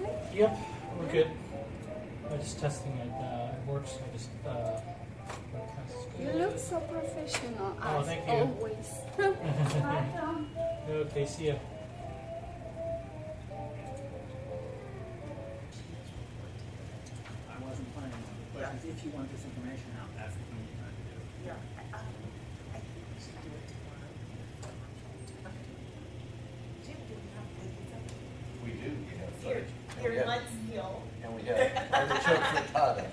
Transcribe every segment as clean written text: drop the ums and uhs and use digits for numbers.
Yep, we're good. I'm just testing it. It works. I just You look so professional, Oh, as thank you. always. Welcome. Okay, see ya. I wasn't planning on the questions. If you want this information out, that's the thing you tried to do. Yeah, I think we should do it tomorrow. Jim, do we have pizza? We do, we have Your, footage. your nuts heel. And we have artichoke frittata.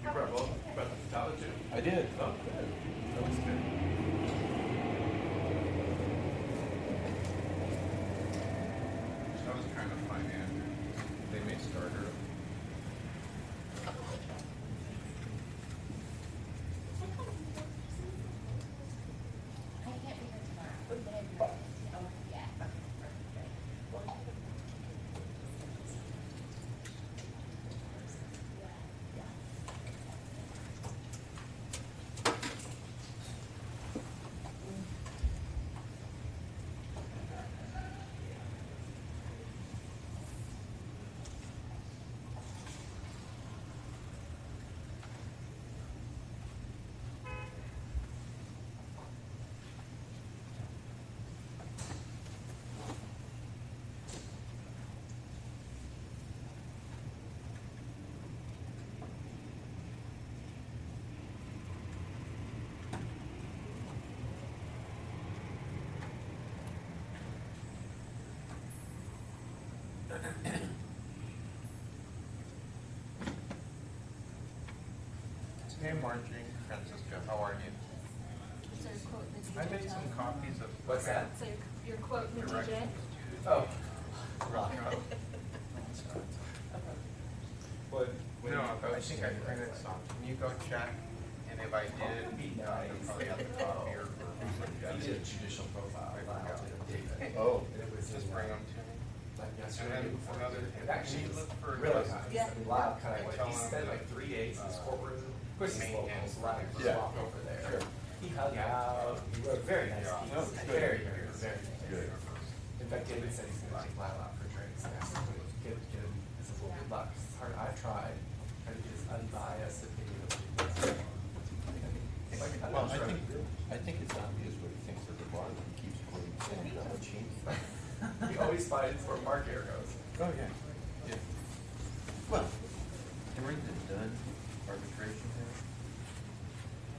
You brought both, you brought the frittata too? I did. Oh, good. That was good. That was kind of fun, and they made starter. I can't be here tomorrow. Oh, yeah. Hey, Margie, Francisco, how are you? So your quote the DJ I made some copies of. What's that? So your quote the DJ? Directions to. Oh. Well, when, No, I I think I printed some. Can you go check? And if I did, you'll probably have the copy or. He did a judicial profile. Oh. And it was Just bring them to me. like And yesterday then before. another, It actually you was look for. really nice. Yeah. A lot kind of Tell like, he him spent that, like 3 days in his courtroom. Of course, he's local, maintenance. so a lot of people Yeah. walk over there. Sure. He hung out, he wrote very nice Yeah. piece. Oh, good. Very, very, very nice. Good. In fact, David said he's gonna take Lyle out for drinks. I asked him to get him, I said, well, good luck. It's hard, I've tried. Try to get his unbiased opinion of people. Well, I think it's obvious what he thinks of the bar when he keeps quoting Sam Bellachini. He always finds where Mark Air goes. Oh, yeah. Yeah. Well, during the Dunn arbitration there,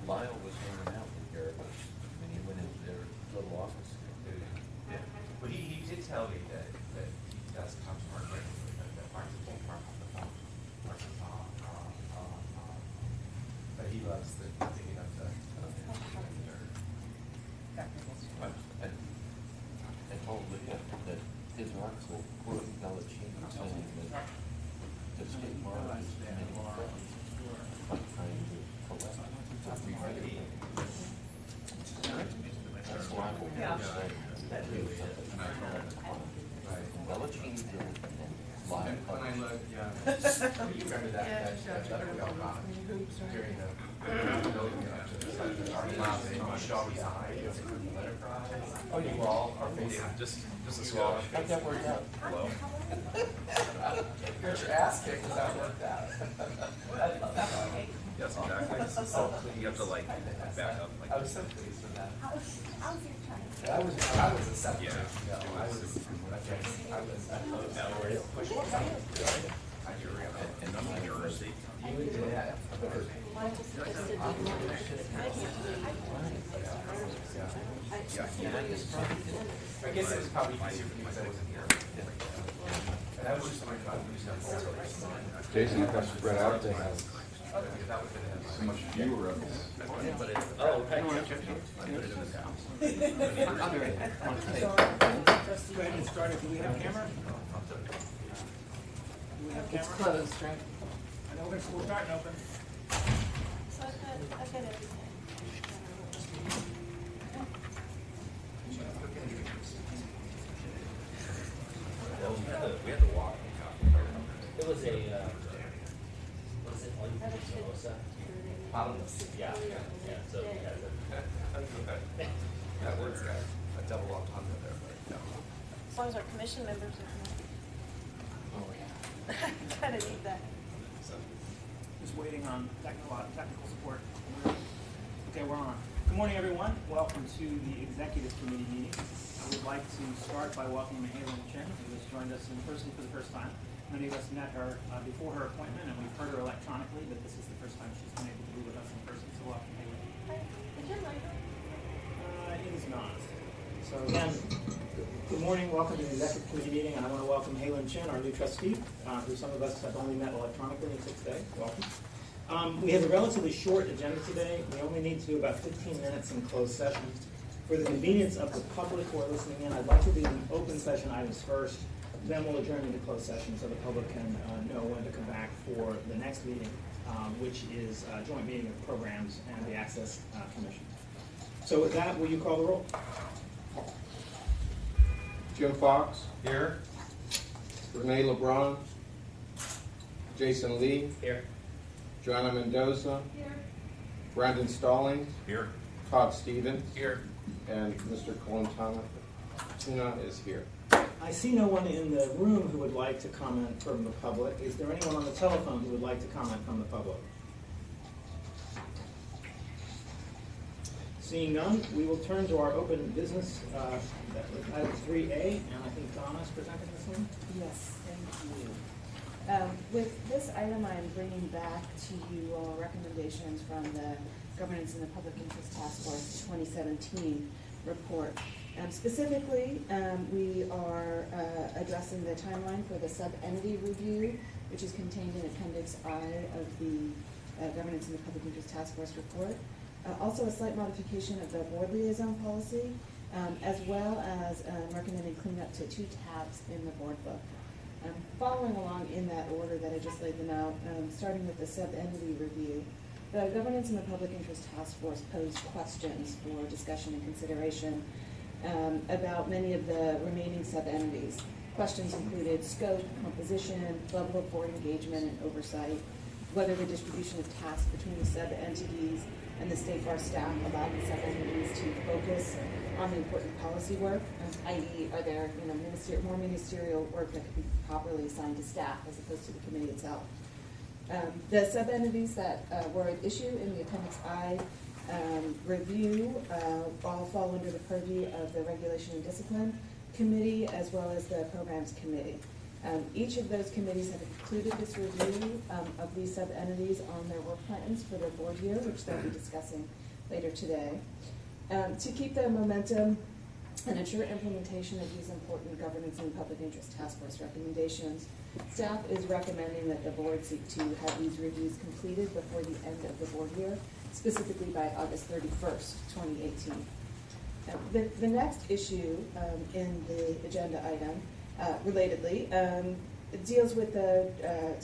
Lyle was hanging out with Garrett when he went into their little office. Yeah. Well, he did tell me that he does talk to Mark regularly, that Mark's a Mark on the phone. Mark's a but he loves the thinking of the I told Leah that his article quoted Bellachini saying that the state bar is committing fraud by trying to collect everybody. That's libel. Yeah. That is Bellachini did it, and then Lyle. When I look, yeah. You remember that letter we all got during the Michelle resigned, it was a good letter prize. Oh, you were all our faces. Just a swallow. How'd that work out? Hello. Got your ass kicked, but that worked out. I love that. Yes, exactly. So pleased. You have to like back up like. I was so pleased with that. How's your time? I was a second. Yeah. No, I was pushing. And you're in Jersey. You did that. I guess it was probably easier because I wasn't here. And I was just worried about losing. Jason, you have spread out to have That would have so much fewer of us. Oh, okay. Just go ahead and start it. Do we have camera? Do we have camera? It's closed, right? And open, we're starting open. So I've got everything. We had to walk. It was a, what is it, onion samosa? bottomless. Yeah, so, yeah. That works, guys. A double entendre there, but no. As long as our commission members are Oh, yeah. kind of need that. Just waiting on technical support. Okay, we're on. Good morning, everyone. Welcome to the Executive Committee meeting. I would like to start by welcoming Halen Chen, who has joined us in person for the first time. Many of us met her before her appointment, and we've heard her electronically, but this is the first time she's been able to be with us in person. So welcome, Halen. Is your microphone? It is not. So again, good morning, welcome to the Executive Committee meeting, and I want to welcome Halen Chen, our new trustee, who some of us have only met electronically until today. Welcome. We have a relatively short agenda today. We only need to do about 15 minutes in closed session. For the convenience of the public who are listening in, I'd like to do the open session items first, then we'll adjourn into closed session so the public can know when to come back for the next meeting, which is a joint meeting of programs and the Access Commission. So with that, will you call the roll? Jim Fox, Here. Renee LeBron, Jason Lee, Here. Joanna Mendoza, Here. Brandon Stallings, Here. Todd Stevens, Here. and Mr. Colantana Tuna is here. I see no one in the room who would like to comment from the public. Is there anyone on the telephone who would like to comment from the public? Seeing none, we will turn to our open business, that was item 3A, and I think Donna's presenting this one. Yes, thank you. With this item, I'm bringing back to you all recommendations from the Governance in the Public Interest Task Force 2017 report. Specifically, we are addressing the timeline for the sub-entity review, which is contained in Appendix I of the Governance in the Public Interest Task Force report. Also, a slight modification of the board liaison policy, as well as recommending cleanup to 2 tabs in the board book. Following along in that order that I just laid them out, starting with the sub-entity review, the Governance in the Public Interest Task Force posed questions for discussion and consideration about many of the remaining sub-entities. Questions included scope, composition, level of board engagement and oversight, whether the distribution of tasks between the sub-entities and the State Bar staff allowed the sub-entities to focus on the important policy work, i.e. are there more ministerial work that could be properly assigned to staff as opposed to the committee itself. The sub-entities that were at issue in the Appendix I review all fall under the purview of the Regulation and Discipline Committee as well as the Programs Committee. Each of those committees have included this review of these sub-entities on their work plans for their board year, which they'll be discussing later today. To keep the momentum and ensure implementation of these important Governance and Public Interest Task Force recommendations, staff is recommending that the board seek to have these reviews completed before the end of the board year, specifically by August 31st, 2018. The next issue in the agenda item, relatedly, deals with the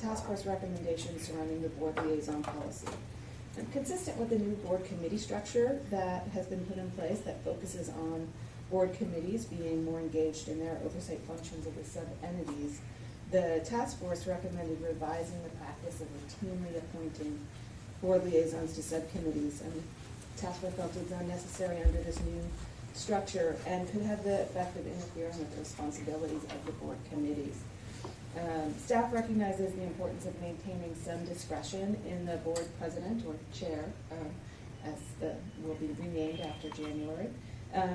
task force recommendations surrounding the board liaison policy. And consistent with the new board committee structure that has been put in place that focuses on board committees being more engaged in their oversight functions of the sub-entities, the task force recommended revising the practice of routinely appointing board liaisons to subcommittees. And the task force felt it was unnecessary under this new structure and could have the effect of interfering with the responsibilities of the board committees. Staff recognizes the importance of maintaining some discretion in the board president or chair, will be renamed after January.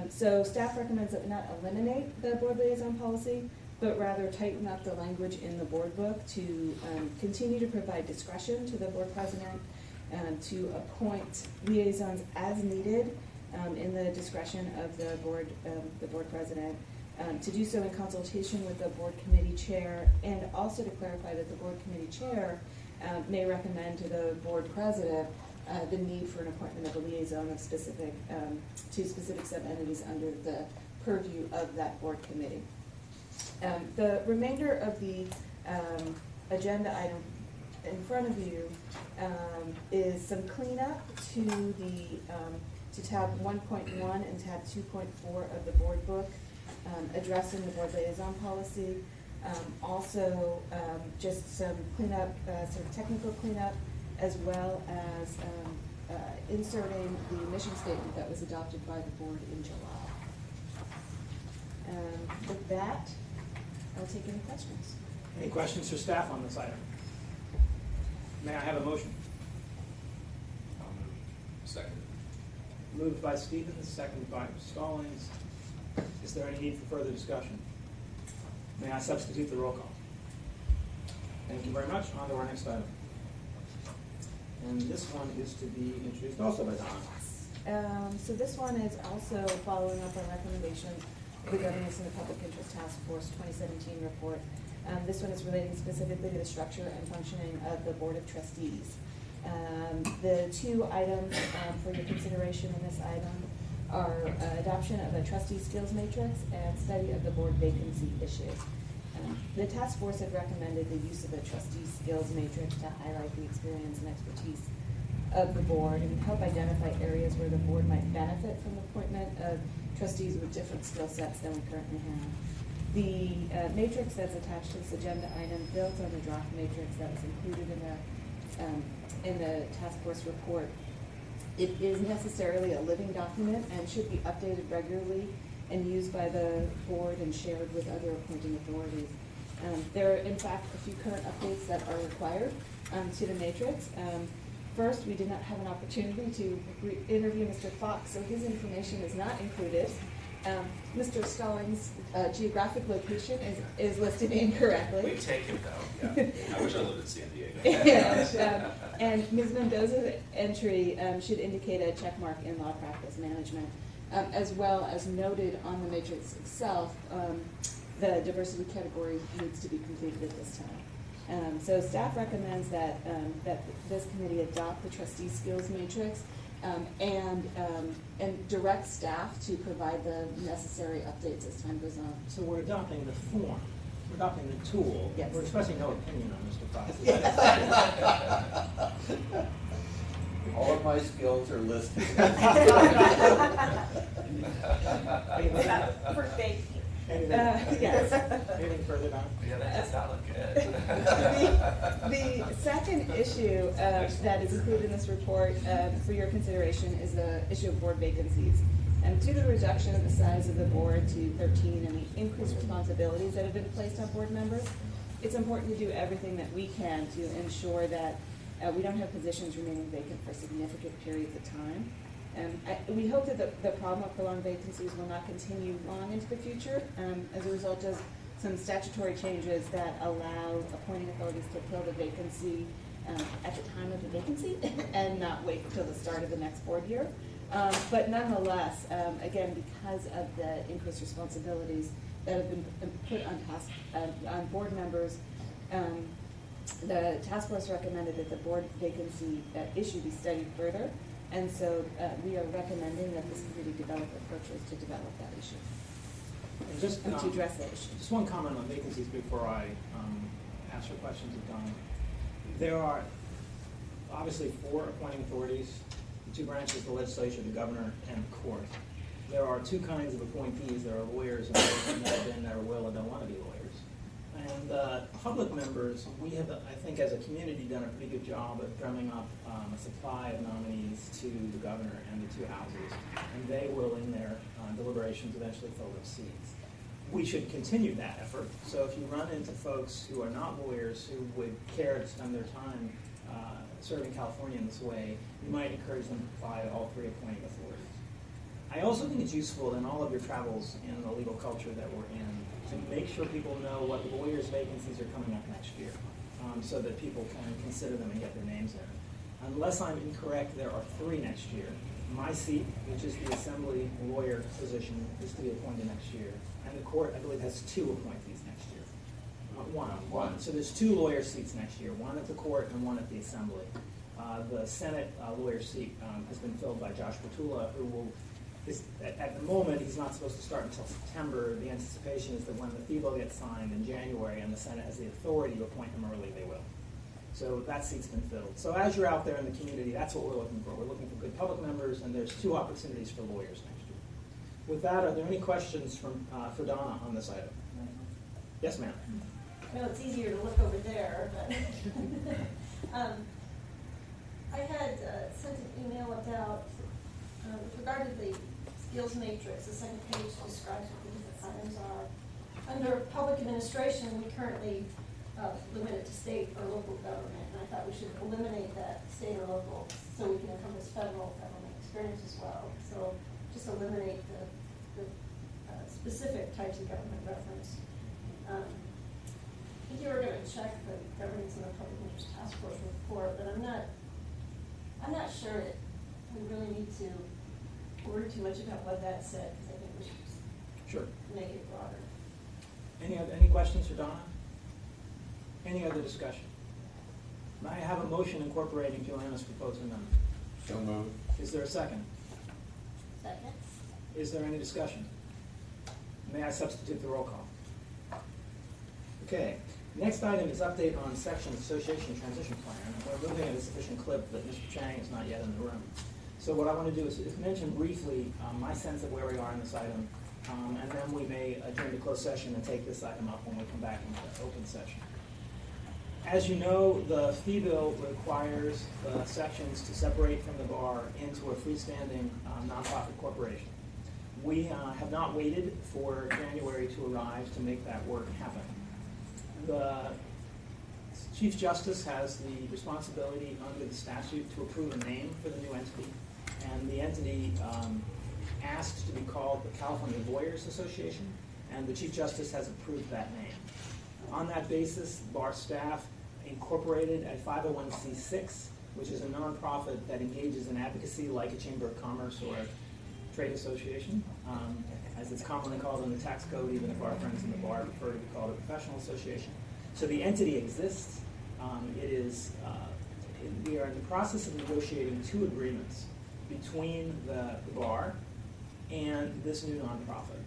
So staff recommends that we not eliminate the board liaison policy, but rather tighten up the language in the board book to continue to provide discretion to the board president, to appoint liaisons as needed in the discretion of the board president, to do so in consultation with the board committee chair, and also to clarify that the board committee chair may recommend to the board president the need for an appointment of a liaison of specific to specific sub-entities under the purview of that board committee. The remainder of the agenda item in front of you is some cleanup to the to tab 1.1 and tab 2.4 of the board book, addressing the board liaison policy. Also, just some cleanup, sort of technical cleanup, as well as inserting the mission statement that was adopted by the board in July. With that, I'll take any questions. Any questions for staff on this item? May I have a motion? Second. Moved by Stevens, seconded by Stallings. Is there any need for further discussion? May I substitute the roll call? Thank you very much. On to our next item. And this one is to be introduced also by Donna. So this one is also following up on recommendations of the Governance and the Public Interest Task Force 2017 report. This one is relating specifically to the structure and functioning of the Board of Trustees. The two items for your consideration in this item are adoption of a trustee skills matrix and study of the board vacancy issues. The task force had recommended the use of a trustee skills matrix to highlight the experience and expertise of the board and help identify areas where the board might benefit from the appointment of trustees with different skill sets than we currently have. The matrix that's attached to this agenda item builds on the draft matrix that was included in the task force report. It is necessarily a living document and should be updated regularly and used by the board and shared with other appointing authorities. There are, in fact, a few current updates that are required to the matrix. First, we did not have an opportunity to interview Mr. Fox, so his information is not included. Mr. Stallings' geographic location is listed incorrectly. We take it though, yeah. I wish I lived in San Diego. And Ms. Mendoza's entry should indicate a check mark in law practice management, as well as noted on the matrix itself, the diversity category needs to be completed at this time. So staff recommends that this committee adopt the trustee skills matrix and direct staff to provide the necessary updates as time goes on. So we're adopting the form, we're adopting the tool. Yes. We're expressing no opinion on Mr. Fox. All of my skills are listed. For faith. Yes. Anything further, Don? Yeah, that does not look good. The second issue that is included in this report for your consideration is the issue of board vacancies. And due to the reduction of the size of the board to 13 and the increased responsibilities that have been placed on board members, it's important to do everything that we can to ensure that we don't have positions remaining vacant for significant periods of time. We hope that the problem of prolonged vacancies will not continue long into the future as a result of some statutory changes that allow appointing authorities to fill the vacancy at the time of the vacancy and not wait until the start of the next board year. But nonetheless, again, because of the increased responsibilities that have been put on board members, the task force recommended that the board vacancy issue be studied further. And so we are recommending that this committee develop approaches to develop that issue. And just And to address that issue. Just one comment on vacancies before I ask your questions of Donna. There are obviously 4 appointing authorities, the 2 branches, the legislature, the governor, and the court. There are 2 kinds of appointees. There are lawyers and those who have been, that are will, and don't want to be lawyers. And public members, we have, I think, as a community, done a pretty good job of drumming up a supply of nominees to the governor and the 2 houses, and they will, in their deliberations, eventually fill those seats. We should continue that effort. So if you run into folks who are not lawyers who would care to spend their time serving California in this way, you might encourage them to apply to all 3 appointing authorities. I also think it's useful in all of your travels in the legal culture that we're in to make sure people know what lawyers' vacancies are coming up next year, so that people can consider them and get their names in. Unless I'm incorrect, there are 3 next year. My seat, which is the assembly lawyer position, is to be appointed next year. And the court, I believe, has 2 appointees next year. One. So there's 2 lawyer seats next year, one at the court and one at the assembly. The Senate lawyer seat has been filled by Josh Petula, who at the moment, he's not supposed to start until September. The anticipation is that when the FIBO gets signed in January and the Senate has the authority to appoint him early, they will. So that seat's been filled. So as you're out there in the community, that's what we're looking for. We're looking for good public members, and there's 2 opportunities for lawyers next year. With that, are there any questions for Donna on this item? Yes, ma'am. I know it's easier to look over there, but I had sent an email about, with regard to the skills matrix, the second page describes what it is. items are, under public administration, we currently limit it to state or local government, and I thought we should eliminate that state or local so we can encompass federal government experience as well. So just eliminate the specific types of government reference. I think you were going to check the governance and the public interest task force report, but I'm not sure that we really need to worry too much about what that said, because I think we should just Sure. make it broader. Any questions for Donna? Any other discussion? May I have a motion incorporating Joanna's proposed amendment? So moved. Is there a second? Second? Is there any discussion? May I substitute the roll call? Okay. Next item is update on section association transition plan. We're moving at a sufficient clip that Mr. Chang is not yet in the room. So what I want to do is mention briefly my sense of where we are in this item, and then we may adjourn to closed session and take this item up when we come back into open session. As you know, the fee bill requires the sections to separate from the bar into a freestanding nonprofit corporation. We have not waited for January to arrive to make that work happen. The Chief Justice has the responsibility under the statute to approve a name for the new entity, and the entity asked to be called the California Lawyers Association, and the Chief Justice has approved that name. On that basis, bar staff incorporated a 501c6, which is a nonprofit that engages in advocacy like a chamber of commerce or a trade association, as it's commonly called in the tax code, even if our friends in the bar prefer to be called a professional association. So the entity exists. We are in the process of negotiating two agreements between the bar and this new nonprofit,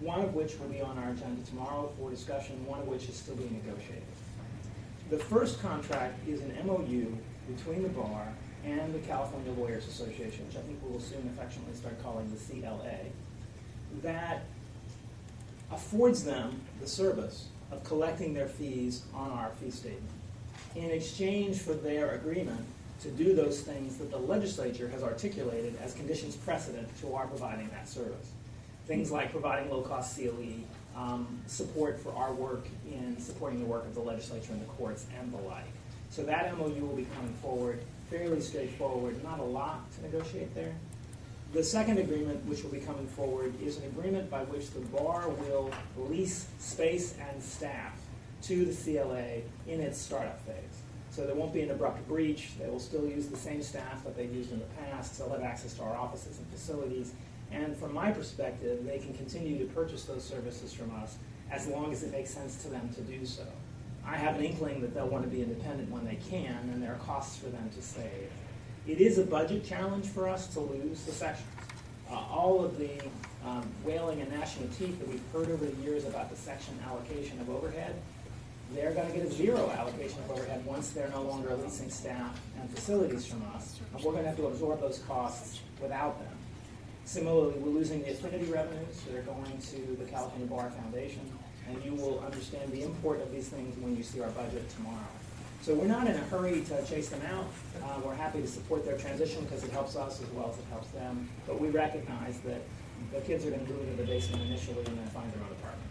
one of which will be on our agenda tomorrow for discussion, one of which is still being negotiated. The first contract is an MOU between the bar and the California Lawyers Association, which I think we will soon affectionately start calling the CLA, that affords them the service of collecting their fees on our fee statement in exchange for their agreement to do those things that the legislature has articulated as conditions precedent to our providing that service. Things like providing low-cost CLE, support for our work in supporting the work of the legislature and the courts, and the like. So that MOU will be coming forward, fairly straightforward, not a lot to negotiate there. The second agreement, which will be coming forward, is an agreement by which the bar will lease space and staff to the CLA in its startup phase. So there won't be an abrupt breach. They will still use the same staff that they've used in the past. They'll have access to our offices and facilities. And from my perspective, they can continue to purchase those services from us as long as it makes sense to them to do so. I have an inkling that they'll want to be independent when they can, and there are costs for them to save. It is a budget challenge for us to lose the sections. All of the wailing and gnashing of teeth that we've heard over the years about the section allocation of overhead, they're going to get a zero allocation of overhead once they're no longer leasing staff and facilities from us, and we're going to have to absorb those costs without them. Similarly, we're losing the affinity revenues that are going to the California Bar Foundation, and you will understand the import of these things when you see our budget tomorrow. So we're not in a hurry to chase them out. We're happy to support their transition because it helps us as well as it helps them, but we recognize that the kids are going to move into the basement initially and then find their own apartment.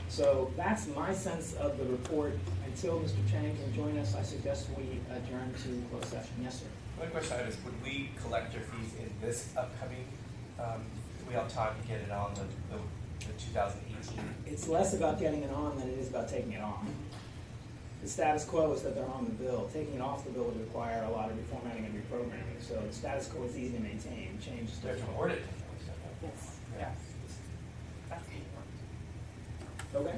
So that's my sense of the report. Until Mr. Chang can join us, I suggest we adjourn to closed session. Yes, sir. One question I had is, would we collect your fees in this upcoming, we have time to get it on the 2018? It's less about getting it on than it is about taking it off. The status quo is that they're on the bill. Taking it off the bill would require a lot of reformatting and reprogramming. So the status quo is easy to maintain. Change is There's difficult. an audit. Yes. Yeah. Okay.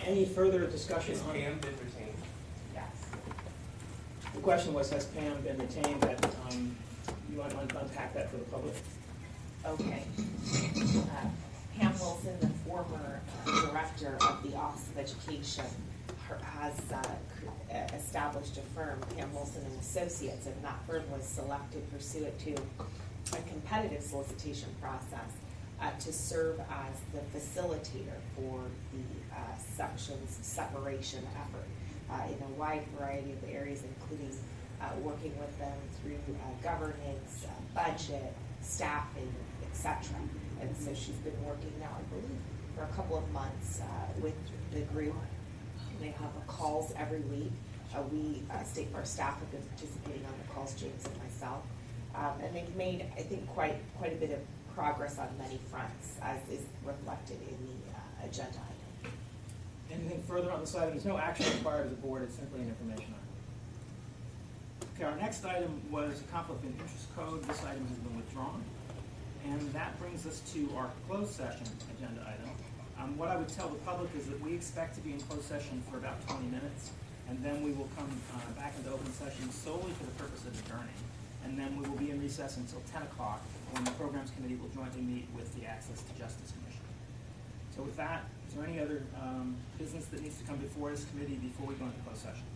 Any further discussion Has on Pam been retained? Yes. the question was, has Pam been retained? That you might want to unpack that for the public. Okay. Pam Wilson, the former director of the Office of Education, has established a firm, Pam Wilson and Associates, and that firm was selected pursuant to a competitive solicitation process to serve as the facilitator for the section's separation effort in a wide variety of areas, including working with them through governance, budget, staffing, etc. And so she's been working now, I believe, for a couple of months with the group. They have calls every week. State Bar staff have been participating on the calls, James and myself. And they've made, I think, quite a bit of progress on many fronts, as is reflected in the agenda item. Anything further on this item? There's no action required of the board, it's simply an information item. Okay, our next item was a conflict of interest code. This item has been withdrawn. And that brings us to our closed session agenda item. What I would tell the public is that we expect to be in closed session for about 20 minutes, and then we will come back into open session solely for the purpose of adjourning. And then we will be in recess until 10 o'clock, when the Programs Committee will jointly meet with the Access to Justice Commission. So with that, is there any other business that needs to come before this committee before we go into closed session?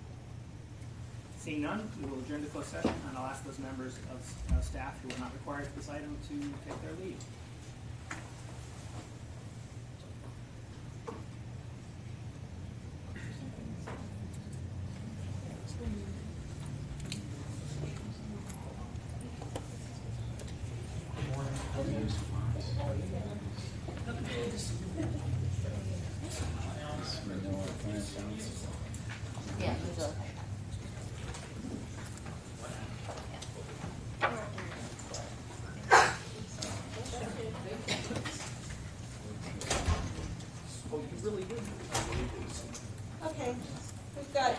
Seeing none, we will adjourn to closed session, and I'll ask those members of staff who are not required for this item to take their leave. Yeah, who's up? Okay, we've got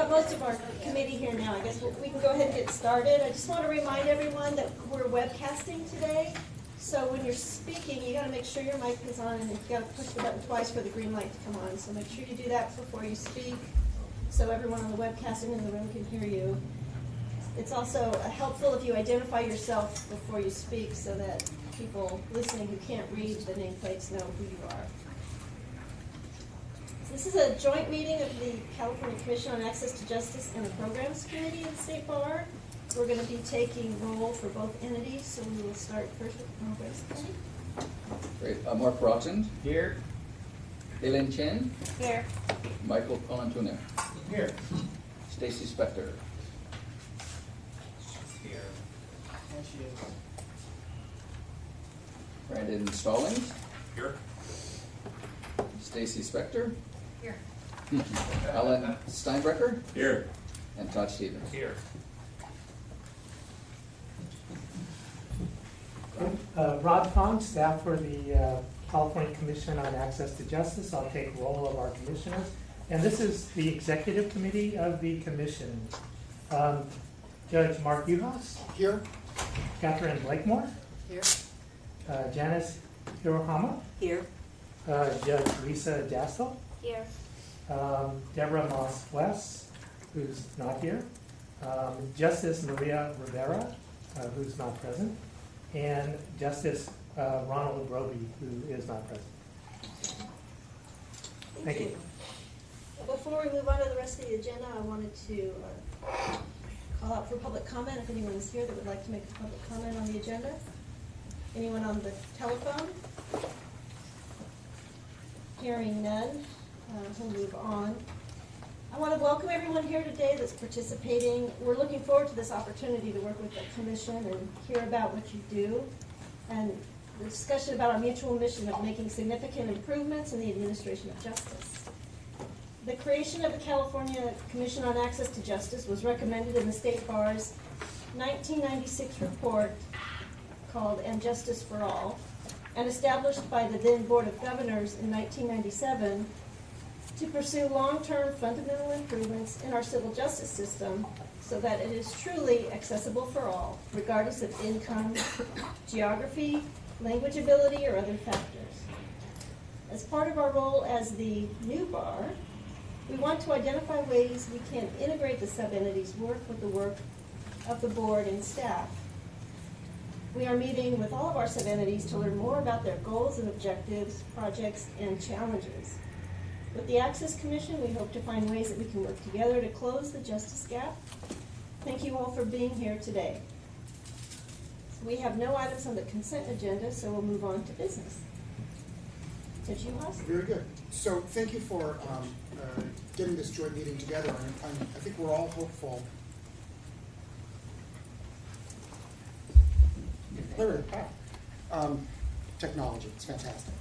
most of our committee here now. I guess we can go ahead and get started. I just want to remind everyone that we're webcasting today. So when you're speaking, you got to make sure your mic is on, and you've got to push the button twice for the green light to come on. So make sure you do that before you speak, so everyone on the webcast and in the room can hear you. It's also helpful if you identify yourself before you speak, so that people listening who can't read the nameplates know who you are. This is a joint meeting of the California Commission on Access to Justice and the Programs Committee of the State Bar. We're going to be taking roll for both entities, so we will start first with the Programs Committee. Great. Mark Rotten. Here. Helen Chen. Here. Michael Colantuna. Here. Stacy Spector. Here. And she is. Brandon Stallings. Here. Stacy Spector. Here. Alan Steinbrecher. Here. And Todd Stevens. Here. Rod Fong, staff for the California Commission on Access to Justice. I'll take roll of our commissioners. And this is the executive committee of the commission. Judge Mark Uhas. Here. Catherine Blakemore. Here. Janice Hirohama. Here. Judge Lisa Jastel. Here. Deborah Moss-West, who's not here. Justice Maria Rivera, who's not present. And Justice Ronald Roby, who is not present. Thank you. Before we move on to the rest of the agenda, I wanted to call out for public comment if anyone is here that would like to make a public comment on the agenda. Anyone on the telephone? Hearing none, we'll move on. I want to welcome everyone here today that's participating. We're looking forward to this opportunity to work with the commission and hear about what you do, and the discussion about our mutual mission of making significant improvements in the administration of justice. The creation of the California Commission on Access to Justice was recommended in the State Bar's 1996 report called And Justice for All, and established by the then Board of Governors in 1997 to pursue long-term fundamental improvements in our civil justice system so that it is truly accessible for all, regardless of income, geography, language ability, or other factors. As part of our role as the new bar, we want to identify ways we can integrate the sub-entities' work with the work of the board and staff. We are meeting with all of our sub-entities to learn more about their goals and objectives, projects, and challenges. With the Access Commission, we hope to find ways that we can work together to close the justice gap. Thank you all for being here today. We have no items on the consent agenda, so we'll move on to business. Judge Uhas? Very good. So thank you for getting this joint meeting together. I think we're all hopeful. Larry, hi. Technology, it's fantastic.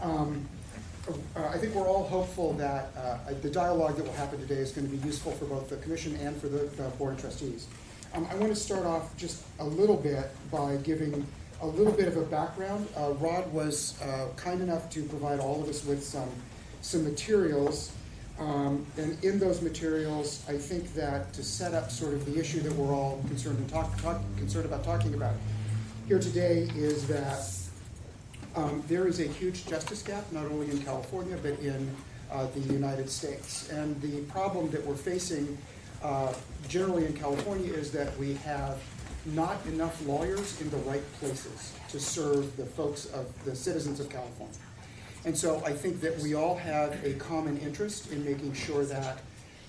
I think we're all hopeful that the dialogue that will happen today is going to be useful for both the Commission and for the Board of Trustees. I want to start off just a little bit by giving a little bit of a background. Rod was kind enough to provide all of us with some materials. And in those materials, I think that to set up sort of the issue that we're all concerned about talking about here today is that there is a huge justice gap, not only in California, but in the United States. And the problem that we're facing generally in California is that we have not enough lawyers in the right places to serve the folks of the citizens of California. And so I think that we all have a common interest in making sure that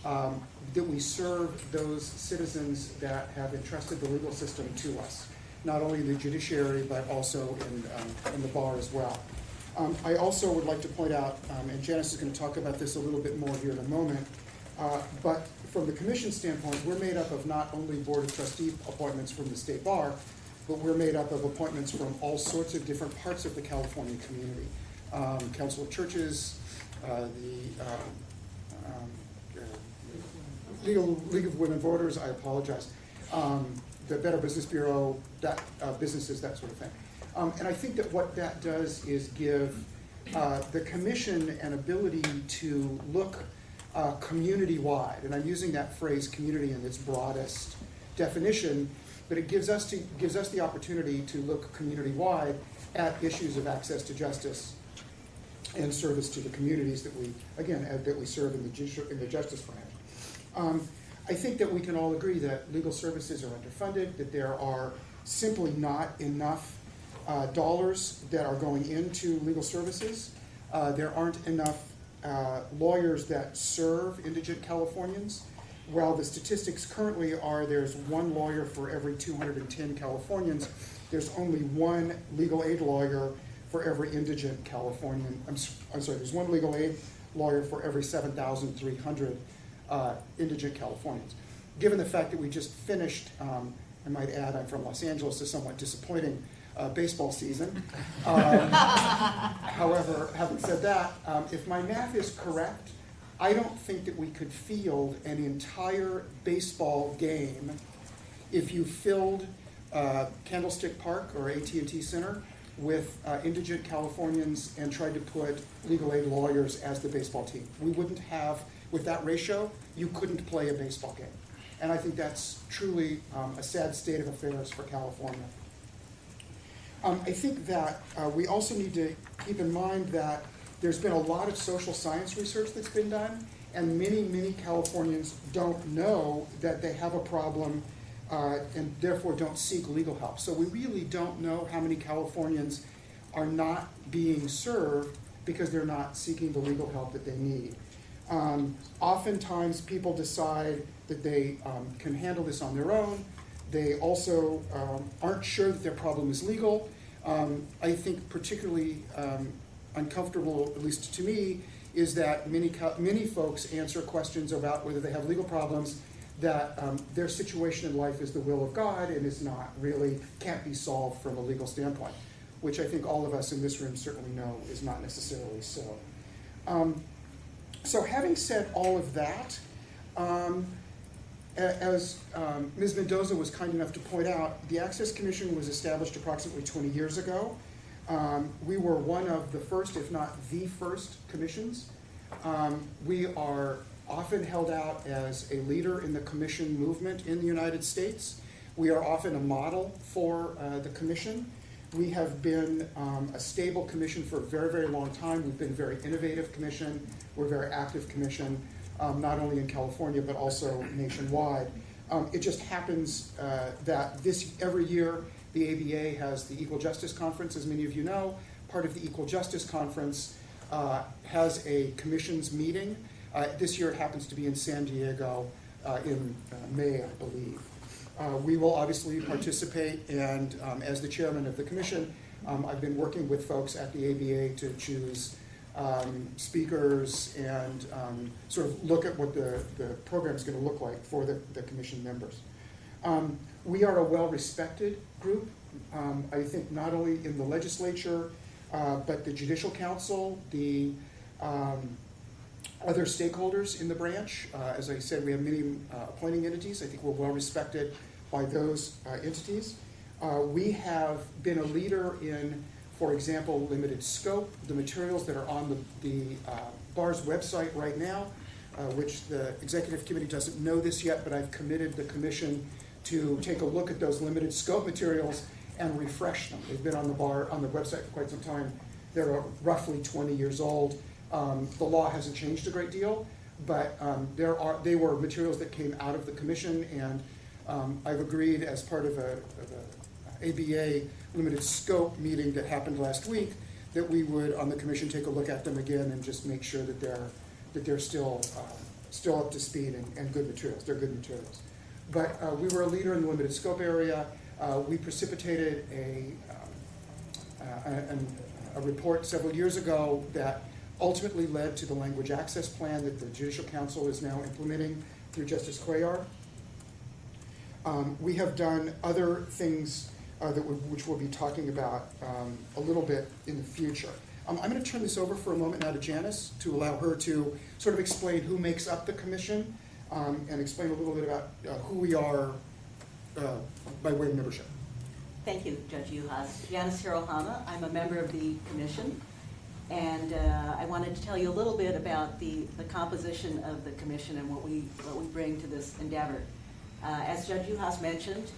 that we serve those citizens that have entrusted the legal system to us, not only the judiciary, but also in the bar as well. I also would like to point out, and Janice is going to talk about this a little bit more here in a moment, but from the Commission standpoint, we're made up of not only Board of Trustee appointments from the State Bar, but we're made up of appointments from all sorts of different parts of the California community. Council of Churches, the League of Women Voters, I apologize, the Better Business Bureau, businesses, that sort of thing. And I think that what that does is give the Commission an ability to look community-wide, and I'm using that phrase community in its broadest definition, but it gives us the opportunity to look community-wide at issues of access to justice and service to the communities that we serve in the justice branch. I think that we can all agree that legal services are underfunded, that there are simply not enough dollars that are going into legal services. There aren't enough lawyers that serve indigent Californians. While the statistics currently are there's one lawyer for every 210 Californians, there's only one legal aid lawyer for every indigent Californian. I'm sorry, there's one legal aid lawyer for every 7,300 indigent Californians. Given the fact that we just finished, I might add, I'm from Los Angeles, a somewhat disappointing baseball season. However, having said that, if my math is correct, I don't think that we could field an entire baseball game if you filled Candlestick Park or AT&T Center with indigent Californians and tried to put legal aid lawyers as the baseball team. We wouldn't have, with that ratio, you couldn't play a baseball game. And I think that's truly a sad state of affairs for California. I think that we also need to keep in mind that there's been a lot of social science research that's been done, and many Californians don't know that they have a problem and therefore don't seek legal help. So we really don't know how many Californians are not being served because they're not seeking the legal help that they need. Oftentimes people decide that they can handle this on their own. They also aren't sure that their problem is legal. I think particularly uncomfortable, at least to me, is that many folks answer questions about whether they have legal problems that their situation in life is the will of God and is not really, can't be solved from a legal standpoint, which I think all of us in this room certainly know is not necessarily so. So having said all of that, as Ms. Mendoza was kind enough to point out, the Access Commission was established approximately 20 years ago. We were one of the first, if not the first, commissions. We are often held out as a leader in the commission movement in the United States. We are often a model for the commission. We have been a stable commission for a very long time. We've been a very innovative commission. We're a very active commission, not only in California, but also nationwide. It just happens that every year the ABA has the Equal Justice Conference, as many of you know. Part of the Equal Justice Conference has a commissions meeting. This year it happens to be in San Diego in May, I believe. We will obviously participate, and as the chairman of the commission, I've been working with folks at the ABA to choose speakers and sort of look at what the program is going to look like for the commission members. We are a well-respected group I think not only in the legislature, but the Judicial Council, the other stakeholders in the branch. As I said, we have many appointing entities. I think we're well respected by those entities. We have been a leader in, for example, limited scope, the materials that are on the bar's website right now, which the executive committee doesn't know this yet, but I've committed the commission to take a look at those limited scope materials and refresh them. They've been on the bar, on the website for quite some time. They're roughly 20 years old. The law hasn't changed a great deal, but they were materials that came out of the commission, and I've agreed as part of a ABA limited scope meeting that happened last week that we would, on the commission, take a look at them again and just make sure that they're still up to speed and good materials. They're good materials. But we were a leader in the limited scope area. We precipitated a report several years ago that ultimately led to the language access plan that the Judicial Council is now implementing through Justice Cuellar. We have done other things which we'll be talking about a little bit in the future. I'm going to turn this over for a moment now to Janice to allow her to sort of explain who makes up the commission and explain a little bit about who we are by way of membership. Thank you, Judge Uhas. Janice Hirohama. I'm a member of the commission, and I wanted to tell you a little bit about the composition of the commission and what we bring to this endeavor. As Judge Uhas mentioned,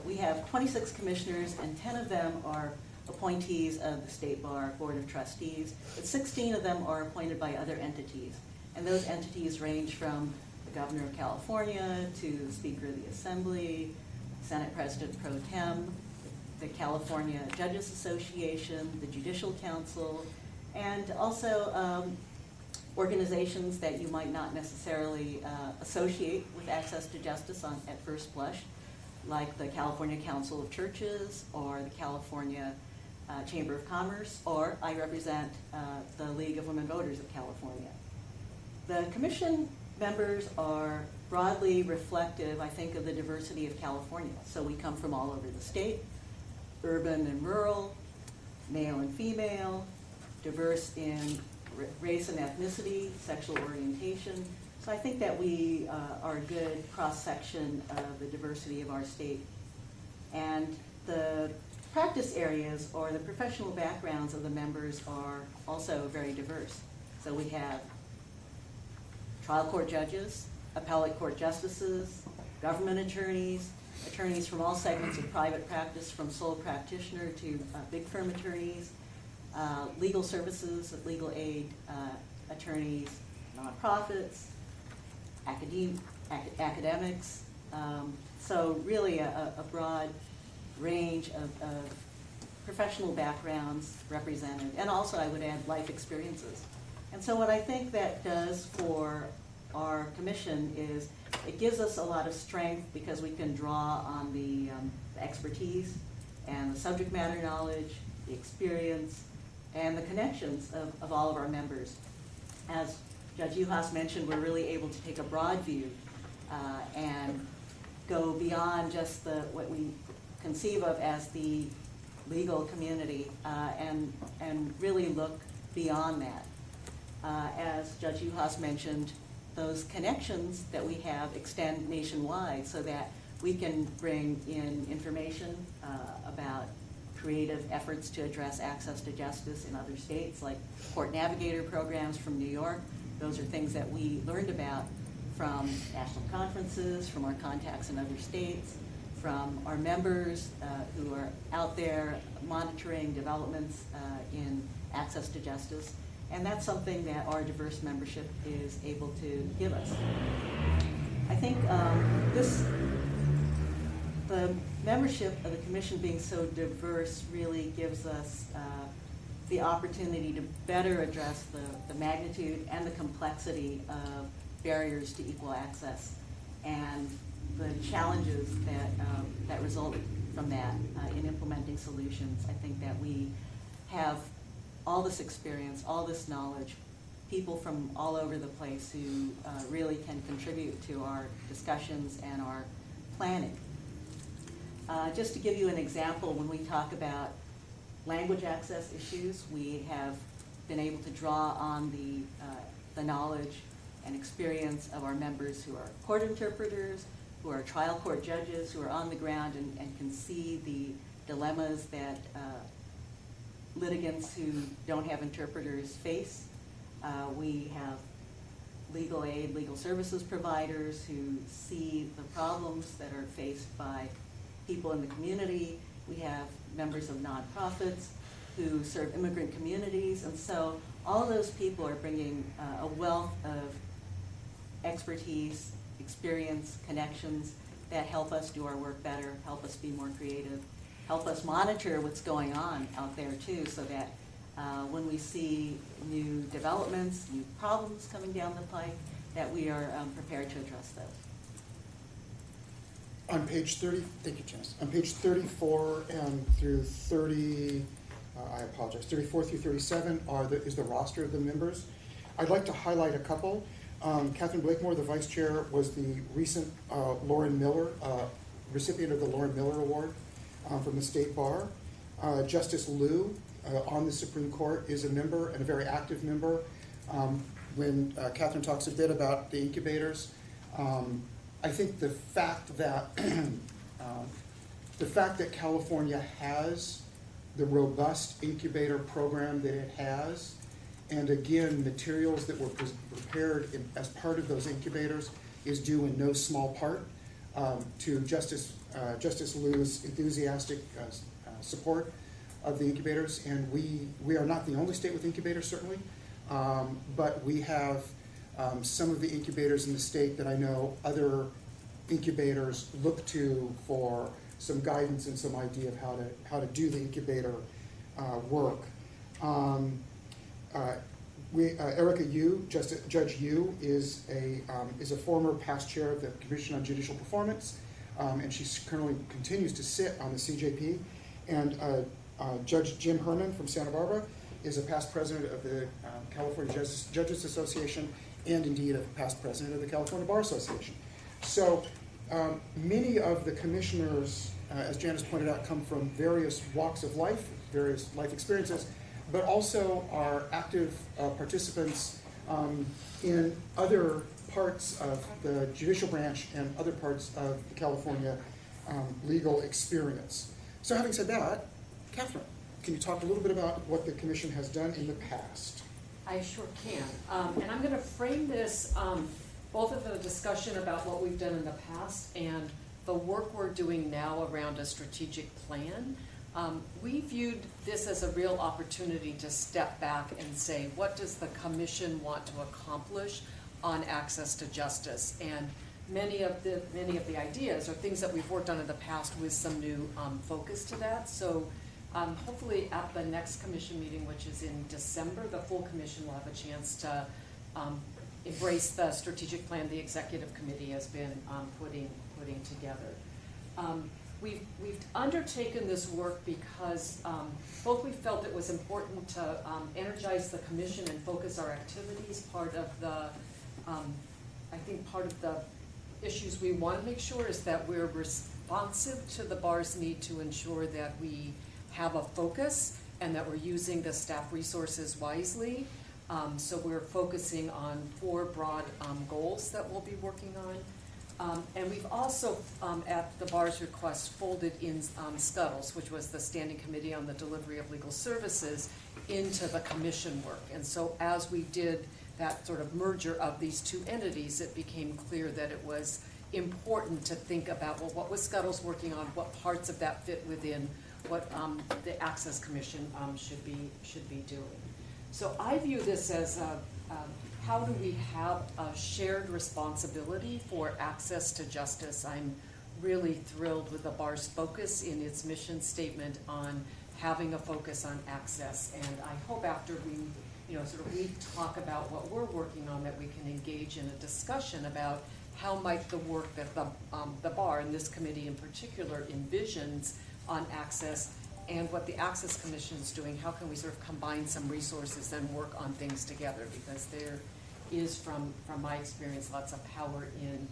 we have 26 commissioners, and 10 of them are appointees of the State Bar Board of Trustees, but 16 of them are appointed by other entities. And those entities range from the Governor of California to the Speaker of the Assembly, Senate President Pro Tem, the California Judges Association, the Judicial Council, and also organizations that you might not necessarily associate with access to justice at first blush, like the California Council of Churches or the California Chamber of Commerce, or I represent the League of Women Voters of California. The commission members are broadly reflective, I think, of the diversity of California. So we come from all over the state, urban and rural, male and female, diverse in race and ethnicity, sexual orientation. So I think that we are a good cross-section of the diversity of our state. And the practice areas or the professional backgrounds of the members are also very diverse. So we have trial court judges, appellate court justices, government attorneys, attorneys from all segments of private practice, from sole practitioner to big firm attorneys, legal services, legal aid attorneys, nonprofits, academics. So really a broad range of professional backgrounds represented, and also I would add life experiences. And so what I think that does for our commission is it gives us a lot of strength because we can draw on the expertise and the subject matter knowledge, the experience, and the connections of all of our members. As Judge Uhas mentioned, we're really able to take a broad view and go beyond just what we conceive of as the legal community and really look beyond that. As Judge Uhas mentioned, those connections that we have extend nationwide so that we can bring in information about creative efforts to address access to justice in other states, like court navigator programs from New York. Those are things that we learned about from national conferences, from our contacts in other states, from our members who are out there monitoring developments in access to justice. And that's something that our diverse membership is able to give us. I think the membership of the commission being so diverse really gives us the opportunity to better address the magnitude and the complexity of barriers to equal access and the challenges that result from that in implementing solutions. I think that we have all this experience, all this knowledge, people from all over the place who really can contribute to our discussions and our planning. Just to give you an example, when we talk about language access issues, we have been able to draw on the knowledge and experience of our members who are court interpreters, who are trial court judges, who are on the ground and can see the dilemmas that litigants who don't have interpreters face. We have legal aid, legal services providers who see the problems that are faced by people in the community. We have members of nonprofits who serve immigrant communities. And so all of those people are bringing a wealth of expertise, experience, connections that help us do our work better, help us be more creative, help us monitor what's going on out there too, so that when we see new developments, new problems coming down the pike, that we are prepared to address those. On page 30, thank you, Janice. On page 34 and through 30, I apologize, 34 through 37 is the roster of the members. I'd like to highlight a couple. Catherine Blakemore, the vice chair, was the recent Lauren Miller, recipient of the Lauren Miller Award from the State Bar. Justice Liu on the Supreme Court is a member and a very active member. When Catherine talks a bit about the incubators, I think the fact that California has the robust incubator program that it has, and again, materials that were prepared as part of those incubators is due in no small part to Justice Liu's enthusiastic support of the incubators. And we are not the only state with incubators, certainly, but we have some of the incubators in the state that I know other incubators look to for some guidance and some idea of how to do the incubator work. Erica Yu, Judge Yu, is a former past chair of the Commission on Judicial Performance, and she currently continues to sit on the CJP. And Judge Jim Herman from Santa Barbara is a past president of the California Judges Association, and indeed a past president of the California Bar Association. So many of the commissioners, as Janice pointed out, come from various walks of life, various life experiences, but also are active participants in other parts of the judicial branch and other parts of the California legal experience. So having said that, Catherine, can you talk a little bit about what the commission has done in the past? I sure can. And I'm going to frame this both of the discussion about what we've done in the past and the work we're doing now around a strategic plan. We viewed this as a real opportunity to step back and say, what does the commission want to accomplish on access to justice? And many of the ideas are things that we've worked on in the past with some new focus to that. So hopefully at the next commission meeting, which is in December, the full commission will have a chance to embrace the strategic plan the executive committee has been putting together. We've undertaken this work because both we felt it was important to energize the commission and focus our activities. Part of the issues we want to make sure is that we're responsive to the bar's need to ensure that we have a focus and that we're using the staff resources wisely. So we're focusing on 4 broad goals that we'll be working on. And we've also, at the bar's request, folded in Scuttles, which was the Standing Committee on the Delivery of Legal Services, into the commission work. And so as we did that sort of merger of these 2 entities, it became clear that it was important to think about, well, what was Scuttles working on, what parts of that fit within what the Access Commission should be doing. So I view this as how do we have a shared responsibility for access to justice? I'm really thrilled with the bar's focus in its mission statement on having a focus on access. And I hope after we talk about what we're working on, that we can engage in a discussion about how might the work that the bar, and this committee in particular, envisions on access and what the Access Commission is doing. How can we sort of combine some resources and work on things together? Because there is, from my experience, lots of power in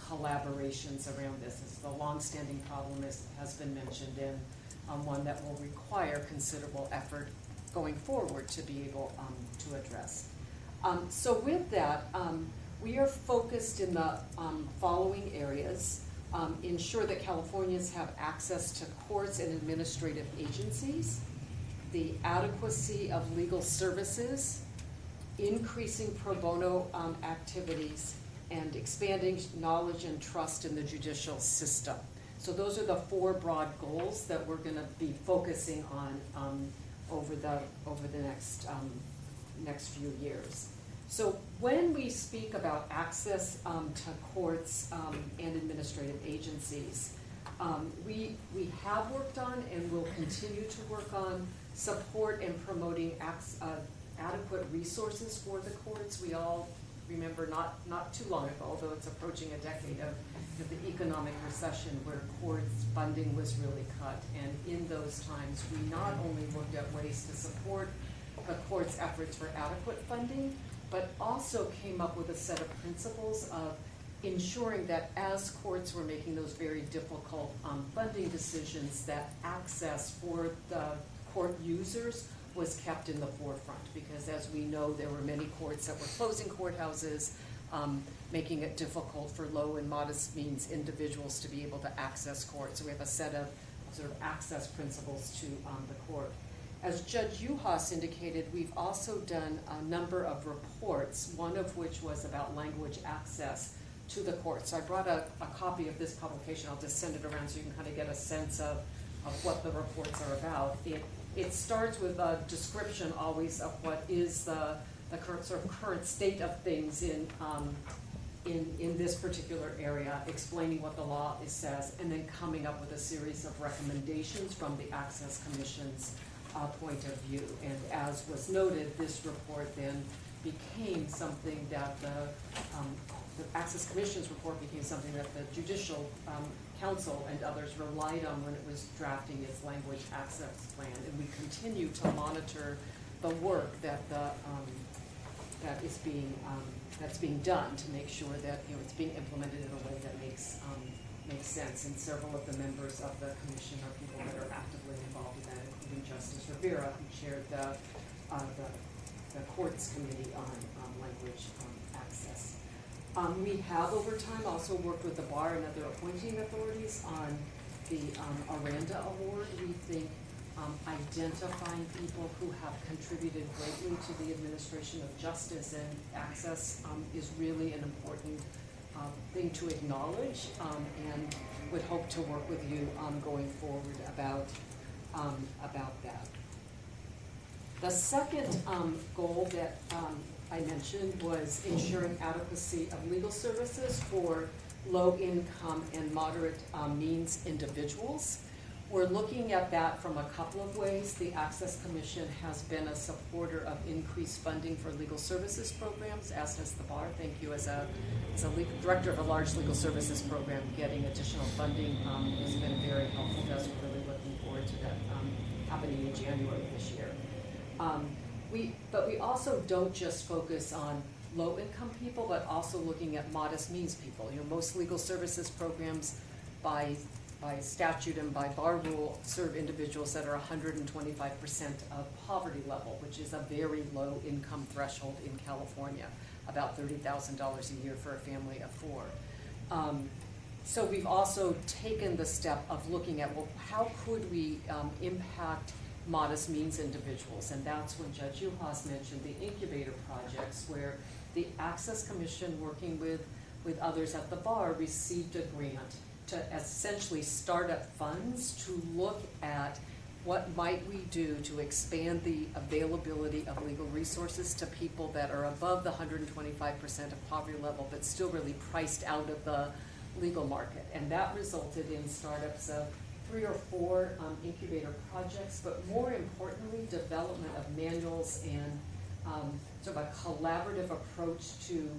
collaborations around this. It's a longstanding problem, as has been mentioned, and one that will require considerable effort going forward to be able to address. So with that, we are focused in the following areas. Ensure that Californians have access to courts and administrative agencies, the adequacy of legal services, increasing pro bono activities, and expanding knowledge and trust in the judicial system. So those are the 4 broad goals that we're going to be focusing on over the next few years. So when we speak about access to courts and administrative agencies, we have worked on and will continue to work on support and promoting adequate resources for the courts. We all remember not too long ago, although it's approaching a decade, of the economic recession where courts funding was really cut. And in those times, we not only looked at ways to support the court's efforts for adequate funding, but also came up with a set of principles of ensuring that as courts were making those very difficult funding decisions, that access for the court users was kept in the forefront. Because as we know, there were many courts that were closing courthouses, making it difficult for low and modest means individuals to be able to access court. So we have a set of sort of access principles to the court. As Judge Uhas indicated, we've also done a number of reports, one of which was about language access to the court. So I brought a copy of this publication. I'll just send it around so you can kind of get a sense of what the reports are about. It starts with a description always of what is the current state of things in this particular area, explaining what the law says, and then coming up with a series of recommendations from the Access Commission's point of view. And as was noted, this report then became something that the Access Commission's report became something that the Judicial Council and others relied on when it was drafting its language access plan. And we continue to monitor the work that that's being done to make sure that it's being implemented in a way that makes sense. And several of the members of the commission are people that are actively involved in that, including Justice Rivera, who chaired the courts committee on language access. We have over time also worked with the bar and other appointing authorities on the Aranda Award. We think identifying people who have contributed greatly to the administration of justice and access is really an important thing to acknowledge, and would hope to work with you going forward about that. The second goal that I mentioned was ensuring adequacy of legal services for low-income and moderate means individuals. We're looking at that from a couple of ways. The Access Commission has been a supporter of increased funding for legal services programs, as has the bar. Thank you. As a director of a large legal services program, getting additional funding has been very helpful to us. We're really looking forward to that happening in January this year. But we also don't just focus on low-income people, but also looking at modest means people. Most legal services programs by statute and by bar rule serve individuals that are 125% of poverty level, which is a very low income threshold in California, about $30,000 a year for a family of 4. So we've also taken the step of looking at, well, how could we impact modest means individuals? And that's when Judge Uhas mentioned the incubator projects, where the Access Commission, working with others at the bar, received a grant to essentially start up funds to look at what might we do to expand the availability of legal resources to people that are above the 125% of poverty level, but still really priced out of the legal market. And that resulted in startups of 3 or 4 incubator projects, but more importantly, development of manuals and sort of a collaborative approach to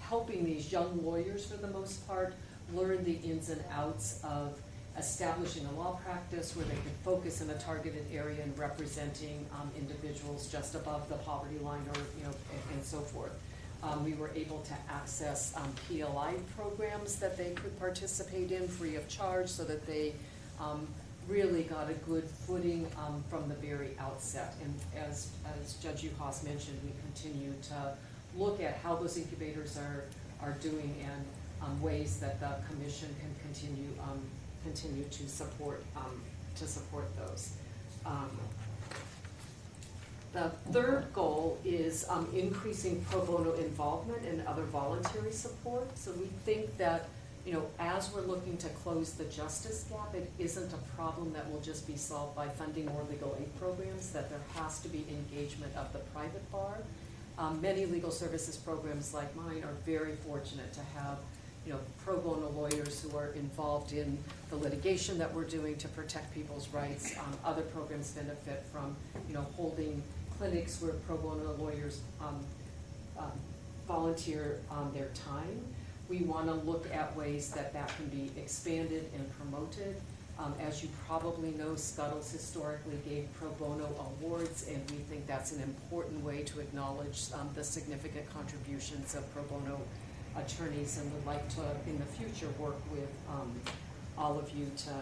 helping these young lawyers, for the most part, learn the ins and outs of establishing a law practice where they can focus in a targeted area and representing individuals just above the poverty line, or and so forth. We were able to access PLI programs that they could participate in free of charge, so that they really got a good footing from the very outset. And as Judge Uhas mentioned, we continue to look at how those incubators are doing and ways that the commission can continue to support those. The third goal is increasing pro bono involvement and other voluntary support. So we think that, as we're looking to close the justice gap, it isn't a problem that will just be solved by funding more legal aid programs, that there has to be engagement of the private bar. Many legal services programs like mine are very fortunate to have pro bono lawyers who are involved in the litigation that we're doing to protect people's rights. Other programs benefit from holding clinics where pro bono lawyers volunteer their time. We want to look at ways that can be expanded and promoted. As you probably know, Scuttles historically gave pro bono awards, and we think that's an important way to acknowledge the significant contributions of pro bono attorneys, and would like to, in the future, work with all of you to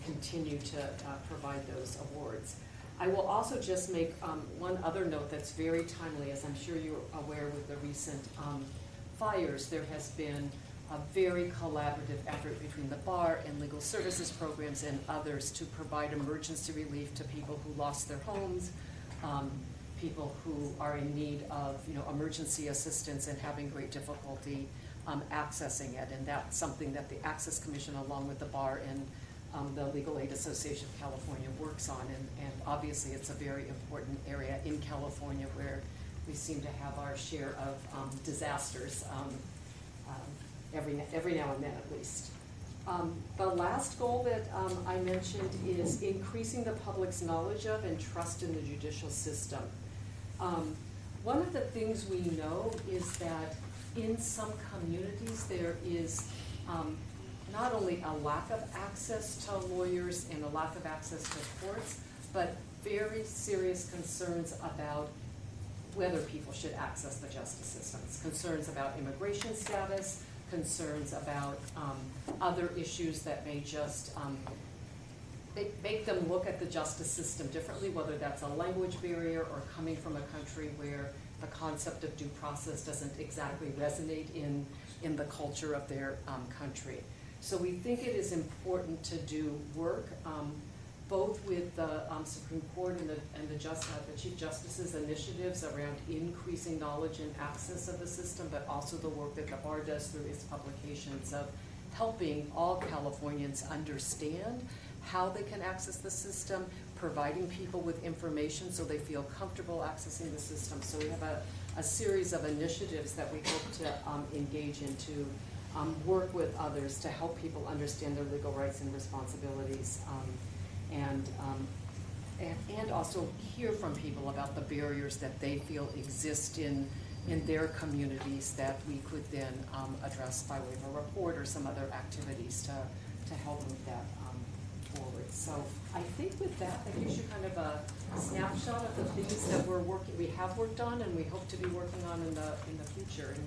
continue to provide those awards. I will also just make one other note that's very timely. As I'm sure you're aware, with the recent fires, there has been a very collaborative effort between the bar and legal services programs and others to provide emergency relief to people who lost their homes, people who are in need of emergency assistance and having great difficulty accessing it. And that's something that the Access Commission, along with the bar and the Legal Aid Association of California, works on. And obviously it's a very important area in California, where we seem to have our share of disasters every now and then, at least. The last goal that I mentioned is increasing the public's knowledge of and trust in the judicial system. One of the things we know is that in some communities there is not only a lack of access to lawyers and a lack of access to courts, but very serious concerns about whether people should access the justice systems, concerns about immigration status, concerns about other issues that may just make them look at the justice system differently, whether that's a language barrier or coming from a country where the concept of due process doesn't exactly resonate in the culture of their country. So we think it is important to do work both with the Supreme Court and the Chief Justice's initiatives around increasing knowledge and access of the system, but also the work that the bar does through its publications of helping all Californians understand how they can access the system, providing people with information so they feel comfortable accessing the system. So we have a series of initiatives that we hope to engage in to work with others to help people understand their legal rights and responsibilities, and also hear from people about the barriers that they feel exist in their communities that we could then address by way of a report or some other activities to help move that forward. So I think with that gives you kind of a snapshot of the things that we have worked on and we hope to be working on in the future. And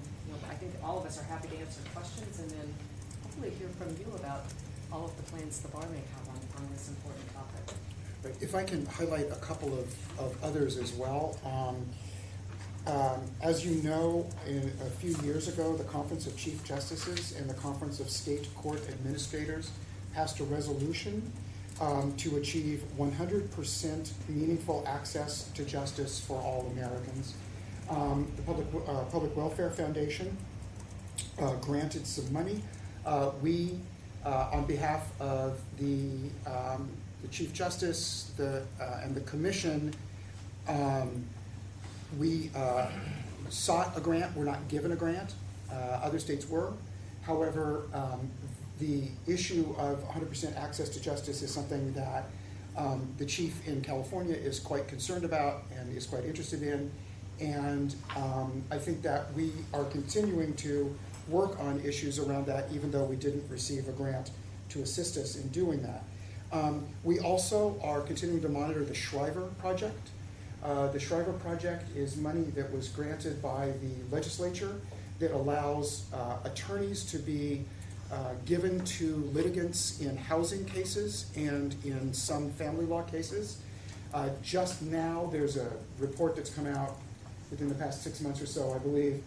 I think all of us are happy to answer questions and then hopefully hear from you about all of the plans the bar may have on this important topic. If I can highlight a couple of others as well. As you know, a few years ago, the Conference of Chief Justices and the Conference of State Court Administrators passed a resolution to achieve 100% meaningful access to justice for all Americans. The Public Welfare Foundation granted some money. We, on behalf of the Chief Justice and the Commission, we sought a grant. We're not given a grant. Other states were. However, the issue of 100% access to justice is something that the chief in California is quite concerned about and is quite interested in. And I think that we are continuing to work on issues around that, even though we didn't receive a grant to assist us in doing that. We also are continuing to monitor the Shriver project. The Shriver Project is money that was granted by the legislature that allows attorneys to be given to litigants in housing cases and in some family law cases. Just now, there's a report that's come out within the past 6 months or so, I believe,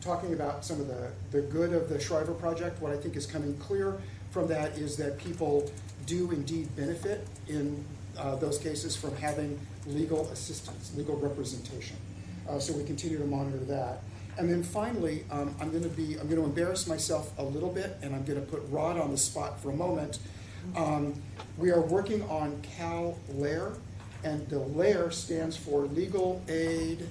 talking about some of the good of the Shriver Project. What I think is coming clear from that is that people do indeed benefit in those cases from having legal assistance, legal representation. So we continue to monitor that. And then finally, I'm going to embarrass myself a little bit, and I'm going to put Rod on the spot for a moment. We are working on Cal LAIR, and the LAIR stands for Legal Aid.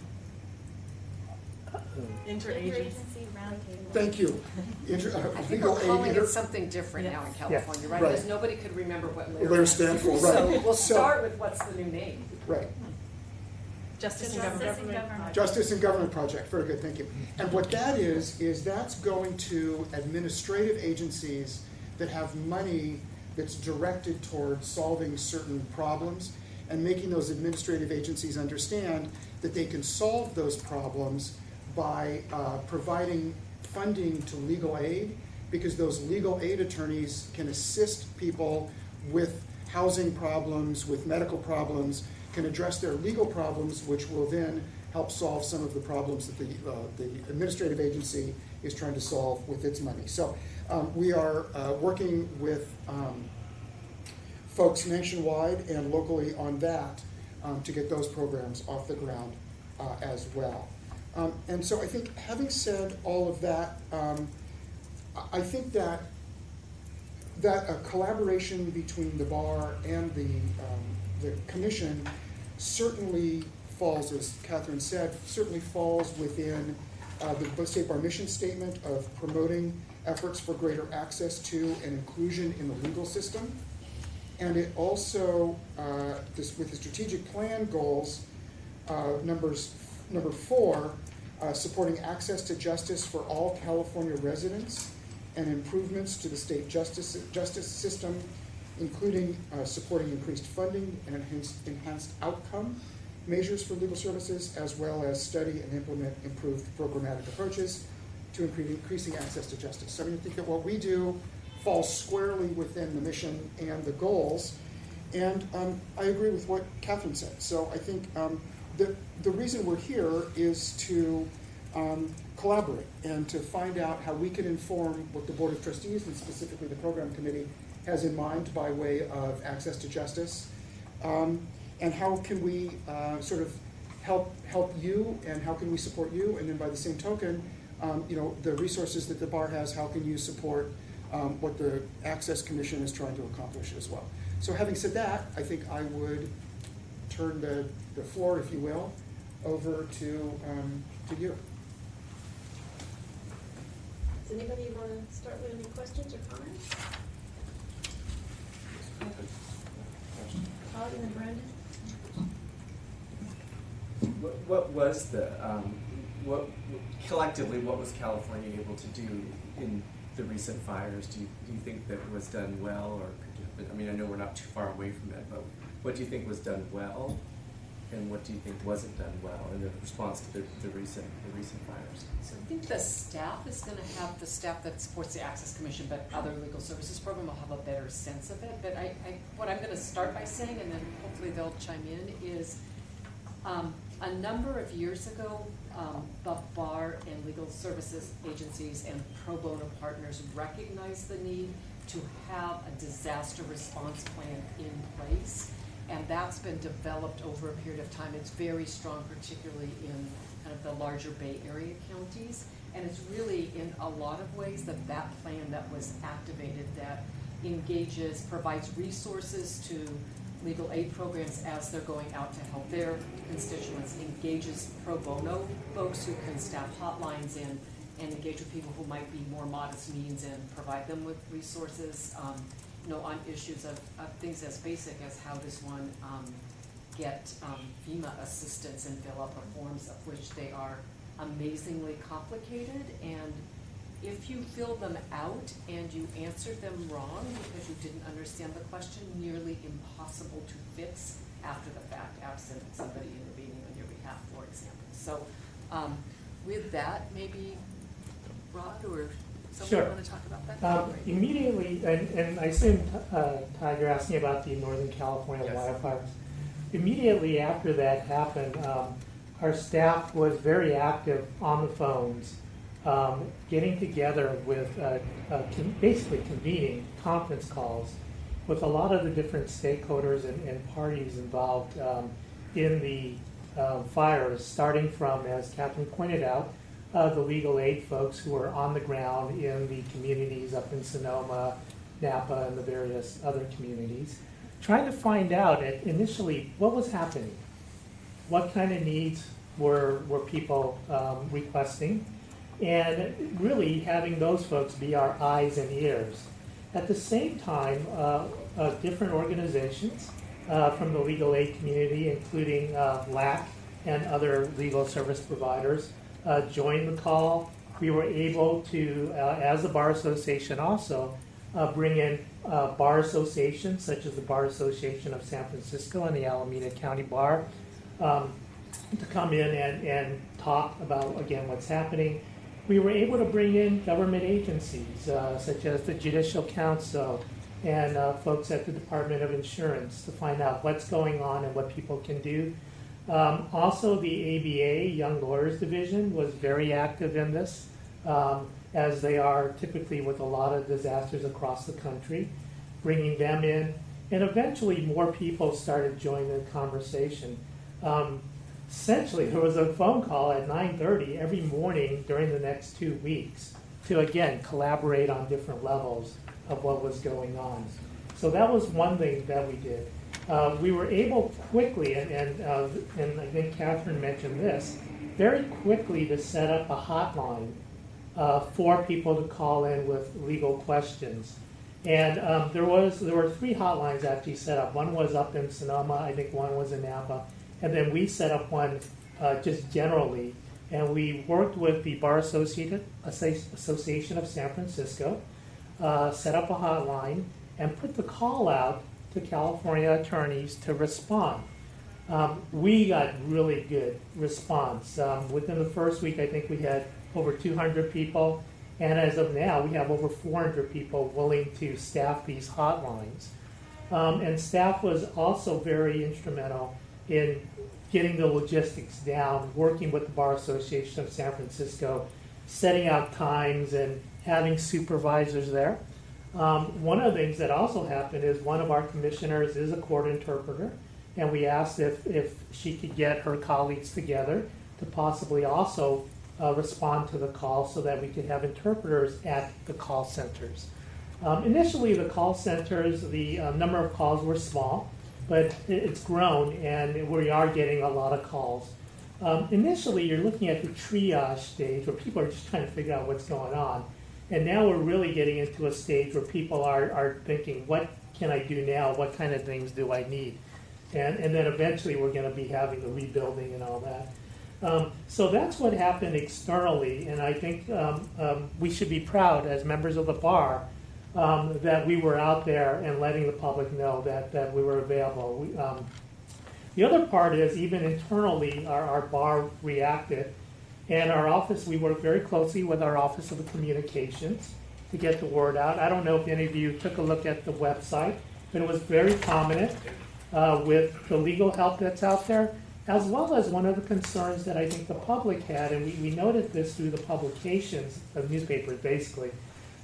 Interagency roundtable. Thank you. I think Legal we're Aid calling it something different now in California, right? Right. Because nobody could remember what LAIR stands for, right. So we'll So- start with what's the new name? Right. Justice and Government. Justice and Government Project, very good, thank you. And what that is that's going to administrative agencies that have money that's directed towards solving certain problems and making those administrative agencies understand that they can solve those problems by providing funding to legal aid, because those legal aid attorneys can assist people with housing problems, with medical problems, can address their legal problems, which will then help solve some of the problems that the administrative agency is trying to solve with its money. So we are working with folks nationwide and locally on that to get those programs off the ground as well. And so I think, having said all of that, I think that a collaboration between the bar and the commission certainly falls, as Catherine said, certainly falls within the State Bar mission statement of promoting efforts for greater access to and inclusion in the legal system. And it also, with the strategic plan goals, number 4, supporting access to justice for all California residents and improvements to the state justice system, including supporting increased funding and enhanced outcome measures for legal services, as well as study and implement improved programmatic approaches to increasing access to justice. So I think that what we do falls squarely within the mission and the goals, and I agree with what Catherine said. So I think the reason we're here is to collaborate and to find out how we can inform what the Board of Trustees, and specifically the Program Committee, has in mind by way of access to justice, and how can we sort of help you, and how can we support you, and then by the same token, the resources that the bar has, how can you support what the Access Commission is trying to accomplish as well. So having said that, I think I would turn the floor, if you will, over to you. Does anybody want to start with any questions or comments? Todd and then Brandon? What was what collectively, what was California able to do in the recent fires? Do you think that was done well, or could you, I mean, I know we're not too far away from it, but what do you think was done well, and what do you think wasn't done well in the response to the recent fires? So I think the staff is going to have, the staff that supports the Access Commission, but other legal services program will have a better sense of it. But what I'm going to start by saying, and then hopefully they'll chime in, is a number of years ago, the bar and legal services agencies and pro bono partners recognized the need to have a disaster response plan in place. And that's been developed over a period of time. It's very strong, particularly in kind of the larger Bay Area counties. And it's really, in a lot of ways, that plan that was activated that engages, provides resources to legal aid programs as they're going out to help their constituents, engages pro bono folks who can staff hotlines and engage with people who might be more modest means and provide them with resources, on issues of things as basic as how does one get FEMA assistance and fill out the forms, of which they are amazingly complicated. And if you fill them out and you answered them wrong because you didn't understand the question, nearly impossible to fix after the fact, absent somebody intervening on your behalf, for example. So with that, maybe Rod or somebody Sure. want to talk about that? Immediately, and I assume, Todd, you're asking about the Northern California Yes. wildfires. Immediately after that happened, our staff was very active on the phones, getting together with, basically convening conference calls with a lot of the different stakeholders and parties involved in the fires, starting from, as Catherine pointed out, the legal aid folks who are on the ground in the communities up in Sonoma, Napa, and the various other communities, trying to find out initially what was happening, what kind of needs were people requesting, and really having those folks be our eyes and ears. At the same time, different organizations from the legal aid community, including LAC and other legal service providers, joined the call. We were able to, as the Bar Association also, bring in bar associations such as the Bar Association of San Francisco and the Alameda County Bar to come in and talk about, again, what's happening. We were able to bring in government agencies such as the Judicial Council and folks at the Department of Insurance to find out what's going on and what people can do. Also, the ABA, Young Lawyers Division, was very active in this, as they are typically with a lot of disasters across the country, bringing them in. And eventually more people started joining the conversation. Essentially, there was a phone call at 9:30 every morning during the next 2 weeks to, again, collaborate on different levels of what was going on. So that was one thing that we did. We were able quickly, and I think Catherine mentioned this, very quickly to set up a hotline for people to call in with legal questions. And there were 3 hotlines actually set up. One was up in Sonoma, I think one was in Napa, and then we set up one just generally. And we worked with the Bar Association of San Francisco, set up a hotline, and put the call out to California attorneys to respond. We got really good response. Within the first week, I think we had over 200 people, and as of now, we have over 400 people willing to staff these hotlines. And staff was also very instrumental in getting the logistics down, working with the Bar Association of San Francisco, setting out times and having supervisors there. One of the things that also happened is one of our commissioners is a court interpreter, and we asked if she could get her colleagues together to possibly also respond to the call so that we could have interpreters at the call centers. Initially, the call centers, the number of calls were small, but it's grown, and we are getting a lot of calls. Initially, you're looking at the triage stage where people are just trying to figure out what's going on. And now we're really getting into a stage where people are thinking, what can I do now? What kind of things do I need? And then eventually we're going to be having the rebuilding and all that. So that's what happened externally, and I think we should be proud as members of the bar that we were out there and letting the public know that we were available. The other part is even internally our bar reacted. And our office, we work very closely with our Office of the Communications to get the word out. I don't know if any of you took a look at the website, but it was very prominent with the legal help that's out there, as well as one of the concerns that I think the public had, and we noted this through the publications of newspapers basically,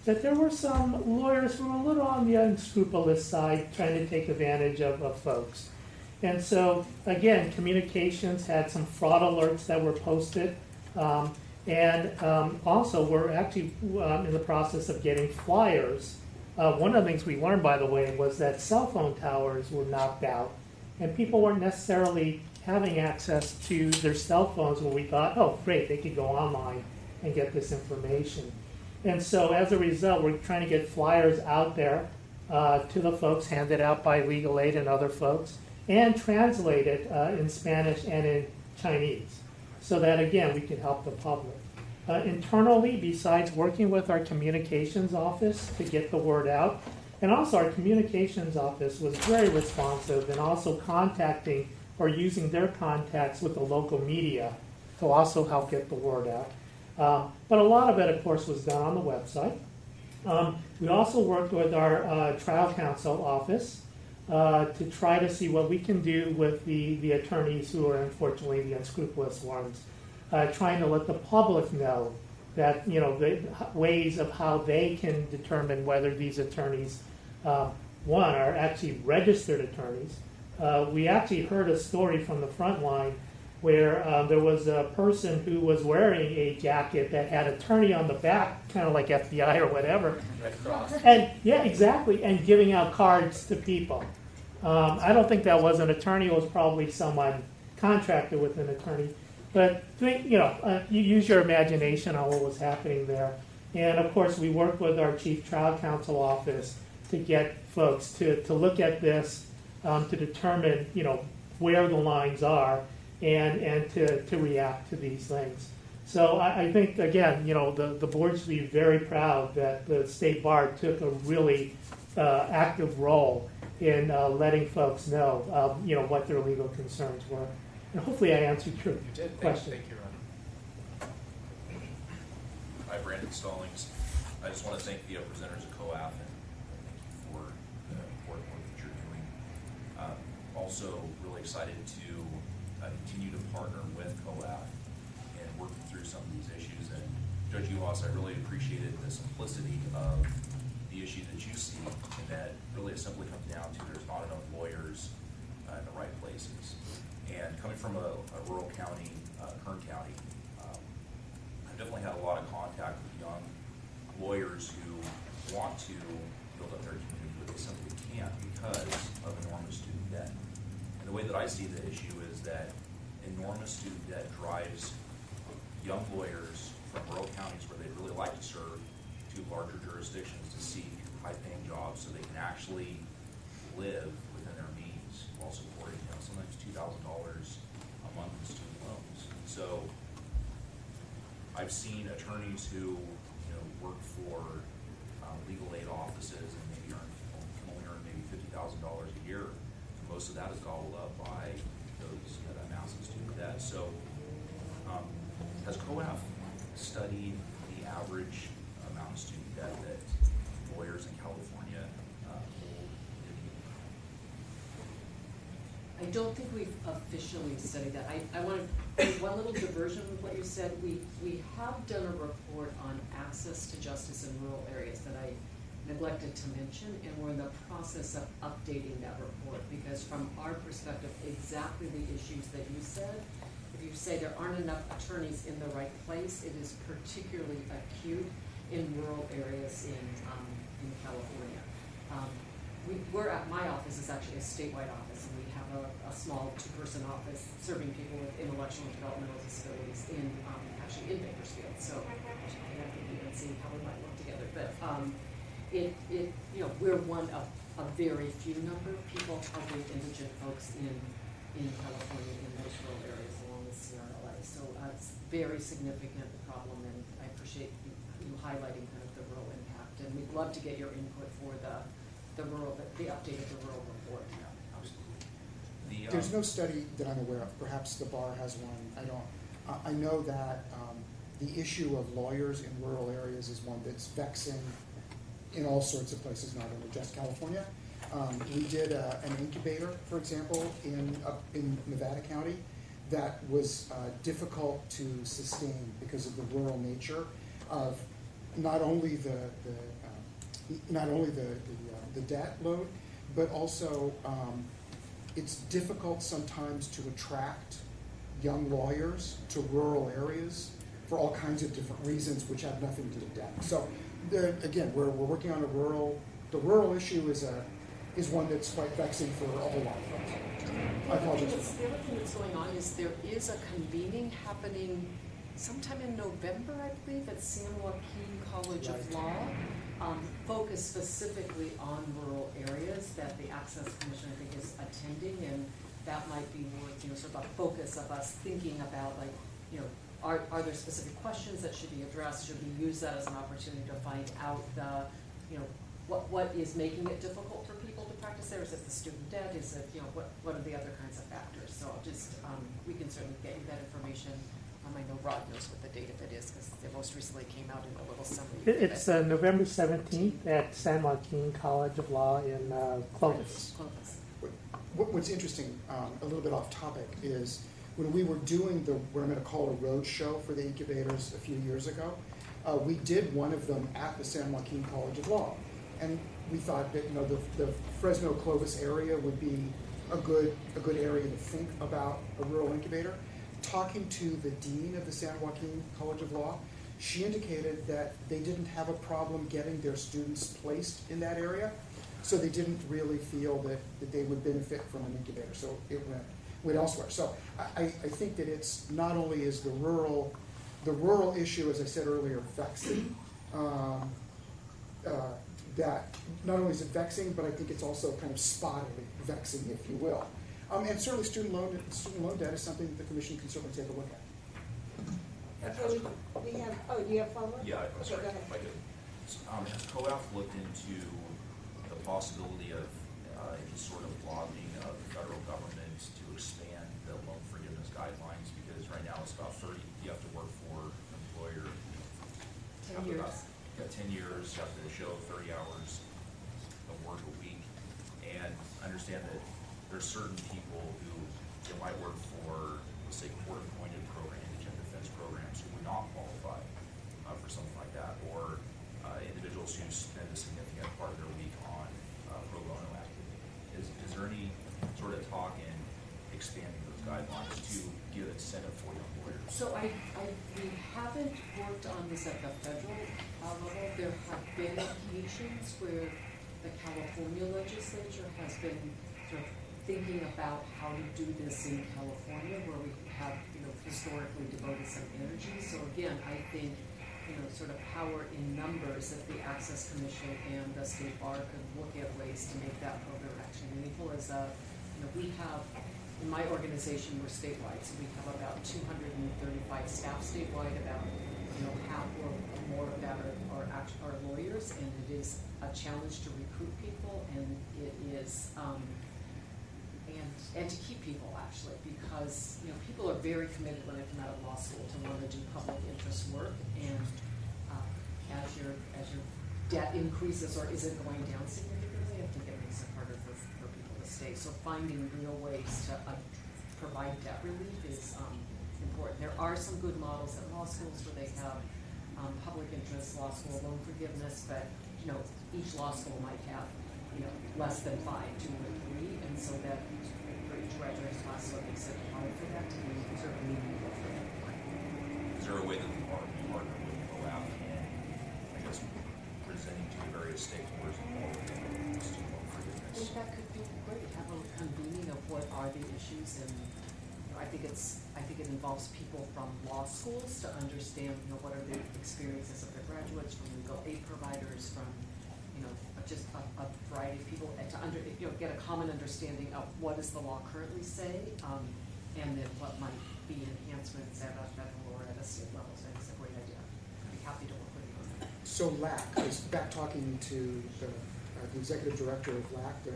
that there were some lawyers who were a little on the unscrupulous side trying to take advantage of folks. And so, again, communications had some fraud alerts that were posted. Also, we're actually in the process of getting flyers. One of the things we learned, by the way, was that cell phone towers were knocked out, and people weren't necessarily having access to their cell phones when we thought, oh, great, they could go online and get this information. And so, as a result, we're trying to get flyers out there to the folks, handed out by legal aid and other folks, and translated in Spanish and in Chinese, so that, again, we can help the public. Internally, besides working with our communications office to get the word out, And also our communications office was very responsive and also contacting or using their contacts with the local media to also help get the word out. But a lot of it, of course, was done on the website. We also worked with our trial counsel office to try to see what we can do with the attorneys who are unfortunately the unscrupulous ones, trying to let the public know that, the ways of how they can determine whether these attorneys, one, are actually registered attorneys. We actually heard a story from the front line where there was a person who was wearing a jacket that had attorney on the back, kind of like FBI or whatever. Red Cross. And yeah, exactly, and giving out cards to people. I don't think that was an attorney. It was probably someone contracted with an attorney. But you use your imagination on what was happening there. And of course, we worked with our chief trial counsel office to get folks to look at this, to determine where the lines are, and to react to these things. So I think, again, the board should be very proud that the State Bar took a really active role in letting folks know, what their legal concerns were. And hopefully I answered your question. Thank you, Ron. Hi, Brandon Stallings. I just want to thank the presenters of COAF and thank you for the important work that you're doing. Also, really excited to continue to partner with COAF and working through some of these issues. And Judge Uhas, I really appreciated the simplicity of the issue that you see, and that really it simply comes down to there's not enough lawyers in the right places. And coming from a rural county, Kern County, I've definitely had a lot of contact with young lawyers who want to build up their community, but they simply can't because of enormous student debt. And the way that I see the issue is that enormous student debt drives young lawyers from rural counties where they'd really like to serve to larger jurisdictions to seek high-paying jobs so they can actually live within their means while supporting, sometimes $2,000 a month in student loans. So I've seen attorneys who, work for legal aid offices and maybe can only earn maybe $50,000 a year. And most of that is gobbled up by that massive student debt. So has COAF studied the average amount of student debt that lawyers in California hold? I don't think we've officially studied that. I want to do one little diversion with what you said. We have done a report on access to justice in rural areas that I neglected to mention, and we're in the process of updating that report because from our perspective, exactly the issues that you said, if you say there aren't enough attorneys in the right place, it is particularly acute in rural areas in California. We're at my office is actually a statewide office, and we have a small two-person office serving people with intellectual and developmental disabilities actually in Bakersfield. So I have to even see how we might work together. But we're one of a very few number of people helping indigent folks in California in those rural areas along the CRLA. So it's a very significant problem, and I appreciate you highlighting kind of the rural impact. And we'd love to get your input for the update of the rural report. Yeah, absolutely. There's no study that I'm aware of. Perhaps the bar has one. I don't. I know that the issue of lawyers in rural areas is one that's vexing in all sorts of places, not only just California. We did an incubator, for example, in Nevada County that was difficult to sustain because of the rural nature of not only the debt load, but also it's difficult sometimes to attract young lawyers to rural areas for all kinds of different reasons, which have nothing to do with debt. So, again, we're working on the rural issue is one that's quite vexing for a whole lot of folks. I apologize. The other thing that's going on is there is a convening happening sometime in November, I believe, at San Joaquin College of Law, focused specifically on rural areas that the Access Commission, I think, is attending, and that might be more, sort of a focus of us thinking about, are there specific questions that should be addressed? Should we use that as an opportunity to find out what is making it difficult for people to practice there? Is it the student debt? Is it, what are the other kinds of factors? So I'll just, we can certainly get you that information. I know Rod knows what the date of it is because it most recently came out in a little summary. It's November 17th at San Joaquin College of Law in Clovis. What's interesting, a little bit off topic, is when we were doing what I'm going to call a road show for the incubators a few years ago, we did one of them at the San Joaquin College of Law. And we thought that the Fresno Clovis area would be a good area to think about a rural incubator. Talking to the dean of the San Joaquin College of Law, she indicated that they didn't have a problem getting their students placed in that area, so they didn't really feel that they would benefit from an incubator, so it went elsewhere. So I think that it's not only is the rural issue, as I said earlier, vexing, that not only is it vexing, but I think it's also kind of spottily vexing, if you will. And certainly student loan debt is something that the commission can certainly take a look at. Okay, we have, do you have follow-up? Yeah, I'm sorry, Okay, go ahead. if I could. Has COAF looked into the possibility of any sort of lobbying of the federal government to expand the loan forgiveness guidelines? Because right now it's about 30, you have to work for an employer. 10 years. 10 years, you have to show 30 hours of work a week. And understand that there's certain people who might work for, let's say, court-appointed program, indigent defense programs who would not qualify for something like that, or individuals who spend a significant part of their week on pro bono activity. Is there any sort of talk in expanding those guidelines to give incentive for the employers? So we haven't worked on this at the federal level. There have been occasions where the California legislature has been sort of thinking about how to do this in California, where we have, historically devoted some energy. So again, I think, sort of power in numbers if the Access Commission and the State Bar could look at ways to make that program actually meaningful. As we have, in my organization, we're statewide, so we have about 235 staff statewide. About half or more of that are lawyers, and it is a challenge to recruit people, and it is. And to keep people, actually, because people are very committed when they come out of law school to want to do public interest work, and as your debt increases or isn't going down significantly, I think it makes it harder for people to stay. So finding real ways to provide debt relief is important. There are some good models at law schools where they have public interest law school loan forgiveness, but each law school might have less than 5, 2 or 3, and so that for each graduate class, so it makes it hard for that to be sort of meaningful for them. Is there a way that the partner would go out and, I guess, presenting to the various stakeholders involved in student loan forgiveness? I think that could be great. Have a convening of what are the issues, and I think it involves people from law schools to understand what are the experiences of their graduates, from legal aid providers, from just a variety of people, and to get a common understanding of what does the law currently say, and then what might be enhancements at a federal or at a state level. So it's a great idea. I'd be happy to work with you on that. So LAC, I was back talking to the executive director of LAC, the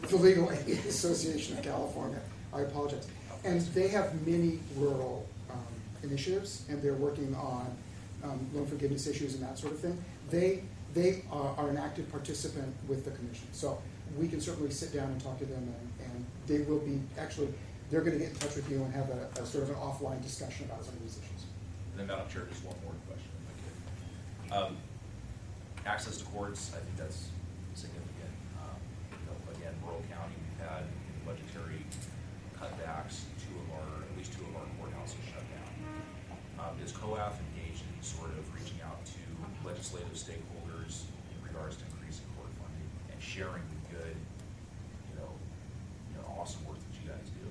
the Legal Aid Association of California. I apologize. And they have many rural initiatives, and they're working on loan forgiveness issues and that sort of thing. They are an active participant with the commission. So we can certainly sit down and talk to them, and they will be, actually, they're going to get in touch with you and have a sort of an offline discussion about some of these issues. And then, Madam Chair, just one more question, if I could. Access to courts, I think that's significant. Again, rural county, we've had budgetary cutbacks. At least two of our courthouses shut down. Is COAF engaged in sort of reaching out to legislative stakeholders in regards to increasing court funding and sharing the good, awesome work that you guys do?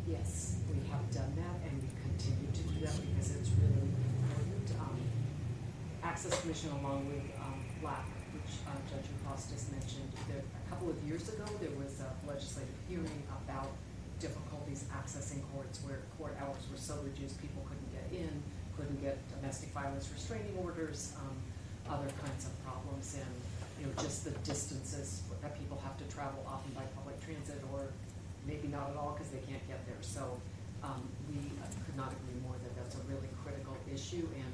Yes, we have done that, and we continue to do that because it's really important. Access Commission, along with LAC, which Judge Costas mentioned, a couple of years ago there was a legislative hearing about difficulties accessing courts where court hours were so reduced people couldn't get in, couldn't get domestic violence restraining orders. other kinds of problems and, just the distances that people have to travel often by public transit or maybe not at all because they can't get there. So we could not agree more that that's a really critical issue. And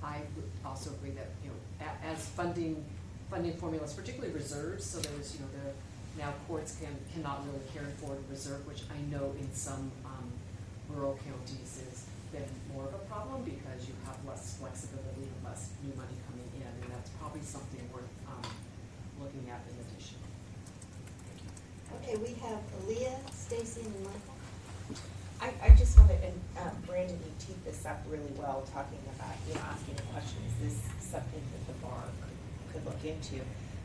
I would also agree that, as funding formulas, particularly reserves, so there's, now courts cannot really carry forward a reserve, which I know in some rural counties has been more of a problem because you have less flexibility and less new money coming in, and that's probably something worth looking at in addition. Okay, we have Aaliyah, Stacy, and Michael. I just wanted, and Brandon, you teed this up really well, talking about, asking the question, is this something that the bar could look into?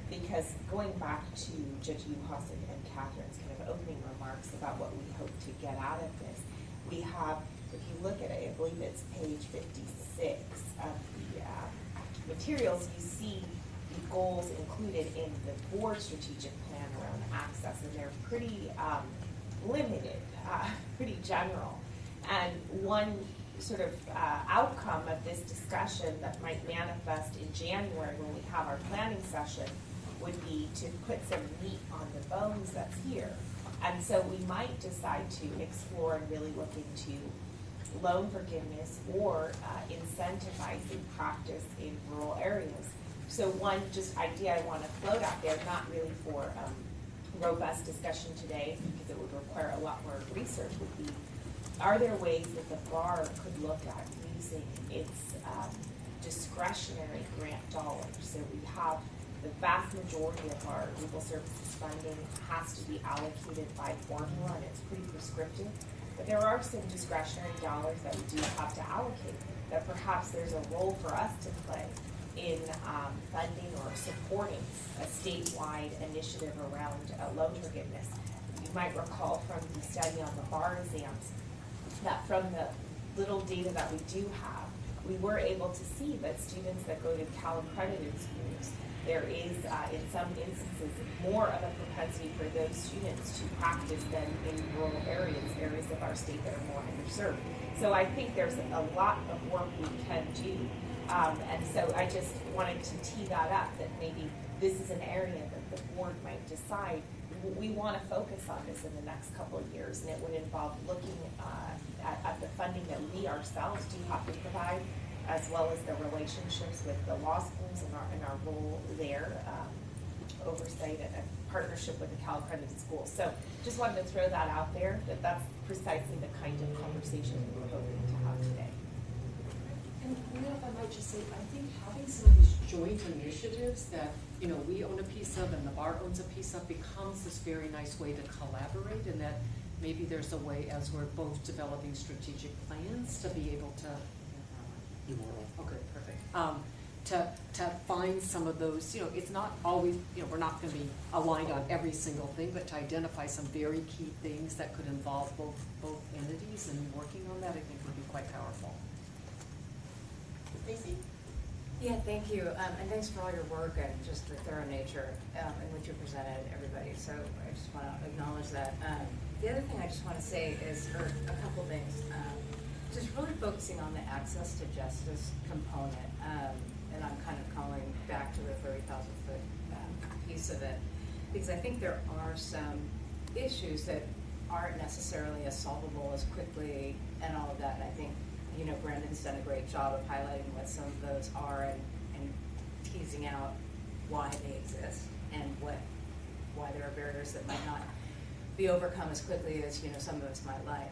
Because going back to Judge Uhas and Catherine's kind of opening remarks about what we hope to get out of this, we have, if you look at it, I believe it's page 56 of the materials, you see the goals included in the board strategic plan around access, and they're pretty limited, pretty general. And one sort of outcome of this discussion that might manifest in January when we have our planning session would be to put some meat on the bones that's here. And so we might decide to explore and really look into loan forgiveness or incentivizing practice in rural areas. So one just idea I want to float out there, not really for robust discussion today because it would require a lot more research, would be, are there ways that the bar could look at using its discretionary grant dollars? So we have the vast majority of our legal services funding has to be allocated by formula, and it's pretty prescriptive. But there are some discretionary dollars that we do have to allocate, that perhaps there's a role for us to play in funding or supporting a statewide initiative around loan forgiveness. You might recall from the study on the bar exams that from the little data that we do have, we were able to see that students that go to Cal-accredited schools, there is, in some instances, more of a propensity for those students to practice than in rural areas of our state that are more underserved. So I think there's a lot of work we can do. And so I just wanted to tee that up, that maybe this is an area that the board might decide we want to focus on this in the next couple of years, and it would involve looking at the funding that we ourselves do have to provide, as well as the relationships with the law schools and our role there, oversight and partnership with the Cal-accredited schools. So just wanted to throw that out there, that's precisely the kind of conversation we were hoping to have today. And if I might just say, I think having some of these joint initiatives that we own a piece of and the bar owns a piece of becomes this very nice way to collaborate, and that maybe there's a way, as we're both developing strategic plans, to be able to. Okay, perfect. To find some of those, it's not always, we're not going to be aligned on every single thing, but to identify some very key things that could involve both entities, and working on that, I think would be quite powerful. Stacey? Yeah, thank you, and thanks for all your work and just the thorough nature in which you presented everybody. So I just want to acknowledge that. The other thing I just want to say is, or a couple things, just really focusing on the access to justice component, and I'm kind of calling back to the 30,000-foot piece of it, because I think there are some issues that aren't necessarily as solvable as quickly and all of that, and I think Brandon's done a great job of highlighting what some of those are and teasing out why they exist and why there are barriers that might not be overcome as quickly as some of us might like.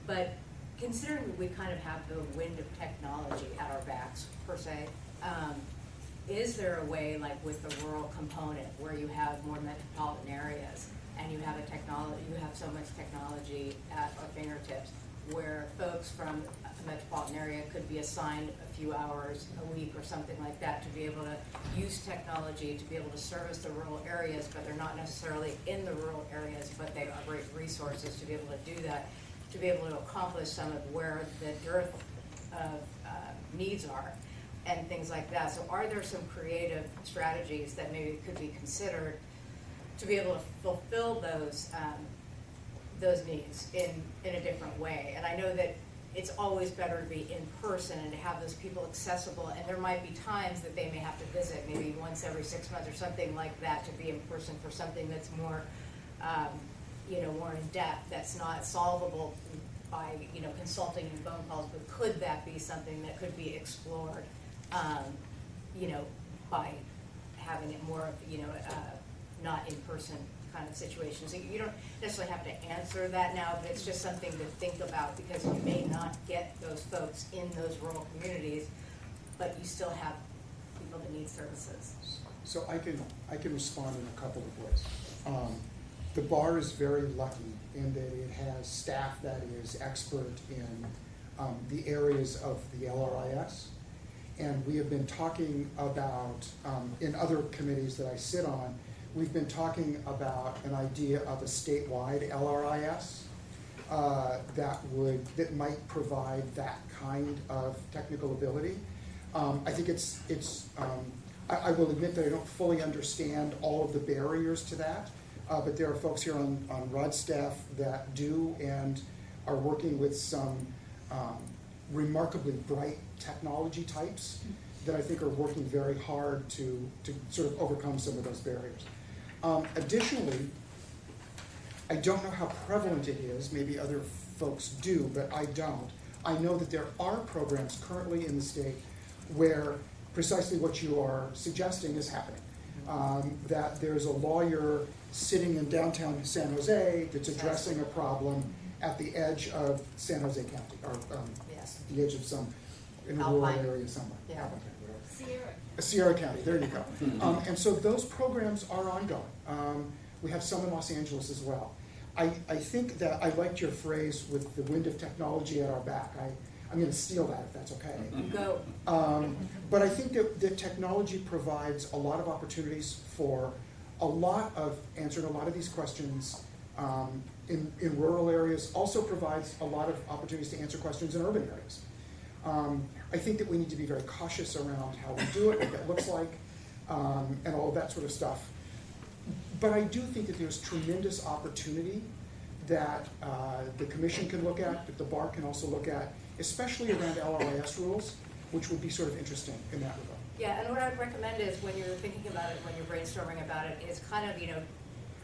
But considering that we kind of have the wind of technology at our backs per se, is there a way, like with the rural component, where you have more metropolitan areas and you have so much technology at our fingertips, where folks from a metropolitan area could be assigned a few hours a week or something like that to be able to use technology to be able to service the rural areas, but they're not necessarily in the rural areas, but they have great resources to be able to do that, to be able to accomplish some of where the dearth of needs are and things like that. So are there some creative strategies that maybe could be considered to be able to fulfill those needs in a different way? And I know that it's always better to be in person and to have those people accessible, and there might be times that they may have to visit, maybe once every 6 months or something like that, to be in person for something that's more, more in depth, that's not solvable by, consulting and phone calls, but could that be something that could be explored, by having it more of, not in-person kind of situation. So you don't necessarily have to answer that now, but it's just something to think about, because you may not get those folks in those rural communities, but you still have people that need services. So I can respond in a couple of ways. The bar is very lucky in that it has staff that is expert in the areas of the LRIS. And we have been talking about, in other committees that I sit on, we've been talking about an idea of a statewide LRIS that might provide that kind of technical ability. I think I will admit that I don't fully understand all of the barriers to that, but there are folks here on RUD staff that do and are working with some remarkably bright technology types that I think are working very hard to sort of overcome some of those barriers. Additionally, I don't know how prevalent it is, maybe other folks do, but I don't. I know that there are programs currently in the state where precisely what you are suggesting is happening. That there's a lawyer sitting in downtown San Jose that's addressing a problem at the edge of San Jose County, or the edge of in a rural area somewhere. Yeah. Sierra County, there you go. And so those programs are ongoing. We have some in Los Angeles as well. I think that I liked your phrase with the wind of technology at our back. I'm going to steal that if that's okay. Go. But I think that technology provides a lot of opportunities for answering a lot of these questions in rural areas, also provides a lot of opportunities to answer questions in urban areas. I think that we need to be very cautious around how we do it, what that looks like, and all of that sort of stuff. But I do think that there's tremendous opportunity that the commission can look at, that the bar can also look at, especially around LRIS rules, which would be sort of interesting in that regard. Yeah, and what I would recommend is when you're thinking about it, when you're brainstorming about it, is kind of,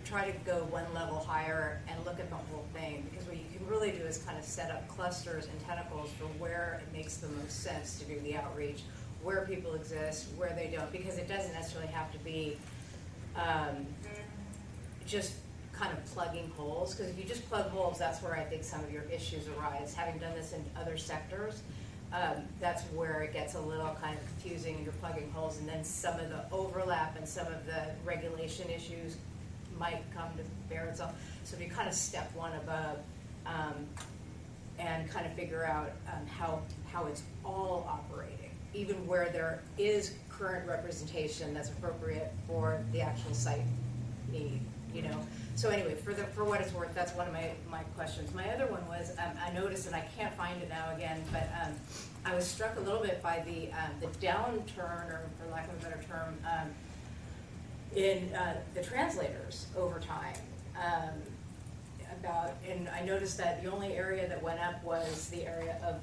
try to go one level higher and look at the whole thing, because what you can really do is kind of set up clusters and tentacles for where it makes the most sense to do the outreach, where people exist, where they don't, because it doesn't necessarily have to be just kind of plugging holes, because if you just plug holes, that's where I think some of your issues arise. Having done this in other sectors, that's where it gets a little kind of confusing, and you're plugging holes, and then some of the overlap and some of the regulation issues might come to bear itself. So if you kind of step one above and kind of figure out how it's all operating, even where there is current representation that's appropriate for the actual site need, So anyway, for what it's worth, that's one of my questions. My other one was, I noticed, and I can't find it now again, but I was struck a little bit by the downturn, or for lack of a better term, in the translators over time. And I noticed that the only area that went up was the area of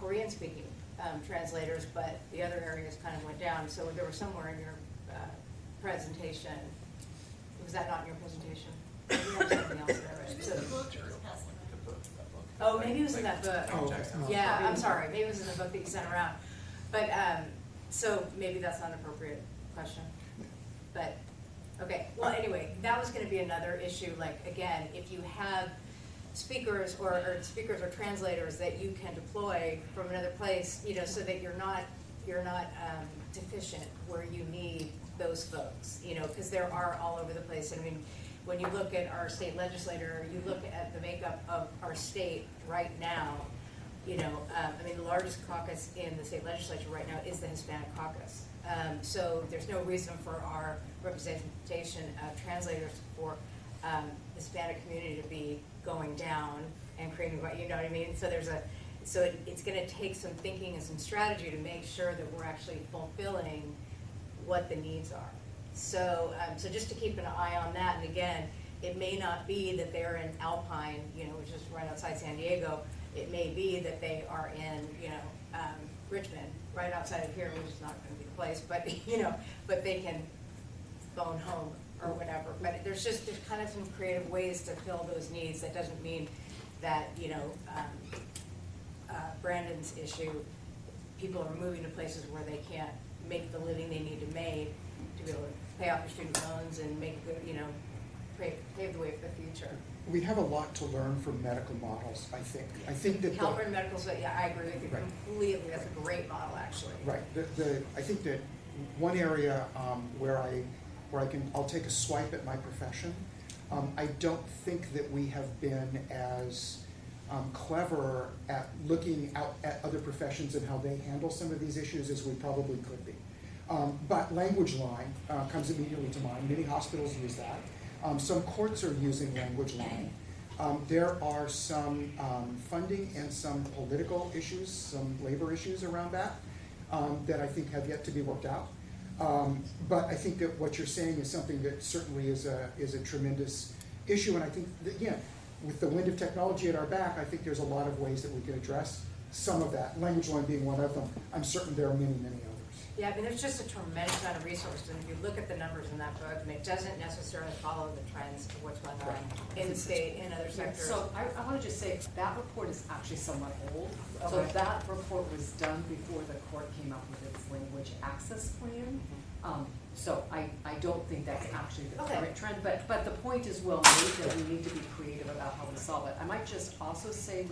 Korean-speaking translators, but the other areas kind of went down. So there was somewhere in your presentation. Was that not in your presentation? Maybe you have something else there, right? Oh, maybe it was in that book. Oh, yeah, I'm sorry. Maybe it was in the book that you sent around. But so maybe that's not an appropriate question. But okay. Well, anyway, that was going to be another issue. Like again, if you have speakers or translators that you can deploy from another place, so that you're not deficient where you need those folks, because there are all over the place. I mean, when you look at our state legislator, you look at the makeup of our state right now, the largest caucus in the state legislature right now is the Hispanic caucus. So there's no reason for our representation of translators for the Hispanic community to be going down and creating, you know what I mean? So it's going to take some thinking and some strategy to make sure that we're actually fulfilling what the needs are. So just to keep an eye on that. And again, it may not be that they're in Alpine, which is right outside San Diego. It may be that they are in, Richmond, right outside of here, which is not gonna be the place, but, but they can phone home or whatever. But there's kind of some creative ways to fill those needs. That doesn't mean that, Brandon's issue, people are moving to places where they can't make the living they need to make to be able to pay off your student loans and make good, pave the way for the future. We have a lot to learn from medical models, I think. I think that California Medical, yeah, I agree with you Right. completely. That's a great model, actually. Right. I think that one area where I'll take a swipe at my profession. I don't think that we have been as clever at looking out at other professions and how they handle some of these issues as we probably could be. But language line comes immediately to mind. Many hospitals use that. Some courts are using language line. There are some funding and some political issues, some labor issues around that that I think have yet to be worked out. But I think that what you're saying is something that certainly is a tremendous issue. And I think that, again, with the wind of technology at our back, I think there's a lot of ways that we can address some of that. Language line being one of them. I'm certain there are many, many others. Yeah, I mean, there's just a tremendous amount of resources, and if you look at the numbers in that book, and it doesn't necessarily follow the trends of what's going on in the state, in other sectors. So I want to just say, that report is actually somewhat old. So that report was done before the court came up with its language access plan. So I don't think that's actually the current trend, but the point is well made that we need to be creative about how we solve it. I might just also say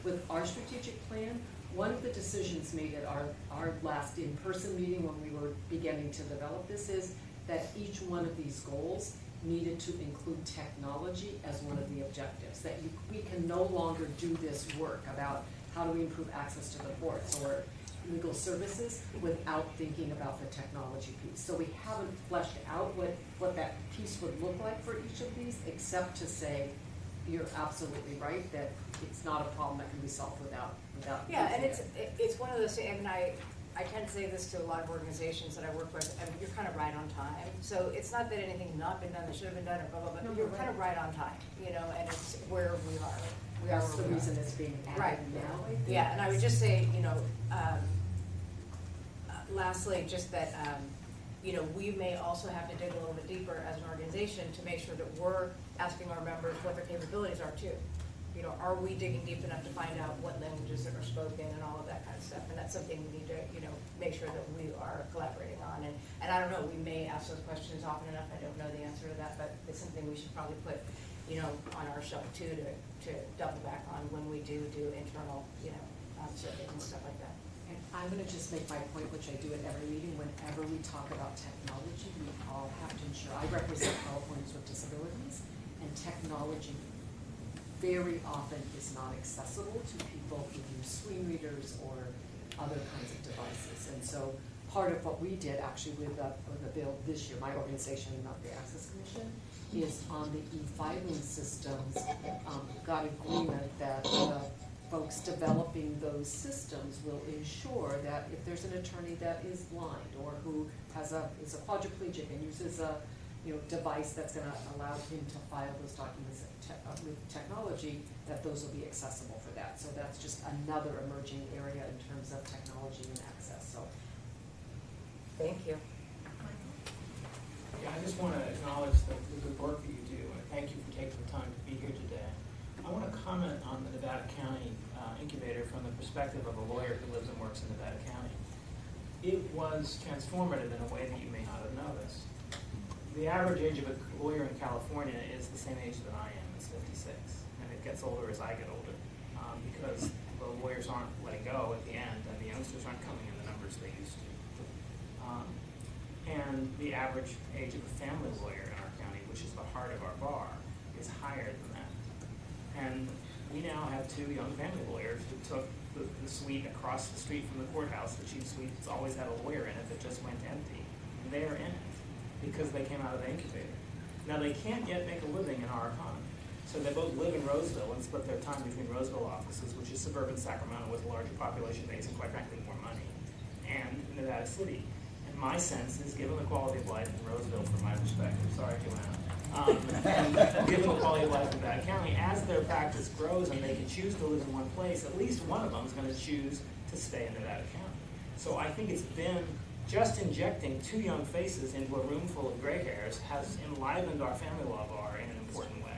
with our strategic plan, one of the decisions made at our last in-person meeting when we were beginning to develop this is that each one of these goals needed to include technology as one of the objectives. That we can no longer do this work about how do we improve access to the courts or legal services without thinking about the technology piece. So we haven't fleshed out what that piece would look like for each of these, except to say, you're absolutely right that it's not a problem that can be solved without. Yeah, and it's one of those things. I mean, I tend to say this to a lot of organizations that I work with. I mean, you're kind of right on time. So it's not that anything's not been done that should have been done or blah blah blah. No, you're kind of right on time, and it's where we are. That's the reason it's being added now. I think. Yeah, and I would just say, lastly, just that we may also have to dig a little bit deeper as an organization to make sure that we're asking our members what their capabilities are too. Are we digging deep enough to find out what languages that are spoken and all of that kind of stuff? And that's something we need to, make sure that we are collaborating on. And I don't know, we may ask those questions often enough. I don't know the answer to that, but it's something we should probably put, on our shelf too to double back on when we do internal, surveys and stuff like that. And I'm going to just make my point, which I do at every meeting. Whenever we talk about technology, we all have to ensure. I represent Californians with disabilities, and technology very often is not accessible to people who use screen readers or other kinds of devices. And so part of what we did actually with the bill this year, my organization, not the Access Commission, is on the e-filing systems, got agreement that the folks developing those systems will ensure that if there's an attorney that is blind or who is a quadriplegic and uses a device that's going to allow him to file those documents with technology, that those will be accessible for that. So that's just another emerging area in terms of technology and access. So, thank you. Yeah, I just want to acknowledge the good work that you do, and thank you for taking the time to be here today. I want to comment on the Nevada County incubator from the perspective of a lawyer who lives and works in Nevada County. It was transformative in a way that you may not have noticed. The average age of a lawyer in California is the same age that I am. It's 56, and it gets older as I get older because the lawyers aren't letting go at the end, and the youngsters aren't coming in the numbers they used to. And the average age of a family lawyer in our county, which is the heart of our bar, is higher than that. And we now have 2 young family lawyers who took the suite across the street from the courthouse. The chief suite has always had a lawyer in it that just went empty, and they are in it because they came out of the incubator. Now, they can't yet make a living in our economy. So they both live in Roseville and split their time between Roseville offices, which is suburban Sacramento with a larger population base and, quite frankly, more money, and Nevada City. And my sense is, given the quality of life in Roseville, from my perspective, sorry, Joanna, And given the quality of life in that county, as their practice grows and they can choose to live in one place, at least one of them is going to choose to stay in Nevada County. So I think it's been just injecting 2 young faces into a room full of gray hairs has enlivened our family law bar in an important way.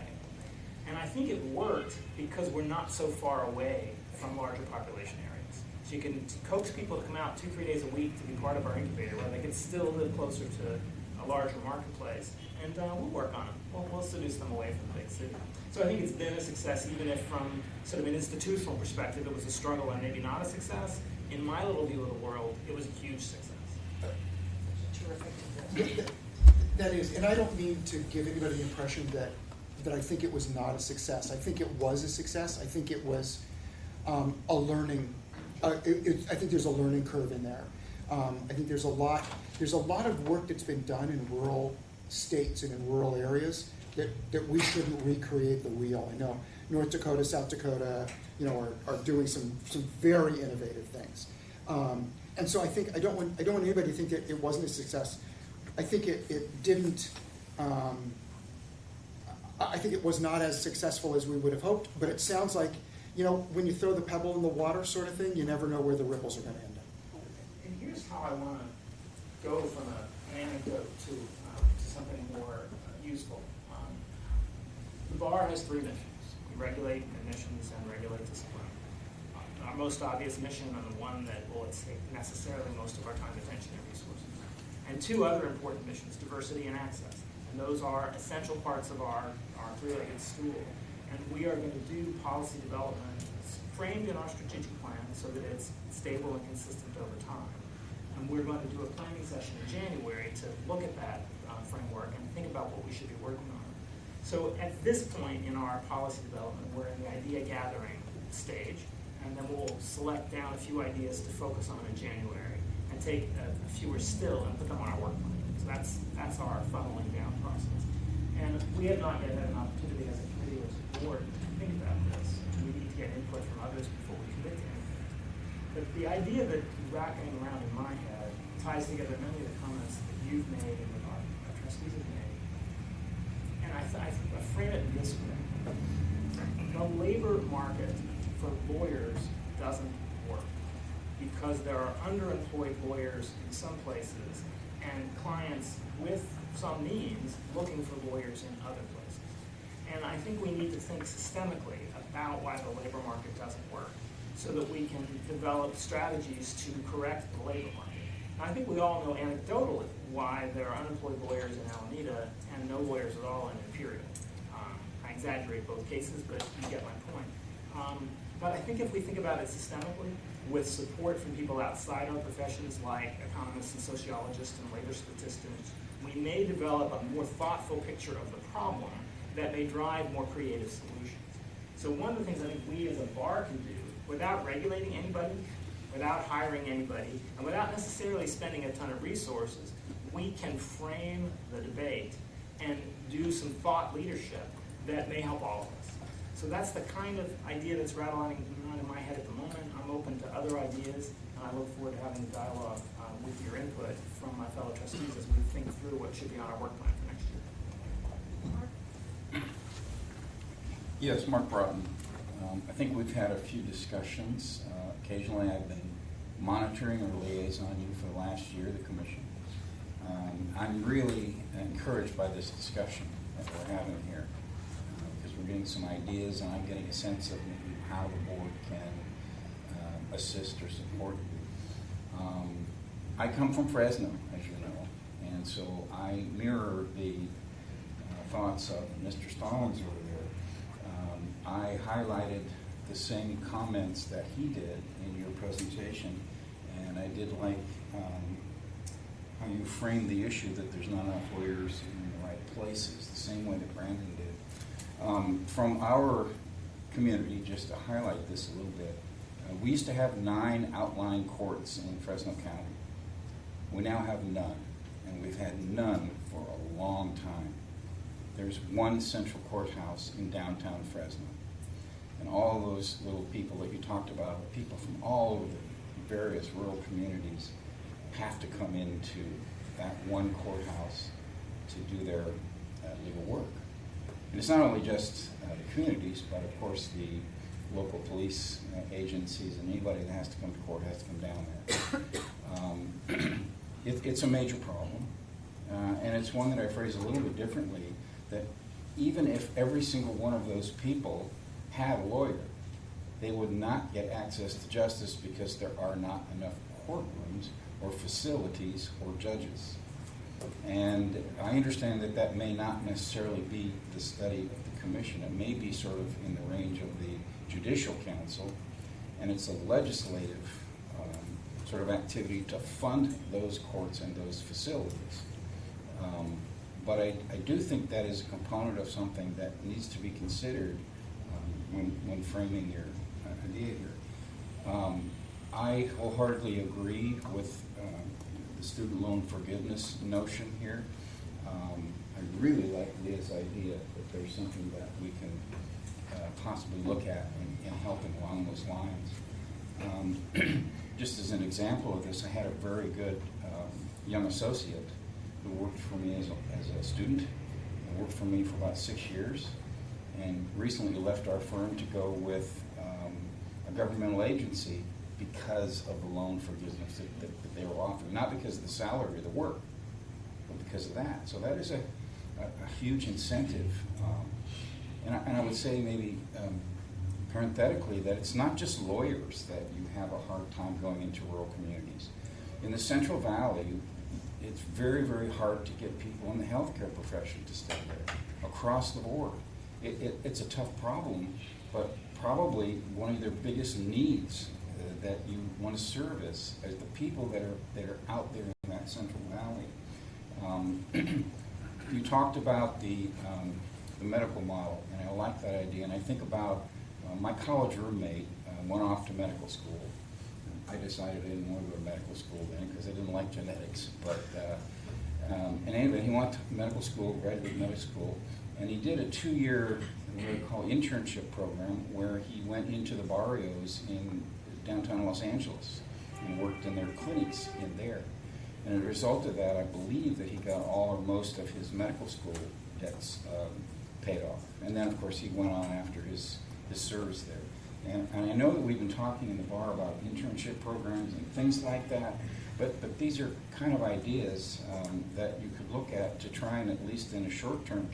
And I think it worked because we're not so far away from larger population areas. So you can coax people to come out 2-3 days a week to be part of our incubator where they can still live closer to a larger marketplace. And we'll work on them. We'll seduce them away from the big city. So I think it's been a success, even if from sort of an institutional perspective it was a struggle and maybe not a success. In my little view of the world, it was a huge success. Terrific. That is, and I don't mean to give anybody the impression that I think it was not a success. I think it was a success. I think it was a learning. I think there's a learning curve in there. I think there's a lot of work that's been done in rural states and in rural areas that we shouldn't recreate the wheel. I know North Dakota, South Dakota, are doing some very innovative things. And so I think I don't want anybody to think that it wasn't a success. I think it didn't. I think it was not as successful as we would have hoped. But it sounds like when you throw the pebble in the water, sort of thing, you never know where the ripples are going to end up. And here's how I want to go from an anecdote to something more useful. The bar has 3 missions. We regulate admissions and regulate discipline. Our most obvious mission, and the one that will take necessarily most of our time, attention, and resources. And 2 other important missions, diversity and access. And those are essential parts of our 3-legged stool. And we are going to do policy development framed in our strategic plan so that it's stable and consistent over time. And we're going to do a planning session in January to look at that framework and think about what we should be working on. So at this point in our policy development, we're in the idea gathering stage. And then we'll select down a few ideas to focus on in January and take a fewer still and put them on our work plan. So that's our funneling down process. And we have not yet had an opportunity as a committee or as a board to think about this. We need to get input from others before we commit to anything. But the idea that racking around in my head ties together many of the comments that you've made and that our trustees have made. And I frame it this way. The labor market for lawyers doesn't work because there are underemployed lawyers in some places and clients with some means looking for lawyers in other places. And I think we need to think systemically about why the labor market doesn't work so that we can develop strategies to correct the labor market. And I think we all know anecdotally why there are unemployed lawyers in Alameda and no lawyers at all in Imperial. I exaggerate both cases, but you get my point. But I think if we think about it systemically, with support from people outside our professions like economists and sociologists and labor statisticians, we may develop a more thoughtful picture of the problem that may drive more creative solutions. So one of the things I think we as a bar can do, without regulating anybody, without hiring anybody, and without necessarily spending a ton of resources, we can frame the debate and do some thought leadership that may help all of us. So that's the kind of idea that's rattling around in my head at the moment. I'm open to other ideas, and I look forward to having a dialogue with your input from my fellow trustees as we think through what should be on our work plan for next year. Yes, Mark Broughton. I think we've had a few discussions. Occasionally I've been monitoring or liaisoning for the last year, the commission. I'm really encouraged by this discussion that we're having here. We're getting some ideas, and I'm getting a sense of maybe how the board can assist or support you. I come from Fresno, as you know, and so I mirror the thoughts of Mr. Stallings over there. I highlighted the same comments that he did in your presentation, and I did like how you framed the issue that there's not enough lawyers in the right places, the same way that Brandon did. From our community, just to highlight this a little bit, we used to have 9 outlying courts in Fresno County. We now have none, and we've had none for a long time. There's one central courthouse in downtown Fresno. And all those little people that you talked about, people from all over the various rural communities, have to come into that one courthouse to do their legal work. And it's not only just the communities, but of course the local police agencies, and anybody that has to come to court has to come down there. It's a major problem, and it's one that I phrase a little bit differently, that even if every single one of those people had a lawyer, they would not get access to justice because there are not enough courtrooms or facilities or judges. And I understand that that may not necessarily be the study of the commission. It may be sort of in the range of the Judicial Council, and it's a legislative sort of activity to fund those courts and those facilities. But I do think that is a component of something that needs to be considered when framing your idea here. I wholeheartedly agree with the student loan forgiveness notion here. I really like Leah's idea that there's something that we can possibly look at in helping along those lines. Just as an example of this, I had a very good young associate who worked for me as a student, and worked for me for about 6 years, and recently left our firm to go with a governmental agency because of the loan forgiveness that they were offering, not because of the salary or the work, but because of that. So that is a huge incentive. And I would say maybe parenthetically that it's not just lawyers that you have a hard time going into rural communities. In the Central Valley, it's very, very hard to get people in the healthcare profession to stay there across the board. It's a tough problem, but probably one of their biggest needs that you want to service as the people that are out there in that Central Valley. You talked about the medical model, and I like that idea. And I think about my college roommate went off to medical school. I decided I didn't want to go to medical school then because I didn't like genetics. But and anyway, he went to medical school, graduate medical school, and he did a 2-year what we call internship program where he went into the barrios in downtown Los Angeles and worked in their clinics in there. And as a result of that, I believe that he got all or most of his medical school debts paid off. And then, of course, he went on after his service there. And I know that we've been talking in the bar about internship programs and things like that, but these are kind of ideas that you could look at to try and, at least in a short term,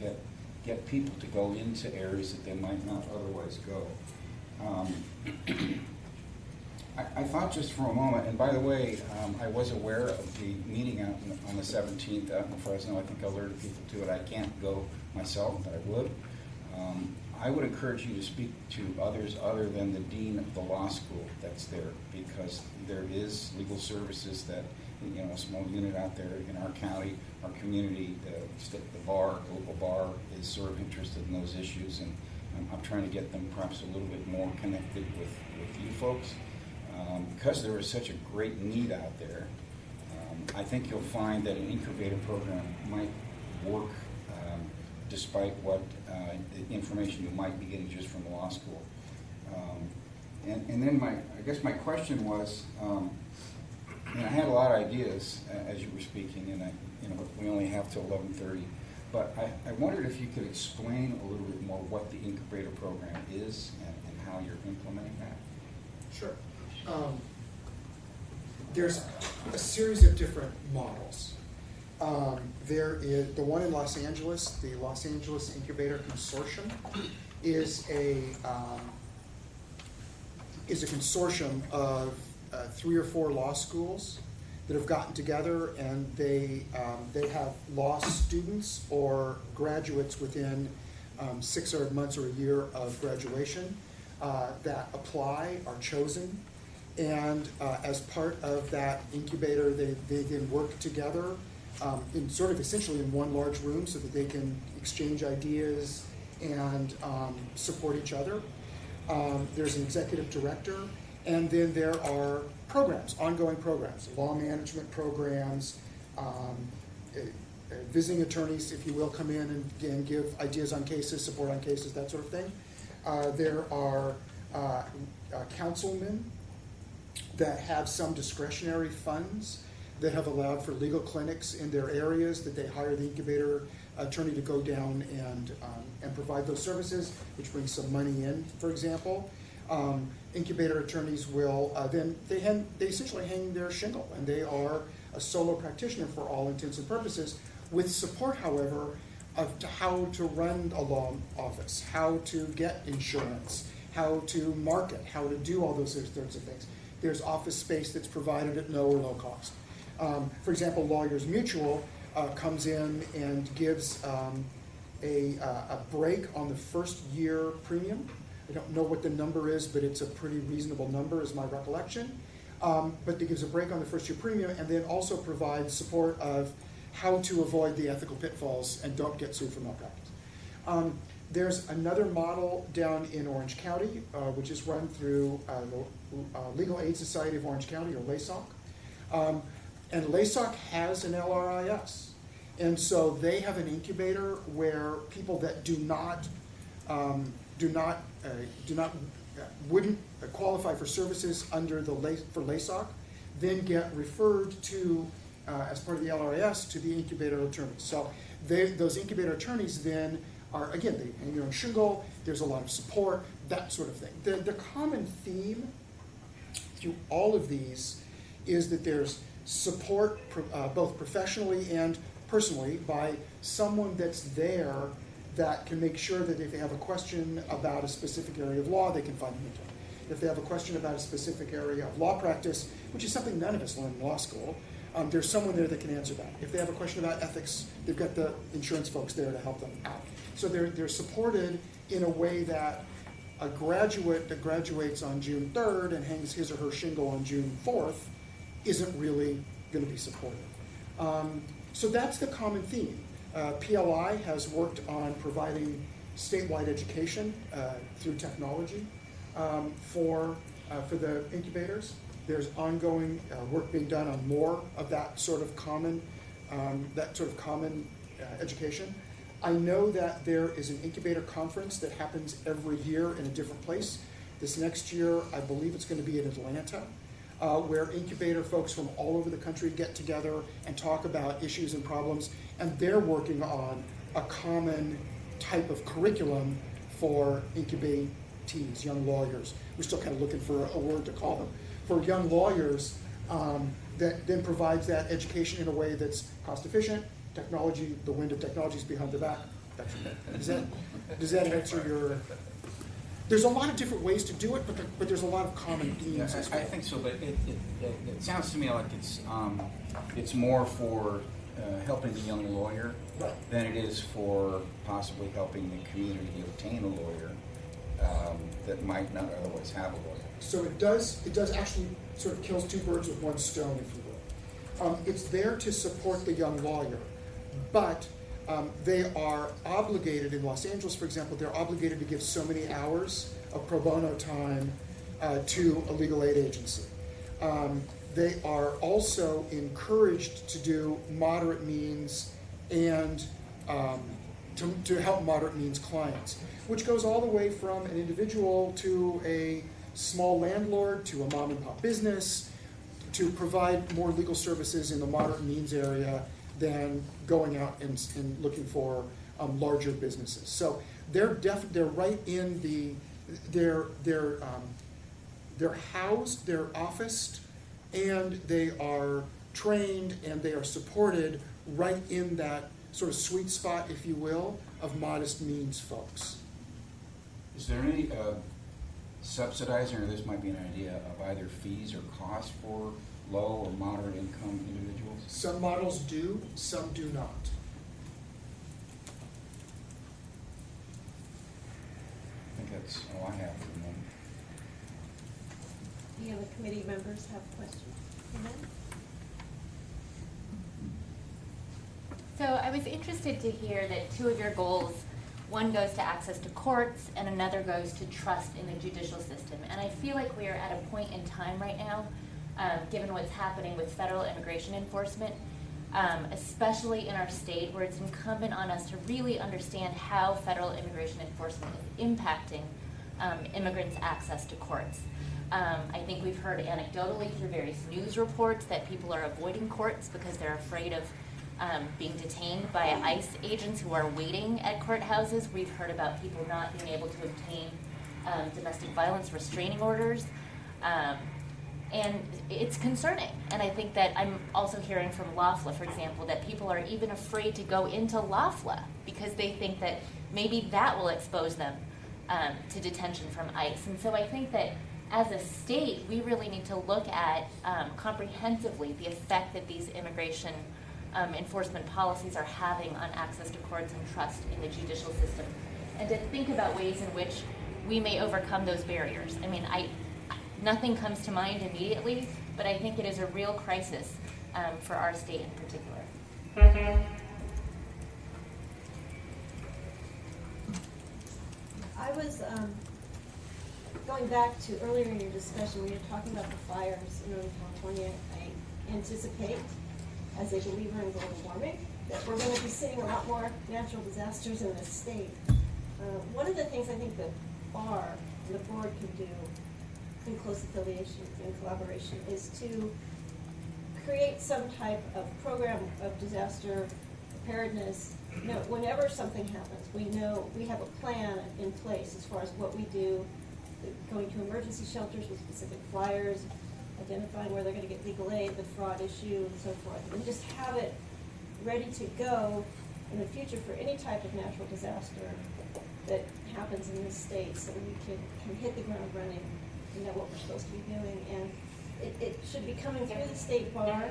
get people to go into areas that they might not otherwise go. I thought just for a moment, and by the way, I was aware of the meeting out on the 17th out in Fresno. I think I alerted people to it. I can't go myself, but I would. I would encourage you to speak to others other than the dean of the law school that's there, because there is legal services that, a small unit out there in our county, our community, the bar, the local bar is sort of interested in those issues, and I'm trying to get them perhaps a little bit more connected with you folks. Because there is such a great need out there, I think you'll find that an incubator program might work despite what information you might be getting just from the law school. And then I guess my question was, I had a lot of ideas as you were speaking, and we only have till 11:30. But I wondered if you could explain a little bit more what the incubator program is and how you're implementing that. Sure. There's a series of different models. There is the one in Los Angeles, the Los Angeles Incubator Consortium, is a consortium of 3 or 4 law schools that have gotten together, and they have law students or graduates within 6 or months or a year of graduation that apply, are chosen, and as part of that incubator, they then work together in sort of essentially in one large room so that they can exchange ideas and support each other. There's an executive director, and then there are programs, ongoing programs, law management programs, visiting attorneys, if you will, come in and give ideas on cases, support on cases, that sort of thing. There are councilmen that have some discretionary funds that have allowed for legal clinics in their areas, that they hire the incubator attorney to go down and provide those services, which brings some money in, for example. Incubator attorneys will they essentially hang their shingle, and they are a solo practitioner for all intents and purposes, with support, however, of how to run a law office, how to get insurance, how to market, how to do all those sorts of things. There's office space that's provided at no or low cost. For example, Lawyers Mutual comes in and gives a break on the first year premium. I don't know what the number is, but it's a pretty reasonable number is my recollection. But it gives a break on the first year premium, and then also provides support of how to avoid the ethical pitfalls and don't get sued for malpractice. There's another model down in Orange County, which is run through the Legal Aid Society of Orange County, or LASOC. And LASOC has an LRIS. And so they have an incubator where people that wouldn't qualify for services under for LASOC then get referred to, as part of the LRIS, to the incubator attorneys. So those incubator attorneys then are, again, they hang their own shingle, there's a lot of support, that sort of thing. The common theme through all of these is that there's support both professionally and personally by someone that's there that can make sure that if they have a question about a specific area of law, they can find an attorney. If they have a question about a specific area of law practice, which is something none of us learn in law school, there's someone there that can answer that. If they have a question about ethics, they've got the insurance folks there to help them out. So they're supported in a way that a graduate that graduates on June 3rd and hangs his or her shingle on June 4th isn't really going to be supported. So that's the common theme. PLI has worked on providing statewide education through technology for the incubators. There's ongoing work being done on more of that sort of common education. I know that there is an incubator conference that happens every year in a different place. This next year, I believe it's going to be in Atlanta, where incubator folks from all over the country get together and talk about issues and problems, and they're working on a common type of curriculum for incubatees, young lawyers. We're still kind of looking for a word to call them. For young lawyers, that then provides that education in a way that's cost efficient. Technology, the wind of technology is behind the back. Does that answer your... There's a lot of different ways to do it, but there's a lot of common themes. Yeah, I think so, but it sounds to me like it's more for helping the young lawyer than it is for possibly helping the community obtain a lawyer that might not otherwise have a lawyer. So it does actually sort of kills two birds with one stone, if you will. It's there to support the young lawyer, but they are obligated, in Los Angeles, for example, they're obligated to give so many hours of pro bono time to a legal aid agency. They are also encouraged to do moderate means and to help moderate means clients, which goes all the way from an individual to a small landlord to a mom and pop business, to provide more legal services in the moderate means area than going out and looking for larger businesses. So they're right in they're housed, they're officed, and they are trained and they are supported right in that sort of sweet spot, if you will, of modest means folks. Is there any subsidizing, or this might be an idea, of either fees or costs for low or moderate income individuals? Some models do, some do not. I think that's all I have for the moment. Any other committee members have questions? Amen? So I was interested to hear that two of your goals, one goes to access to courts and another goes to trust in the judicial system. And I feel like we are at a point in time right now, given what's happening with federal immigration enforcement, especially in our state, where it's incumbent on us to really understand how federal immigration enforcement is impacting immigrants' access to courts. I think we've heard anecdotally through various news reports that people are avoiding courts because they're afraid of being detained by ICE agents who are waiting at courthouses. We've heard about people not being able to obtain domestic violence restraining orders. And it's concerning. And I think that I'm also hearing from LAFLA, for example, that people are even afraid to go into LAFLA because they think that maybe that will expose them to detention from ICE. And so I think that as a state, we really need to look at comprehensively the effect that these immigration enforcement policies are having on access to courts and trust in the judicial system, and to think about ways in which we may overcome those barriers. I mean, nothing comes to mind immediately, but I think it is a real crisis for our state in particular. I was going back to earlier in your discussion when you were talking about the fires in Northern California. I anticipate, as a believer in global warming, that we're going to be seeing a lot more natural disasters in this state. One of the things I think the bar and the board can do in close affiliation and collaboration is to create some type of program of disaster preparedness. You know, whenever something happens, we know we have a plan in place as far as what we do, going to emergency shelters with specific flyers, identifying where they're going to get legal aid, the fraud issue, and so forth, and just have it ready to go in the future for any type of natural disaster that happens in this state, so we can hit the ground running and know what we're supposed to be doing. And it should be coming through the state bar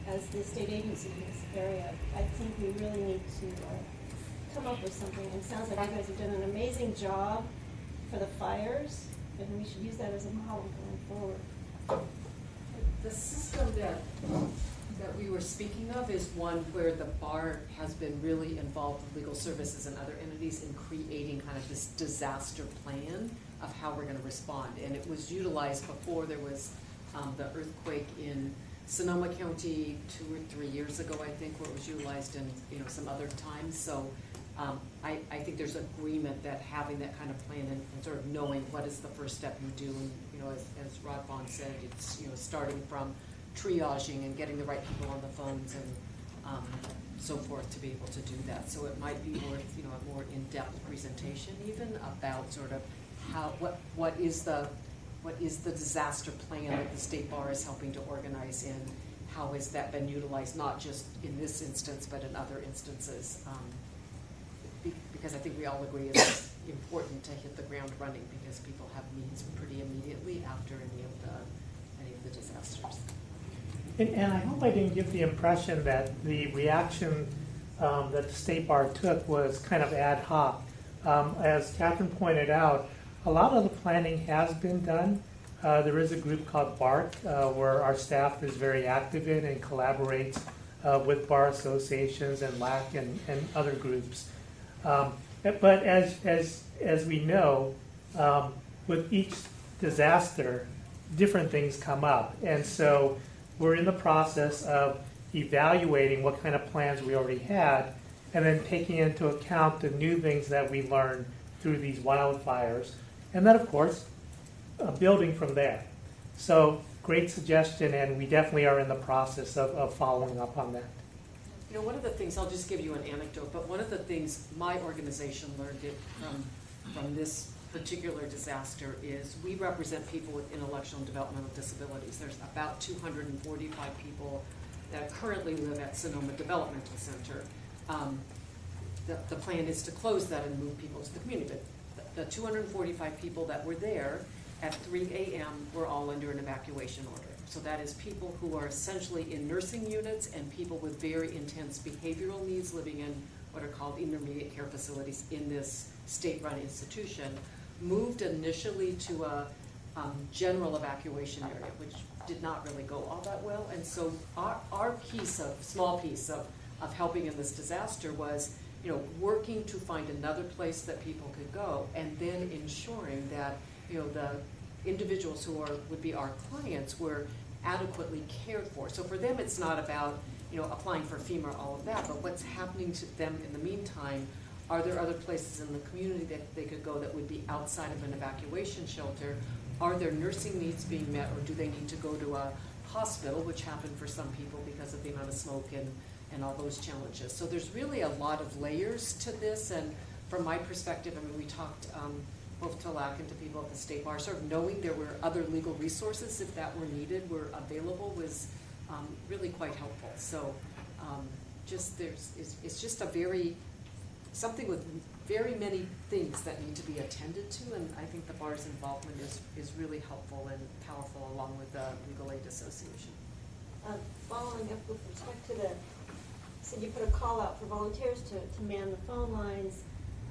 as the state agency in this area. I think we really need to come up with something. And it sounds like you guys have done an amazing job for the fires, and we should use that as a model going forward. The system that we were speaking of is one where the bar has been really involved with legal services and other entities in creating kind of this disaster plan of how we're going to respond. And it was utilized before there was the earthquake in Sonoma County 2 or 3 years ago, I think, where it was utilized in some other times. So I think there's agreement that having that kind of plan and sort of knowing what is the first step you do, and as Rod Vaughn said, it's starting from triaging and getting the right people on the phones and so forth to be able to do that. So it might be worth a more in-depth presentation even about sort of what is the disaster plan that the state bar is helping to organize in. How has that been utilized, not just in this instance, but in other instances? Because I think we all agree it's important to hit the ground running because people have needs pretty immediately after any of the disasters. And I hope I didn't give the impression that the reaction that the state bar took was kind of ad hoc. As Catherine pointed out, a lot of the planning has been done. There is a group called BARC where our staff is very active in and collaborates with bar associations and LAC and other groups. But as we know, with each disaster, different things come up. And so we're in the process of evaluating what kind of plans we already had and then taking into account the new things that we learned through these wildfires. And then, of course, building from there. So great suggestion, and we definitely are in the process of following up on that. One of the things, I'll just give you an anecdote, but one of the things my organization learned from this particular disaster is we represent people with intellectual and developmental disabilities. There's about 245 people that currently live at Sonoma Developmental Center. The plan is to close that and move people to the community. But the 245 people that were there at 3 a.m. were all under an evacuation order. So that is people who are essentially in nursing units and people with very intense behavioral needs living in what are called intermediate care facilities in this state-run institution, moved initially to a general evacuation area, which did not really go all that well. And so our small piece of helping in this disaster was, working to find another place that people could go, and then ensuring that, the individuals who would be our clients were adequately cared for. So for them, it's not about, applying for FEMA, all of that, but what's happening to them in the meantime. Are there other places in the community that they could go that would be outside of an evacuation shelter are their nursing needs being met, or do they need to go to a hospital, which happened for some people because of the amount of smoke and all those challenges. So there's really a lot of layers to this, and from my perspective, I mean, we talked both to LAC and to people at the state bar, sort of knowing there were other legal resources if that were needed, were available, was really quite helpful. So it's just something with very many things that need to be attended to, and I think the bar's involvement is really helpful and powerful, along with the Legal Aid Association. Following up with respect to so you put a call out for volunteers to man the phone lines.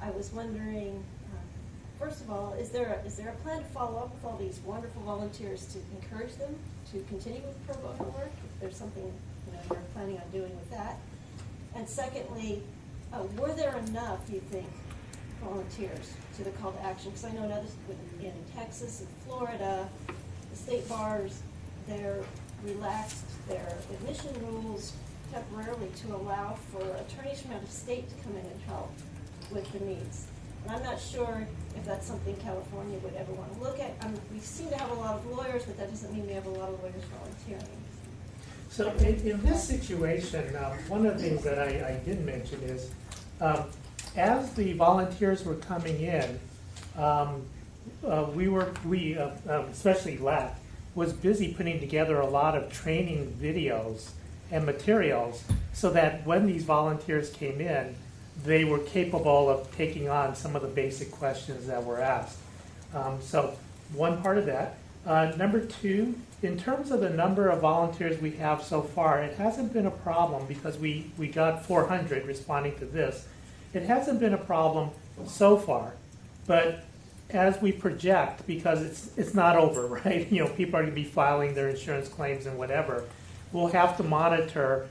I was wondering, first of all, is there a plan to follow up with all these wonderful volunteers to encourage them to continue with pro bono work? If there's something you're planning on doing with that. And secondly, were there enough, do you think, volunteers to the call to action? Because I know in Texas and Florida, the state bars, they're relaxed their admission rules temporarily to allow for attorneys from out of state to come in and help with the needs. And I'm not sure if that's something California would ever want to look at. We seem to have a lot of lawyers, but that doesn't mean we have a lot of lawyers volunteering. So in this situation, one of the things that I didn't mention is, as the volunteers were coming in, we especially LAC, was busy putting together a lot of training videos and materials so that when these volunteers came in, they were capable of taking on some of the basic questions that were asked. So one part of that. Number two, in terms of the number of volunteers we have so far, it hasn't been a problem because we got 400 responding to this. It hasn't been a problem so far, but as we project, because it's not over, right? People are going to be filing their insurance claims and whatever. We'll have to monitor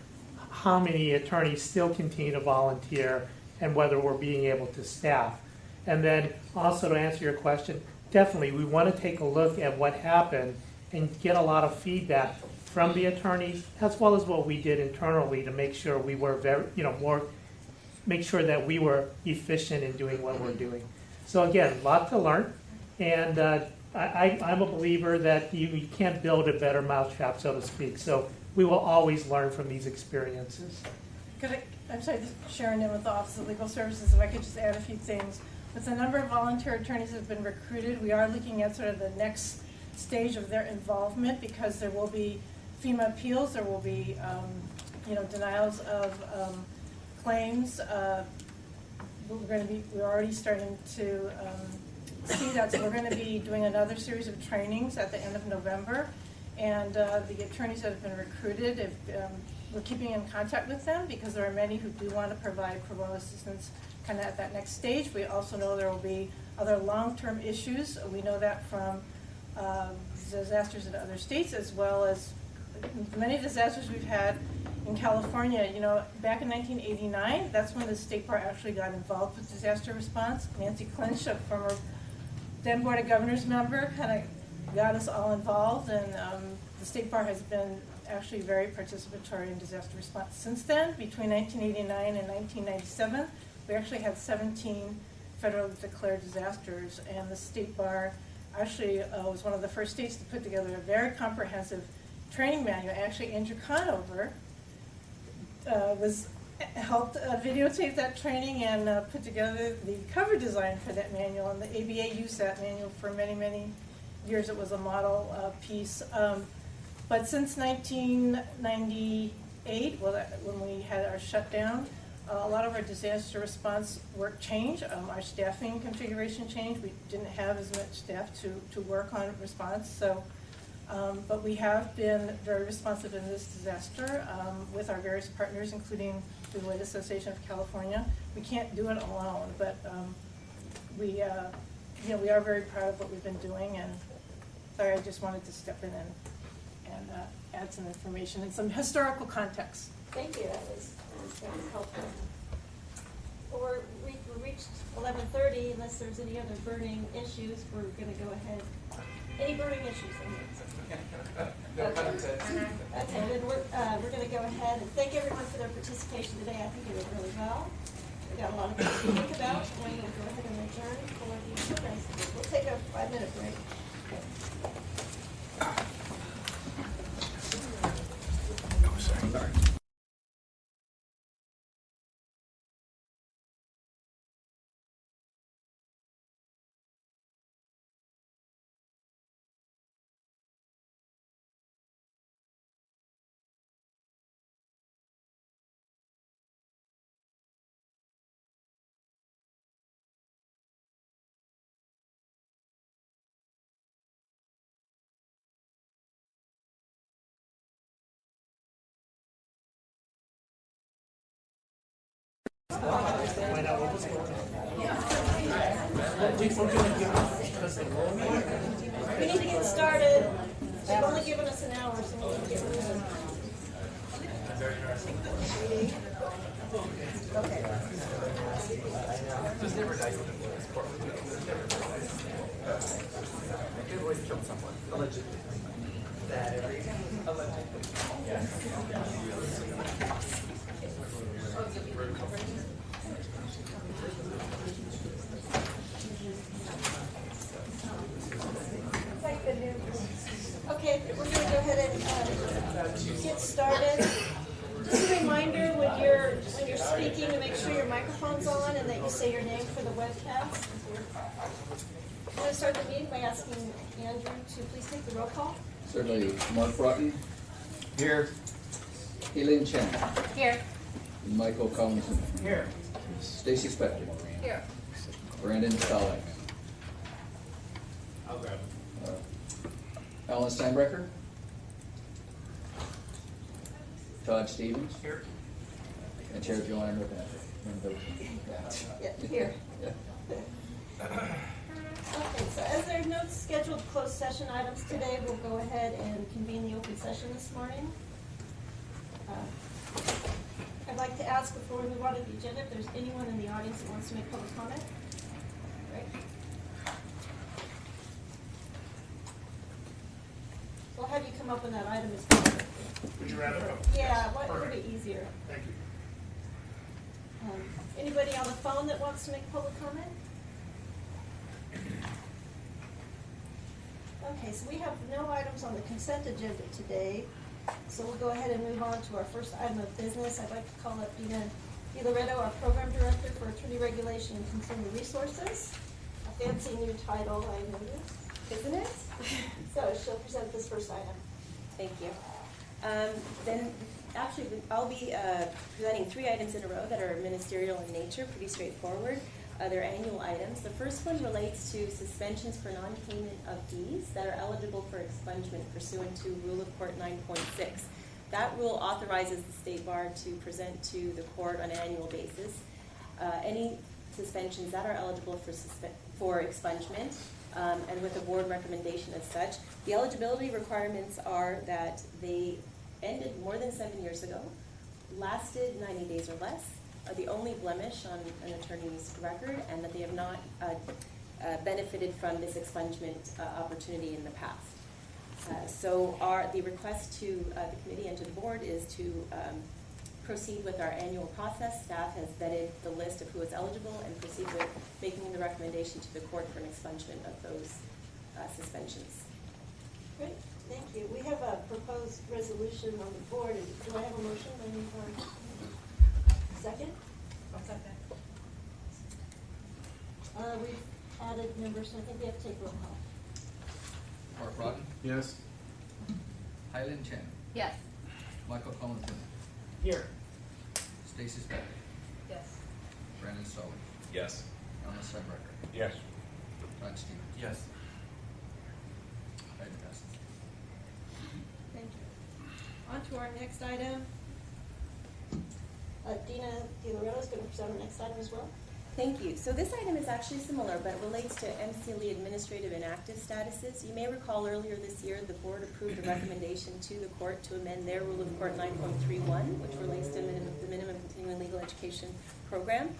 how many attorneys still continue to volunteer and whether we're being able to staff. And then also to answer your question, definitely we want to take a look at what happened and get a lot of feedback from the attorneys as well as what we did internally to make sure we were make sure that we were efficient in doing what we're doing. So again, a lot to learn, and I'm a believer that you can't build a better mousetrap, so to speak. So we will always learn from these experiences. I'm sorry, this is Sharon in with the Office of Legal Services. If I could just add a few things. With the number of volunteer attorneys that have been recruited, we are looking at sort of the next stage of their involvement, because there will be FEMA appeals, there will be denials of claims. We're already starting to see that, so we're going to be doing another series of trainings at the end of November, and the attorneys that have been recruited, we're keeping in contact with them because there are many who do want to provide pro bono assistance kind of at that next stage. We also know there will be other long-term issues. We know that from disasters in other states, as well as many disasters we've had in California. Back in 1989, that's when the State Bar actually got involved with disaster response. Nancy Clinch, a former then Board of Governors member, kind of got us all involved, and the State Bar has been actually very participatory in disaster response since then. Between 1989 and 1997, we actually had 17 federally declared disasters, and the State Bar actually was one of the first states to put together a very comprehensive training manual. Actually, Andrew Conover helped videotape that training and put together the cover design for that manual, and the ABA used that manual for many, many years. It was a model piece. But since 1998, when we had our shutdown, a lot of our disaster response work changed. Our staffing configuration changed. We didn't have as much staff to work on response. So, but we have been very responsive in this disaster with our various partners, including the Legal Aid Association of California. We can't do it alone, but we are very proud of what we've been doing. And sorry, I just wanted to step in and add some information and some historical context. Thank you. That was very helpful. Well, we reached 11:30. Unless there's any other burning issues, we're going to go ahead. Any burning issues? No content. Okay, then we're going to go ahead and thank everyone for their participation today. I think you did really well. We got a lot of things to think about, and we'll go ahead and adjourn for the agenda. We'll take a 5-minute break. We need to get started. They've only given us an hour, so we need to get moving. Okay. He's never died in this courtroom. They've always killed someone, allegedly. That every allegedly. Okay, we're going to go ahead and get started. Just a reminder when you're speaking to make sure your microphone's on and that you say your name for the webcast. I'm going to start the meeting by asking Andrew to please take the roll call. Certainly. Mark Broughton. Here. Elaine Chen. Here. Michael Collinson. Here. Stacy Spector. Here. Brandon Stallings. I'll grab it. Alan Steinbrecher. Todd Stevens. Here. And Chair Joanne Rippon. Yeah, here. Okay, so as there are no scheduled closed session items today, we'll go ahead and convene the open session this morning. I'd like to ask before we move on to the agenda if there's anyone in the audience that wants to make public comment. Right? We'll have you come up when that item is covered. Would you rather? Yeah, what would be easier? Thank you. Anybody on the phone that wants to make public comment? Okay, so we have no items on the consent agenda today, so we'll go ahead and move on to our first item of business. I'd like to call up Dina DiLoretto, our Program Director for Attorney Regulation and Consumer Resources. A fancy new title, I noticed. Isn't it? So she'll present this first item. Thank you. Then, actually, I'll be presenting 3 items in a row that are ministerial in nature, pretty straightforward. They're annual items. The first one relates to suspensions for non-payment of fees that are eligible for expungement pursuant to Rule of Court 9.6. That rule authorizes the State Bar to present to the court on an annual basis any suspensions that are eligible for expungement, and with a board recommendation as such. The eligibility requirements are that they ended more than 7 years ago, lasted 90 days or less, are the only blemish on an attorney's record, and that they have not benefited from this expungement opportunity in the past. So the request to the committee and to the board is to proceed with our annual process. Staff has vetted the list of who is eligible and proceed with making the recommendation to the court for an expungement of those suspensions. Great, thank you. We have a proposed resolution on the board. Do I have a motion? Second? I'll second. We've added members, so I think we have to take roll call. Mark Broughton. Yes. Highland Chen. Yes. Michael Collinson. Here. Stacy Spector. Yes. Brandon Stallings. Yes. Alan Steinbrecher. Yes. Todd Stevens. Yes. Item passes. Thank you. On to our next item. Dina DiLoretto is going to present our next item as well. Thank you. So this item is actually similar, but it relates to MCLE administrative and active statuses. You may recall earlier this year, the board approved a recommendation to the court to amend their Rule of Court 9.31, which relates to the minimum continuing legal education program,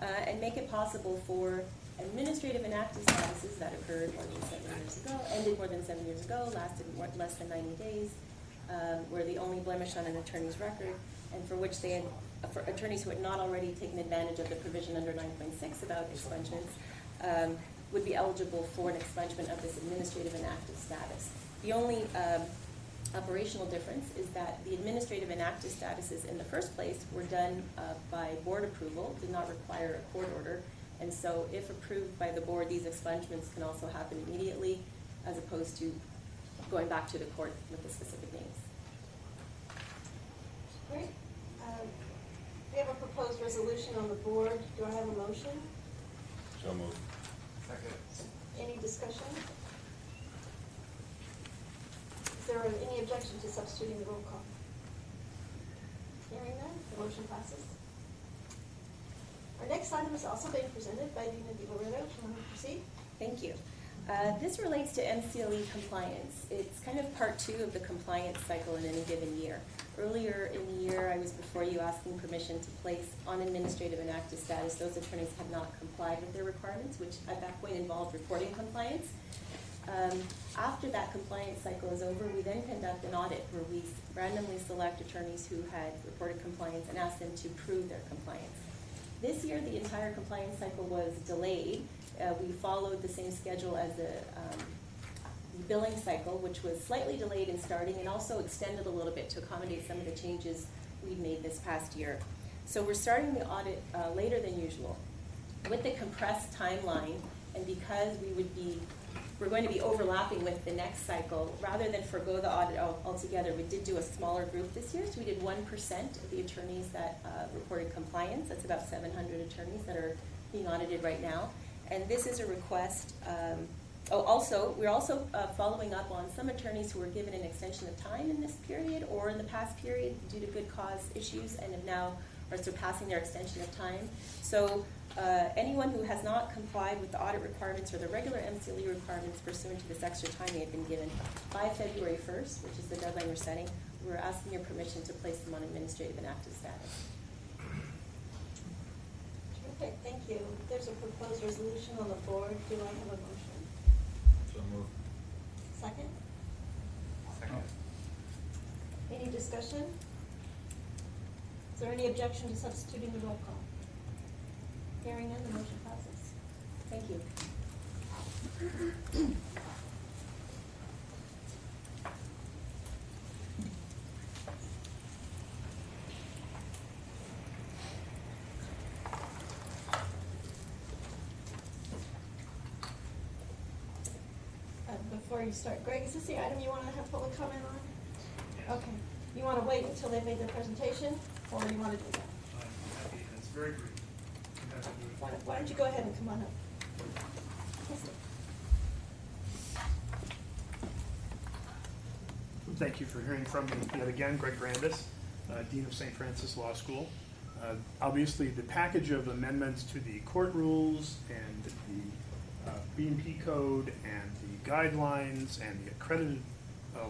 and make it possible for administrative and active statuses that occurred more than 7 years ago, ended more than 7 years ago, lasted less than 90 days, were the only blemish on an attorney's record, and for which they had, for attorneys who had not already taken advantage of the provision under 9.6 about expungements, would be eligible for an expungement of this administrative inactive status. The only operational difference is that the administrative inactive statuses in the first place were done by board approval, did not require a court order, and so if approved by the board, these expungements can also happen immediately as opposed to going back to the court with the specific names. Great. We have a proposed resolution on the board. Do I have a motion? So moved. Second. Any discussion? Is there any objection to substituting the roll call? Hearing none, the motion passes. Our next item is also being presented by Dina Di Loretto. Do you want to proceed? Thank you. This relates to MCLE compliance. It's kind of part 2 of the compliance cycle in any given year. Earlier in the year, I was before you asking permission to place on administrative inactive status those attorneys have not complied with their requirements, which at that point involved reporting compliance. After that compliance cycle is over, we then conduct an audit where we randomly select attorneys who had reported compliance and ask them to prove their compliance. This year, the entire compliance cycle was delayed. We followed the same schedule as the billing cycle, which was slightly delayed in starting and also extended a little bit to accommodate some of the changes we've made this past year. So we're starting the audit later than usual. With the compressed timeline, and because we're going to be overlapping with the next cycle, rather than forego the audit altogether, we did do a smaller group this year. So we did 1% of the attorneys that reported compliance. That's about 700 attorneys that are being audited right now. And this is a request. We're also following up on some attorneys who were given an extension of time in this period or in the past period due to good cause issues and have now are surpassing their extension of time. So anyone who has not complied with the audit requirements or the regular MCLE requirements pursuant to this extra time they have been given by February 1st, which is the deadline we're setting, we're asking your permission to place them on administrative inactive status. Okay, thank you. There's a proposed resolution on the board. Do I have a motion? So moved. Second? Second. Any discussion? Is there any objection to substituting the roll call? Hearing none, the motion passes. Thank you. Before you start, Greg, is this the item you want to have public comment on? Okay. You want to wait until they've made their presentation, or you want to do that? It's very brief. Why don't you go ahead and come on up? Thank you for hearing from me yet again. Greg Brandis, Dean of St. Francis Law School. Obviously, the package of amendments to the court rules and the B&P code and the guidelines and the accredited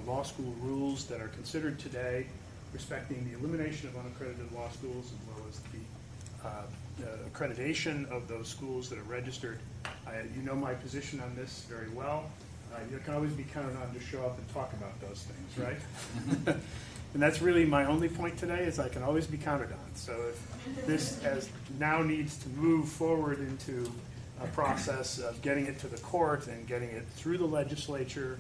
law school rules that are considered today, respecting the elimination of unaccredited law schools as well as the accreditation of those schools that are registered. You know my position on this very well. You can always be counted on to show up and talk about those things, right? And that's really my only point today, is I can always be counted on. So if this now needs to move forward into a process of getting it to the court and getting it through the legislature,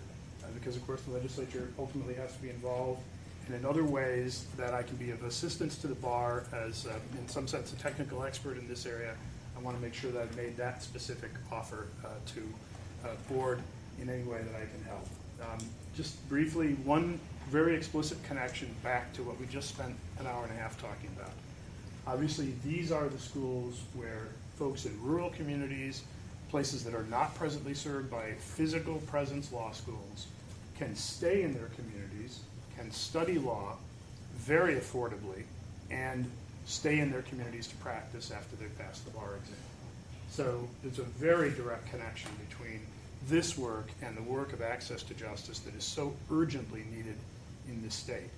because of course the legislature ultimately has to be involved, and in other ways that I can be of assistance to the bar as, in some sense, a technical expert in this area, I want to make sure that I've made that specific offer to board in any way that I can help. Just briefly, one very explicit connection back to what we just spent an hour and a half talking about. Obviously, these are the schools where folks in rural communities, places that are not presently served by physical presence law schools, can stay in their communities, can study law very affordably, and stay in their communities to practice after they've passed the bar exam. So there's a very direct connection between this work and the work of access to justice that is so urgently needed in this state.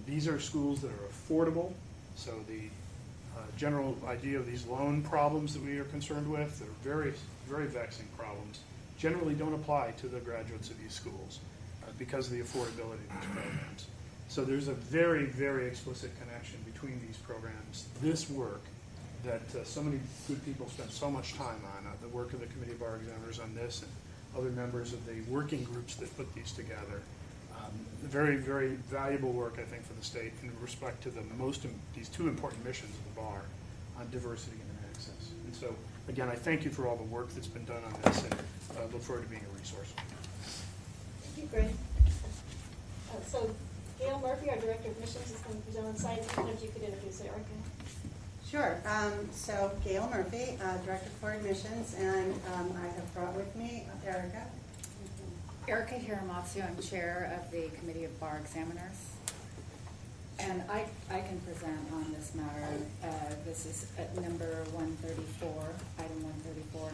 These are schools that are affordable, so the general idea of these loan problems that we are concerned with, that are very, very vexing problems, generally don't apply to the graduates of these schools because of the affordability of these programs. So there's a very, very explicit connection between these programs, this work, that so many good people spent so much time on, the work of the Committee of Bar Examiners on this and other members of the working groups that put these together. Very, very valuable work, I think, for the state in respect to these two important missions of the bar on diversity and access. And so, again, I thank you for all the work that's been done on this, and look forward to being a resource. Thank you, Greg. So Gail Murphy, our Director of Missions, is going to present on site. If you could introduce Erica. Sure. So Gail Murphy, Director for Admissions, and I have brought with me Erica. Erica Hiramatsu, I'm Chair of the Committee of Bar Examiners. And I can present on this matter. This is at number 134, item 134.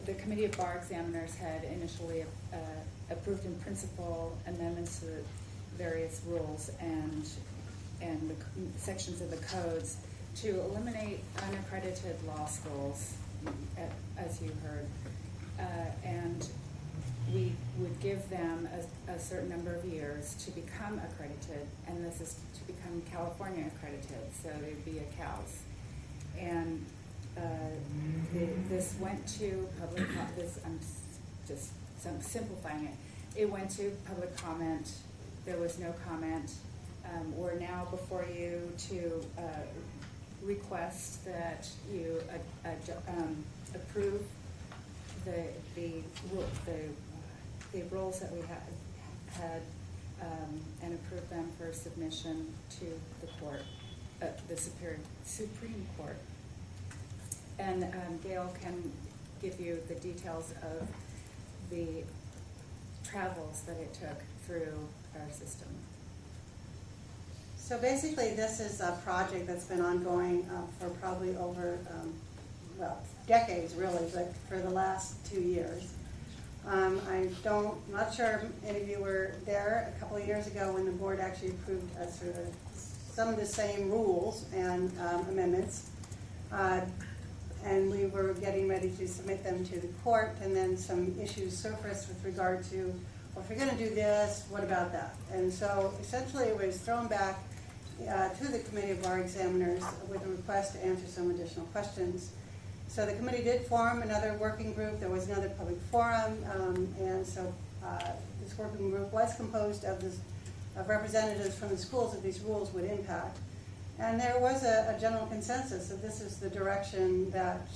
The Committee of Bar Examiners had initially approved in principle amendments to various rules and the sections of the codes to eliminate unaccredited law schools, as you heard. And we would give them a certain number of years to become accredited, and this is to become California accredited, so they'd be a CALS. And this went to public, I'm just simplifying it. It went to public comment. There was no comment. We're now before you to request that you approve the rules that we had and approve them for submission to the court, the Supreme Court. And Gail can give you the details of the travels that it took through our system. So basically, this is a project that's been ongoing for probably over, decades really, but for the last 2 years. I'm not sure any of you were there a couple of years ago when the board actually approved some of the same rules and amendments. And we were getting ready to submit them to the court, and then some issues surfaced with regard to, well, if you're going to do this, what about that? And so essentially it was thrown back to the Committee of Bar Examiners with a request to answer some additional questions. So the committee did form another working group. There was another public forum, and so this working group was composed of representatives from the schools that these rules would impact. And there was a general consensus that this is the direction that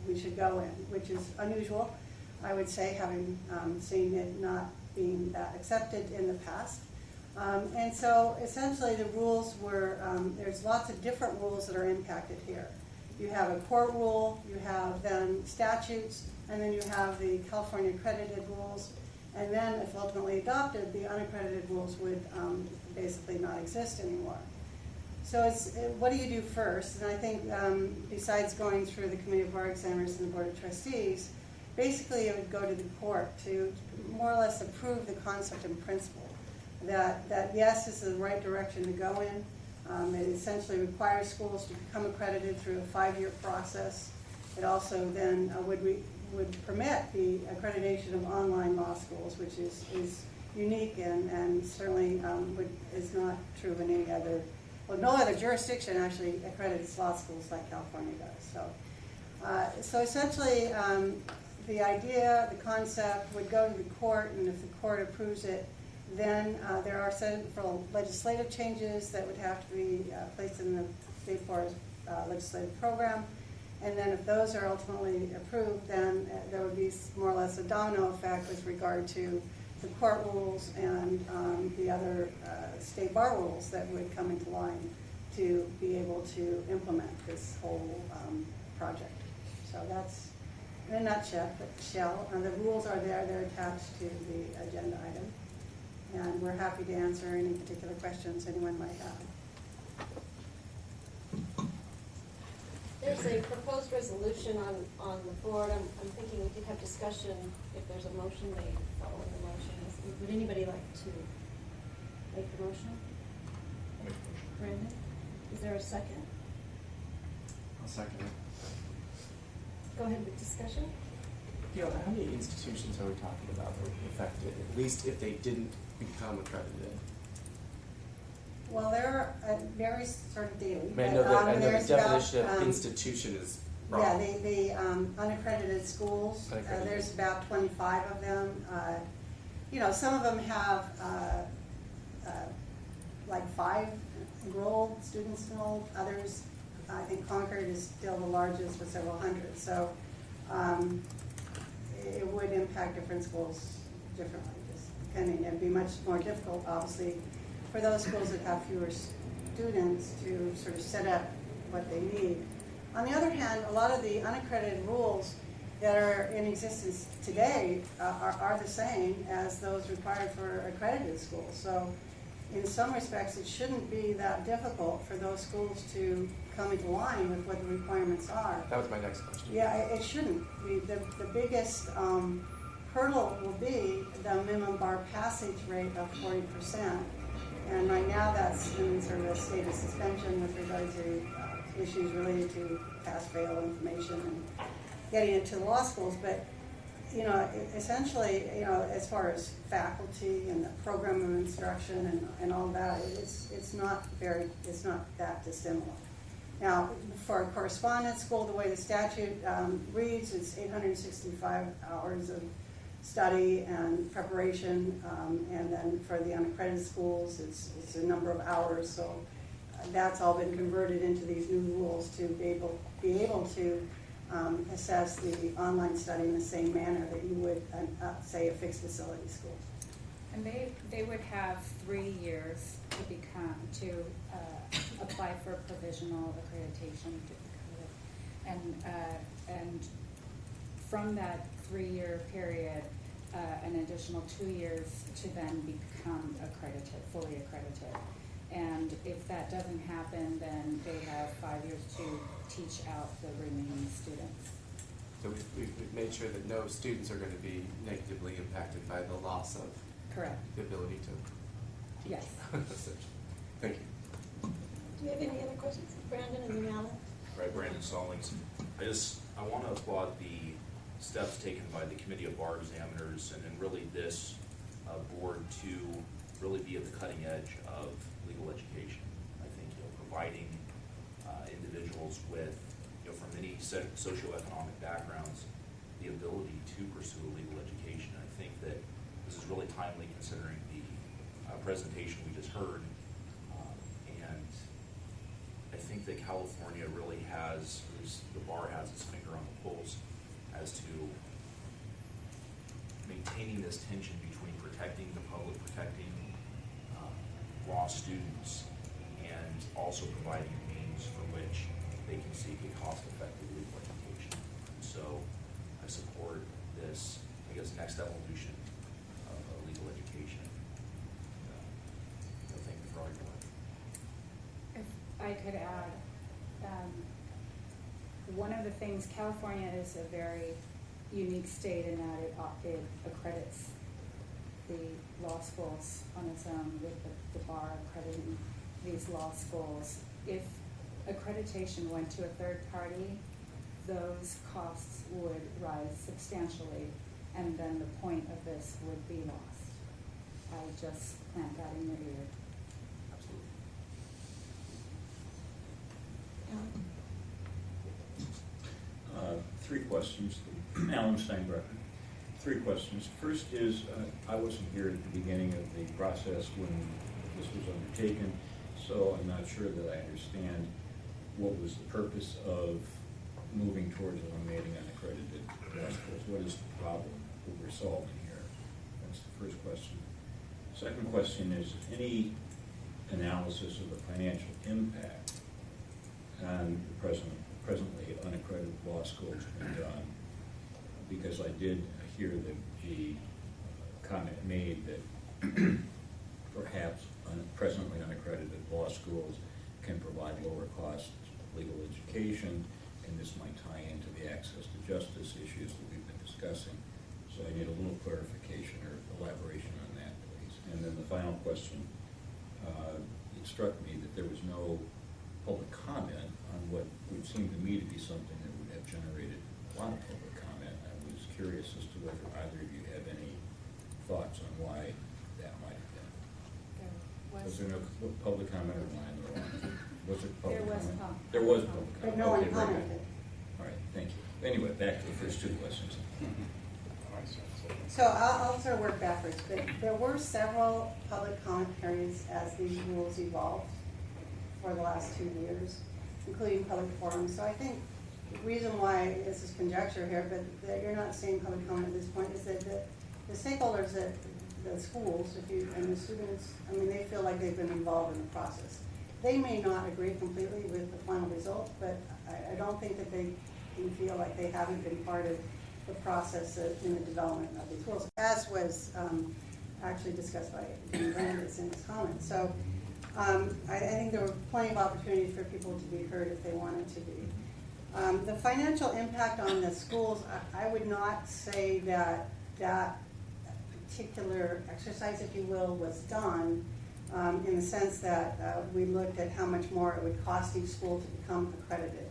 we should go in, which is unusual, I would say, having seen it not being that accepted in the past. And so essentially the rules were, there's lots of different rules that are impacted here. You have a court rule, you have then statutes, and then you have the California accredited rules. And then if ultimately adopted, the unaccredited rules would basically not exist anymore. So what do you do first? And I think besides going through the Committee of Bar Examiners and the Board of Trustees, basically it would go to the court to more or less approve the concept and principle that yes, this is the right direction to go in. It essentially requires schools to become accredited through a 5-year process. It also then would permit the accreditation of online law schools, which is unique and certainly is not true in any other. Well, no other jurisdiction actually accredits law schools like California does. So essentially, the idea, the concept would go to the court, and if the court approves it, then there are several legislative changes that would have to be placed in the state forest legislative program. And then if those are ultimately approved, then there would be more or less a domino effect with regard to the court rules and the other state bar rules that would come into line to be able to implement this whole project. So that's in a nutshell. The rules are there, they're attached to the agenda item. And we're happy to answer any particular questions anyone might have. There's a proposed resolution on the board. I'm thinking we could have discussion if there's a motion made following the motion. Would anybody like to make the motion? Brandon? Is there a second? I'll second it. Go ahead with discussion. Gail, how many institutions are we talking about that would be affected, at least if they didn't become accredited? Well, there varies sort of daily. I know that, I know the there's about, definition of institution is wrong. Yeah, the unaccredited schools, Unaccredited. there's about 25 of them. You know, some of them have like 5 enrolled, students enrolled. Others, I think Concord is still the largest with several hundred. So it would impact different schools differently, just depending. It'd be much more difficult, obviously, for those schools that have fewer students to sort of set up what they need. On the other hand, a lot of the unaccredited rules that are in existence today are the same as those required for accredited schools. So in some respects, it shouldn't be that difficult for those schools to come into line with what the requirements are. That was my next question. Yeah, it shouldn't. The biggest hurdle will be the minimum bar passage rate of 40%. And right now that's in sort of a state of suspension with regard to issues related to pass-fail information and getting into law schools. But, you know, essentially, you know, as far as faculty and the program of instruction and all that, it's not that dissimilar. Now, for a correspondence school, the way the statute reads, it's 865 hours of study and preparation, and then for the unaccredited schools, it's a number of hours. So that's all been converted into these new rules to be able to assess the online study in the same manner that you would, say, a fixed facility school. And they would have 3 years to apply for provisional accreditation, and from that 3-year period, an additional 2 years to then become accredited, fully accredited. And if that doesn't happen, then they have 5 years to teach out the remaining students. So we've made sure that no students are going to be negatively impacted by the loss of Correct. the ability to teach. Yes. Thank you. Do you have any other questions? Brandon and then Alan? Right, Brandon Stallings. I want to applaud the steps taken by the Committee of Bar Examiners and then really this board to really be at the cutting edge of legal education. I think, you know, providing individuals with, you know, from many socioeconomic backgrounds, the ability to pursue a legal education. I think that this is really timely considering the presentation we just heard. And I think that California really has, at least the bar has its finger on the pulse as to maintaining this tension between protecting the public, protecting law students, and also providing a means for which they can seek a cost-effective legal education. And so I support this, I guess, next evolution of legal education. Thank you for all your work. If I could add, one of the things, California is a very unique state in that it accredits the law schools on its own, with the bar accrediting these law schools. If accreditation went to a third party, those costs would rise substantially, and then the point of this would be lost. I just plant that in your ear. Absolutely. Three questions. Alan Steinbrecher. 3 questions. First is, I wasn't here at the beginning of the process when this was undertaken, so I'm not sure that I understand what was the purpose of moving towards eliminating unaccredited law schools. What is the problem that we're solving here? That's the first question. Second question is, any analysis of the financial impact on the presently unaccredited law schools been done? Because I did hear the comment made that perhaps presently unaccredited law schools can provide lower cost legal education, and this might tie into the access to justice issues that we've been discussing. So I need a little clarification or elaboration on that, please. And then the final question, it struck me that there was no public comment on what would seem to me to be something that would have generated a lot of public comment. I was curious as to whether either of you have any thoughts on why that might have been. There Was there no public comment or line or line? Was there public There was comment? pub- There was public comment. But no one Okay, very good. commented. All right, thank you. Anyway, back to the first two questions. So I'll sort of work backwards, but there were several public comment periods as these rules evolved for the last 2 years, including public forums. So I think the reason why this is conjecture here, but that you're not seeing public comment at this point is that the stakeholders at the schools, and the students, I mean, they feel like they've been involved in the process. They may not agree completely with the final result, but I don't think that they can feel like they haven't been part of the process in the development of these rules, as was actually discussed by Dean Brandis in his comments. So I think there were plenty of opportunities for people to be heard if they wanted to be. The financial impact on the schools, I would not say that that particular exercise, if you will, was done in the sense that we looked at how much more it would cost each school to become accredited.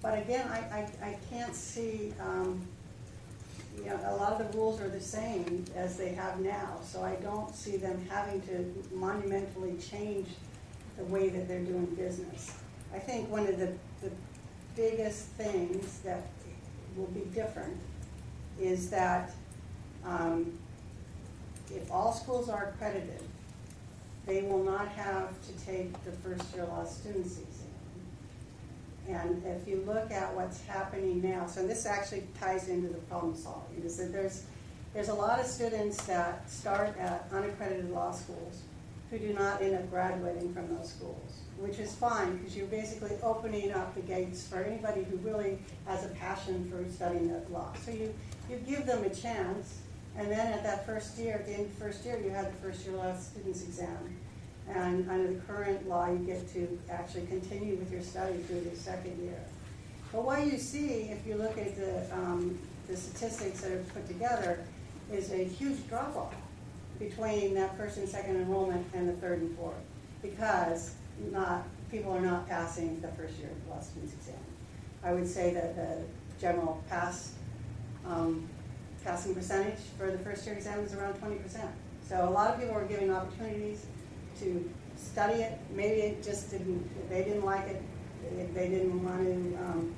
But again, I can't see, a lot of the rules are the same as they have now, so I don't see them having to monumentally change the way that they're doing business. I think one of the biggest things that will be different is that if all schools are accredited, they will not have to take the first year law students exam. And if you look at what's happening now, so this actually ties into the problem solving, is that there's a lot of students that start at unaccredited law schools who do not end up graduating from those schools, which is fine because you're basically opening up the gates for anybody who really has a passion for studying the law. So you give them a chance, and then at that first year, at the end of the first year, you have the first year law students exam. And under the current law, you get to actually continue with your study through the second year. But what you see, if you look at the statistics that are put together, is a huge drop-off between that first and second enrollment and the third and fourth, because people are not passing the first year law students exam. I would say that the general passing percentage for the first year exam is around 20%. So a lot of people are giving opportunities to study it. Maybe it just they didn't like it, they didn't want to,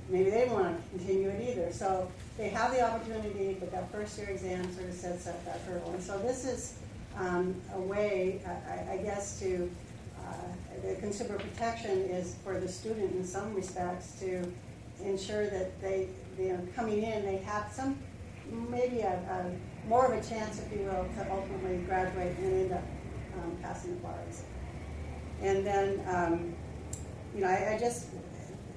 maybe they didn't want to continue it either. So they have the opportunity, but that first year exam sort of sets up that hurdle. And so this is a way, I guess, to, the consumer protection is for the student in some respects to ensure that they, coming in, they have some, maybe more of a chance, if you will, to ultimately graduate and end up passing the bar exam. And then, I just,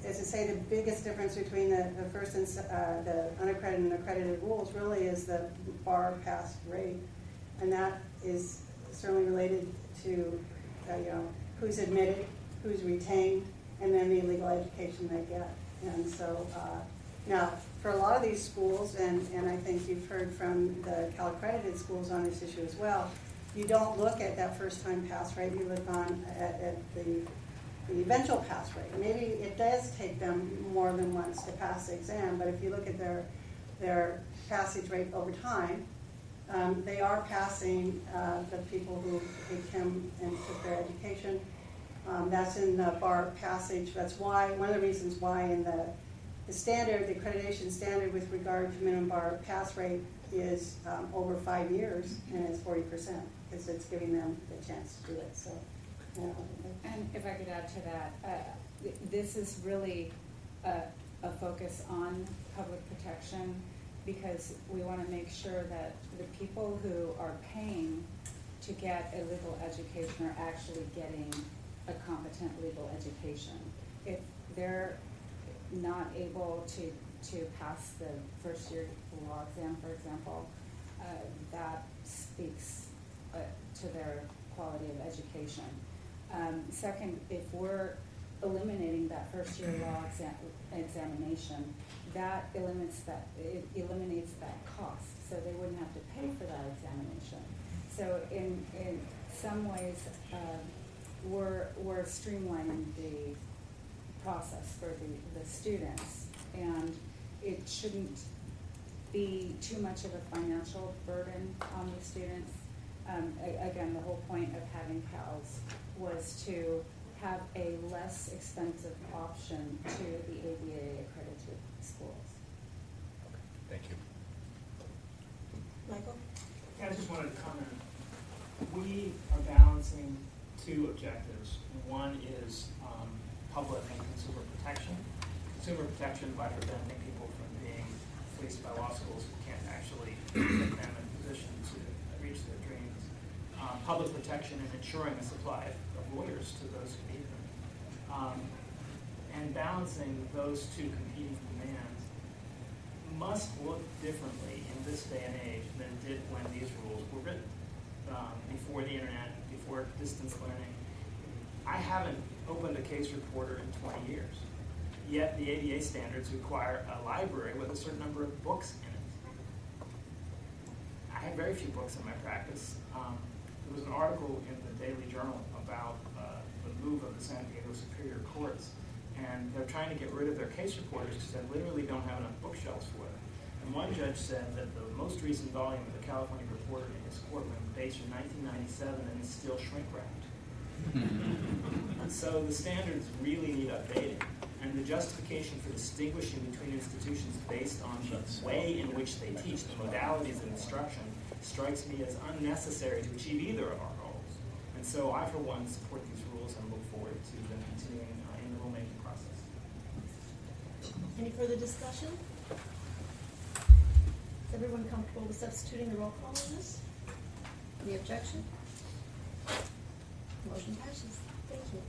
as I say, the biggest difference between the first and the unaccredited and accredited rules really is the bar pass rate, and that is certainly related to, who's admitted, who's retained, and then the legal education they get. And so, now, for a lot of these schools, and I think you've heard from the Cal accredited schools on this issue as well, you don't look at that first time pass rate, you look at the eventual pass rate. Maybe it does take them more than once to pass the exam, but if you look at their passage rate over time, they are passing the people who came and took their education. That's in the bar passage. That's why, one of the reasons why in the standard, the accreditation standard with regard to minimum bar pass rate is over 5 years, and it's 40%, because it's giving them the chance to do it. So, and if I could add to that, this is really a focus on public protection, because we want to make sure that the people who are paying to get a legal education are actually getting a competent legal education. If they're not able to pass the first year law exam, for example, that speaks to their quality of education. Second, if we're eliminating that first year law examination, that eliminates that cost, so they wouldn't have to pay for that examination. So in some ways, we're streamlining the process for the students, and it shouldn't be too much of a financial burden on the students. Again, the whole point of having PALS was to have a less expensive option to the ABA accredited schools. Thank you. Michael? Yeah, I just wanted to comment. We are balancing two objectives. One is public and consumer protection. Consumer protection by preventing people from being fleeced by law schools who can't actually get them in position to reach their dreams. Public protection and ensuring a supply of lawyers to those who need them. And balancing those two competing demands must look differently in this day and age than it did when these rules were written. Before the internet, before distance learning. I haven't opened a case reporter in 20 years. Yet the ABA standards require a library with a certain number of books in it. I have very few books in my practice. There was an article in the Daily Journal about the move of the San Diego Superior Courts, and they're trying to get rid of their case reporters because they literally don't have enough bookshelves for them. And one judge said that the most recent volume of the California Reporter in his courtroom dates from 1997 and is still shrink-wrapped. And so the standards really need updating. And the justification for distinguishing between institutions based on the way in which they teach, the modalities of instruction, strikes me as unnecessary to achieve either of our goals. And so I, for one, support these rules and look forward to them continuing in the rulemaking process. Any further discussion? Is everyone comfortable with substituting the roll call on this? Any objection? Motion passes. Thank you.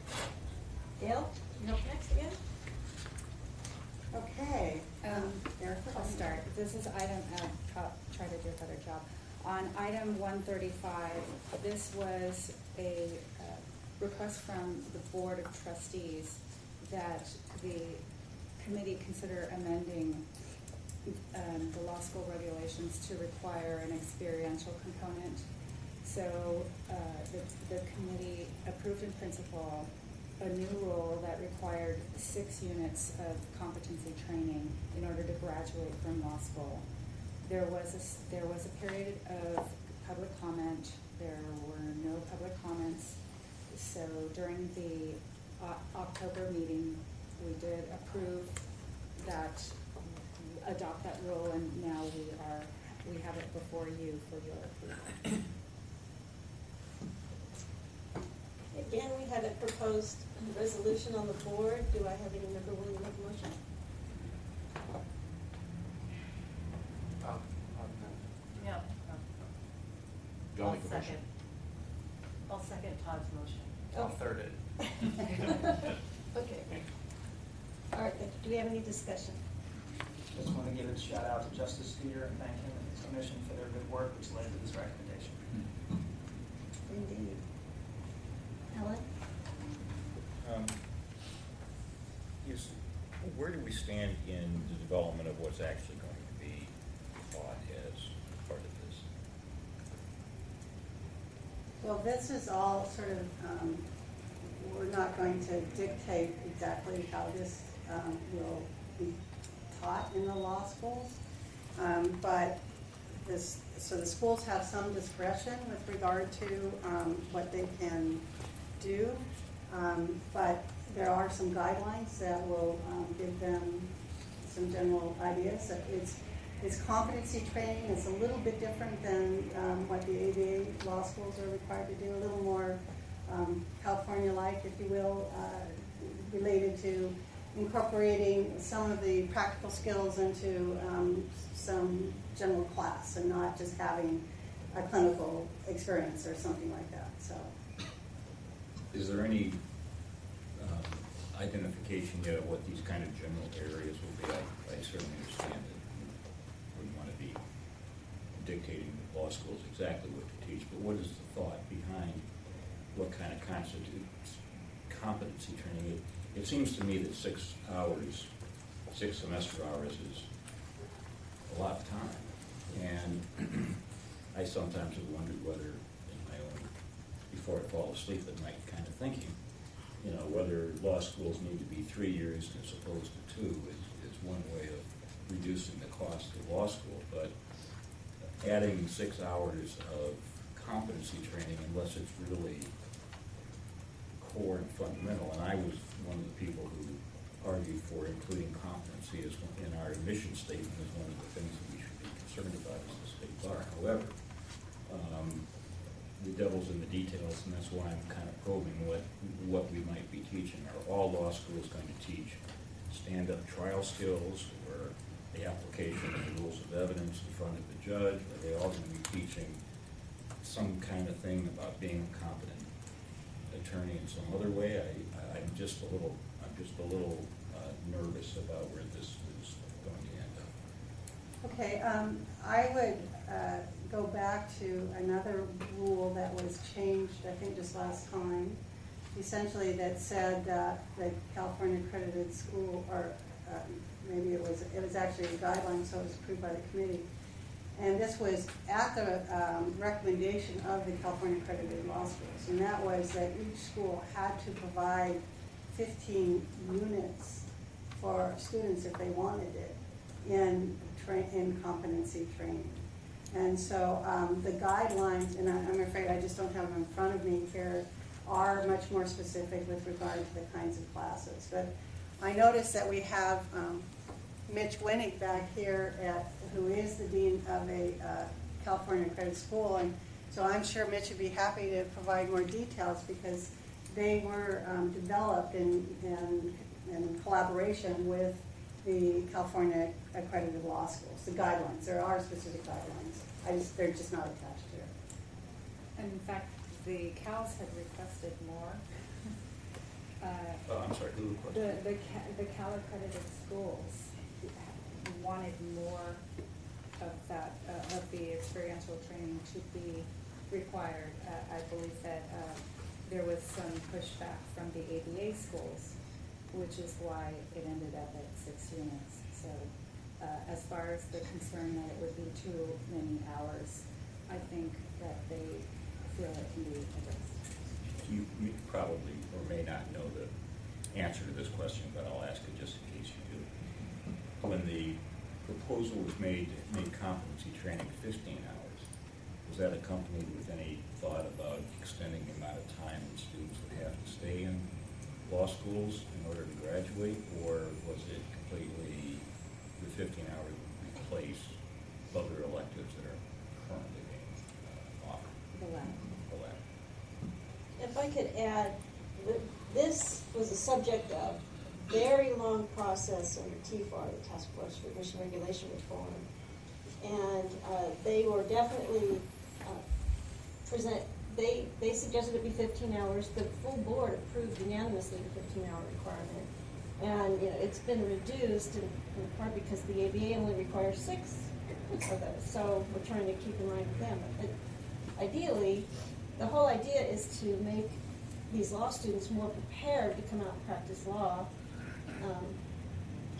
Dale, you're up next again? Okay. I'll start. This is item, I'll try to do a better job. On item 135, this was a request from the Board of Trustees that the committee consider amending the law school regulations to require an experiential component. So the committee approved in principle a new rule that required 6 units of competency training in order to graduate from law school. There was a period of public comment. There were no public comments. So during the October meeting, we did approve that, adopt that rule, and now we have it before you for your approval. Again, we had a proposed resolution on the board. Do I have any member willing to make a motion? Yeah. I'll make a motion. I'll second Todd's motion. I'll third it. Okay. All right, do we have any discussion? Just want to give a shout out to Justice Steer and thank him and his commission for their good work, which led to this recommendation. Indeed. Ellen? Where do we stand in the development of what's actually going to be taught as part of this? Well, this is all sort of, we're not going to dictate exactly how this will be taught in the law schools, but so the schools have some discretion with regard to what they can do, but there are some guidelines that will give them some general ideas. It's competency training. It's a little bit different than what the ABA law schools are required to do, a little more California-like, if you will, related to incorporating some of the practical skills into some general class and not just having a clinical experience or something like that. So, is there any identification yet of what these kind of general areas will be? I certainly understand that we wouldn't want to be dictating to law schools exactly what to teach, but what is the thought behind what kind of constitutes competency training? It seems to me that 6 hours, 6 semester hours is a lot of time. And I sometimes have wondered whether in my own, before I fall asleep at night kind of thinking, whether law schools need to be 3 years as opposed to 2 is one way of reducing the cost of law school. But adding 6 hours of competency training unless it's really core and fundamental. And I was one of the people who argued for including competency as in our admission statement as one of the things that we should be concerned about as the state bar. However, the devil's in the details, and that's why I'm kind of probing what we might be teaching. Are all law schools going to teach stand-up trial skills or the application of the rules of evidence in front of the judge? Are they all going to be teaching some kind of thing about being a competent attorney in some other way? I'm just a little nervous about where this is going to end up. Okay, I would go back to another rule that was changed, I think just last time, essentially that said that the California accredited school, or maybe it was actually a guideline, so it was approved by the committee. And this was at the recommendation of the California accredited law schools, and that was that each school had to provide 15 units for students if they wanted it in competency training. And so the guidelines, and I'm afraid I just don't have them in front of me here, are much more specific with regard to the kinds of classes. But I noticed that we have Mitch Winnick back here, who is the dean of a California accredited school, and so I'm sure Mitch would be happy to provide more details because they were developed in collaboration with the California accredited law schools. The guidelines, there are specific guidelines. They're just not attached here. And in fact, the Cals had requested more. I'm sorry, who requested? The Cal accredited schools wanted more of that, of the experiential training to be required. I believe that there was some pushback from the ABA schools, which is why it ended up at 6 units. So as far as the concern that it would be too many hours, I think that they feel it can be addressed. You probably or may not know the answer to this question, but I'll ask it just in case you do. When the proposal was made to make competency training 15 hours, was that accompanied with any thought about extending the amount of time that students would have to stay in law schools in order to graduate, or was it completely the 15 hours would replace other electives that are currently being offered? The latter. If I could add, this was a subject of very long process under TFAR, the Task Force for Admission Regulation Reform, and they were definitely They suggested it be 15 hours. The full board approved unanimously the 15-hour requirement, and it's been reduced in part because the ABA only requires 6 of those. So we're trying to keep in line with them. But ideally, the whole idea is to make these law students more prepared to come out and practice law.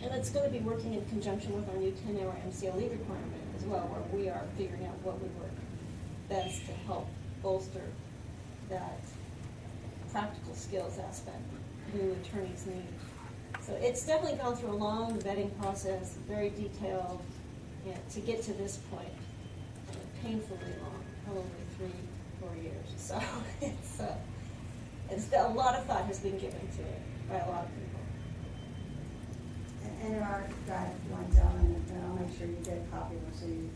And it's going to be working in conjunction with our new 10-hour MCLE requirement as well, where we are figuring out what would work best to help bolster that practical skills aspect new attorneys need. So it's definitely gone through a long vetting process, very detailed, to get to this point. Painfully long, probably 3-4 years. So it's a lot of thought has been given to it by a lot of people. And there are guidelines out, and I'll make sure you get a copy of them so you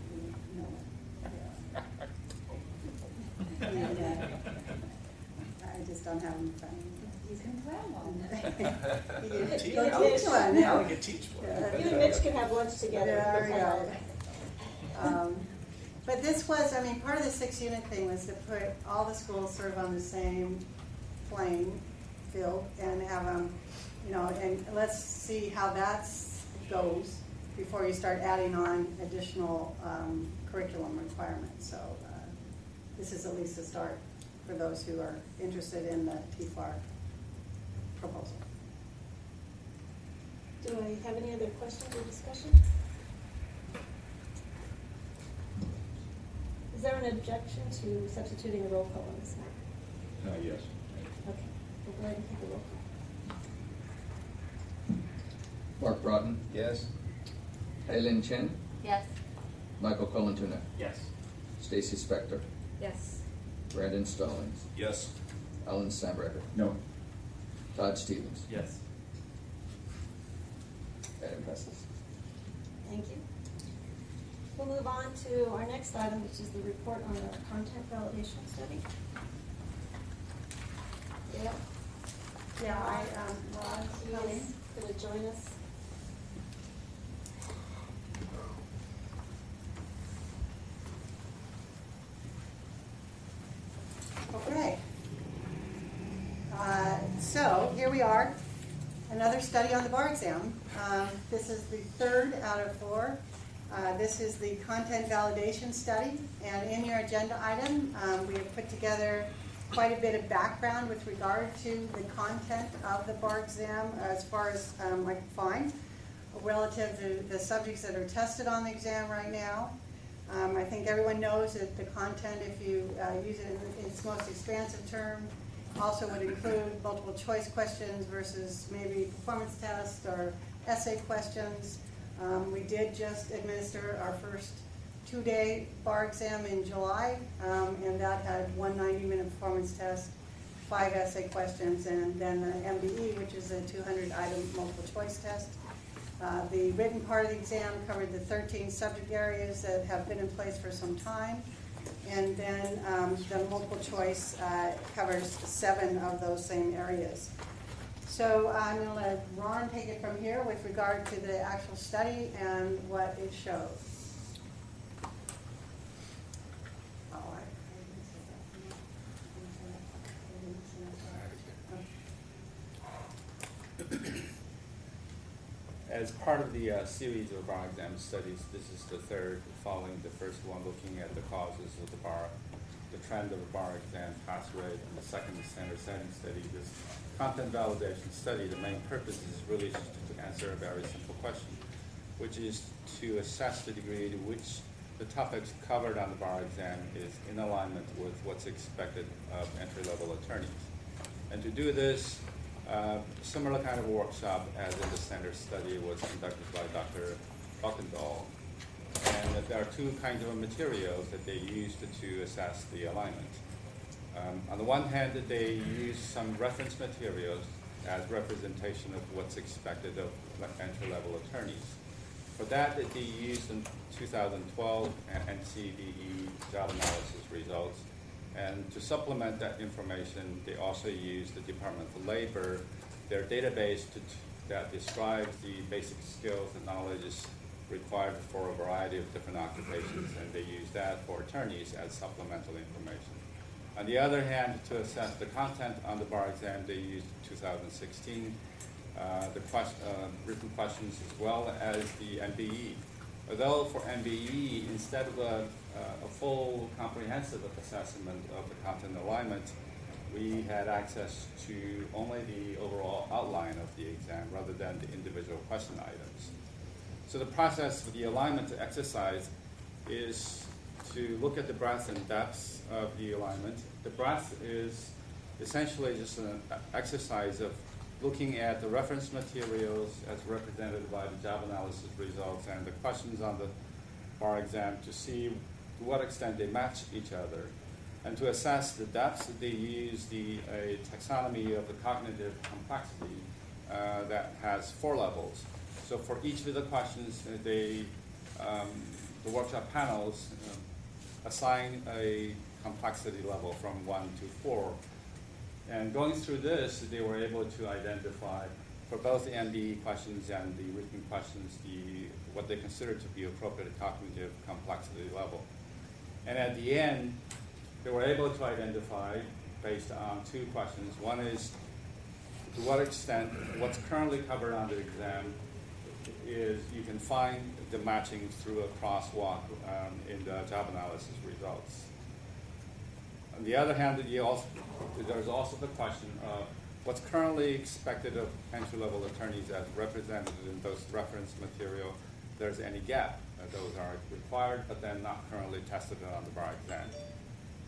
know it. And, I just don't have them in front of me. You can plan one. You can Teach one. Now we can teach one. You and Mitch can have lunch together. There we go. But this was, part of the 6-unit thing was to put all the schools sort of on the same playing field and have them, and let's see how that goes before you start adding on additional curriculum requirements. So this is at least a start for those who are interested in the TFAR proposal. Do I have any other questions or discussion? Is there an objection to substituting a roll call on this matter? Yes. Okay, we'll go ahead and take a roll call. Mark Broughton. Yes. Helen Chen. Yes. Michael Colantuna. Yes. Stacy Spector. Yes. Brandon Stallings. Yes. Alan Steinbrecher. No. Todd Stevens. Yes. Item passes. Thank you. We'll move on to our next item, which is the report on the content validation study. Yep. Yeah, Rod, he is gonna join us. Okay. So here we are, another study on the bar exam. This is the third out of four. This is the content validation study, and in your agenda item, we have put together quite a bit of background with regard to the content of the bar exam as far as I can find, relative to the subjects that are tested on the exam right now. I think everyone knows that the content, if you use it in its most expansive term, also would include multiple choice questions versus maybe performance tests or essay questions. We did just administer our first 2-day bar exam in July, and that had one 90-minute performance test, 5 essay questions, and then the MBE, which is a 200-item multiple choice test. The written part of the exam covered the 13 subject areas that have been in place for some time, and then the multiple choice covers 7 of those same areas. So I'm going to let Ron take it from here with regard to the actual study and what it shows. As part of the series of bar exam studies, this is the third, following the first one looking at the causes of the bar, the trend of the bar exam pass rate, and the second standard setting study. This content validation study, the main purpose is really just to answer a very simple question, which is to assess the degree to which the topics covered on the bar exam is in alignment with what's expected of entry-level attorneys. And to do this, similar kind of workshop as in the standard study was conducted by Dr. Buckendahl. And there are 2 kinds of materials that they used to assess the alignment. On the one hand, they use some reference materials as representation of what's expected of entry-level attorneys. For that, they used in 2012 NCDE job analysis results. And to supplement that information, they also used the Department of Labor, their database that describes the basic skills and knowledges required for a variety of different occupations, and they use that for attorneys as supplemental information. On the other hand, to assess the content on the bar exam, they used 2016 written questions as well as the MBE. Although for MBE, instead of a full comprehensive assessment of the content alignment, we had access to only the overall outline of the exam rather than the individual question items. So the process of the alignment exercise is to look at the breadth and depth of the alignment. The breadth is essentially just an exercise of looking at the reference materials as represented by the job analysis results and the questions on the bar exam to see to what extent they match each other. And to assess the depth, they use a taxonomy of the cognitive complexity that has 4 levels. So for each of the questions, the workshop panels assign a complexity level from 1 to 4. And going through this, they were able to identify, for both the MBE questions and the written questions, what they consider to be appropriate cognitive complexity level. And at the end, they were able to identify, based on 2 questions. One is, to what extent what's currently covered on the exam is you can find the matching through a crosswalk in the job analysis results. On the other hand, there's also the question of what's currently expected of entry-level attorneys as represented in those reference material. If there's any gap, those are required, but then not currently tested on the bar exam.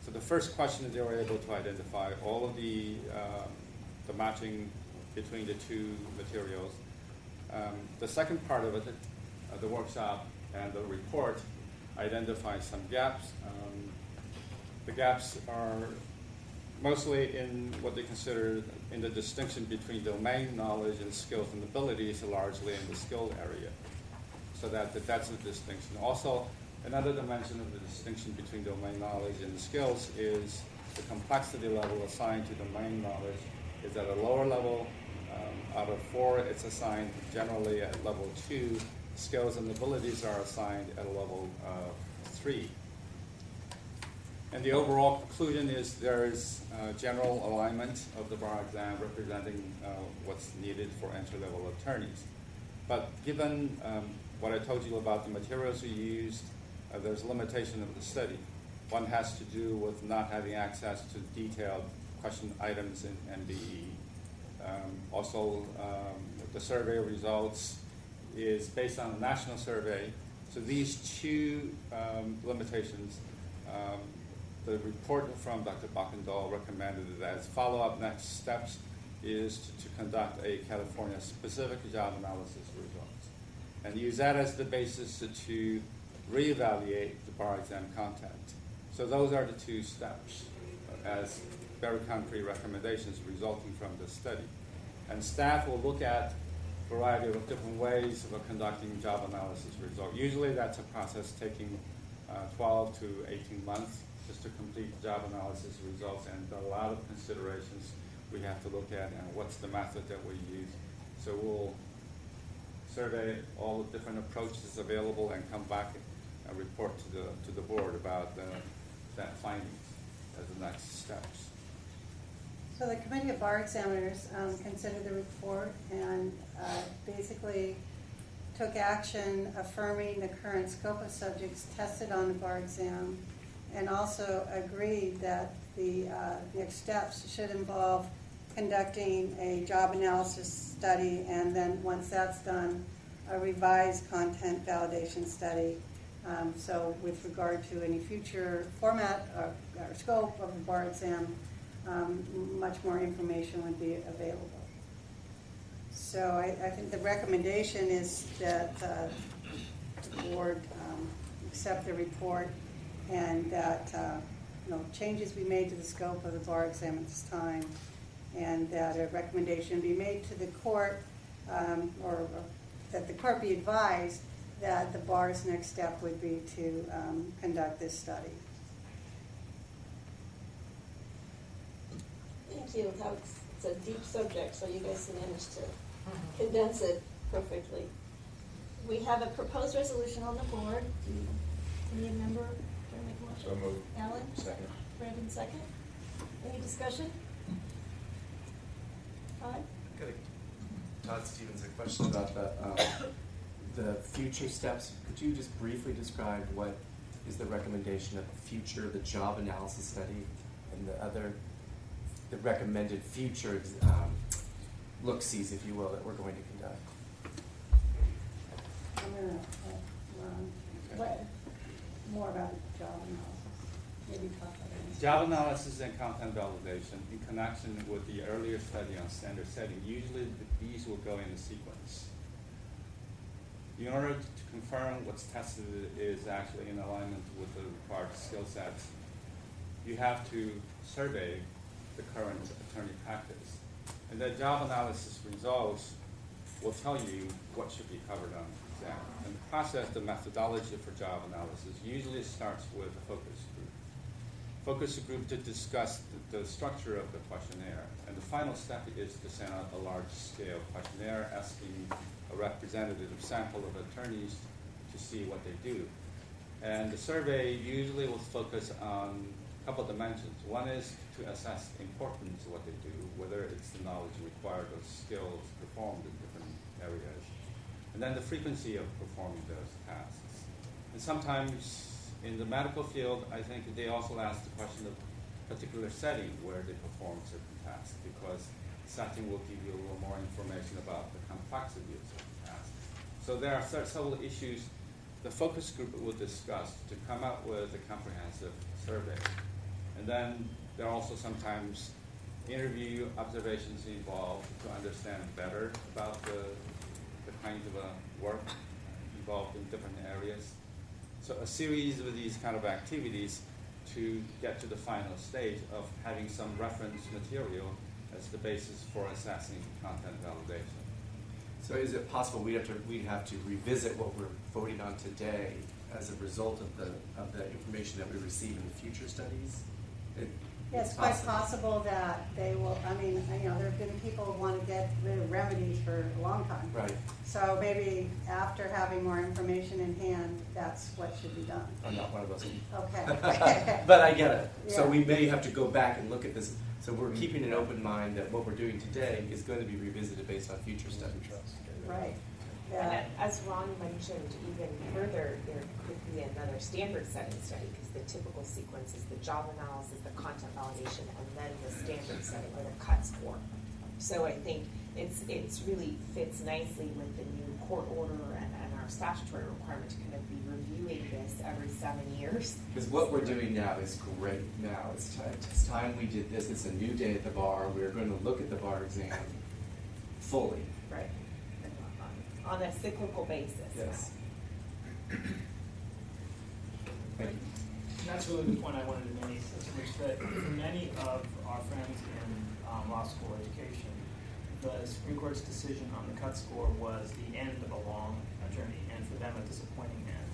So the first question is they were able to identify all of the matching between the 2 materials. The second part of it, the workshop and the report, identifies some gaps. The gaps are mostly in what they consider in the distinction between domain knowledge and skills and abilities, largely in the skill area. So that's the distinction. Also, another dimension of the distinction between domain knowledge and skills is the complexity level assigned to domain knowledge is at a lower level. Out of 4, it's assigned generally at level 2. Skills and abilities are assigned at a level 3. And the overall conclusion is there is general alignment of the bar exam representing what's needed for entry-level attorneys. But given what I told you about the materials we used, there's a limitation of the study. One has to do with not having access to detailed question items in MBE. Also, the survey results is based on a national survey. So these two limitations, the report from Dr. Bakendall recommended that as follow-up next steps is to conduct a California-specific job analysis results and use that as the basis to reevaluate the bar exam content. So those are the 2 steps as very concrete recommendations resulting from this study. And staff will look at a variety of different ways of conducting job analysis results. Usually that's a process taking 12 to 18 months just to complete job analysis results, and a lot of considerations we have to look at and what's the method that we use. So we'll survey all the different approaches available and come back and report to the board about that findings as the next steps. So the Committee of Bar Examiners considered the report and basically took action affirming the current scope of subjects tested on the bar exam, and also agreed that the next steps should involve conducting a job analysis study, and then once that's done, a revised content validation study. So with regard to any future format or scope of the bar exam, much more information would be available. So I think the recommendation is that the board accept the report, and that changes be made to the scope of the bar exam at this time, and that a recommendation be made to the court, or that the court be advised that the bar's next step would be to conduct this study. Thank you. It's a deep subject, so you guys managed to condense it perfectly. We have a proposed resolution on the board. Any member want to make a motion? So moved. Alan? Second. Brandon, second. Any discussion? Todd? Todd Stevens, a question about the future steps. Could you just briefly describe what is the recommendation of future, the job analysis study, and the recommended future look-sees, if you will, that we're going to conduct? I'm going to Ron, more about job analysis. Maybe talk about it. Job analysis and content validation in connection with the earlier study on standard setting, usually these will go in a sequence. In order to confirm what's tested is actually in alignment with the required skill sets, you have to survey the current attorney practice. And the job analysis results will tell you what should be covered on the exam. And the process, the methodology for job analysis usually starts with a focus group. Focus group to discuss the structure of the questionnaire. And the final step is to send out a large-scale questionnaire asking a representative sample of attorneys to see what they do. And the survey usually will focus on a couple of dimensions. One is to assess the importance of what they do, whether it's the knowledge required or skills performed in different areas. And then the frequency of performing those tasks. And sometimes in the medical field, I think they also ask the question of particular setting where they perform certain tasks, because setting will give you a little more information about the complexity of certain tasks. So there are several issues the focus group will discuss to come up with a comprehensive survey. And then there are also sometimes interview observations involved to understand better about the kind of work involved in different areas. So a series of these kind of activities to get to the final stage of having some reference material as the basis for assessing content validation. So is it possible we'd have to revisit what we're voting on today as a result of the information that we receive in the future studies? Yeah, it's quite possible that they will, I mean, you know, there have been people who want to get rid of remedies for a long time. Right. So maybe after having more information in hand, that's what should be done. I'm not one of those people. Okay. But I get it. So Yeah. we may have to go back and look at this. So we're keeping an open mind that what we're doing today is going to be revisited based on future studies. Right. And Yeah. as Ron mentioned, even further, there could be another standard setting study, because the typical sequence is the job analysis, the content validation, and then the standard setting or the cut score. So I think it's really fits nicely with the new court order and our statutory requirement to kind of be reviewing this every 7 years. Because what we're doing now is great. Now it's time we did this. It's a new day at the bar. We're going to look at the bar exam fully. Right. On a cyclical basis. Yes. Thank you. And that's really the point I wanted to make, which that for many of our friends in law school education, the Supreme Court's decision on the cut score was the end of a long journey, and for them a disappointing end.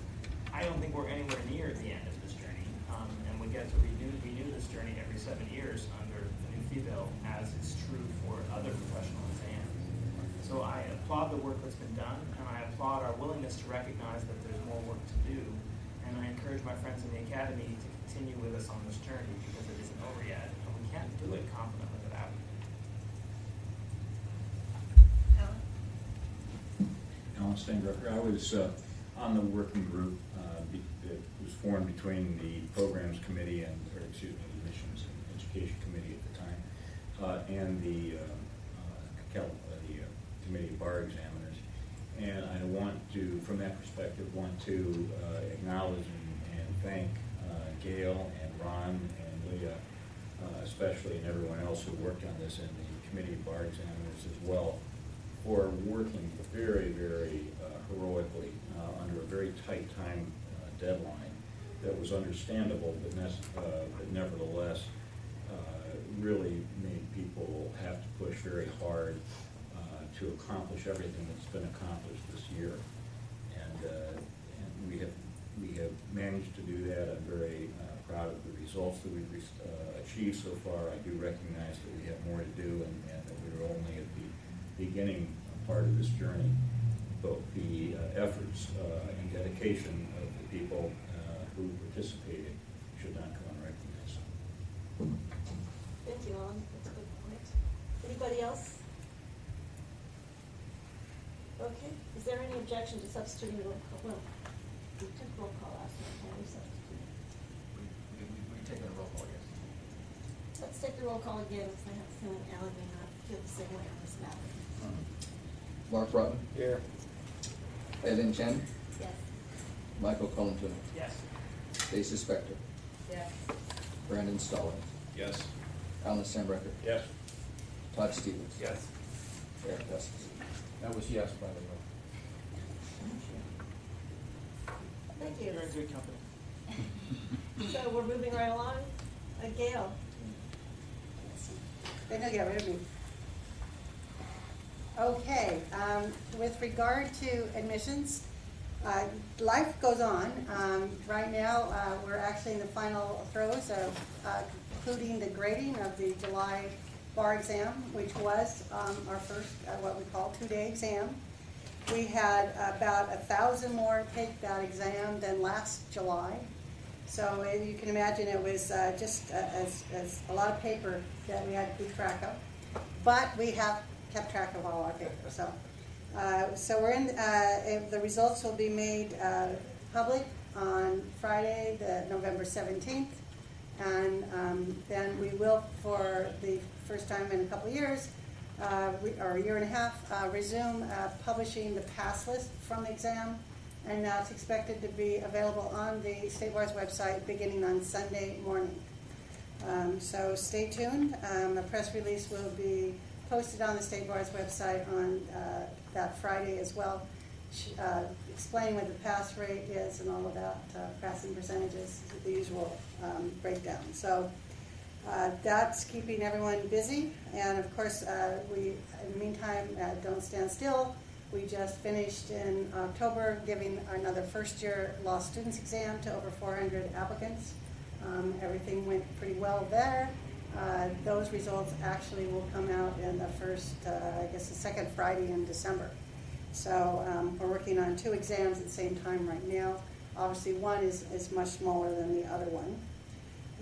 I don't think we're anywhere near the end of this journey, and we get to renew this journey every 7 years under the new fee bill, as is true for other professional exams. So I applaud the work that's been done, and I applaud our willingness to recognize that there's more work to do. And I encourage my friends in the academy to continue with us on this journey, because it isn't over yet, and we can't do it confidently without it. Alan Steinbrecher. I was on the working group that was formed between the Programs Committee and, or excuse me, the Admissions and Education Committee at the time, and the Committee of Bar Examiners. And I want to, from that perspective, acknowledge and thank Gail and Ron and Leah, especially, and everyone else who worked on this, and the Committee of Bar Examiners as well, for working very, very heroically under a very tight time deadline that was understandable, but nevertheless really made people have to push very hard to accomplish everything that's been accomplished this year. And we have managed to do that. I'm very proud of the results that we've achieved so far. I do recognize that we have more to do, and that we're only at the beginning part of this journey. But the efforts and dedication of the people who participated should not go unrecognized. Thank you, Alan. That's a good point. Anybody else? Okay. Is there any objection to substituting roll call? Well, we took roll call last night. Can we substitute? We take a roll call, yes. Let's take the roll call again, because I have a feeling Alan may not feel the same way on this matter. Mark Broughton. Here. Eileen Chen. Yes. Michael Collington. Yes. Stacy Spector. Yes. Brandon Stallings. Yes. Alan Steinbrecher. Yes. Todd Stevens. Yes. Eric Estes. That was yes, by the way. Thank you. You're in good company. So we're moving right along. Gail. They're gonna get rid of me. Okay, with regard to admissions, life goes on. Right now, we're actually in the final throes of concluding the grading of the July bar exam, which was our first, what we call 2-day exam. We had about 1,000 more take that exam than last July. So you can imagine it was just as a lot of paper that we had to keep track of. But we have kept track of all our paper. So we're in, the results will be made public on Friday, November 17th. And then we will, for the first time in a couple of years, or a year and a half, resume publishing the pass list from the exam. And it's expected to be available on the State Bar's website beginning on Sunday morning. So stay tuned. A press release will be posted on the State Bar's website on that Friday as well. explaining what the pass rate is and all of that, passing percentages, the usual breakdown. So that's keeping everyone busy. And of course, we, in the meantime, don't stand still. We just finished in October giving another first-year law students exam to over 400 applicants. Everything went pretty well there. Those results actually will come out in the first, I guess the second Friday in December. So we're working on 2 exams at the same time right now. Obviously one is much smaller than the other one.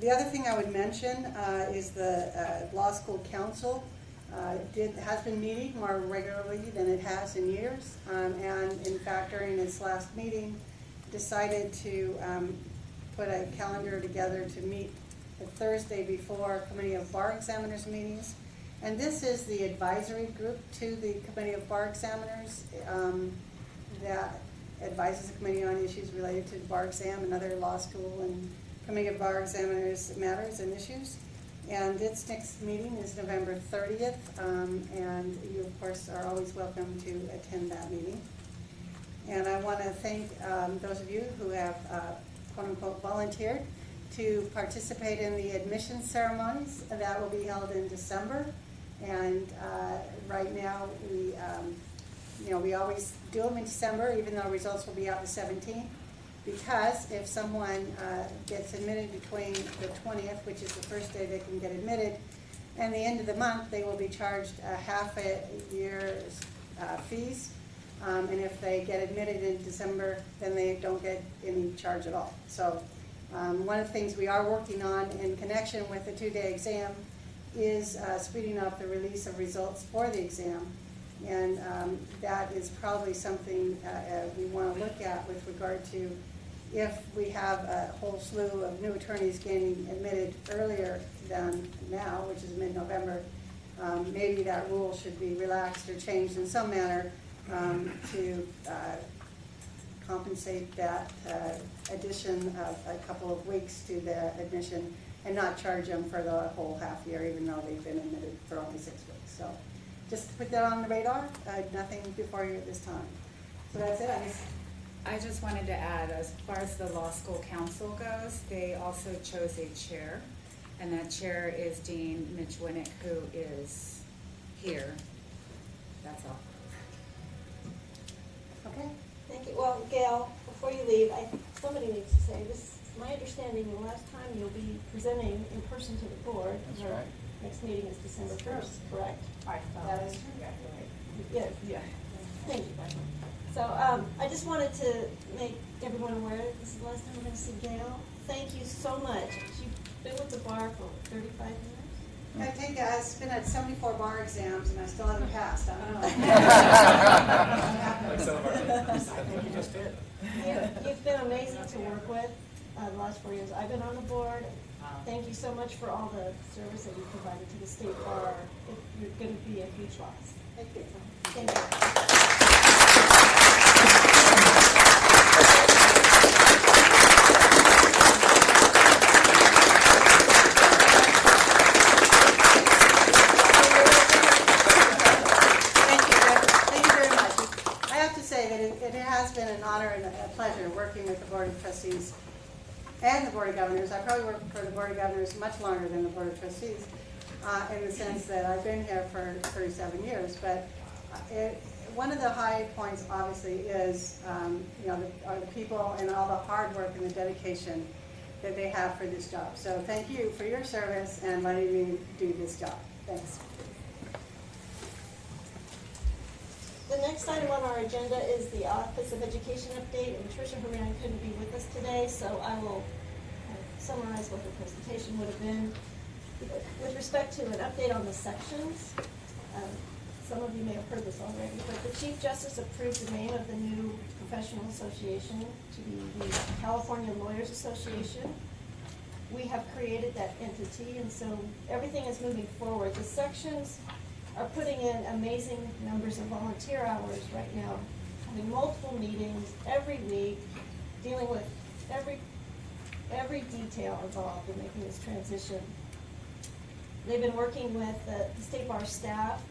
The other thing I would mention is the Law School Council has been meeting more regularly than it has in years. And in fact, during its last meeting, decided to put a calendar together to meet the Thursday before Committee of Bar Examiners meetings. And this is the advisory group to the Committee of Bar Examiners that advises the committee on issues related to bar exam and other law school and Committee of Bar Examiners matters and issues. And its next meeting is November 30th, and you, of course, are always welcome to attend that meeting. And I want to thank those of you who have, quote-unquote, volunteered to participate in the admissions ceremonies that will be held in December. And right now, we always do them in December, even though results will be out the 17th. Because if someone gets admitted between the 20th, which is the first day they can get admitted, and the end of the month, they will be charged half a year's fees. And if they get admitted in December, then they don't get any charge at all. So one of the things we are working on in connection with the 2-day exam is speeding up the release of results for the exam. And that is probably something we want to look at with regard to if we have a whole slew of new attorneys getting admitted earlier than now, which is mid-November, maybe that rule should be relaxed or changed in some manner to compensate that addition of a couple of weeks to the admission and not charge them for the whole half year, even though they've been admitted for only 6 weeks. So just to put that on the radar, nothing before you at this time. So that's it, I guess. I just wanted to add, as far as the Law School Council goes, they also chose a chair, and that chair is Dean Mitch Winnick, who is here. That's all. Okay. Thank you. Well, Gail, before you leave, somebody needs to say this. My understanding, the last time you'll be presenting in person to the board. That's right. Next meeting is December 1st, correct? That is true. Yeah. Yeah. Thank you. So I just wanted to make everyone aware that this is the last time we're going to see Gail. Thank you so much. You've been with the bar for 35 years? I think I've been at 74 bar exams and I still haven't passed. I don't know. Like some of our I think you just did. You've been amazing to work with the last 4 years. I've been on the board. Thank you so much for all the service that you provided to the state bar. You're going to be a huge loss. Thank you. Thank you. It has been an honor and a pleasure working with the Board of Trustees and the Board of Governors. I probably worked for the Board of Governors much longer than the Board of Trustees in the sense that I've been here for 37 years. But one of the high points, obviously, is are the people and all the hard work and the dedication that they have for this job. So thank you for your service and letting me do this job. Thanks. The next item on our agenda is the Office of Education update, and Tricia Horan couldn't be with us today, so I will summarize what the presentation would have been. With respect to an update on the sections, some of you may have heard this already, but the Chief Justice approved the name of the new professional association to be the California Lawyers Association. We have created that entity, and so everything is moving forward. The sections are putting in amazing numbers of volunteer hours right now, having multiple meetings every week, dealing with every detail involved in making this transition. They've been working with the State Bar staff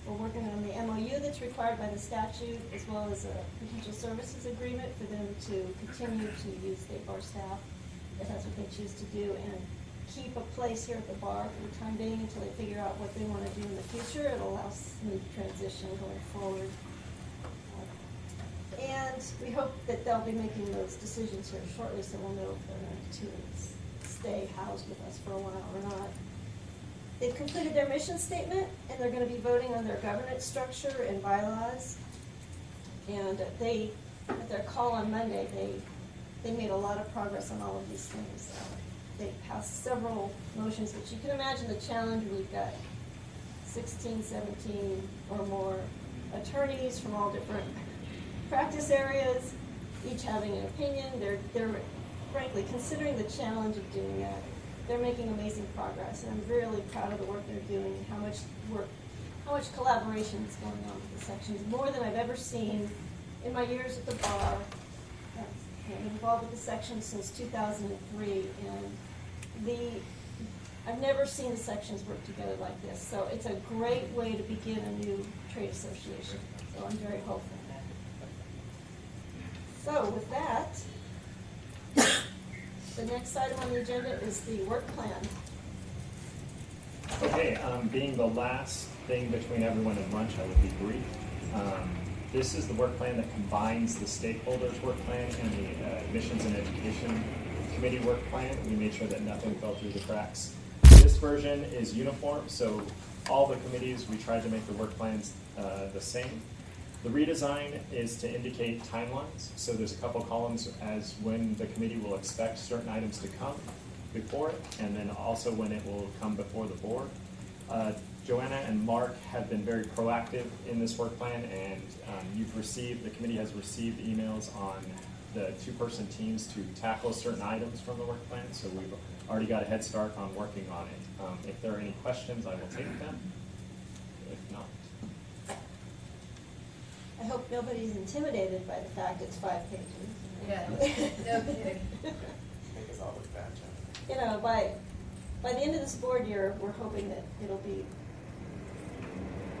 we're working on the MOU that's required by the statute, as well as a potential services agreement for them to continue to use state bar staff, if that's what they choose to do, and keep a place here at the bar for the time being until they figure out what they want to do in the future. It'll allow smooth transition going forward. And we hope that they'll be making those decisions here shortly, so we'll know if they're going to stay housed with us for a while or not. They've completed their mission statement, and they're going to be voting on their governance structure and bylaws. And at their call on Monday, they made a lot of progress on all of these things. They passed several motions, but you can imagine the challenge. We've got 16, 17 or more attorneys from all different practice areas, each having an opinion. They're frankly, considering the challenge of doing that, they're making amazing progress, and I'm really proud of the work they're doing and how much collaboration is going on with the sections, more than I've ever seen in my years at the bar. I've been involved with the section since 2003, and I've never seen the sections work together like this. So it's a great way to begin a new trade association. So I'm very hopeful. So with that, the next item on the agenda is the work plan. Okay, being the last thing between everyone and lunch, I would be brief. This is the work plan that combines the stakeholders work plan and the admissions and education committee work plan. We made sure that nothing fell through the cracks. This version is uniform, so all the committees, we tried to make the work plans the same. The redesign is to indicate timelines, so there's a couple columns as when the committee will expect certain items to come before it, and then also when it will come before the board. Joanna and Mark have been very proactive in this work plan, and the committee has received emails on the two-person teams to tackle certain items from the work plan, so we've already got a head start on working on it. If there are any questions, I will take them. If not. I hope nobody's intimidated by the fact it's 5 pages. Yeah, no kidding. Make us all look bad, John. You know, by the end of this board year, we're hoping that it'll be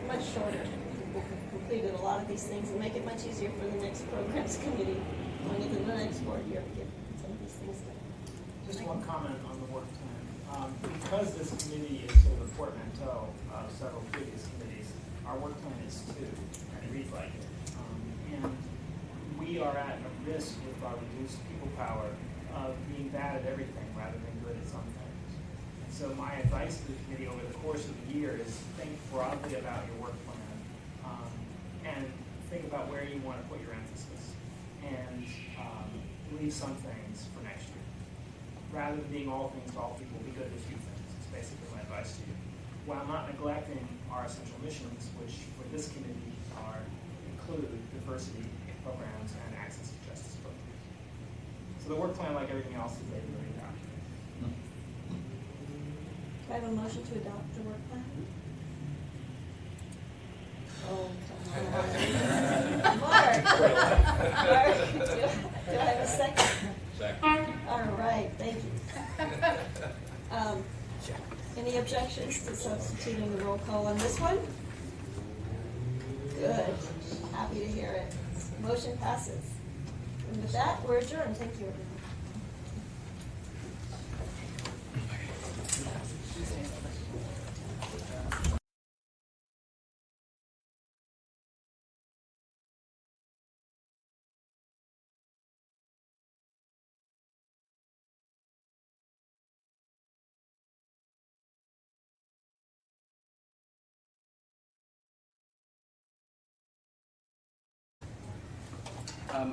much shorter. We'll have completed a lot of these things and make it much easier for the next programs committee going into the next board year to get some of these things done. Just one comment on the work plan. Because this committee is sort of a portmanteau of several previous committees, our work plan is 2, and it reads like it. And we are at a risk with our reduced people power of being bad at everything rather than good at some things. And so my advice to the committee over the course of the year is think broadly about your work plan and think about where you want to put your emphasis and leave some things for next year. Rather than being all things to all people, be good at a few things. It's basically my advice to you. While not neglecting our essential missions, which for this committee include diversity programs and access to justice programs. So the work plan, like everything else, is a very document. Do I have a motion to adopt the work plan? Oh, come on. Mark, do I have a second? Second. All right, thank you. Any objections to substituting the roll call on this one? Good. Happy to hear it. Motion passes. And with that, we're adjourned. Thank you, everyone.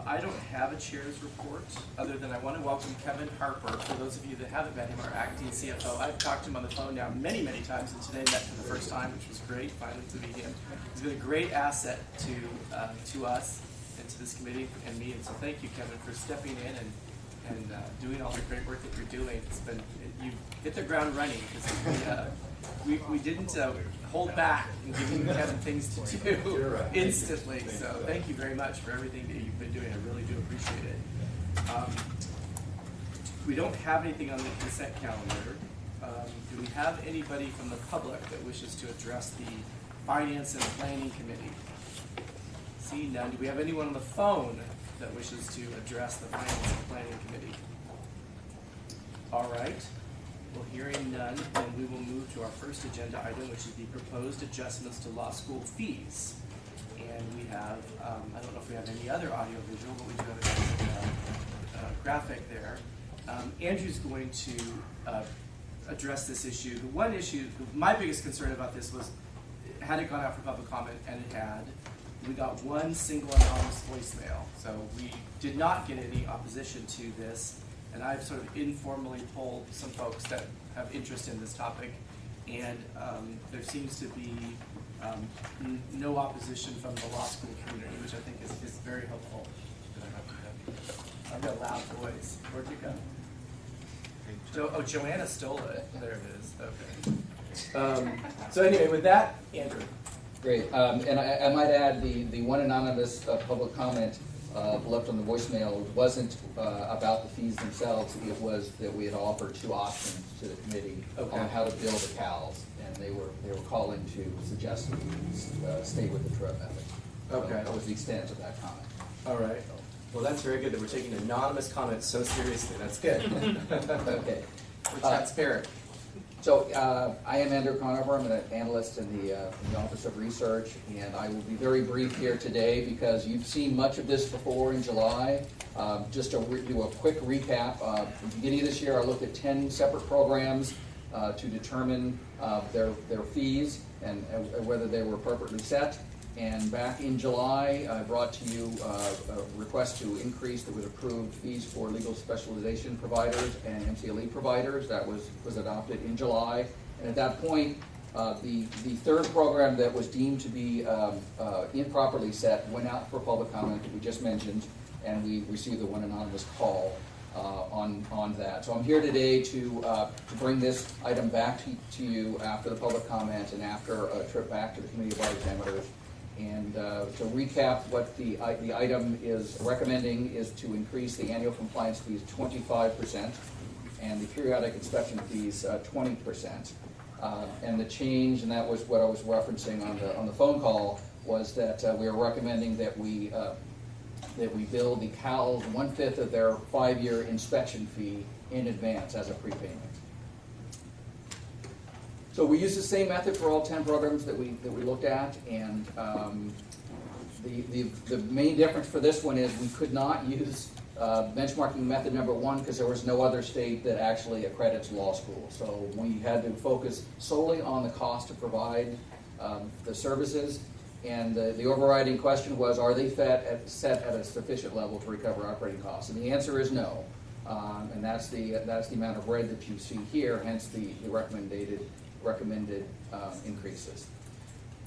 I don't have a chair's report, other than I want to welcome Kevin Harper. For those of you that haven't met him, our acting CFO. I've talked to him on the phone now many, many times, and today met for the first time, which was great, finally to meet him. He's been a great asset to us and to this committee and me, and so thank you, Kevin, for stepping in and doing all the great work that you're doing. It's been, you hit the ground running, because we didn't hold back in giving Kevin things to do instantly. So thank you very much for everything that you've been doing. I really do appreciate it. We don't have anything on the consent calendar. Do we have anybody from the public that wishes to address the Finance and Planning Committee? Seeing none, do we have anyone on the phone that wishes to address the Finance and Planning Committee? All right. Well, hearing none, then we will move to our first agenda item, which is the proposed adjustments to law school fees. And we have, I don't know if we have any other audio visual, but we do have a graphic there. Andrew's going to address this issue. The one issue, my biggest concern about this was, had it gone out for public comment, and it had, we got one single anonymous voicemail. So we did not get any opposition to this. And I've sort of informally polled some folks that have interest in this topic. And there seems to be no opposition from the law school community, which I think is very helpful. I've got a loud voice. Where'd you go? Joanna stole it. There it is. Okay. So anyway, with that, Andrew. Great. And I might add the one anonymous public comment left on the voicemail wasn't about the fees themselves. It was that we had offered two options to the committee on how to bill the CALs, and they were calling to suggest that we stay with the TRIP method. Okay. So that was the extent of that comment. All right. Well, that's very good that we're taking anonymous comments so seriously. That's good. Okay. We're transparent. So I am Andrew Conover. I'm an analyst in the Office of Research, and I will be very brief here today because you've seen much of this before in July. Just to do a quick recap, at the beginning of this year I looked at 10 separate programs to determine their fees and whether they were appropriately set. And back in July, I brought to you a request to increase that was approved fees for legal specialization providers and MCLE providers. That was adopted in July. And at that point, the third program that was deemed to be improperly set went out for public comment that we just mentioned, and we received the one anonymous call on that. So I'm here today to bring this item back to you after the public comment and after a trip back to the Committee of Bar Examiners. And to recap, what the item is recommending is to increase the annual compliance fees 25% and the periodic inspection fees 20%. And the change, and that was what I was referencing on the phone call, was that we are recommending that we bill the CALs 1/5 of their 5-year inspection fee in advance as a prepayment. So we use the same method for all 10 programs that we looked at, and the main difference for this one is we could not use benchmarking method number 1 because there was no other state that actually accredits law school. So we had to focus solely on the cost to provide the services, and the overriding question was, are they set at a sufficient level to recover operating costs? And the answer is no, and that's the amount of red that you see here, hence the recommended increases.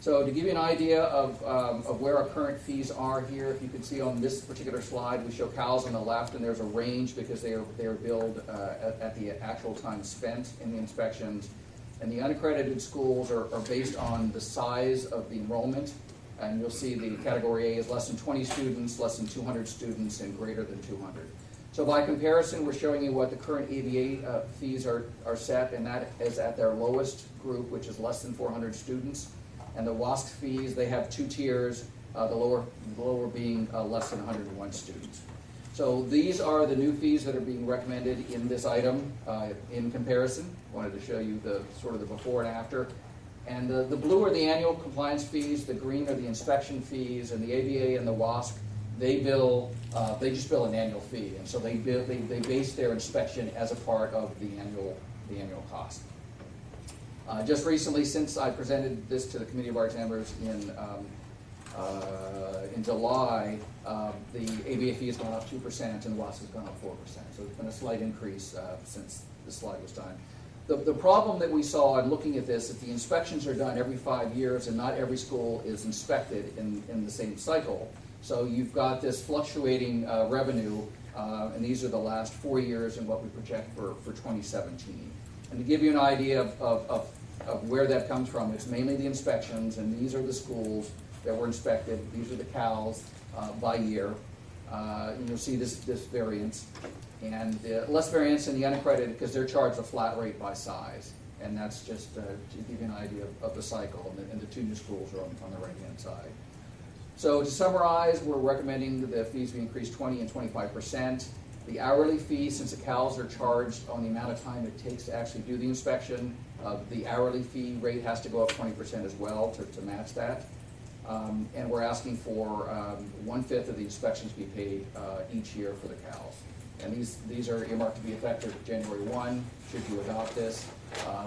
So to give you an idea of where our current fees are here, if you can see on this particular slide, we show CALs on the left, and there's a range because they are billed at the actual time spent in the inspections. And the unaccredited schools are based on the size of the enrollment. And you'll see the category A is less than 20 students, less than 200 students, and greater than 200. So by comparison, we're showing you what the current ABA fees are set, and that is at their lowest group, which is less than 400 students. And the WASC fees, they have 2 tiers, the lower being less than 101 students. So these are the new fees that are being recommended in this item in comparison. I wanted to show you the sort of the before and after. And the blue are the annual compliance fees, the green are the inspection fees, and the ABA and the WASC, they just bill an annual fee, and so they base their inspection as a part of the annual cost. Just recently, since I presented this to the Committee of Bar Examiners in July, the ABA fee has gone up 2% and the WASC has gone up 4%. So it's been a slight increase since the slide was done. The problem that we saw in looking at this is the inspections are done every 5 years, and not every school is inspected in the same cycle. So you've got this fluctuating revenue, and these are the last 4 years and what we project for 2017. And to give you an idea of where that comes from, it's mainly the inspections, and these are the schools that were inspected. These are the CALs by year. And you'll see this variance. And less variance in the unaccredited because they're charged a flat rate by size. And that's just to give you an idea of the cycle, and the two new schools are on the right-hand side. So to summarize, we're recommending that the fees be increased 20 and 25%. The hourly fee, since the CALs are charged on the amount of time it takes to actually do the inspection, the hourly fee rate has to go up 20% as well to match that. And we're asking for 1/5 of the inspections be paid each year for the CALs. And these are earmarked to be effective January 1, should you adopt this.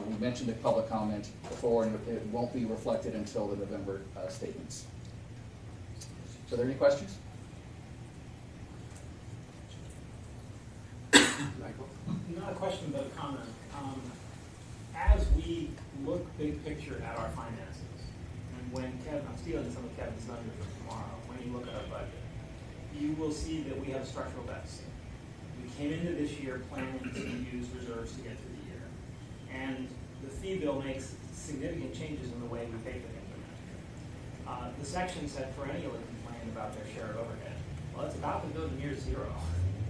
We mentioned the public comment before, and it won't be reflected until the November statements. So are there any questions? Michael? Not a question, but a comment. As we look big picture at our finances, and when Kevin, I'm stealing some of Kevin's thunder for tomorrow, when you look at our budget, you will see that we have a structural deficit. We came into this year planning to use reserves to get through the year. And the fee bill makes significant changes in the way we pay for the implementation. The sections have perennially complained about their share of overhead. Well, it's about to go to near zero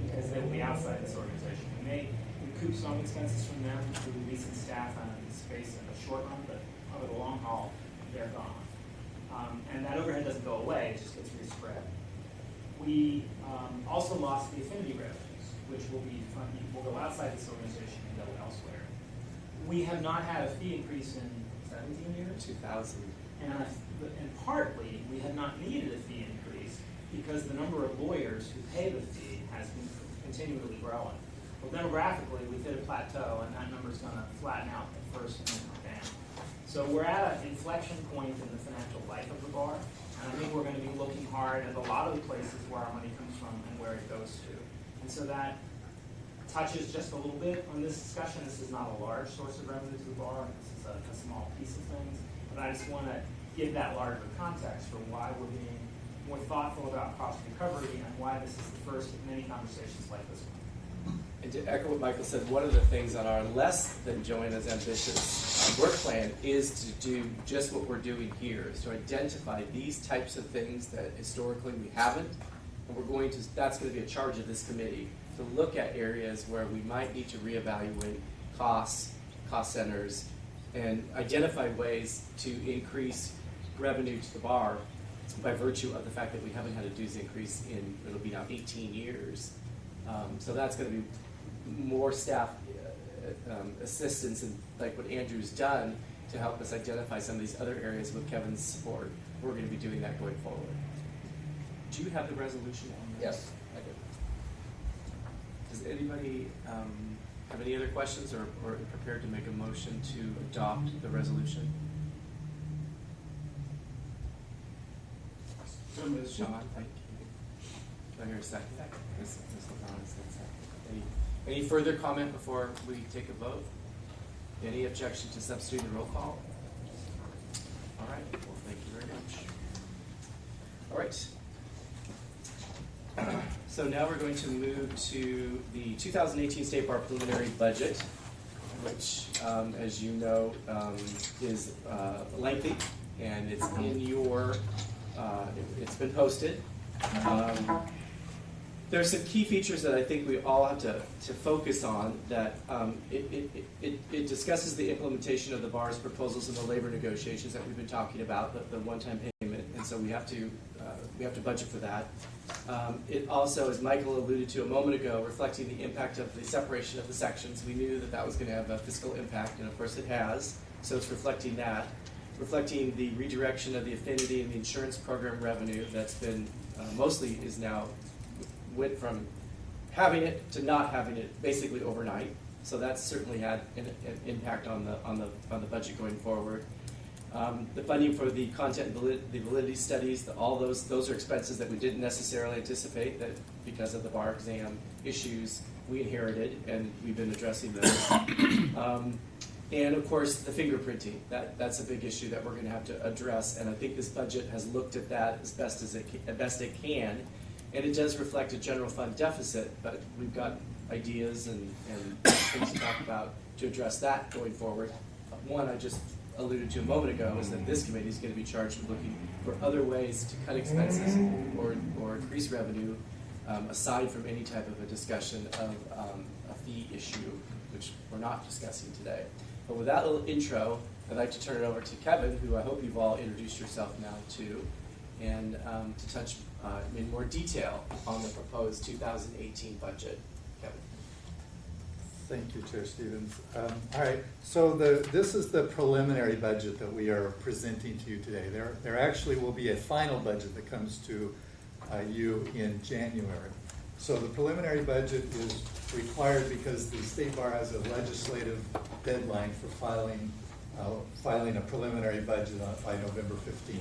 because they will be outside this organization. We may recoup some expenses from them through leasing staff and space in the short run, but over the long haul, they're gone. And that overhead doesn't go away, it just gets respread. We also lost the affinity revenues, which will go outside this organization and go elsewhere. We have not had a fee increase in 17 years? 2000. And partly, we have not needed a fee increase because the number of lawyers who pay the fee has been continually growing. Well, demographically, we've hit a plateau, and that number is going to flatten out at first and then come down. So we're at an inflection point in the financial life of the bar, and I think we're going to be looking hard at a lot of the places where our money comes from and where it goes to. And so that touches just a little bit on this discussion. This is not a large source of revenue to the bar. This is a small piece of things. But I just want to give that larger context for why we're being more thoughtful about cost recovery and why this is the first of many conversations like this one. And to echo what Michael said, one of the things on our less than Joanna's ambitious work plan is to do just what we're doing here, is to identify these types of things that historically we haven't, and that's going to be a charge of this committee, to look at areas where we might need to reevaluate costs, cost centers, and identify ways to increase revenue to the bar by virtue of the fact that we haven't had a dues increase in, it'll be now 18 years. So that's going to be more staff assistance and like what Andrew's done to help us identify some of these other areas with Kevin's support. We're going to be doing that going forward. Do you have the resolution on that? Yes, I do. Does anybody have any other questions or prepared to make a motion to adopt the resolution? Sean, thank you. Do I hear a second? Ms. LaDonna said second. Any further comment before we take a vote? Any objection to substituting the roll call? All right, well, thank you very much. All right. So now we're going to move to the 2018 State Bar preliminary budget, which, as you know, is lengthy, and it's in your, it's been posted. There's some key features that I think we all have to focus on. That it discusses the implementation of the bar's proposals in the labor negotiations that we've been talking about, the one-time payment, and so we have to budget for that. It also, as Michael alluded to a moment ago, reflecting the impact of the separation of the sections. We knew that that was going to have a fiscal impact, and of course it has. So it's reflecting that, reflecting the redirection of the affinity and the insurance program revenue that's been mostly is now went from having it to not having it basically overnight. So that's certainly had an impact on the budget going forward. The funding for the content and the validity studies, all those are expenses that we didn't necessarily anticipate, that because of the bar exam issues we inherited, and we've been addressing those. And of course, the fingerprinting, that's a big issue that we're going to have to address, and I think this budget has looked at that as best it can. And it does reflect a general fund deficit, but we've got ideas and things to talk about to address that going forward. One I just alluded to a moment ago is that this committee is going to be charged with looking for other ways to cut expenses or increase revenue aside from any type of a discussion of a fee issue, which we're not discussing today. But with that little intro, I'd like to turn it over to Kevin, who I hope you've all introduced yourself now to, and to touch in more detail on the proposed 2018 budget. Kevin. Thank you, Chair Stevens. All right, so this is the preliminary budget that we are presenting to you today. There actually will be a final budget that comes to you in January. So the preliminary budget is required because the State Bar has a legislative deadline for filing a preliminary budget by November 15th.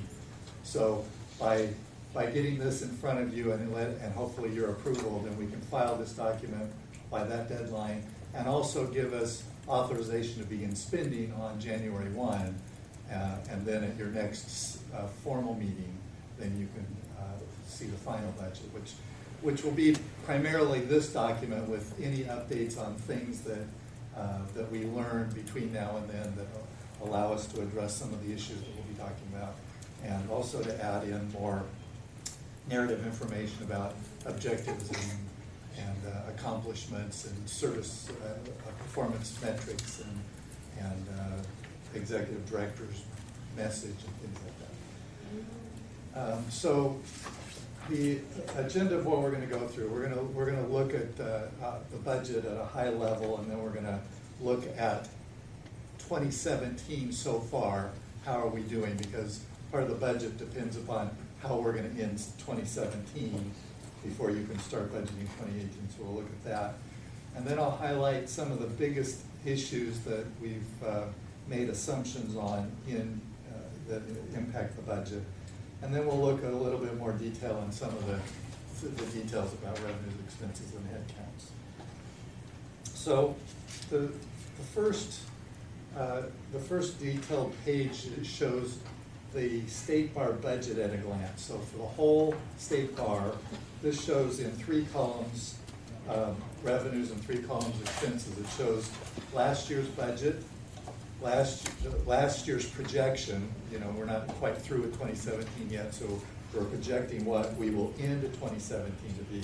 So by getting this in front of you and hopefully your approval, then we can file this document by that deadline, and also give us authorization to begin spending on January 1, and then at your next formal meeting, then you can see the final budget, which will be primarily this document with any updates on things that we learned between now and then that will allow us to address some of the issues that we'll be talking about, and also to add in more narrative information about objectives and accomplishments and service performance metrics and executive director's message and things like that. So the agenda of what we're going to go through, we're going to look at the budget at a high level, and then we're going to look at 2017 so far. How are we doing? Because part of the budget depends upon how we're going to end 2017 before you can start budgeting 2018, so we'll look at that. And then I'll highlight some of the biggest issues that we've made assumptions on that impact the budget. And then we'll look at a little bit more detail on some of the details about revenues, expenses, and headcounts. So the first detailed page shows the State Bar budget at a glance. So for the whole State Bar, this shows in 3 columns revenues and 3 columns expenses. It shows last year's budget, last year's projection. You know, we're not quite through with 2017 yet, so we're projecting what we will end 2017 to be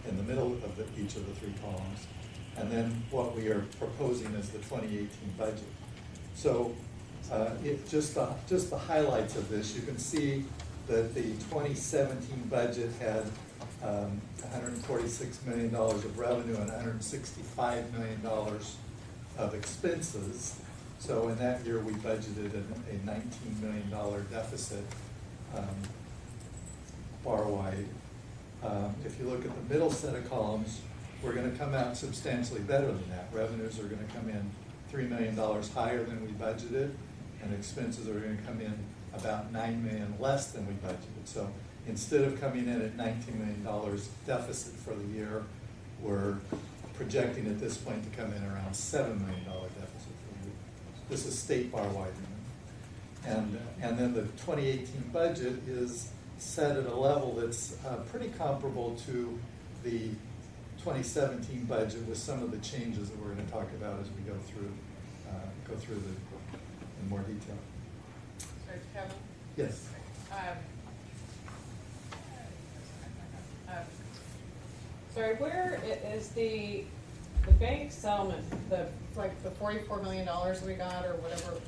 in the middle of each of the 3 columns. And then what we are proposing is the 2018 budget. So just the highlights of this, you can see that the 2017 budget had $146 million of revenue and $165 million of expenses. So in that year, we budgeted a $19 million deficit bar-wide. If you look at the middle set of columns, we're going to come out substantially better than that. Revenues are going to come in $3 million higher than we budgeted, and expenses are going to come in about $9 million less than we budgeted. So instead of coming in at $19 million deficit for the year, we're projecting at this point to come in around $7 million deficit for the year. This is State Bar-wide. And then the 2018 budget is set at a level that's pretty comparable to the 2017 budget, with some of the changes that we're going to talk about as we go through in more detail. Sorry, Kevin? Yes. Sorry, where is the bank settlement, the $44 million we got, or whatever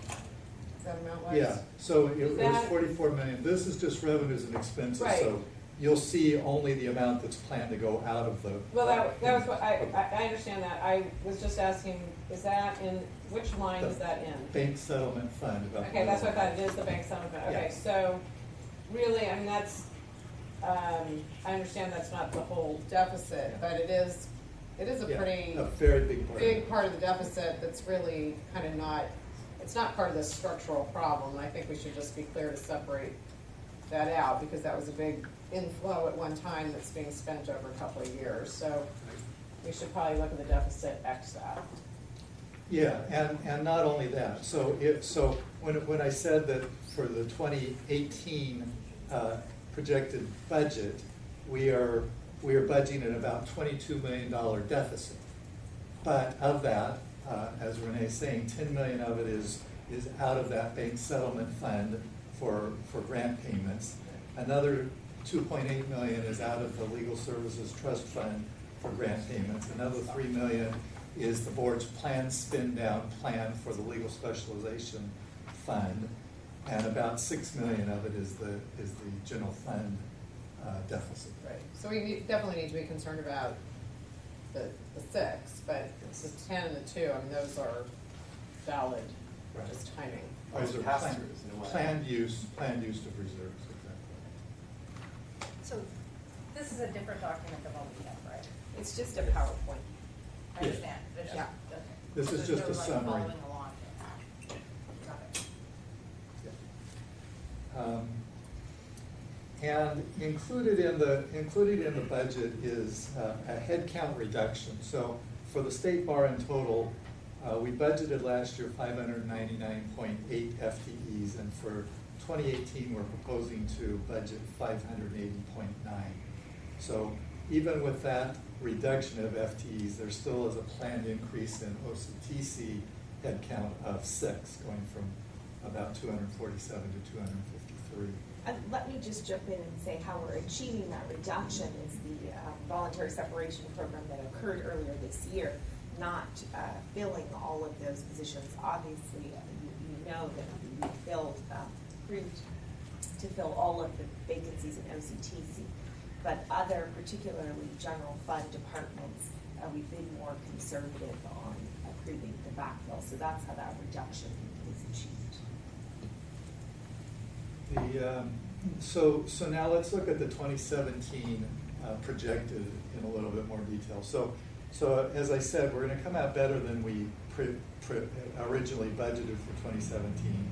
that amount was? Yeah, so it was 44 million. This is just revenues and expenses. Right. So you'll see only the amount that's planned to go out of the. Well, that was what I understand that. I was just asking, is that in, which line is that in? Bank settlement fund. Okay, that's what that is, the bank settlement fund. Okay, Yeah. So really, I mean, that's, I understand that's not the whole deficit, but it is a pretty. A very big part of the deficit that's really kind of not, it's not part of the structural problem. I think we should just be clear to separate that out, because that was a big inflow at one time that's being spent over a couple of years. So we should probably look at the deficit X that. Yeah, and not only that. So when I said that for the 2018 projected budget, we are budgeting at about $22 million deficit. But of that, as Renee's saying, $10 million of it is out of that bank settlement fund for grant payments. Another $2.8 million is out of the legal services trust fund for grant payments. Another $3 million is the board's planned spend down plan for the legal specialization fund, and about $6 million of it is the general fund deficit. Right, so we definitely need to be concerned about the 6, but the 10 and the 2, I mean, those are valid, just timing. Those are planned use of reserves, exactly. So this is a different document than what we have, right? It's just a PowerPoint. I understand. It's just- Yeah. okay. This is There's just no, a like, summary. Following along. Got it. And included in the budget is a headcount reduction. So for the state bar in total, we budgeted last year 599.8 FTEs, and for 2018 we're proposing to budget 580.9. So even with that reduction of FTEs, there still is a planned increase in OCTC headcount of 6, going from about 247 to 253. Let me just jump in and say how we're achieving that reduction is the voluntary separation program that occurred earlier this year, not filling all of those positions. Obviously, you know that we approved to fill all of the vacancies in OCTC, but other, particularly general fund departments, we've been more conservative on approving the backfill. So that's how that reduction is achieved. So now let's look at the 2017 projected in a little bit more detail. So as I said, we're going to come out better than we originally budgeted for 2017.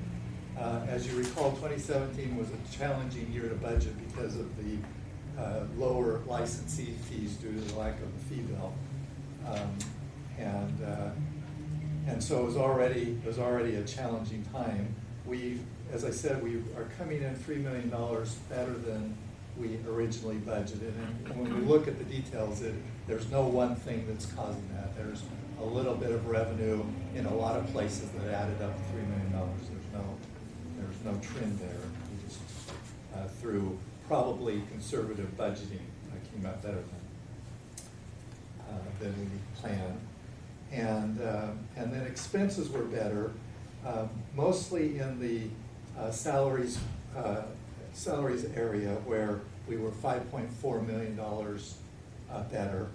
As you recall, 2017 was a challenging year to budget because of the lower licensee fees due to the lack of a fee bill, and so it was already a challenging time. As I said, we are coming in $3 million better than we originally budgeted. And when we look at the details, there's no one thing that's causing that. There's a little bit of revenue in a lot of places that added up to $3 million. There's no trend there. We just, through probably conservative budgeting, came out better than we planned. And then expenses were better, mostly in the salaries area, where we were $5.4 million better,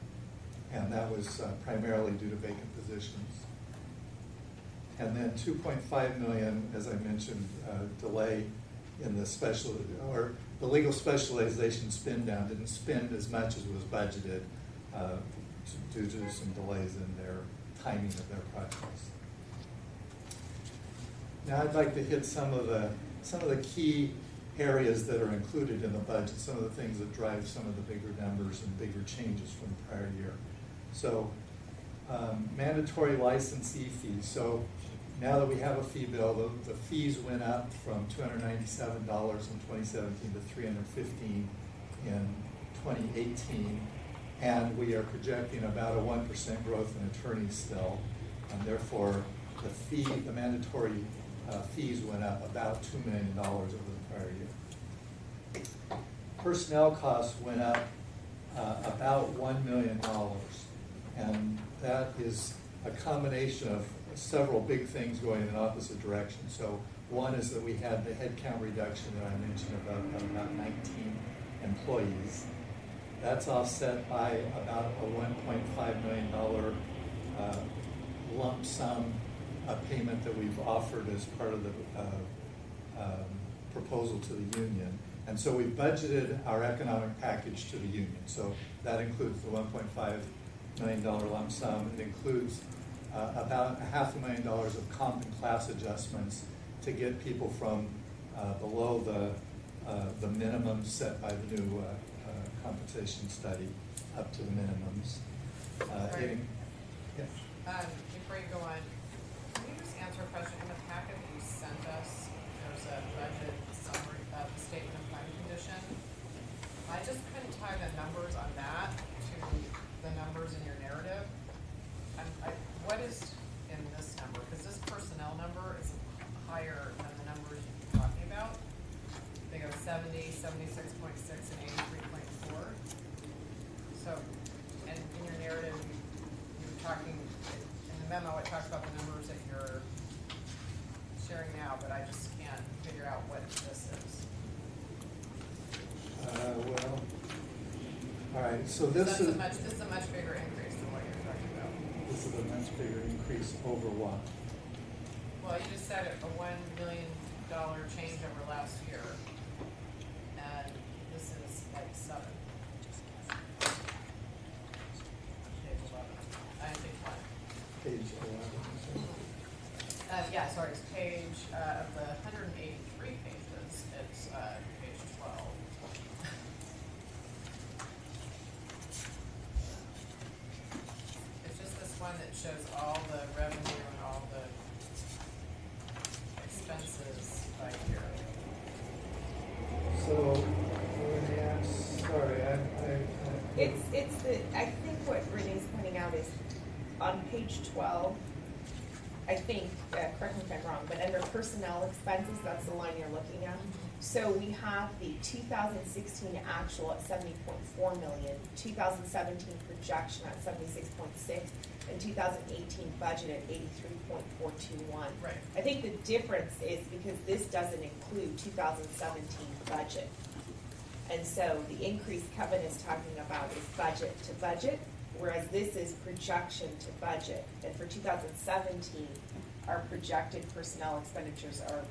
and that was primarily due to vacant positions. And then $2.5 million, as I mentioned, delay in the legal specialization spend down. Didn't spend as much as was budgeted due to some delays in their timing of their projects. Now I'd like to hit some of the key areas that are included in the budget, some of the things that drive some of the bigger numbers and bigger changes from the prior year. So mandatory licensee fees. So now that we have a fee bill, the fees went up from $297 in 2017 to $315 in 2018, and we are projecting about a 1% growth in attorneys still, and therefore the mandatory fees went up about $2 million over the prior year. Personnel costs went up about $1 million, and that is a combination of several big things going in opposite directions. So one is that we had the headcount reduction that I mentioned about 19 employees. That's offset by about a $1.5 million lump sum payment that we've offered as part of the proposal to the union. And so we budgeted our economic package to the union. So that includes the $1.5 million lump sum. It includes about $500,000 of comp and class adjustments to get people from below the minimums set by the new compensation study up to the minimums. Before you go on, can you just answer a question? In the packet that you sent us, there's a budget summary of the statement of fund condition. I just couldn't tie the numbers on that to the numbers in your narrative. What is in this number? Because this personnel number is higher than the numbers you're talking about. They go 70, 76.6, and 83.4. So, and in your narrative, you're talking, memo, it talks about the numbers that you're sharing now, but I just can't figure out what this is. Well, all right, so this is. This is a much bigger increase than what you're talking about. This is a much bigger increase over what? Well, you just said a $1 million change over last year, and this is like 7. Page 11. I didn't think 1. Page 11. Yeah, sorry, it's page, of the 183 pages, it's page 12. It's just this one that shows all the revenue and all the expenses by year. So, Renee, I'm sorry, I think what Renee's pointing out is on page 12, I think, correct me if I'm wrong, but under personnel expenses, that's the line you're looking at. So we have the 2016 actual at 70.4 million, 2017 projection at 76.6, and 2018 budget at 83.421. Right. I think the difference is because this doesn't include 2017 budget. And so the increase Kevin is talking about is budget to budget, whereas this is projection to budget. And for 2017, our projected personnel expenditures are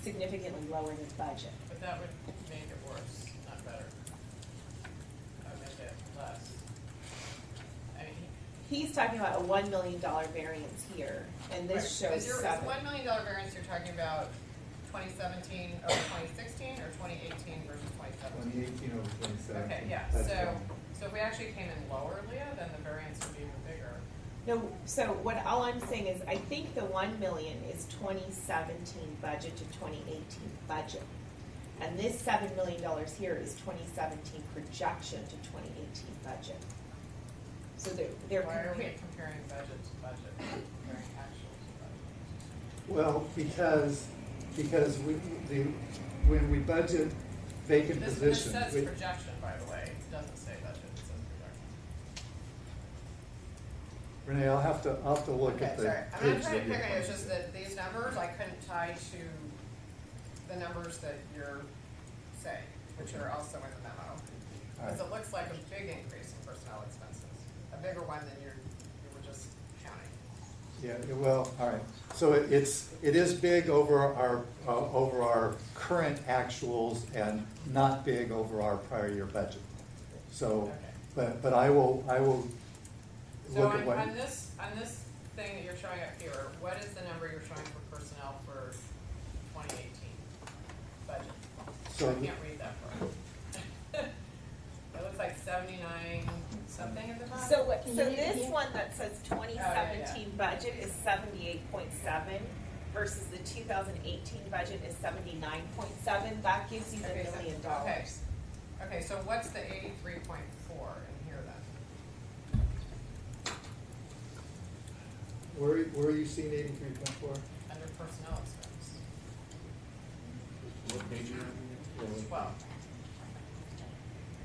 significantly lower than budget. But that would make it worse, not better. That would make it less. I mean, He's talking about a $1 million variance here, and this shows Is seven. $1 million variance you're talking about 2017 over 2016 or 2018 versus 2017? 2018 over 2017. Okay, yeah, That's so, fine. so if we actually came in lower, Leah, then the variance would be even bigger. No, so all I'm saying is, I think the 1 million is 2017 budget to 2018 budget. And this $7 million here is 2017 projection to 2018 budget. So they're Why are we comparing. comparing budget to budget, comparing actual to budget? Well, because when we budget vacant This positions. says we- projection, by the way, it doesn't say budget, it says projection. Renee, I'll have to look at the Sorry, I'm page not trying that to you're pick on you, it's pointing just to. that these numbers I couldn't tie to the numbers that you're saying, which are also in the memo. Because it looks like a big increase in personnel expenses, a bigger one than you were just counting. Yeah, well, all right. So it is big over our current actuals and not big over our prior year budget. So, but I will So look at what. on this thing that you're showing up here, what is the number you're showing for personnel for 2018 budget? So I can't read that far. It looks like 79 something at the bottom. So this one that says 2017 budget is 78.7 versus the 2018 budget is 79.7. That gives you the $1 million. Okay, so what's the 83.4 in here then? Where are you seeing 83.4? Under personnel expense. What page are you on? 12.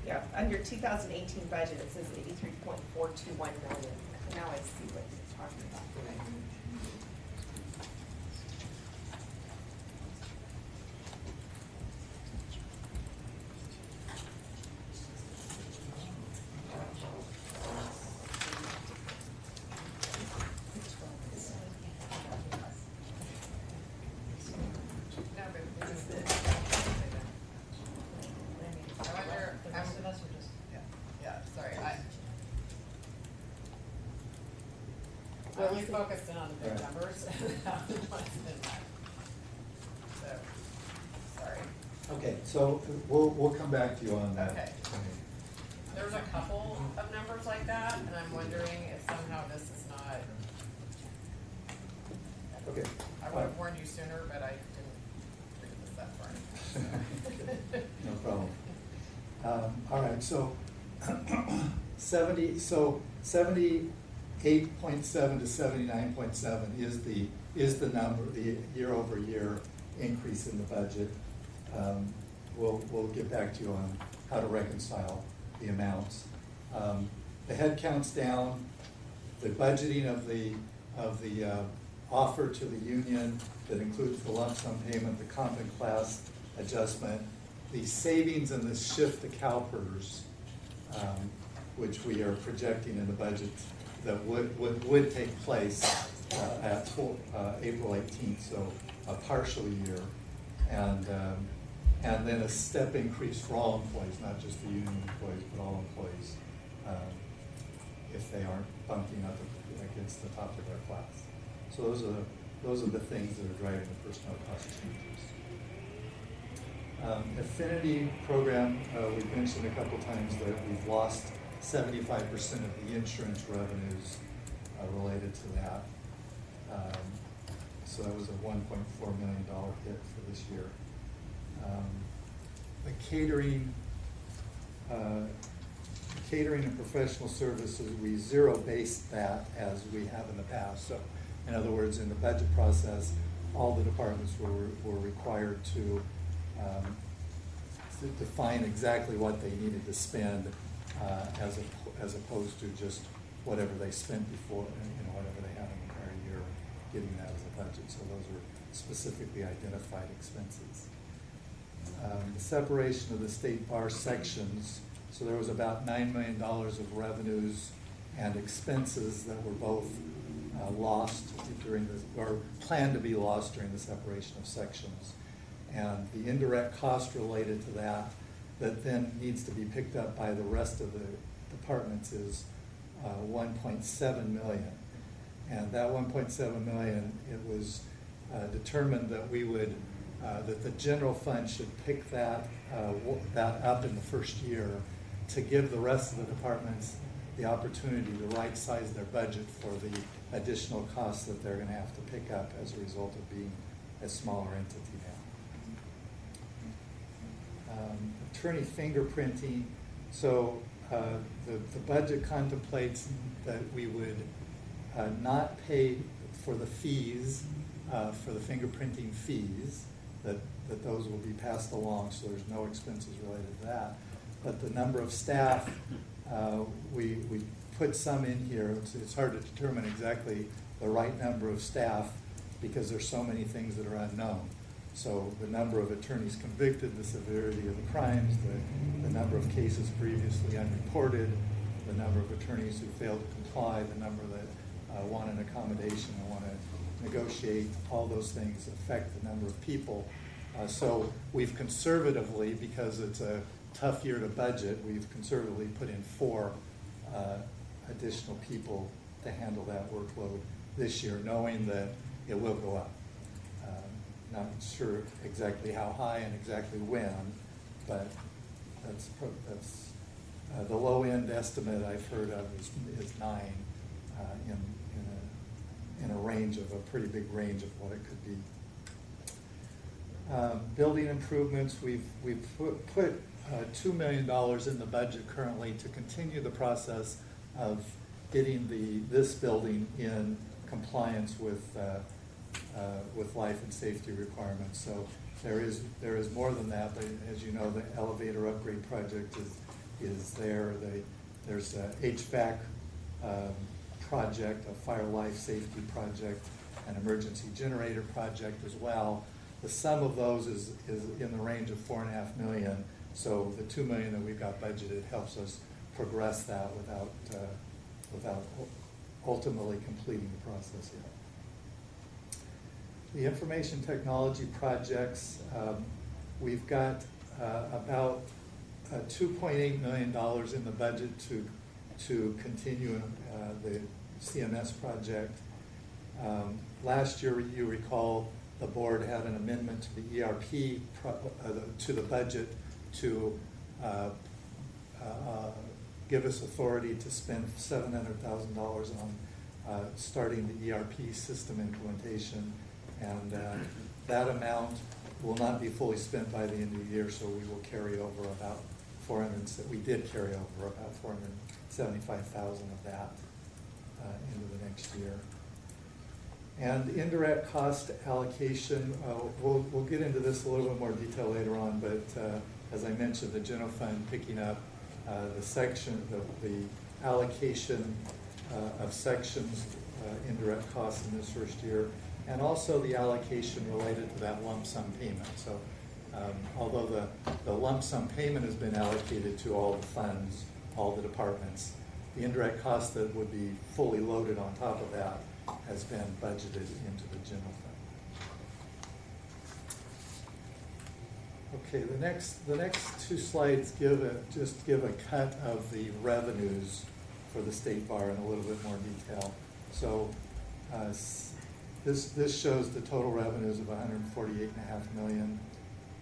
Yeah, under 2018 budget, it says 83.421 million. Now I see what you're talking about. No, but this is the. I wonder, the rest of us are just, yeah, sorry, Well, we you see- focused in on the big Right. numbers and not the ones that matter. So, sorry. Okay, so we'll come back to you on that. Okay. There's a couple of numbers like that, and I'm wondering if somehow this is not. Okay. I would have warned you sooner, but I didn't read this that far. No problem. All right, so 78.7 to 79.7 is the number, the year-over-year increase in the budget. We'll get back to you on how to reconcile the amounts. The head count's down the budgeting of the offer to the union that includes the lump sum payment, the comp and class adjustment, the savings and the shift to CalPERS, which we are projecting in the budget that would take place at April 18th, so a partial year, and then a step increase for all employees, not just the union employees, but all employees, if they aren't bumping up against the top of their class. So those are the things that are driving the personnel cost changes. Affinity program, we've mentioned a couple times that we've lost 75% of the insurance revenues related to that. So that was a $1.4 million hit for this year. The catering and professional services, we zero-based that as we have in the past. So in other words, in the budget process, all the departments were required to define exactly what they needed to spend as opposed to just whatever they spent before, whatever they had in the prior year, getting that as a budget. So those are specifically identified expenses. The separation of the state bar sections, so there was about $9 million of revenues and expenses that were both lost during or planned to be lost during the separation of sections. And the indirect cost related to that then needs to be picked up by the rest of the departments is $1.7 million. And that $1.7 million, it was determined that we would, that the general fund should pick that up in the first year to give the rest of the departments the opportunity to right-size their budget for the additional costs that they're going to have to pick up as a result of being a smaller entity now. Attorney fingerprinting, so the budget contemplates that we would not pay for the fees, for the fingerprinting fees, that those will be passed along, so there's no expenses related to that. But the number of staff, we put some in here. It's hard to determine exactly the right number of staff because there's so many things that are unknown. So the number of attorneys convicted, the severity of the crimes, the number of cases previously unreported, the number of attorneys who failed to comply, the number that want an accommodation and want to negotiate, all those things affect the number of people. So we've conservatively, because it's a tough year to budget, we've conservatively put in 4 additional people to handle that workload this year, knowing that it will go up. Not sure exactly how high and exactly when, but that's the low end estimate I've heard of is 9 in a range of a pretty big range of what it could be. Building improvements, we've put $2 million in the budget currently to continue the process of getting this building in compliance with life and safety requirements. So there is more than that, but as you know, the elevator upgrade project is there. There's a HVAC project, a fire life safety project, an emergency generator project as well. The sum of those is in the range of $4.5 million. So the $2 million that we've got budgeted helps us progress that without ultimately completing the process yet. The information technology projects, we've got about $2.8 million in the budget to continue the CMS project. Last year, you recall, the board had an amendment to the ERP, to the budget to give us authority to spend $700,000 on starting the ERP system implementation. And that amount will not be fully spent by the end of the year, so we will carry over about we did carry over about $475,000 of that into the next year. And indirect cost allocation, we'll get into this a little bit more detail later on, but as I mentioned, the general fund picking up the section, the allocation of sections, indirect costs in this first year, and also the allocation related to that lump sum payment. So although the lump sum payment has been allocated to all the funds, all the departments, the indirect cost that would be fully loaded on top of that has been budgeted into the general fund. Okay, the next two slides just give a cut of the revenues for the State Bar in a little bit more detail. So this shows the total revenues of $148.5 million,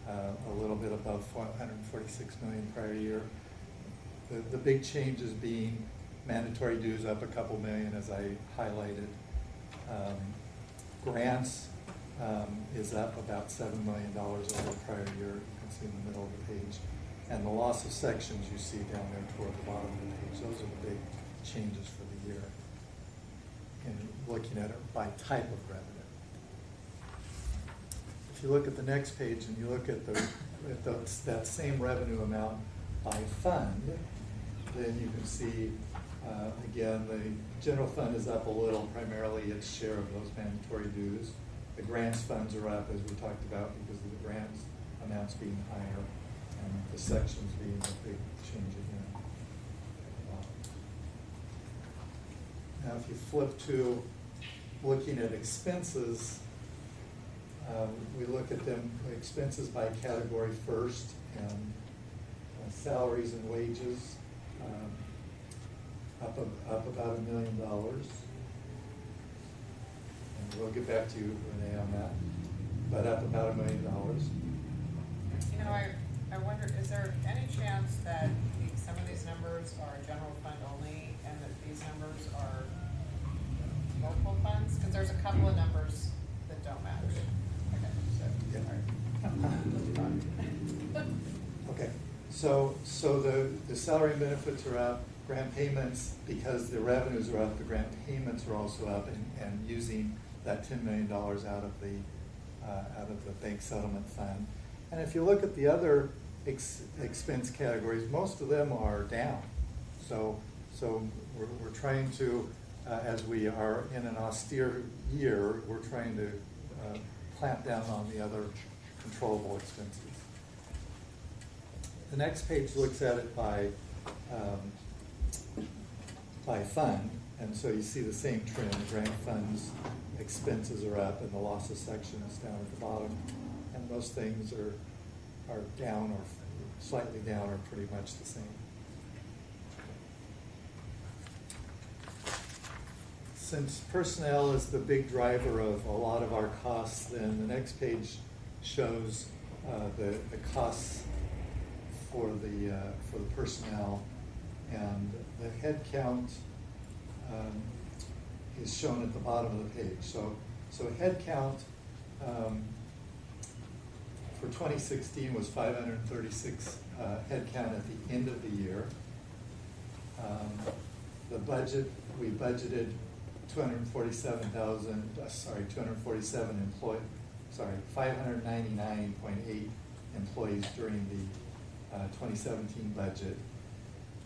a little bit above $146 million prior year. The big changes being mandatory dues up a couple million, as I highlighted. Grants is up about $7 million over the prior year. You can see in the middle of the page. And the loss of sections you see down there toward the bottom of the page. Those are the big changes for the year. And looking at it by type of revenue. If you look at the next page and you look at that same revenue amount by fund, then you can see, again, the general fund is up a little, primarily its share of those mandatory dues. The grants funds are up, as we talked about, because of the grants amounts being higher and the sections being a big change again. Now, if you flip to looking at expenses, we look at them, expenses by category first, and salaries and wages up about $1 million. And we'll get back to you, Renee, on that, but up about $1 million. You know, I wonder, is there any chance that some of these numbers are general fund only and that these numbers are multiple funds? Because there's a couple of numbers that don't match. Okay, so the salary and benefits are up, grant payments, because the revenues are up, the grant payments are also up, and using that $10 million out of the bank settlement fund. And if you look at the other expense categories, most of them are down. So we're trying to, as we are in an austere year, we're trying to clamp down on the other controllable expenses. The next page looks at it by fund, and so you see the same trend. Grant funds expenses are up, and the losses section is down at the bottom, and most things are down or slightly down or pretty much the same. Since personnel is the big driver of a lot of our costs, then the next page shows the costs for the personnel, and the head count is shown at the bottom of the page. So head count for 2016 was 536 head count at the end of the year. The budget, we budgeted 599.8 employees during the 2017 budget.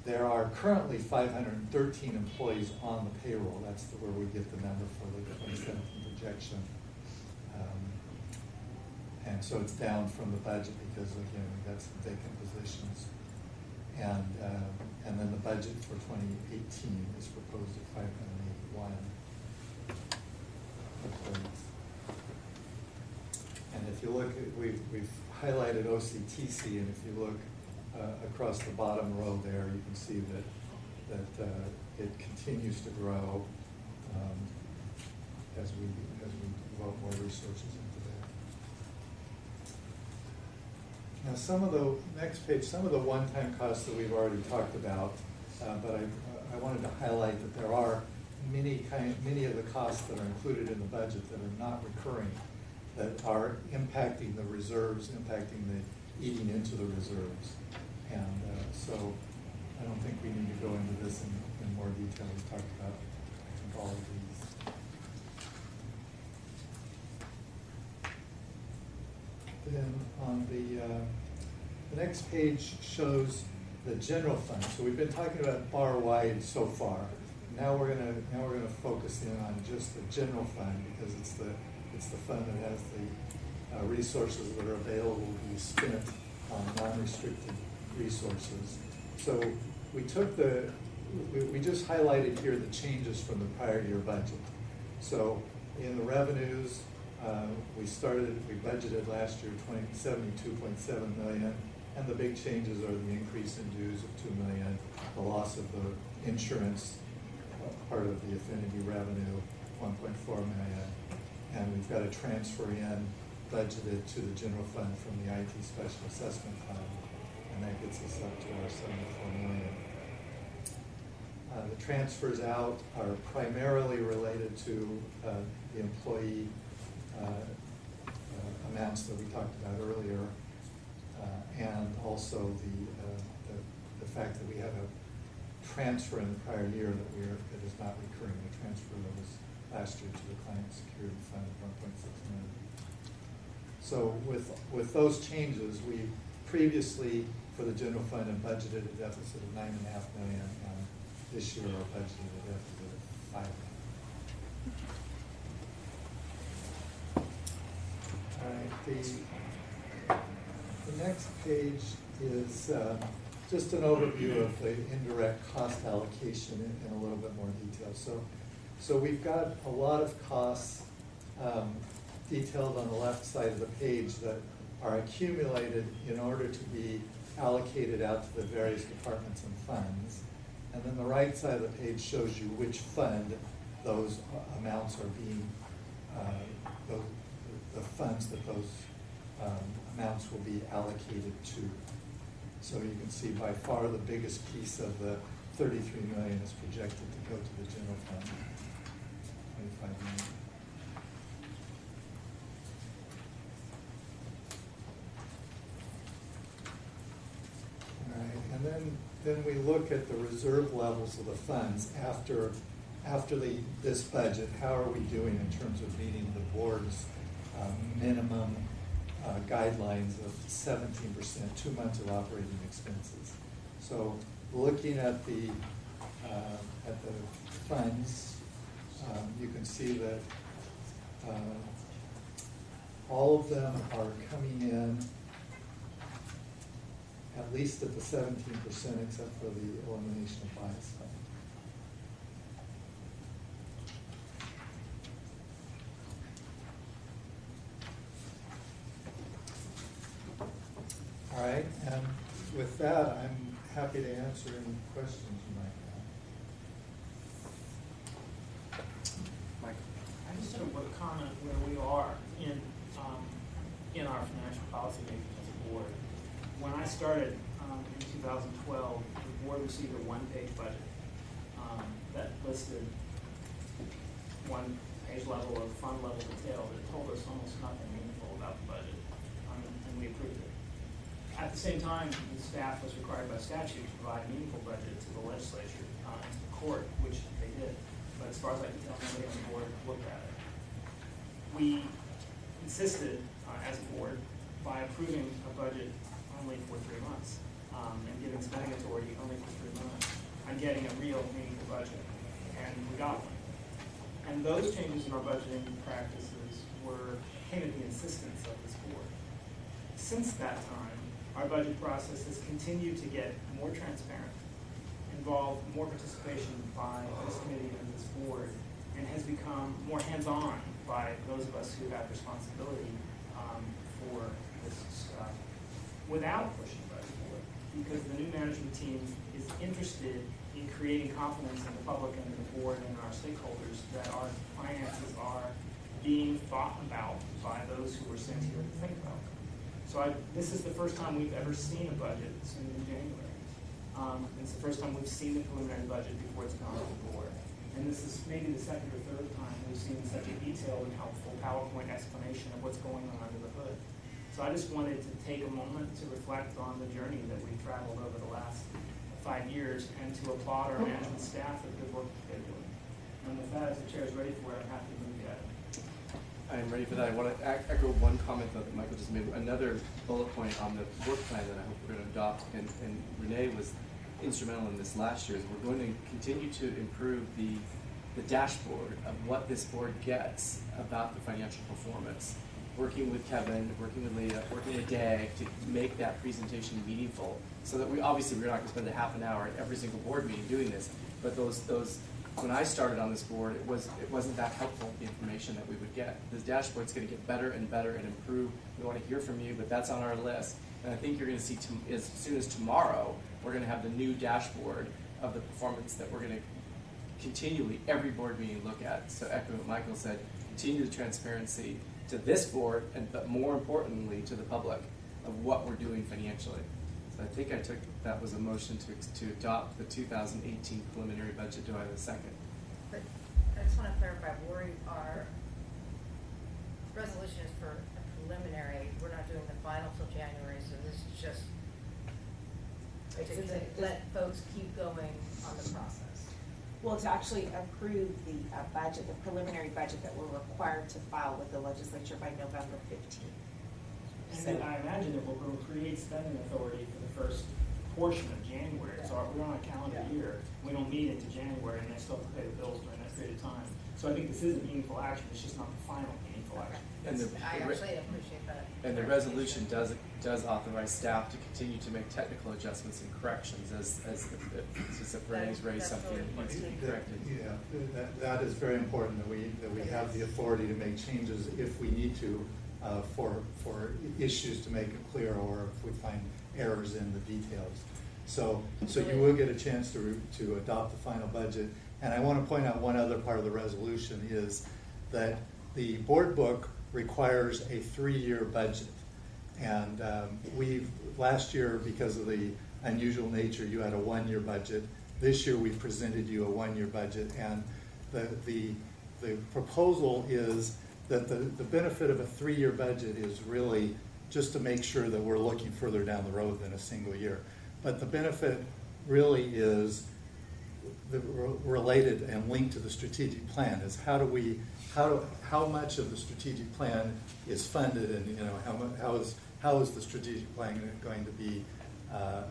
There are currently 513 employees on the payroll. That's where we get the number for the 2017 projection. And so it's down from the budget because, again, we've got some vacant positions. And then the budget for 2018 is proposed at 581 employees. And if you look at, we've highlighted OCTC, and if you look across the bottom row there, you can see that it continues to grow as we devote more resources into that. Now, some of the next page, some of the one-time costs that we've already talked about, but I wanted to highlight that there are many of the costs that are included in the budget that are not recurring, that are impacting the reserves, impacting the eating into the reserves. And so I don't think we need to go into this in more detail. We've talked about, I think, all of these. Then on the next page shows the general fund. So we've been talking about bar-wide so far. now we're gonna focus in on just the general fund, because it's the fund that has the resources that are available to be spent on non-restricted resources. So we took we just highlighted here the changes from the prior year budget. So in the revenues, we budgeted last year 72.7 million, and the big changes are the increase in dues of 2 million, the loss of the insurance part of the affinity revenue, 1.4 million, and we've got a transfer in budgeted to the general fund from the IT Special Assessment Fund, and that gets us up to our 74 million. The transfers out are primarily related to the employee amounts that we talked about earlier, and also the fact that we had a transfer in the prior year that is not recurring, the transfer that was last year to the Client Security Fund of 1.6 million. So with those changes, we previously, for the general fund, had budgeted a deficit of 9.5 million, and this year our budgeted a deficit of 5 million. All right, the next page is just an overview of the indirect cost allocation in a little bit more detail. So we've got a lot of costs detailed on the left side of the page that are accumulated in order to be allocated out to the various departments and funds. And then the right side of the page shows you which fund those amounts are being, the funds that those amounts will be allocated to. So you can see by far the biggest piece of the 33 million is projected to go to the general fund, 25 million. All right, and then we look at the reserve levels of the funds after this budget. How are we doing in terms of meeting the board's minimum guidelines of 17%, 2 months of operating expenses? So looking at the funds, you can see that all of them are coming in at least at the 17%, except for the elimination of bias fund. All right, and with that, I'm happy to answer any questions you might have. Mike? I just want to comment where we are in our financial policy making as a board. When I started in 2012, the board received a one-page budget that listed one-page level of fund level detail that told us almost nothing meaningful about the budget, and we approved it. At the same time, the staff was required by statute to provide a meaningful budget to the legislature and to the court, which they did. But as far as I can tell, nobody on the board looked at it. We insisted, as a board, by approving a budget only for 3 months and giving spending authority only for 3 months, on getting a real meaningful budget, and we got one. And those changes in our budgeting practices came at the insistence of this board. Since that time, our budget process has continued to get more transparent, involve more participation by this committee and this board, and has become more hands-on by those of us who have responsibility for this stuff, without pushing by the board, because the new management team is interested in creating confidence in the public and in the board and our stakeholders that our finances are being thought about by those who are sent here to think about them. So this is the first time we've ever seen a budget since in January. It's the first time we've seen the preliminary budget before it's gone to the board. And this is maybe the second or third time we've seen such a detailed and helpful PowerPoint explanation of what's going on under the hood. So I just wanted to take a moment to reflect on the journey that we've traveled over the last 5 years and to applaud our management staff for the good work that they're doing. And with that, as the chair is ready for it, I'm happy to move that. I'm ready for that. I want to echo one comment that Michael just made. Another bullet point on the work plan that I hope we're going to adopt, and Renee was instrumental in this last year is we're going to continue to improve the dashboard of what this board gets about the financial performance. Working with Kevin, working with Leah, working with Dag to make that presentation meaningful, so that we're not going to spend a half an hour at every single board meeting doing this. But those when I started on this board, it wasn't that helpful, the information that we would get. This dashboard's going to get better and better and improve. We want to hear from you, but that's on our list. And I think you're going to see as soon as tomorrow, we're going to have the new dashboard of the performance that we're going to continually, every board meeting, look at. So echoing what Michael said, continue the transparency to this board, but more importantly to the public of what we're doing financially. So I think that was a motion to adopt the 2018 preliminary budget. Do I have a second? But I just want to clarify, our resolution is for a preliminary. We're not doing the final till January, so this is just to let folks keep going on the process. Well, to actually approve the budget, the preliminary budget that we're required to file with the legislature by November 15th. And then I imagine that we'll create spending authority for the first portion of January. So we're on a calendar year. We don't meet into January, and they still have to pay the bills during that period of time. So I think this is a meaningful action. It's just not the final meaningful action. And I actually appreciate that. And the resolution does authorize staff to continue to make technical adjustments and corrections as if Renee's raised something that needs to be corrected. Yeah, that is very important that we have the authority to make changes if we need to for issues to make it clear, or if we find errors in the details. So you will get a chance to adopt the final budget. And I want to point out one other part of the resolution is that the board book requires a 3-year budget. And last year, because of the unusual nature, you had a 1-year budget. This year we've presented you a 1-year budget, and the proposal is that the benefit of a 3-year budget is really just to make sure that we're looking further down the road than a single year. But the benefit really is related and linked to the strategic plan, is how much of the strategic plan is funded, and how is the strategic plan going to be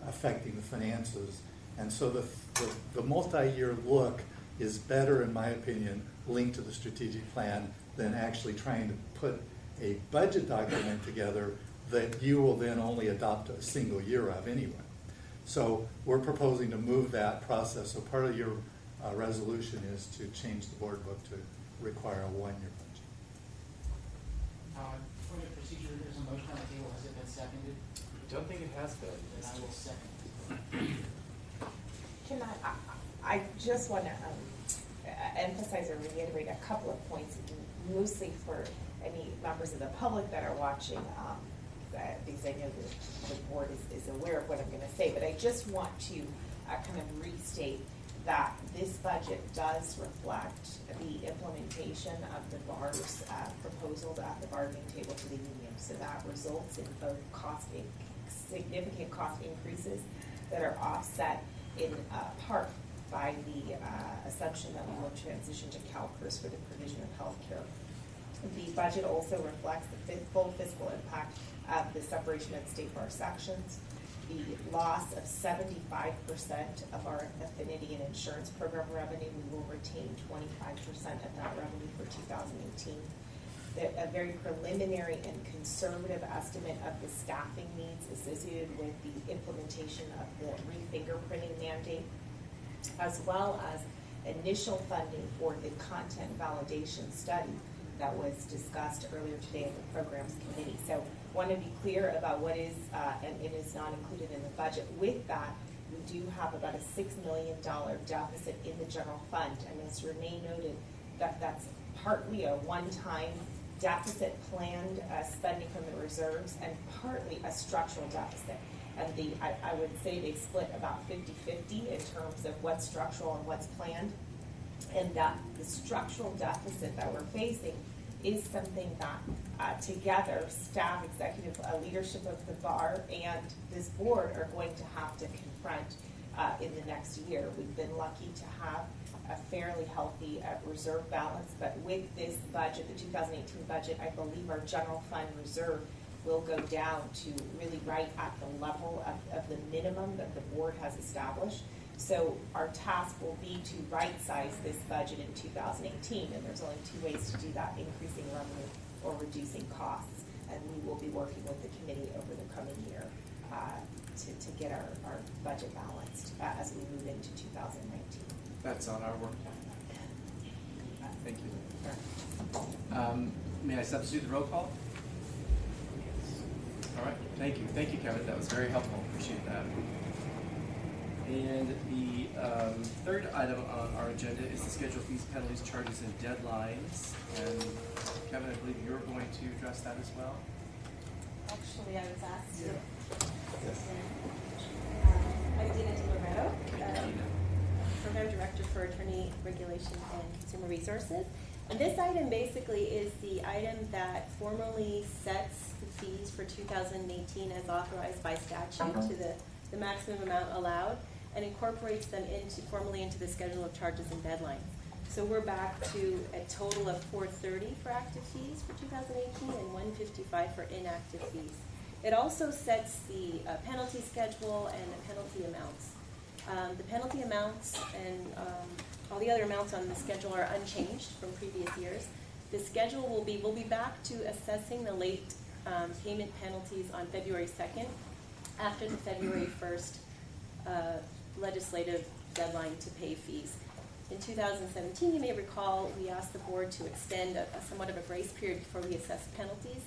affecting the finances. And so the multi-year look is better, in my opinion, linked to the strategic plan than actually trying to put a budget document together that you will then only adopt a single year of anyway. So we're proposing to move that process. So part of your resolution is to change the board book to require a 1-year budget. For the procedure, there's a motion on the table. Has it been seconded? I don't think it has been. Then I will second. Can I just want to emphasize or reiterate a couple of points, mostly for any members of the public that are watching, because I know the board is aware of what I'm going to say, but I just want to kind of restate that this budget does reflect the implementation of the BAR's proposal at the bargaining table to the union. So that results in both significant cost increases that are offset in part by the assumption that we will transition to CalPERS for the provision of health care. The budget also reflects the full fiscal impact of the separation of state bar sections, the loss of 75% of our affinity and insurance program revenue. We will retain 25% of that revenue for 2018. A very preliminary and conservative estimate of the staffing needs associated with the implementation of the re-fingerprinting mandate, as well as initial funding for the content validation study that was discussed earlier today in the programs committee. So want to be clear about what is and it is not included in the budget. With that, we do have about a $6 million deficit in the general fund, and as Renee noted, that's partly a one-time deficit planned spending from the reserves, and partly a structural deficit. And I would say they split about 50-50 in terms of what's structural and what's planned. And that the structural deficit that we're facing is something that together, staff, executive leadership of the bar, and this board are going to have to confront in the next year. We've been lucky to have a fairly healthy reserve balance, but with this budget, the 2018 budget, I believe our general fund reserve will go down to really right at the level of of the minimum that the board has established. So our task will be to right-size this budget in 2018, and there's only two ways to do that: increasing revenue or reducing costs. And we will be working with the committee over the coming year to get our budget balanced as we move into 2019. That's on our work plan. Thank you. May I substitute the roll call? All right, thank you. Thank you, Kevin. That was very helpful. Appreciate that. And the third item on our agenda is to schedule fees, penalties, charges, and deadlines. And Kevin, I believe you're going to address that as well. Actually, I was asked to. I'm Dina DiLoretto, Program Director for Attorney Regulation and Consumer Resources. And this item basically is the item that formally sets the fees for 2018 as authorized by statute to the maximum amount allowed, and incorporates them formally into the schedule of charges and deadlines. So we're back to a total of $430 for active fees for 2018 and $155 for inactive fees. It also sets the penalty schedule and the penalty amounts. The penalty amounts and all the other amounts on the schedule are unchanged from previous years. The schedule we'll be back to assessing the late payment penalties on February 2nd after the February 1st legislative deadline to pay fees. In 2017, you may recall, we asked the board to extend somewhat of a grace period before we assess penalties.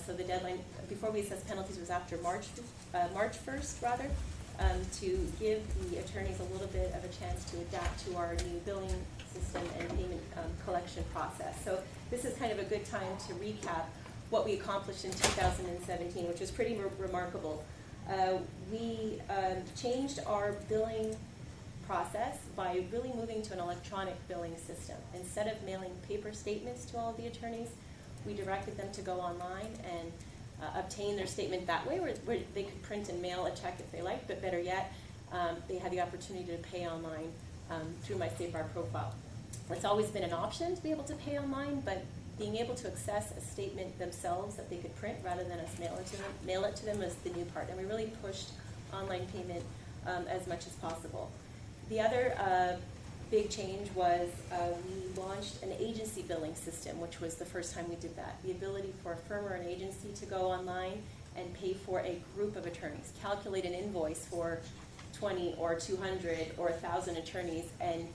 So the deadline before we assess penalties was after March 1st, rather, to give the attorneys a little bit of a chance to adapt to our new billing system and payment collection process. So this is kind of a good time to recap what we accomplished in 2017, which was pretty remarkable. We changed our billing process by really moving to an electronic billing system. Instead of mailing paper statements to all of the attorneys, we directed them to go online and obtain their statement that way, where they could print and mail a check if they liked, but better yet, they had the opportunity to pay online through my State Bar profile. It's always been an option to be able to pay online, but being able to access a statement themselves that they could print rather than us mail it to them is the new part. And we really pushed online payment as much as possible. The other big change was we launched an agency billing system, which was the first time we did that. The ability for a firm or an agency to go online and pay for a group of attorneys, calculate an invoice for 20 or 200 or 1,000 attorneys, and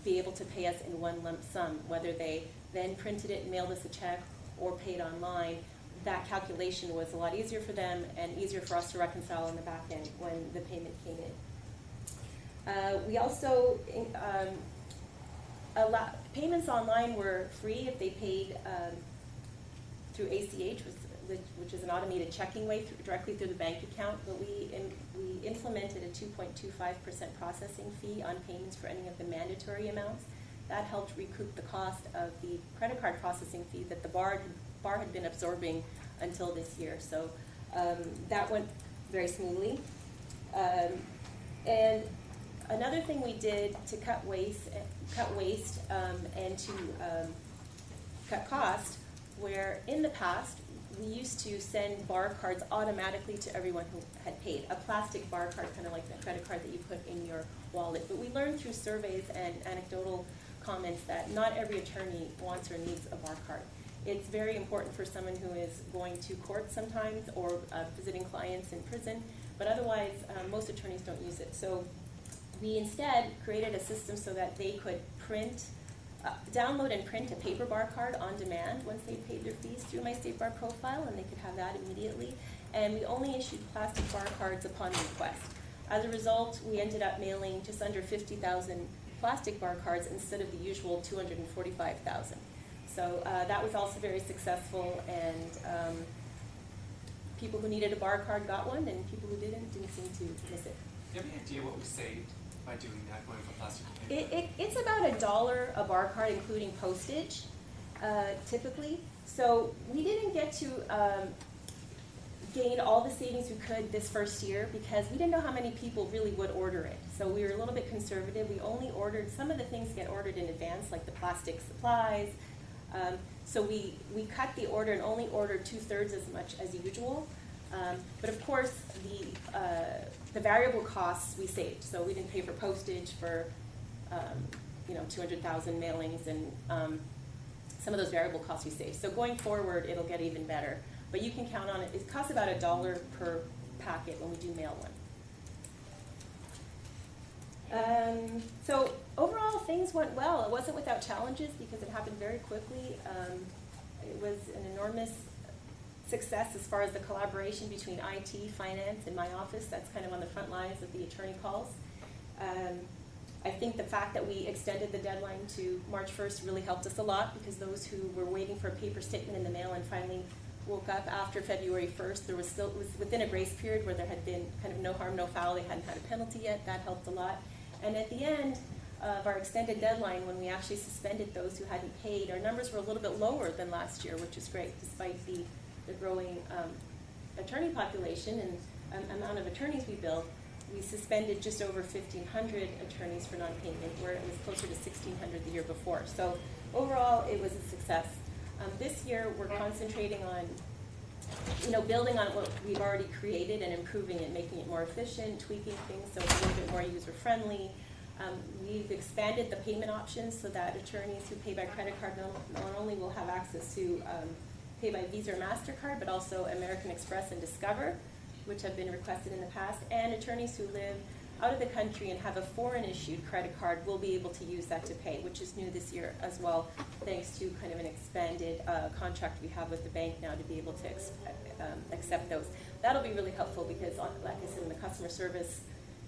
be able to pay us in one lump sum, whether they then printed it and mailed us a check or paid online. That calculation was a lot easier for them and easier for us to reconcile in the back end when the payment came in. We also payments online were free if they paid through ACH, which is an automated checking way directly through the bank account. But we implemented a 2.25% processing fee on payments for any of the mandatory amounts. That helped recoup the cost of the credit card processing fee that the bar had been absorbing until this year. So that went very smoothly. And another thing we did to cut waste and to cut cost, where in the past we used to send bar cards automatically to everyone who had paid, a plastic bar card, kind of like the credit card that you put in your wallet. But we learned through surveys and anecdotal comments that not every attorney wants or needs a bar card. It's very important for someone who is going to court sometimes or visiting clients in prison, but otherwise most attorneys don't use it. So we instead created a system so that they could download and print a paper bar card on demand once they paid their fees through my State Bar profile, and they could have that immediately. And we only issued plastic bar cards upon request. As a result, we ended up mailing just under 50,000 plastic bar cards instead of the usual 245,000. So that was also very successful, and people who needed a bar card got one, and people who didn't seem to miss it. Do you have any idea what we saved by doing that, going from plastic to paper? It's about $1 a bar card, including postage, typically. So we didn't get to gain all the savings we could this first year because we didn't know how many people really would order it. So we were a little bit conservative. We only ordered, some of the things get ordered in advance, like the plastic supplies. So we cut the order and only ordered 2/3 as much as usual. But of course, the variable costs we saved. So we didn't pay for postage for, 200,000 mailings, and some of those variable costs we saved. So going forward, it'll get even better. But you can count on it. It costs about $1 per packet when we do mail one. So overall, things went well. It wasn't without challenges because it happened very quickly. It was an enormous success as far as the collaboration between IT, finance, and my office. That's kind of on the front lines of the attorney calls. I think the fact that we extended the deadline to March 1st really helped us a lot, because those who were waiting for a paper statement in the mail and finally woke up after February 1st, it was within a grace period where there had been kind of no harm, no foul. They hadn't had a penalty yet. That helped a lot. And at the end of our extended deadline, when we actually suspended those who hadn't paid, our numbers were a little bit lower than last year, which is great, despite the growing attorney population and amount of attorneys we billed. We suspended just over 1,500 attorneys for non-payment, where it was closer to 1,600 the year before. So overall, it was a success. This year, we're concentrating on, building on what we've already created and improving it, making it more efficient, tweaking things so it's a little bit more user-friendly. We've expanded the payment options so that attorneys who pay by credit card not only will have access to pay by Visa or MasterCard, but also American Express and Discover, which have been requested in the past, and attorneys who live out of the country and have a foreign-issued credit card will be able to use that to pay, which is new this year as well, thanks to kind of an expanded contract we have with the bank now to be able to accept those. That'll be really helpful because, like I said, in the customer service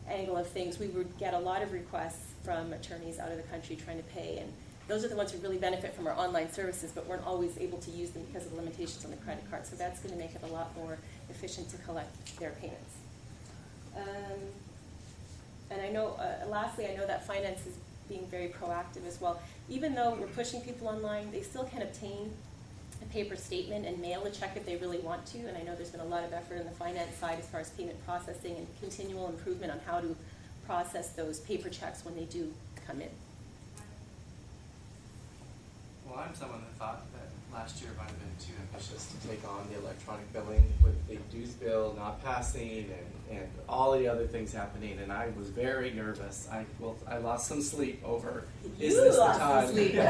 angle of things, we would get a lot of requests from attorneys out of the country trying to pay, and those are the ones who really benefit from our online services, but weren't always able to use them because of the limitations on the credit card. So that's going to make it a lot more efficient to collect their payments. And I know, lastly, I know that finance is being very proactive as well. Even though we're pushing people online, they still can obtain a paper statement and mail a check if they really want to. And I know there's been a lot of effort on the finance side as far as payment processing and continual improvement on how to process those paper checks when they do come in. Well, I'm someone that thought that last year might have been too ambitious to take on the electronic billing with the dues bill not passing and all the other things happening, and I was very nervous. I lost some sleep over, is this the time? Some sleep. Easy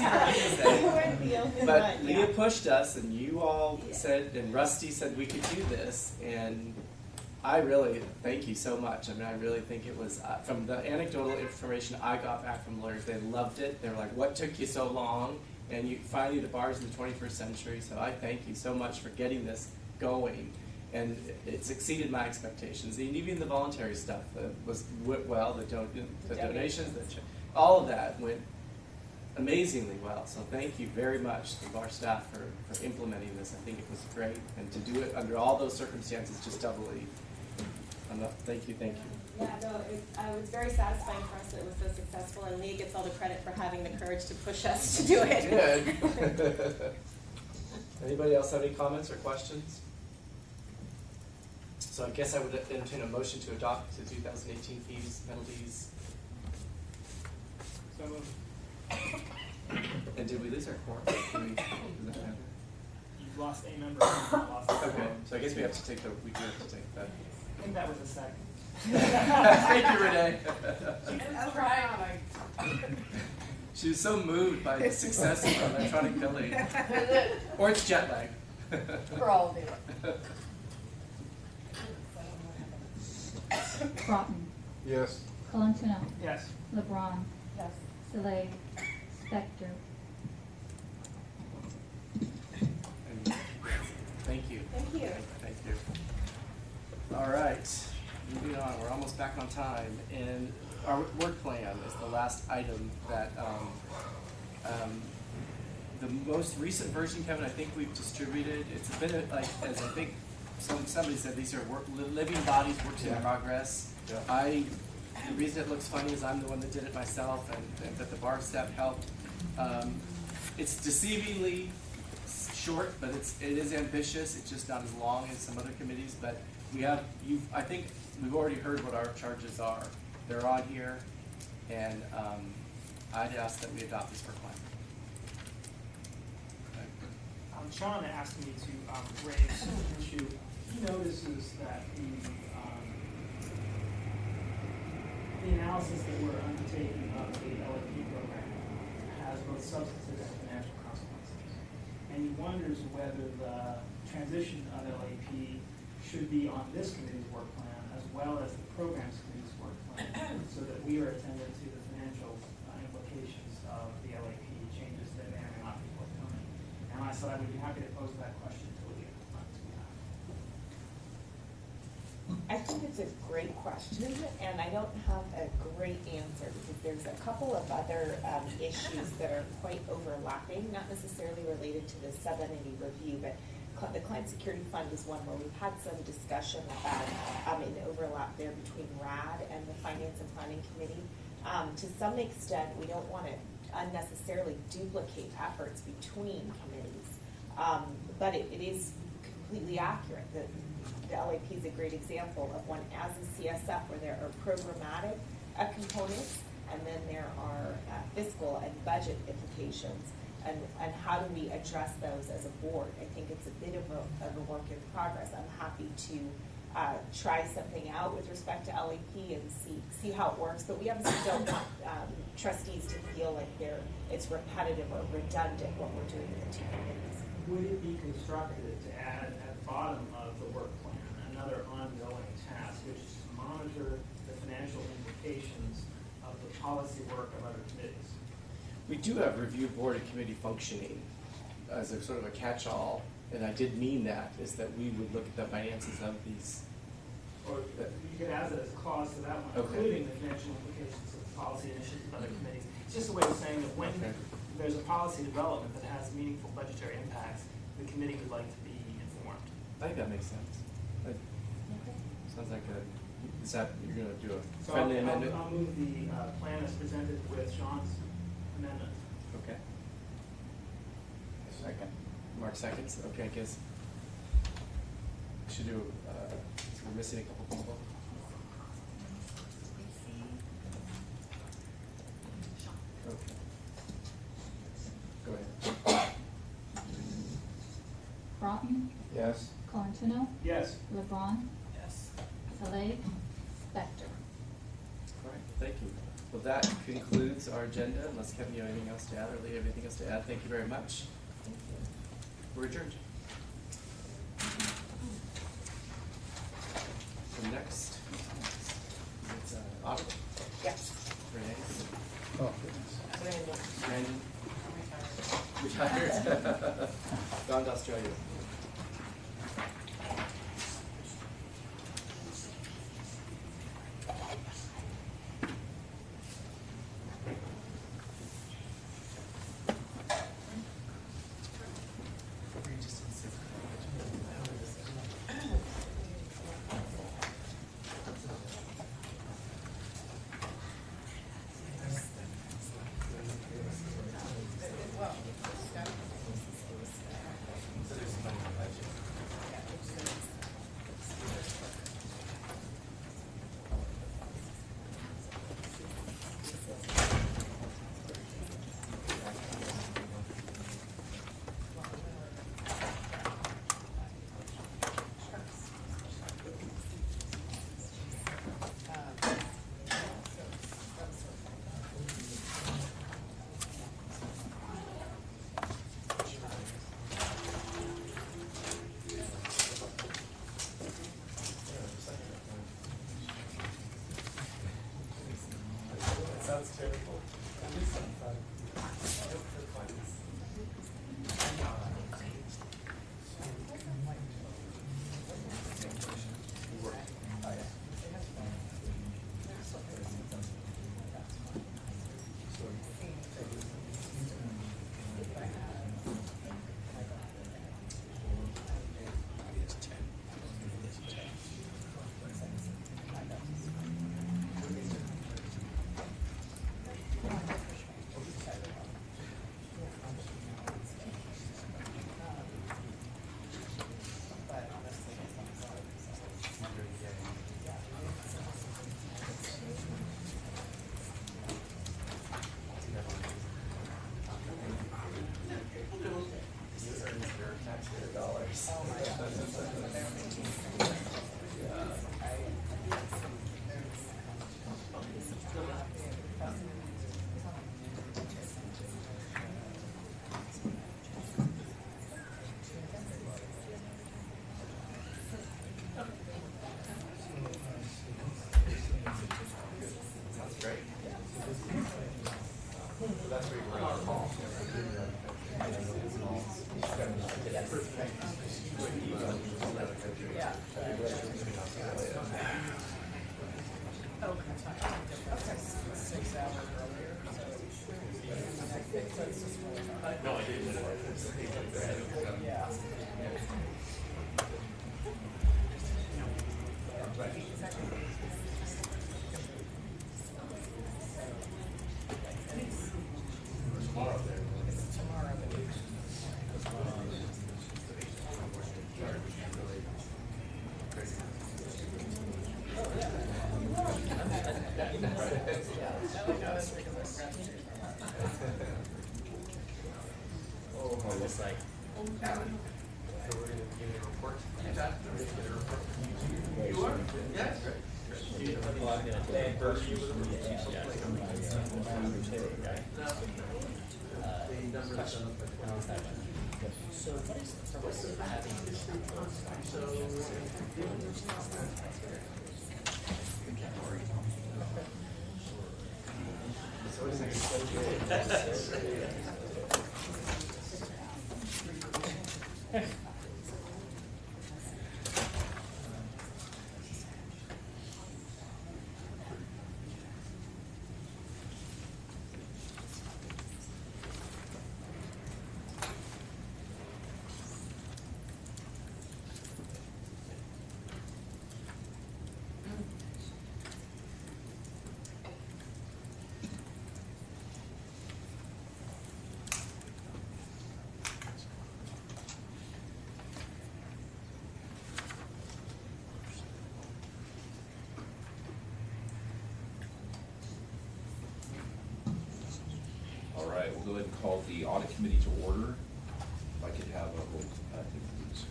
for me to say. But Leah pushed us, and you all said, and Rusty said we could do this, and I really thank you so much. I mean, I really think it was, from the anecdotal information I got back from lawyers, they loved it. They were like, what took you so long? And you finally, the bar's in the 21st century, so I thank you so much for getting this going. And it's exceeded my expectations. And even the voluntary stuff went well, the donations, all of that went amazingly well. So thank you very much to our staff for implementing this. I think it was great. And to do it under all those circumstances, just doubly. Thank you. Yeah, no, it was very satisfying for us that it was so successful, and Leah gets all the credit for having the courage to push us to do it. Good. Anybody else have any comments or questions? So I guess I would entertain a motion to adopt the 2018 fees, penalties. So moved. And did we lose our quorum? Does that matter? You've lost a member. Okay, so I guess we do have to take that. I think that was a second. Thank you, Renee. That's right. She was so moved by the success of electronic billing. Or it's jet lag. We're all there. Broughton. Yes. Colantino. Yes. LeBron. Yes. Soleil. Spector. Thank you. Thank you. Thank you. All right, moving on. We're almost back on time, and our work plan is the last item that the most recent version, Kevin, I think we've distributed. It's been like, as I think somebody said, these are living bodies, works in progress. Yeah. The reason it looks funny is I'm the one that did it myself, and that the bar staff helped. It's deceivingly short, but it is ambitious. It's just not as long as some other committees. But I think we've already heard what our charges are. They're on here, and I'd ask that we adopt this for plan. Sean asked me to raise an issue. He notices that the analysis that we're undertaking of the LAP program has both substantive and financial consequences. And he wonders whether the transition of LAP should be on this committee's work plan as well as the programs committee's work plan, so that we are attendant to the financial implications of the LAP changes that may or may not be forthcoming. And I said I would be happy to pose that question to Lydia. I think it's a great question, and I don't have a great answer because there's a couple of other issues that are quite overlapping, not necessarily related to the sub-entity review, but the Client Security Fund is one where we've had some discussion about an overlap there between RAD and the Finance and Planning Committee. To some extent, we don't want to unnecessarily duplicate efforts between committees, but it is completely accurate that the LAP is a great example of one as a CSF where there are programmatic components and then there are fiscal and budget implications. And how do we address those as a board? I think it's a bit of a work in progress. I'm happy to try something out with respect to LAP and see how it works, but we obviously don't want trustees to feel like it's repetitive or redundant what we're doing with the two committees. Would it be constructive to add at the bottom of the work plan another ongoing task, which is to monitor the financial implications of the policy work of other committees? We do have review board and committee functioning as a sort of a catch-all, and I did mean that, is that we would look at the finances of these. Or you could add that as a clause to that one, including the financial implications of policy initiatives of other committees. It's just a way of saying that when there's a policy development that has meaningful budgetary impacts, the committee would like to be informed. I think that makes sense. Sounds like is that, you're going to do a friendly amendment? I'll move the plan as presented with Sean's amendment. Okay. Second. Mark seconds. Okay, I guess we should do, so we're missing a couple people. Okay. Go ahead. Broughton, Yes. Colantino, Yes. LeBron, Yes. Saleh, Spector. All right, thank you. Well, that concludes our agenda, unless Kevin, you have anything else to add, or Lee, anything else to add? Thank you very much. Thank you. We're adjourned. So next, it's Autumn. Yes. Renee. Oh, goodness. Brandon. Retired. Gone to Australia. All right, we'll go ahead and call the audit committee to order. If I could have a roll, please.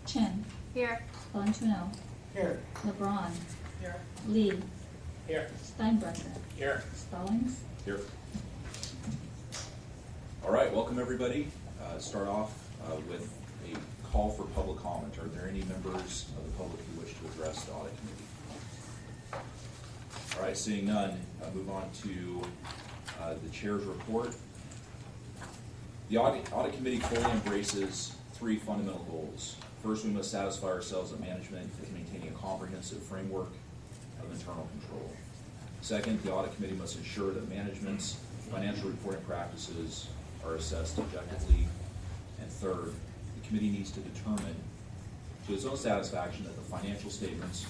Chen. Here. Bonjano. Here. LeBron. Here. Lee. Here. Steinbrecher. Here. Stallings. Here. All right, welcome everybody. Start off with a call for public comment. Are there any members of the public who wish to address the audit committee? All right, seeing none, move on to the chair's report. The audit committee fully embraces three fundamental goals. First, we must satisfy ourselves that management is maintaining a comprehensive framework of internal control. Second, the audit committee must ensure that management's financial reporting practices are assessed objectively. And third, the committee needs to determine to its own satisfaction that the financial statements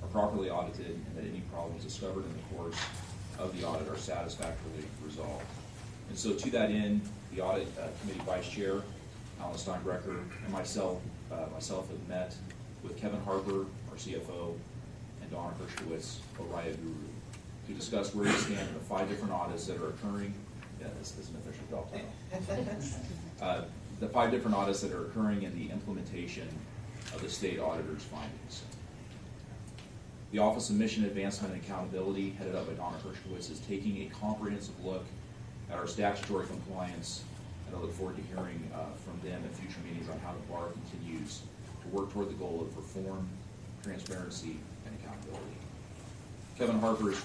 are properly audited and that any problems discovered in the course of the audit are satisfactorily resolved. And so to that end, the audit committee vice chair, Alan Steinbrecher, and myself have met with Kevin Harper, our CFO, and Donna Hershkowitz, Oriya Guru, to discuss where we stand in the 5 different audits that are occurring. Yeah, this is an official job title. The 5 different audits that are occurring in the implementation of the state auditor's findings. The Office of Mission Advancement and Accountability, headed up by Donna Hershkowitz, is taking a comprehensive look at our statutory compliance, and I look forward to hearing from them at future meetings on how the bar continues to work toward the goal of reform, transparency, and accountability. Kevin Harper's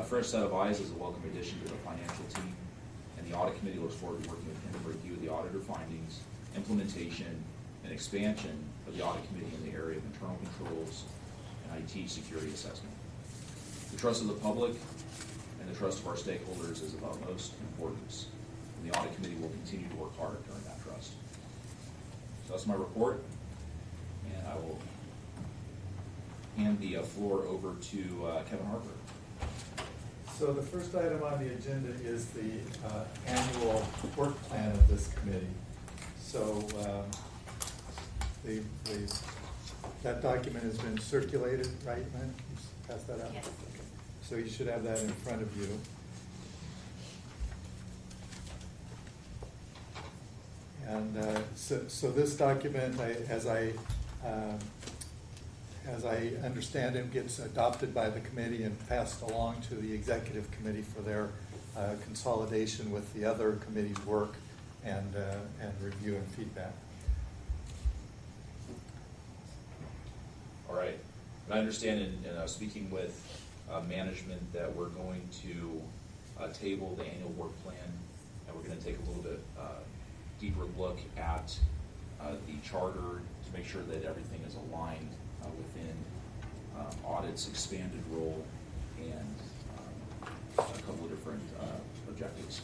fresh set of eyes is a welcome addition to the financial team, and the audit committee looks forward to working with him to review the auditor findings, implementation, and expansion of the audit committee in the area of internal controls and IT security assessment. The trust of the public and the trust of our stakeholders is of utmost importance, and the audit committee will continue to work hard to earn that trust. So that's my report, and I will hand the floor over to Kevin Harper. So the first item on the agenda is the annual work plan of this committee. So that document has been circulated, right, Lynn? You pass that out? Yes. Okay. So you should have that in front of you. And so this document, as I understand it, gets adopted by the committee and passed along to the executive committee for their consolidation with the other committee's work and review and feedback. All right. And I understand in speaking with management that we're going to table the annual work plan, and we're going to take a little bit deeper look at the charter to make sure that everything is aligned within audit's expanded role and a couple of different objectives.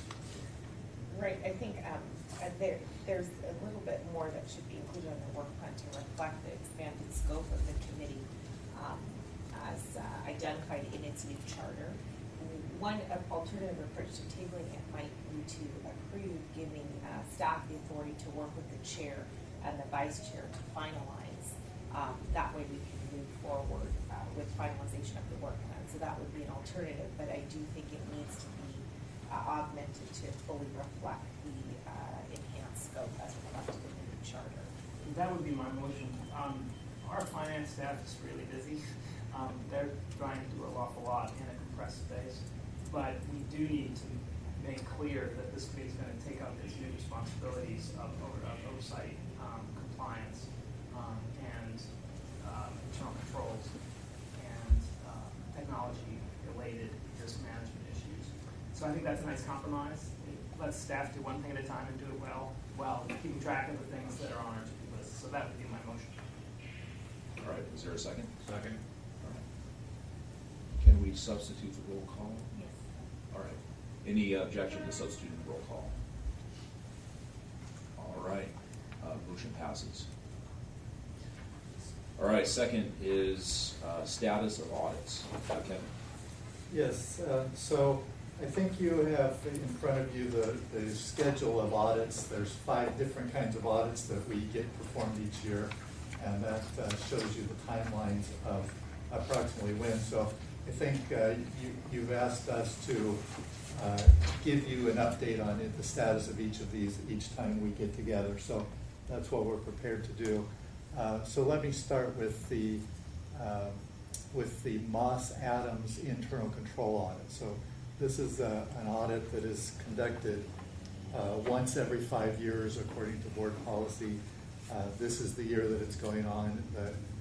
Right, I think there's a little bit more that should be included in the work plan to reflect the expanded scope of the committee as identified in its new charter. One alternative approach to tabling it might be to approve giving staff the authority to work with the chair and the vice chair to finalize. That way we can move forward with finalization of the work plan. So that would be an alternative, but I do think it needs to be augmented to fully reflect the enhanced scope as reflected in the new charter. That would be my motion. Our finance staff is really busy. They're trying to do an awful lot in a compressed space, but we do need to make clear that this committee is going to take up its new responsibilities of oversight, compliance, and internal controls, and technology-related risk management issues. So I think that's a nice compromise. Let staff do one thing at a time and do it well, while keeping track of the things that are on our to-do list. So that would be my motion. All right, is there a second? Second. All right. Can we substitute the roll call? Yes. All right. Any objection to substituting the roll call? All right, motion passes. All right, second is status of audits. Kevin. Yes, so I think you have in front of you the schedule of audits. There's 5 different kinds of audits that we get performed each year, and that shows you the timelines of approximately when. So I think you've asked us to give you an update on the status of each of these each time we get together. So that's what we're prepared to do. So let me start with the Moss Adams internal control audit. So this is an audit that is conducted once every 5 years according to board policy. This is the year that it's going on.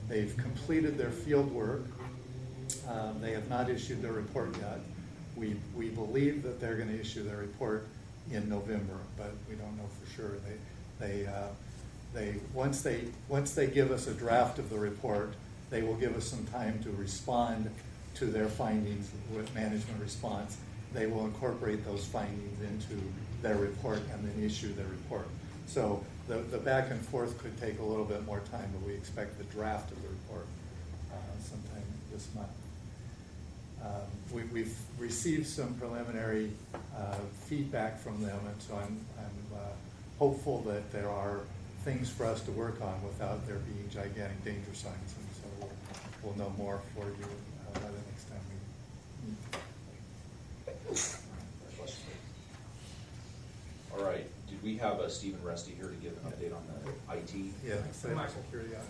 They've completed their field work. They have not issued their report yet. We believe that they're going to issue their report in November, but we don't know for sure. Once they give us a draft of the report, they will give us some time to respond to their findings with management response. They will incorporate those findings into their report and then issue their report. So the back and forth could take a little bit more time, but we expect the draft of the report sometime this month. We've received some preliminary feedback from them, and so I'm hopeful that there are things for us to work on without there being gigantic danger signs, and so we'll know more for you by the next time we meet. All right, did we have Stephen Resty here to give an update on the IT? Yeah, cybersecurity audit.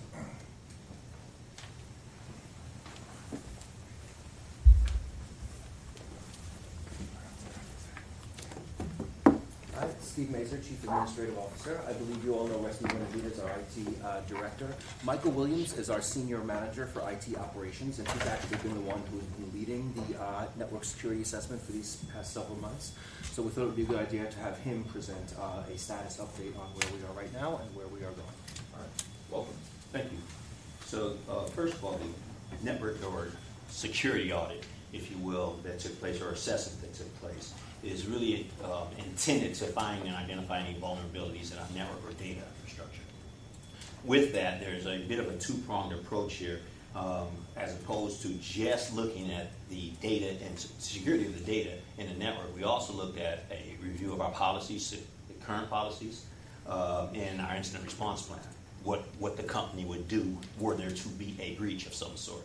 Hi, Steve Mazur, Chief Administrative Officer. I believe you all know Wesley Benavides, our IT Director. Michael Williams is our Senior Manager for IT Operations, and he's actually been the one who's been leading the network security assessment for these past several months. So we thought it would be a good idea to have him present a status update on where we are right now and where we are going. All right, welcome. Thank you. So first of all, the network or security audit, if you will, that took place, or assessment that took place, is really intended to find and identify any vulnerabilities in our network or data infrastructure. With that, there's a bit of a two-pronged approach here, as opposed to just looking at the data and security of the data in the network. We also looked at a review of our policies, the current policies, and our incident response plan, what the company would do were there to be a breach of some sort.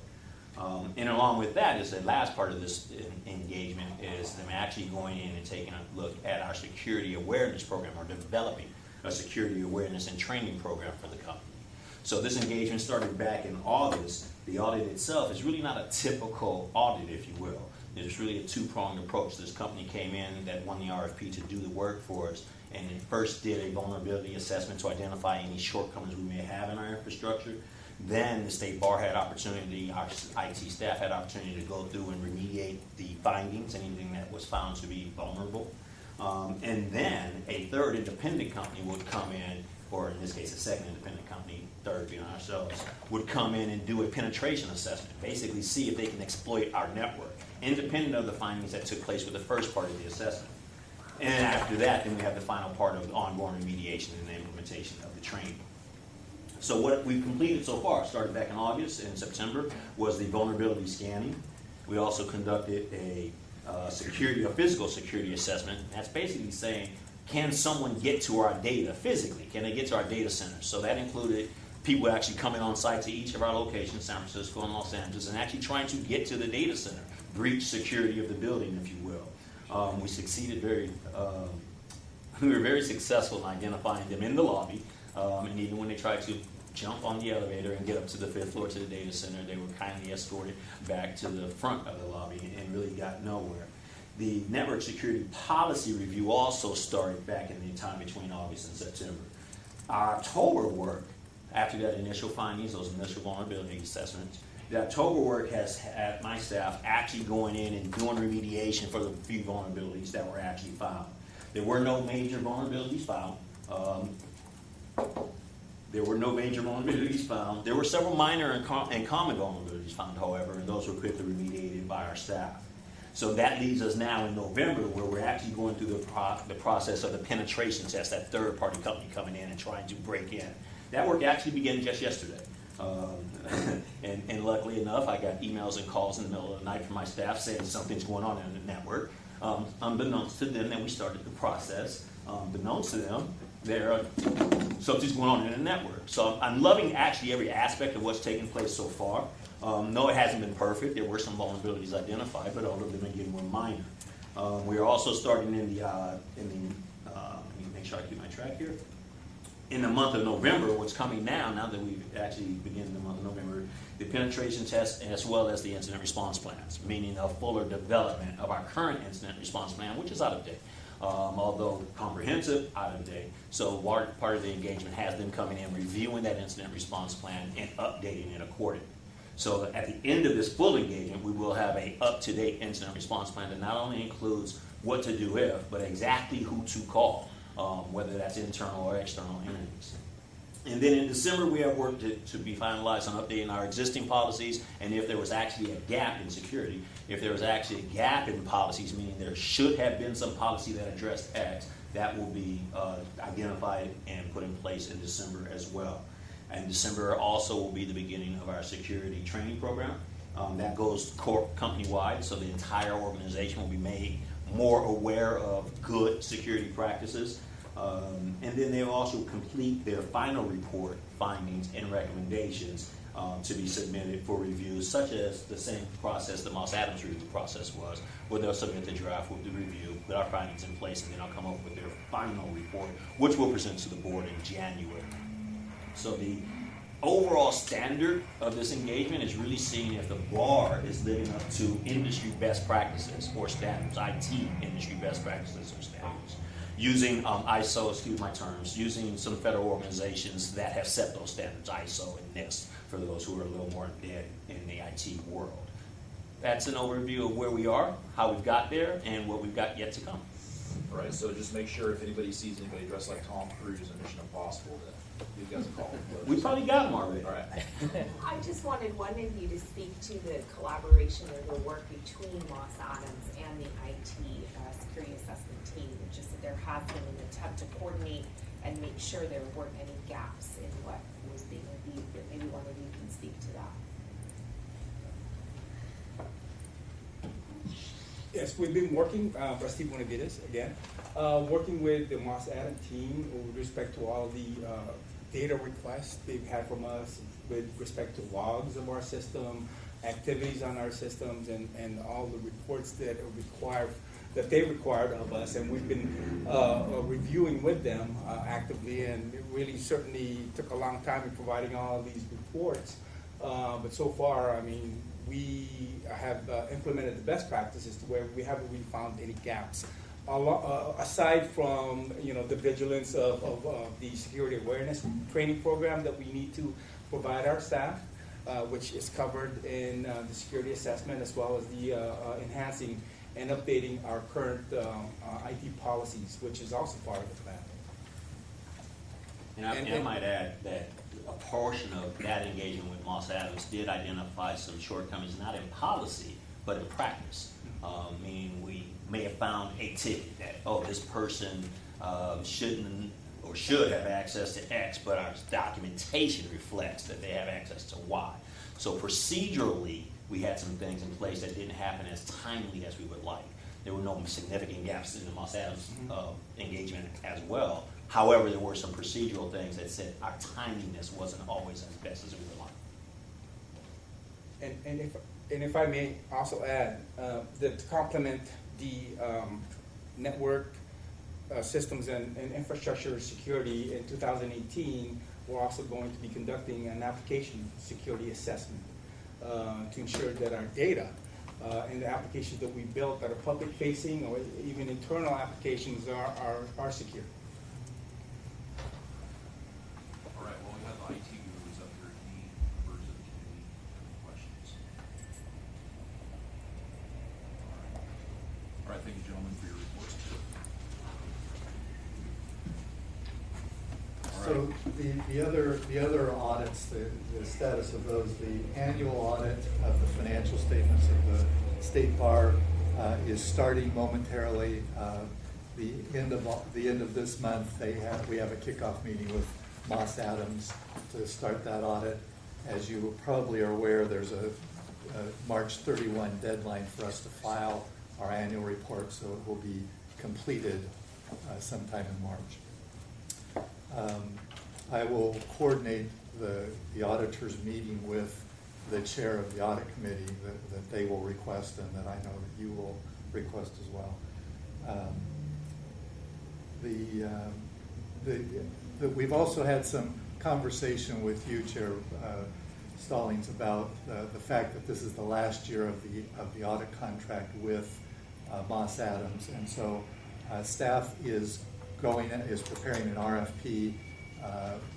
And along with that is the last part of this engagement is them actually going in and taking a look at our security awareness program, or developing a security awareness and training program for the company. So this engagement started back in August. The audit itself is really not a typical audit, if you will. It's really a two-pronged approach. This company came in that won the RFP to do the work for us, and it first did a vulnerability assessment to identify any shortcomings we may have in our infrastructure. Then the state bar had opportunity, our IT staff had opportunity to go through and remediate the findings, anything that was found to be vulnerable. And then a third independent company would come in, or in this case a second independent company, third being ourselves, would come in and do a penetration assessment, basically see if they can exploit our network, independent of the findings that took place with the first part of the assessment. And then after that, then we have the final part of the ongoing remediation and the implementation of the training. So what we've completed so far, started back in August and September, was the vulnerability scanning. We also conducted a physical security assessment. That's basically saying, can someone get to our data physically? Can they get to our data centers? So that included people actually coming on site to each of our locations, San Francisco and Los Angeles, and actually trying to get to the data center, breach security of the building, if you will. We succeeded we were very successful in identifying them in the lobby, and even when they tried to jump on the elevator and get up to the 5th floor to the data center, they were kindly escorted back to the front of the lobby and really got nowhere. The network security policy review also started back in the time between August and September. Our October work, after that initial findings, those initial vulnerability assessments, the October work has had my staff actually going in and doing remediation for the few vulnerabilities that were actually found. There were no major vulnerabilities found. There were several minor and common vulnerabilities found, however, and those were quickly remediated by our staff. So that leaves us now in November, where we're actually going through the process of the penetration test, that third-party company coming in and trying to break in. That work actually began just yesterday. And luckily enough, I got emails and calls in the middle of the night from my staff saying something's going on in the network. Unbeknownst to them, then we started the process. Unbeknownst to them, something's going on in the network. So I'm loving actually every aspect of what's taken place so far. No, it hasn't been perfect. There were some vulnerabilities identified, but all of them again were minor. We are also starting let me make sure I keep my track here. In the month of November, what's coming now that we've actually begun the month of November, the penetration test as well as the incident response plans, meaning a fuller development of our current incident response plan, which is out of date. Although comprehensive, out of date. So part of the engagement has them coming in, reviewing that incident response plan and updating it accordingly. So at the end of this full engagement, we will have an up-to-date incident response plan that not only includes what to do if, but exactly who to call, whether that's internal or external entities. And then in December, we have work to be finalized on updating our existing policies, and if there was actually a gap in security, if there was actually a gap in policies, meaning there should have been some policy that addressed X, that will be identified and put in place in December as well. And December also will be the beginning of our security training program. That goes company-wide, so the entire organization will be made more aware of good security practices. And then they will also complete their final report, findings, and recommendations to be submitted for review, such as the same process the Moss Adams review process was, where they'll submit the draft with the review, put our findings in place, and then I'll come up with their final report, which we'll present to the board in January. So the overall standard of this engagement is really seeing if the bar is living up to industry best practices or standards, IT industry best practices or standards. Using ISO, using some federal organizations that have set those standards, ISO and NIST, for those who are a little more dead in the IT world. That's an overview of where we are, how we've got there, and what we've got yet to come. All right, so just make sure if anybody sees anybody dressed like Tom Cruise in Mission Impossible, that you guys call them. We probably got them already. All right. I just wanted one of you to speak to the collaboration or the work between Moss Adams and the IT security assessment team. It's just that there has been an attempt to coordinate and make sure there weren't any gaps in what was being reviewed, but maybe one of you can speak to that. Yes, we've been working, Trustee Bonavides again, working with the Moss Adams team with respect to all the data requests they've had from us with respect to logs of our system, activities on our systems, and all the reports that are required, that they required of us. And we've been reviewing with them actively, and it really certainly took a long time in providing all of these reports. But so far, I mean, we have implemented the best practices to where we haven't really found any gaps. Aside from the vigilance of the security awareness training program that we need to provide our staff, which is covered in the security assessment, as well as the enhancing and updating our current IT policies, which is also part of the plan. And I might add that a portion of that engagement with Moss Adams did identify some shortcomings, not in policy, but in practice. Meaning we may have found a ticket that, oh, this person shouldn't or should have access to X, but our documentation reflects that they have access to Y. So procedurally, we had some things in place that didn't happen as timely as we would like. There were no significant gaps in the Moss Adams engagement as well. However, there were some procedural things that said our timeliness wasn't always as best as we would like. And if I may also add, that to complement the network systems and infrastructure security in 2018, we're also going to be conducting an application security assessment to ensure that our data and the applications that we built that are public facing or even internal applications are secure. All right, well, we have the IT gurus up here. Any members of the committee have questions? All right, thank you, gentlemen, for your reports. So the other audits, the status of those, the annual audit of the financial statements of the State Bar is starting momentarily. The end of this month, we have a kickoff meeting with Moss Adams to start that audit. As you probably are aware, there's a March 31 deadline for us to file our annual report, so it will be completed sometime in March. I will coordinate the auditors meeting with the chair of the audit committee that they will request and that I know that you will request as well. We've also had some conversation with you, Chair Stallings, about the fact that this is the last year of the audit contract with Moss Adams, and so staff is preparing an RFP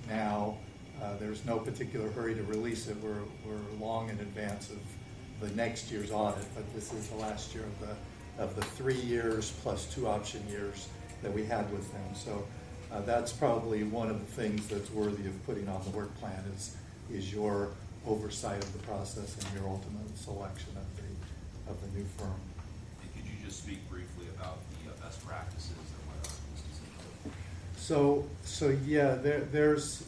now. There's no particular hurry to release it. We're long in advance of the next year's audit, but this is the last year of the 3 years plus 2 option years that we had with them. So that's probably one of the things that's worthy of putting on the work plan is your oversight of the process and your ultimate selection of the new firm. And could you just speak briefly about the best practices that went on in this decision? So yeah,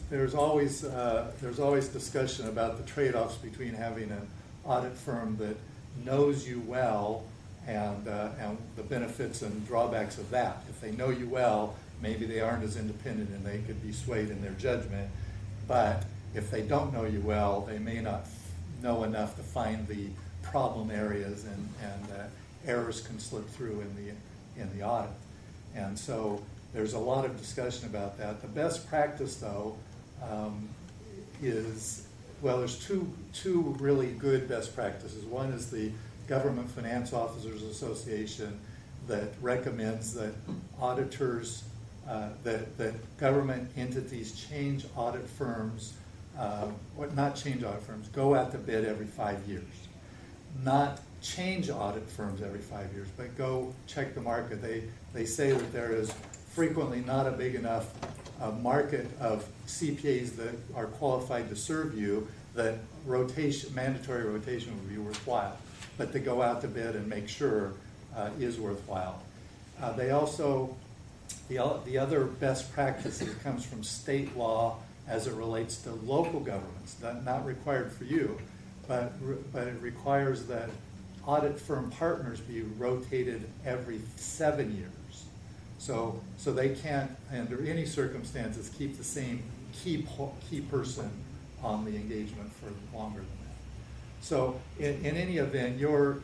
there's always discussion about the trade-offs between having an audit firm that knows you well and the benefits and drawbacks of that. If they know you well, maybe they aren't as independent and they could be swayed in their judgment. But if they don't know you well, they may not know enough to find the problem areas and errors can slip through in the audit. And so there's a lot of discussion about that. The best practice, though, is, well, there's two really good best practices. One is the Government Finance Officers Association that recommends that auditors, that government entities change audit firms, not change audit firms, go out to bid every 5 years. Not change audit firms every 5 years, but go check the market. They say that there is frequently not a big enough market of CPAs that are qualified to serve you that mandatory rotation would be worthwhile, but to go out to bid and make sure is worthwhile. They also, the other best practices comes from state law as it relates to local governments, not required for you, but it requires that audit firm partners be rotated every 7 years. So they can't, under any circumstances, keep the same key person on the engagement for longer than that. So in any event, your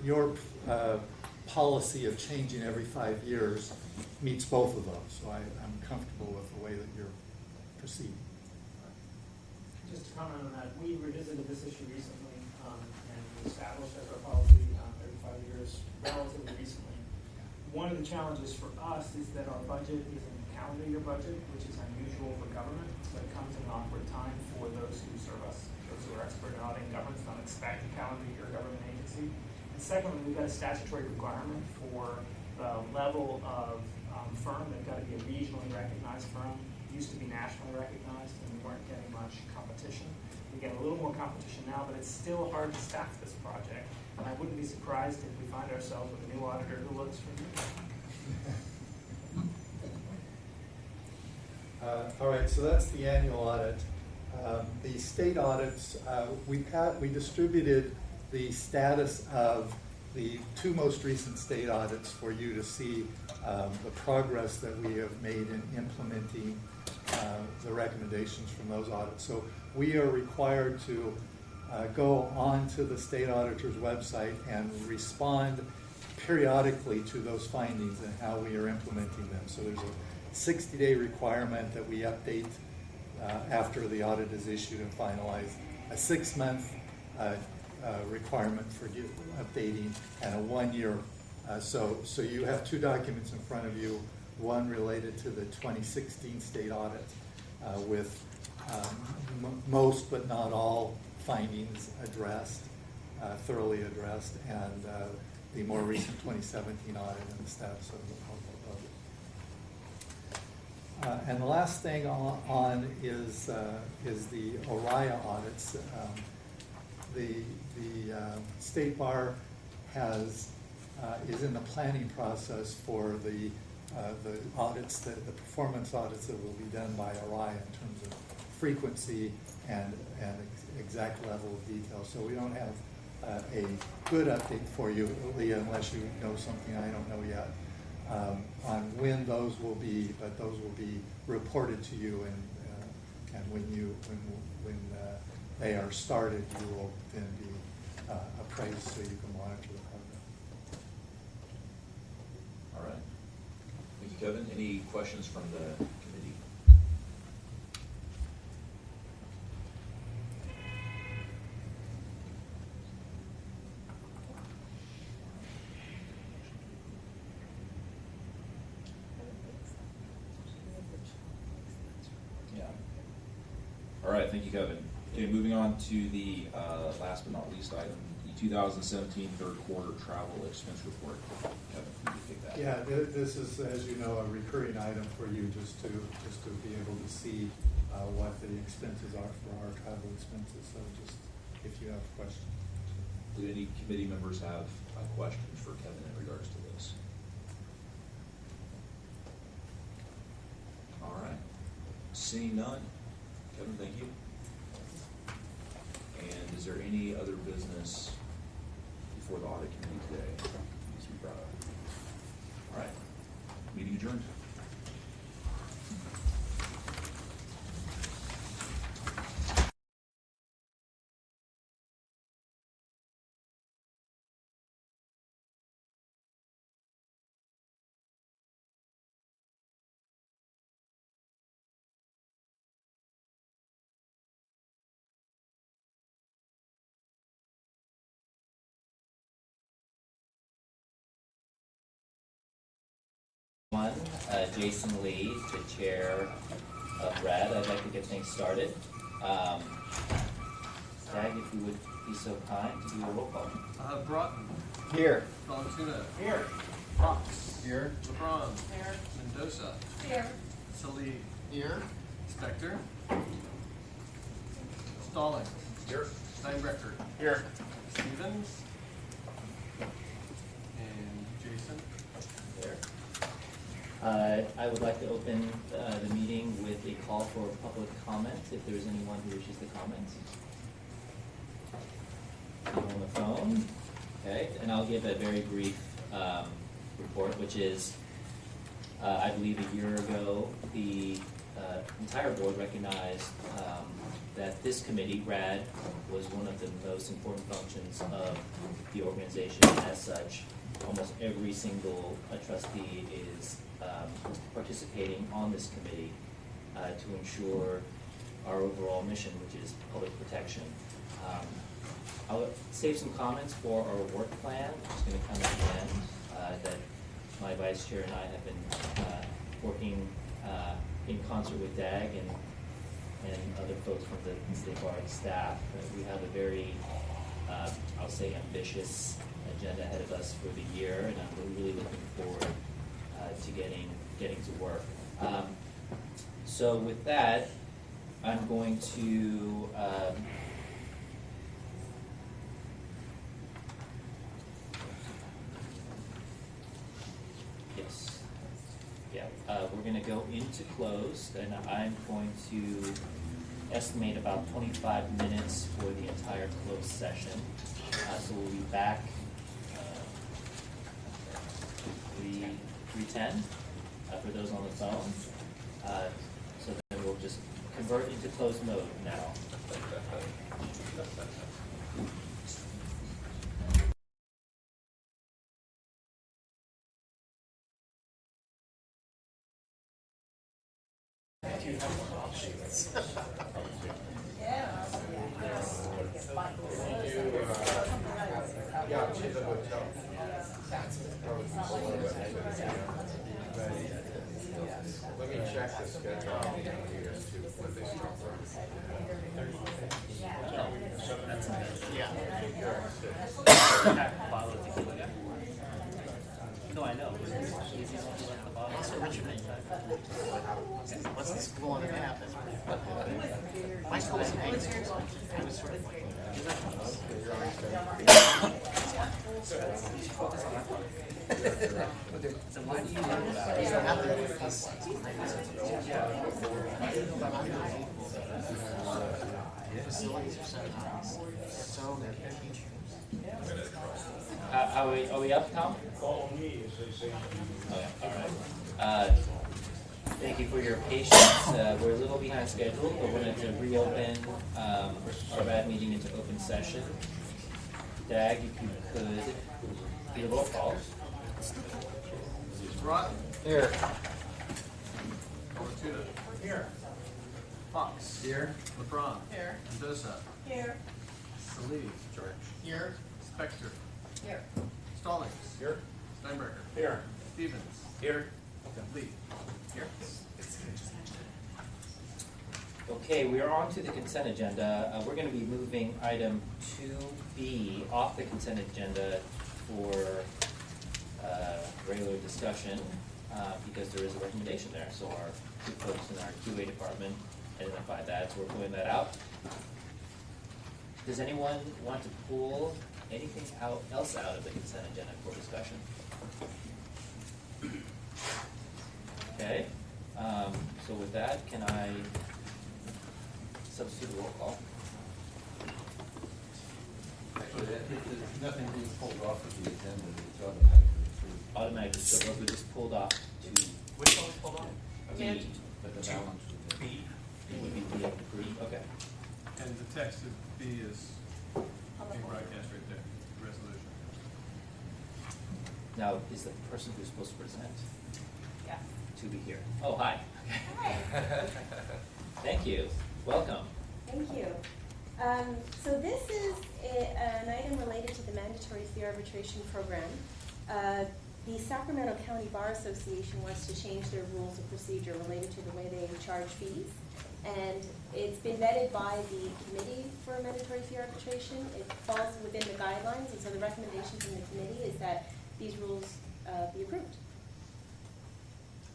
policy of changing every 5 years meets both of those. So I'm comfortable with the way that you're proceeding. Just to comment on that, we revisited this issue recently and established as our policy every 5 years relatively recently. One of the challenges for us is that our budget is a calendar year budget, which is unusual for government, but it comes at an awkward time for those who serve us. Those who are expert in auditing governments don't expect a calendar year government agency. And secondly, we've got a statutory requirement for the level of firm. They've got to be a regionally recognized firm. It used to be nationally recognized, and we weren't getting much competition. We get a little more competition now, but it's still hard to staff this project but I wouldn't be surprised if we find ourselves with a new auditor who looks familiar. All right, so that's the annual audit. The state audits, we distributed the status of the two most recent state audits for you to see the progress that we have made in implementing the recommendations from those audits. So we are required to go onto the state auditor's website and respond periodically to those findings and how we are implementing them. So there's a 60-day requirement that we update after the audit is issued and finalized, a 6-month requirement for updating, and a 1-year. So you have two documents in front of you, one related to the 2016 state audit with most but not all findings addressed, thoroughly addressed, and the more recent 2017 audit and the status of it. And the last thing on is the ORIA audits. The State Bar is in the planning process for the audits, the performance audits that will be done by ORIA in terms of frequency and exact level of detail. So we don't have a good update for you, Leah, unless you know something I don't know yet. On when those will be, but those will be reported to you, and when they are started, you will then be appraised so you can monitor the program. All right. Thank you, Kevin. Any questions from the committee? Yeah. All right, thank you, Kevin. Okay, moving on to the last but not least item, the 2017 third quarter travel expense report. Kevin, can you take that? Yeah, this is, as you know, a recurring item for you just to be able to see what the expenses are for our travel expenses. So just if you have questions. Do any committee members have questions for Kevin in regards to this? All right. Seeing none, Kevin, thank you. And is there any other business before the audit committee today that needs to be brought up? All right. Meeting adjourned. Jason Lee, the chair of RAD. I'd like to get things started. Dag, if you would be so kind to do a roll call. Broughton. Here. Valentina. Here. Fox. Here. LeBron. Here. Mendoza. Here. Salih. Here. Spector. Stallings. Here. Steinbrecher. Here. Stevens. And Jason. There. I would like to open the meeting with a call for public comment, if there's anyone who wishes to comment. Anyone on the phone? Okay, and I'll give a very brief report, which is, I believe a year ago, the entire board recognized that this committee, RAD, was one of the most important functions of the organization. As such, almost every single trustee is participating on this committee to ensure our overall mission, which is public protection. I'll save some comments for our work plan, which is going to come at the end, that my vice chair and I have been working in concert with DAG and other folks from the State Bar staff. We have a very, I'll say, ambitious agenda ahead of us for the year, and I'm really looking forward to getting to work. So with that, I'm going to we're going to go into closed, and I'm going to estimate about 25 minutes for the entire closed session. So we'll be back 3:10 for those on the phone. So then we'll just convert into closed mode now. Let me check the schedule here too, when they start No, I know. Also, Richard, what's the school on an app? My school's an A. I was sort of like, so why do you facilities are so nice. So many teachers. Are we up, Tom? Follow me as they say. Okay, all right. Thank you for your patience. We're a little behind schedule, but we're going to reopen our bad meeting into open session. Dag, if you could do a roll call. Rotten. Here. Fortuna. Here. Fox. Here. LeBron. Here. Mendoza. Here. Salih. Here. Spector. Here. Stallings. Here. Steinberger. Here. Stevens. Here. Lee. Here. Okay, we are on to the consent agenda. We're going to be moving item 2B off the consent agenda for regular discussion because there is a recommendation there. So our two folks in our QA department identified that, so we're pulling that out. Does anyone want to pull anything else out of the consent agenda for discussion? Okay, so with that, can I substitute a roll call? Actually, there's nothing being pulled off of the agenda, it's Automatically, so those were just pulled off to Which one was pulled off? B. But the balance would be. B. It would be B up to B, okay. And the text of B is being broadcast right there, the resolution. Now, is the person who's supposed to present Yeah. to be here? Oh, hi. Hi. Thank you. Welcome. Thank you. So this is an item related to the mandatory fee arbitration program. The Sacramento County Bar Association wants to change their rules of procedure related to the way they charge fees. And it's been vetted by the Committee for Mandatory Fee Arbitration. It falls within the guidelines, and so the recommendation from the committee is that these rules be approved.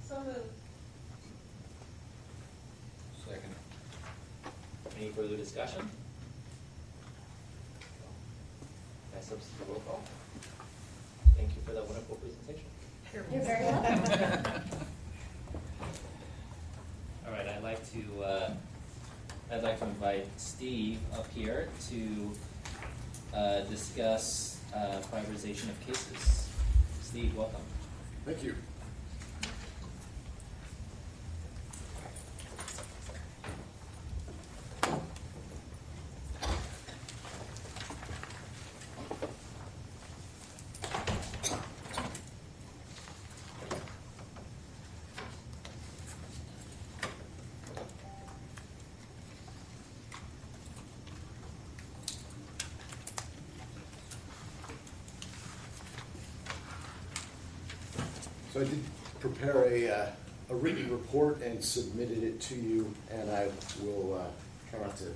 So moved. Second. Any further discussion? Can I substitute roll call? Thank you for that wonderful presentation. You're very welcome. All right, I'd like to invite Steve up here to discuss prioritization of cases. Steve, welcome. Thank you. So I did prepare a written report and submitted it to you, and I will try not to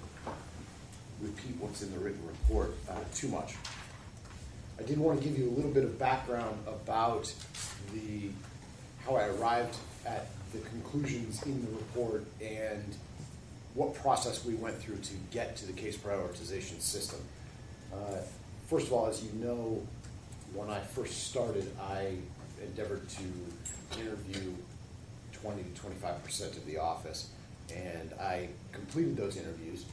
repeat what's in the written report too much. I did want to give you a little bit of background about how I arrived at the conclusions in the report and what process we went through to get to the case prioritization system. First of all, as you know, when I first started, I endeavored to interview 20 to 25% of the office. And I completed those interviews.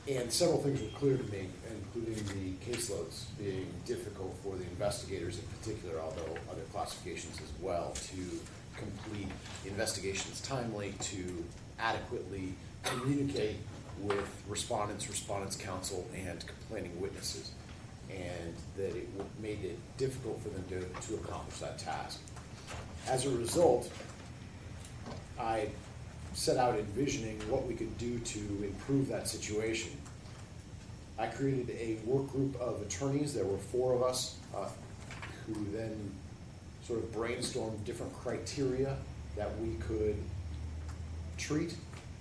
And several things were clear to me, including the caseloads being difficult for the investigators in particular, although other classifications as well, to complete investigations timely, to adequately communicate with respondents, respondents counsel, and complaining witnesses, and that it made it difficult for them to accomplish that task. As a result, I set out envisioning what we could do to improve that situation. I created a work group of attorneys. There were 4 of us who then sort of brainstormed different criteria that we could treat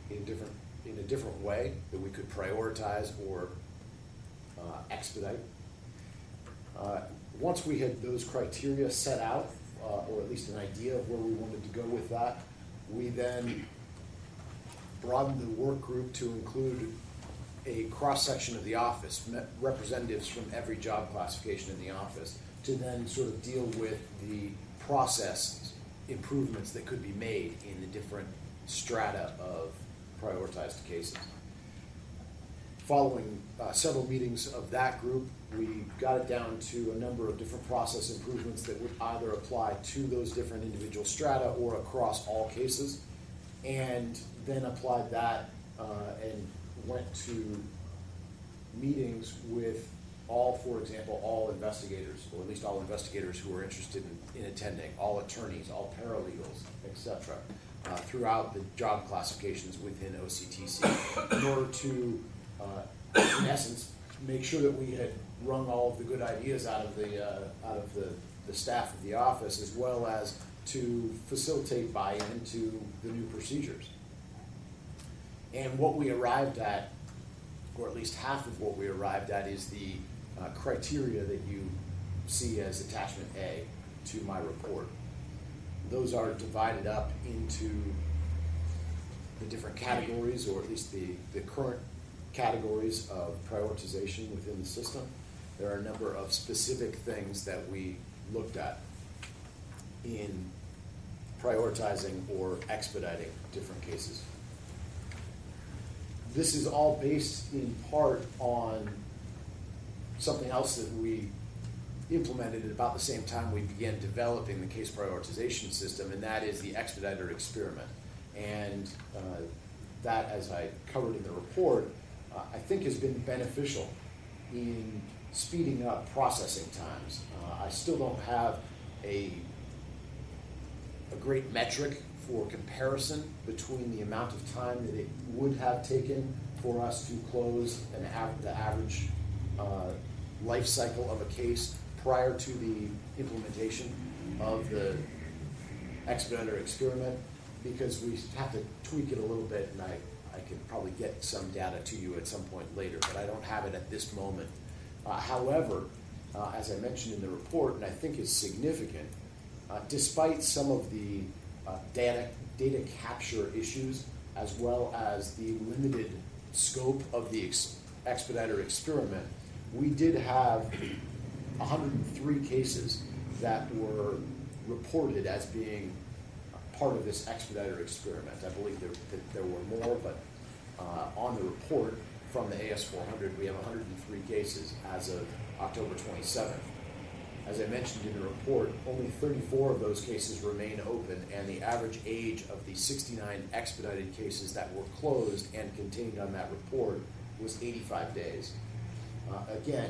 in a different way, that we could prioritize or expedite. Once we had those criteria set out, or at least an idea of where we wanted to go with that, we then broadened the work group to include a cross-section of the office, representatives from every job classification in the office, to then sort of deal with the process improvements that could be made in the different strata of prioritized cases. Following several meetings of that group, we got it down to a number of different process improvements that would either apply to those different individual strata or across all cases, and then applied that and went to meetings with all, for example, all investigators, or at least all investigators who were interested in attending, all attorneys, all paralegals, etc., throughout the job classifications within OCTC, in order to, in essence, make sure that we had wrung all of the good ideas out of the staff of the office, as well as to facilitate buy-in to the new procedures. And what we arrived at, or at least half of what we arrived at, is the criteria that you see as attachment A to my report. Those are divided up into the different categories, or at least the current categories of prioritization within the system. There are a number of specific things that we looked at in prioritizing or expediting different cases. This is all based in part on something else that we implemented at about the same time we began developing the case prioritization system, and that is the expediter experiment. And that, as I covered in the report, I think has been beneficial in speeding up processing times. I still don't have a great metric for comparison between the amount of time that it would have taken for us to close the average life cycle of a case prior to the implementation of the expediter experiment, because we have to tweak it a little bit, and I can probably get some data to you at some point later, but I don't have it at this moment. However, as I mentioned in the report, and I think is significant, despite some of the data capture issues, as well as the limited scope of the expediter experiment, we did have 103 cases that were reported as being part of this expediter experiment. I believe there were more, but on the report from the AS400, we have 103 cases as of October 27th. As I mentioned in the report, only 34 of those cases remain open, and the average age of the 69 expedited cases that were closed and contained on that report was 85 days. Again,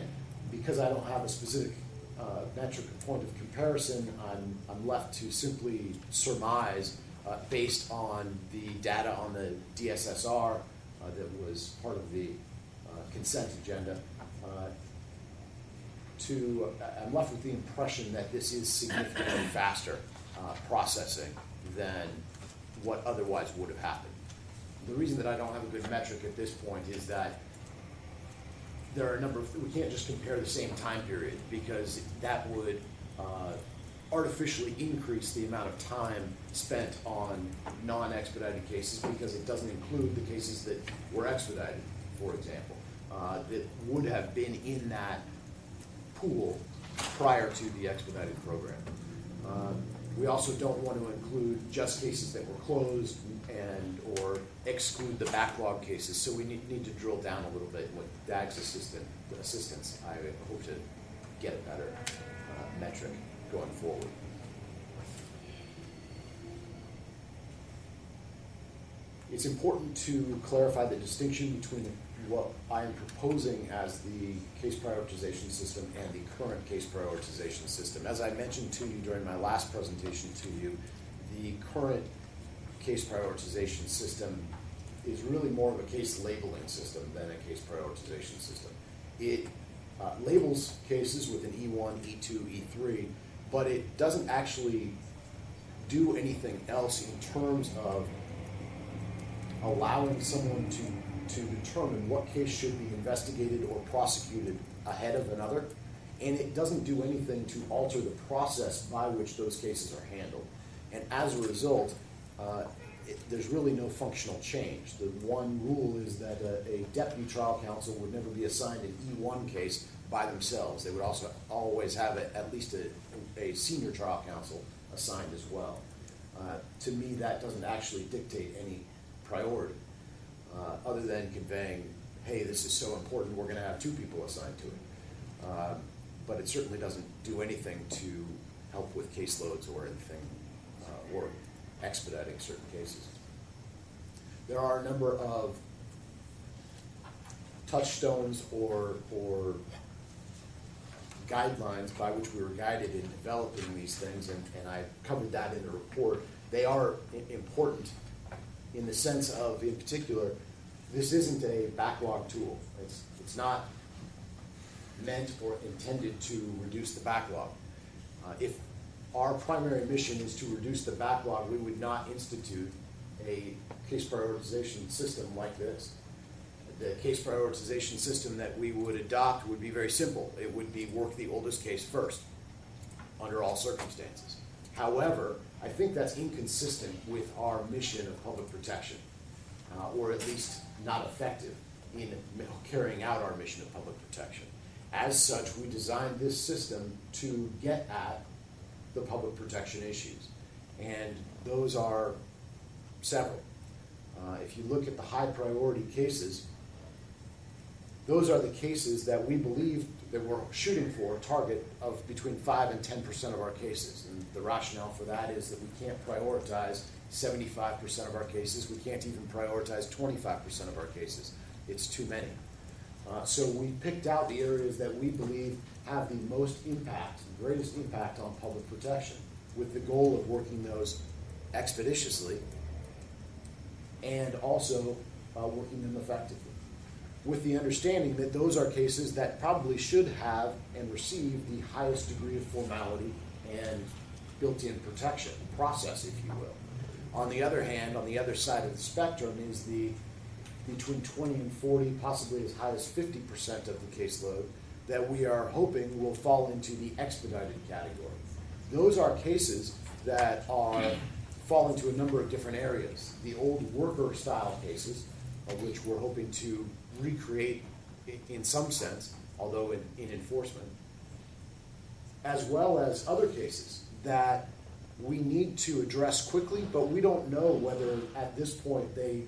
because I don't have a specific metric or point of comparison, I'm left to simply surmise based on the data on the DSSR that was part of the consent agenda. I'm left with the impression that this is significantly faster processing than what otherwise would have happened. The reason that I don't have a good metric at this point is that there are a number of, we can't just compare the same time period, because that would artificially increase the amount of time spent on non-expedited cases, because it doesn't include the cases that were expedited, for example, that would have been in that pool prior to the expedited program. We also don't want to include just cases that were closed or exclude the backlog cases. So we need to drill down a little bit with DAG's assistance. I hope to get a better metric going forward. It's important to clarify the distinction between what I am proposing as the case prioritization system and the current case prioritization system. As I mentioned to you during my last presentation to you, the current case prioritization system is really more of a case labeling system than a case prioritization system. It labels cases with an E1, E2, E3, but it doesn't actually do anything else in terms of allowing someone to determine what case should be investigated or prosecuted ahead of another, and it doesn't do anything to alter the process by which those cases are handled. And as a result, there's really no functional change. The one rule is that a deputy trial counsel would never be assigned an E1 case by themselves. They would also always have at least a senior trial counsel assigned as well. To me, that doesn't actually dictate any priority, other than conveying, hey, this is so important, we're going to have 2 people assigned to it. But it certainly doesn't do anything to help with caseloads or anything, or expediting certain cases. There are a number of touchstones or guidelines by which we were guided in developing these things, and I covered that in the report. They are important in the sense of, in particular, this isn't a backlog tool. It's not meant or intended to reduce the backlog. If our primary mission is to reduce the backlog, we would not institute a case prioritization system like this. The case prioritization system that we would adopt would be very simple. It would be work the oldest case first, under all circumstances. However, I think that's inconsistent with our mission of public protection, or at least not effective in carrying out our mission of public protection. As such, we designed this system to get at the public protection issues, and those are several. If you look at the high priority cases, those are the cases that we believe that we're shooting for a target of between 5 and 10% of our cases. And the rationale for that is that we can't prioritize 75% of our cases. We can't even prioritize 25% of our cases. It's too many. So we picked out the areas that we believe have the most impact, the greatest impact on public protection, with the goal of working those expeditiously and also working them effectively, with the understanding that those are cases that probably should have and receive the highest degree of formality and built-in protection process, if you will. On the other hand, on the other side of the spectrum is the between 20 and 40, possibly as high as 50% of the caseload that we are hoping will fall into the expedited category. Those are cases that fall into a number of different areas. The old worker-style cases, of which we're hoping to recreate in some sense, although in enforcement, as well as other cases that we need to address quickly, but we don't know whether at this point they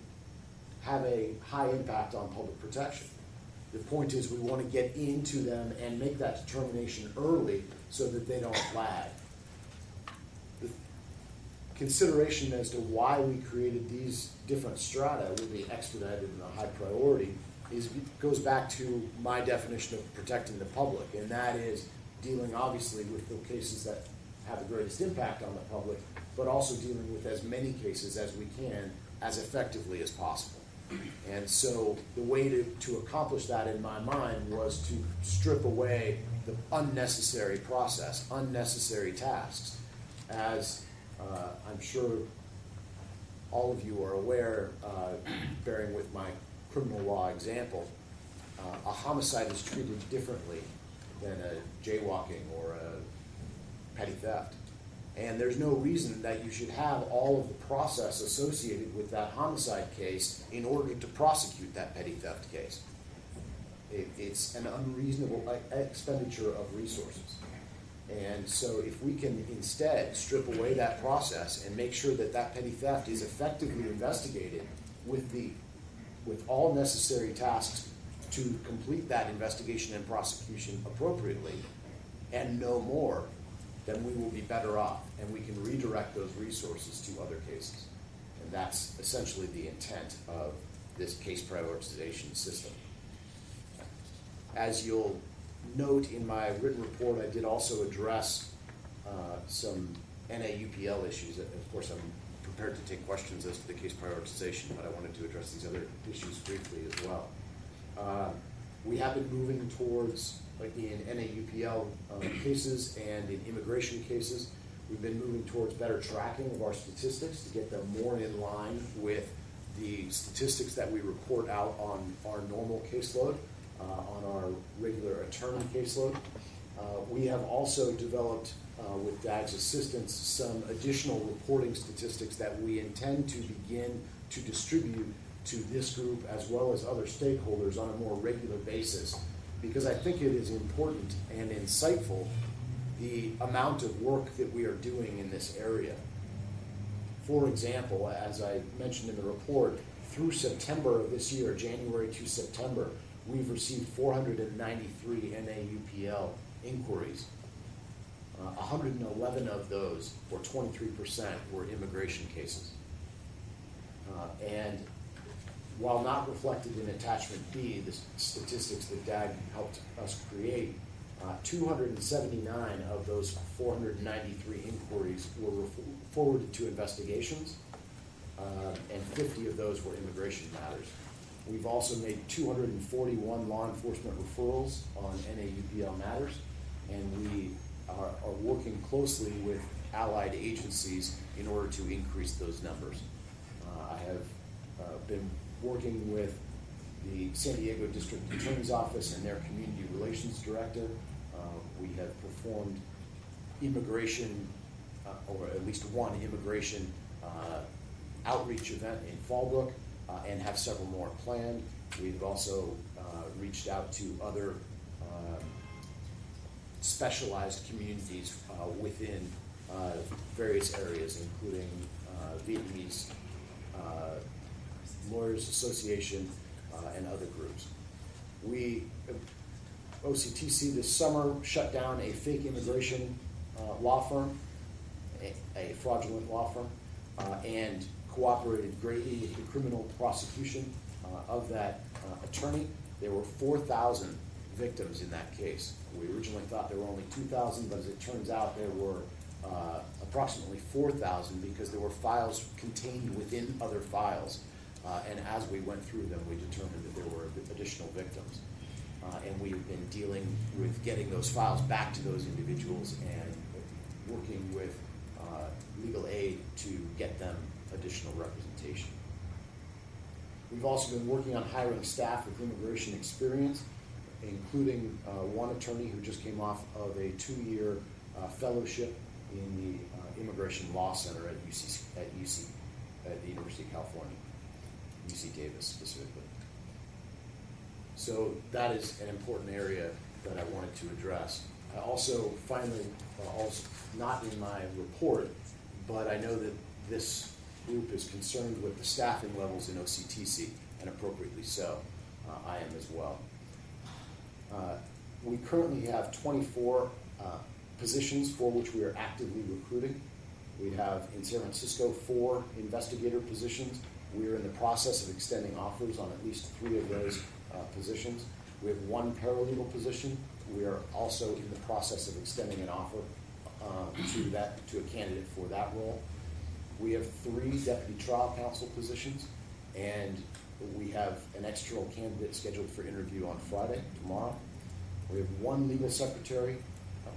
have a high impact on public protection. The point is we want to get into them and make that determination early so that they don't lag. The consideration as to why we created these different strata with the expedited and the high priority goes back to my definition of protecting the public, and that is dealing obviously with the cases that have the greatest impact on the public, but also dealing with as many cases as we can as effectively as possible. And so the way to accomplish that in my mind was to strip away the unnecessary process, unnecessary tasks. As I'm sure all of you are aware, bearing with my criminal law example, a homicide is treated differently than a jaywalking or a petty theft. And there's no reason that you should have all of the process associated with that homicide case in order to prosecute that petty theft case. It's an unreasonable expenditure of resources. And so if we can instead strip away that process and make sure that that petty theft is effectively investigated with all necessary tasks to complete that investigation and prosecution appropriately and no more, then we will be better off and we can redirect those resources to other cases. And that's essentially the intent of this case prioritization system. As you'll note in my written report, I did also address some NAUPL issues. Of course, I'm prepared to take questions as to the case prioritization, but I wanted to address these other issues briefly as well. We have been moving towards, like in NAUPL cases and in immigration cases, we've been moving towards better tracking of our statistics to get them more in line with the statistics that we report out on our normal caseload, on our regular attorney caseload. We have also developed, with DAG's assistance, some additional reporting statistics that we intend to begin to distribute to this group as well as other stakeholders on a more regular basis, because I think it is important and insightful the amount of work that we are doing in this area. For example, as I mentioned in the report, through September of this year, January to September, we've received 493 NAUPL inquiries. 111 of those, or 23%, were immigration cases. And while not reflected in Attachment B, the statistics that DAG helped us create, 279 of those 493 inquiries were forwarded to investigations, and 50 of those were immigration matters. We've also made 241 law enforcement referrals on NAUPL matters, and we are working closely with allied agencies in order to increase those numbers. I have been working with the San Diego District Attorney's Office and their Community Relations Director. We have performed immigration, or at least one immigration outreach event in Fallbrook, and have several more planned. We've also reached out to other specialized communities within various areas, including Vietnamese Lawyers Association and other groups. OCTC this summer shut down a fake immigration law firm, a fraudulent law firm, and cooperated greatly with the criminal prosecution of that attorney. There were 4,000 victims in that case. We originally thought there were only 2,000, but as it turns out, there were approximately 4,000 because there were files contained within other files. And as we went through them, we determined that there were additional victims. And we've been dealing with getting those files back to those individuals and working with legal aid to get them additional representation. We've also been working on hiring staff with immigration experience, including one attorney who just came off of a 2-year fellowship in the Immigration Law Center at the University of California, UC Davis specifically. So that is an important area that I wanted to address. I also finally, also not in my report, but I know that this group is concerned with the staffing levels in OCTC, and appropriately so. I am as well. We currently have 24 positions for which we are actively recruiting. We have in San Francisco 4 investigator positions. We are in the process of extending offers on at least 3 of those positions. We have 1 paralegal position. We are also in the process of extending an offer to a candidate for that role. We have 3 deputy trial counsel positions, and we have an external candidate scheduled for interview on Friday, tomorrow. We have 1 legal secretary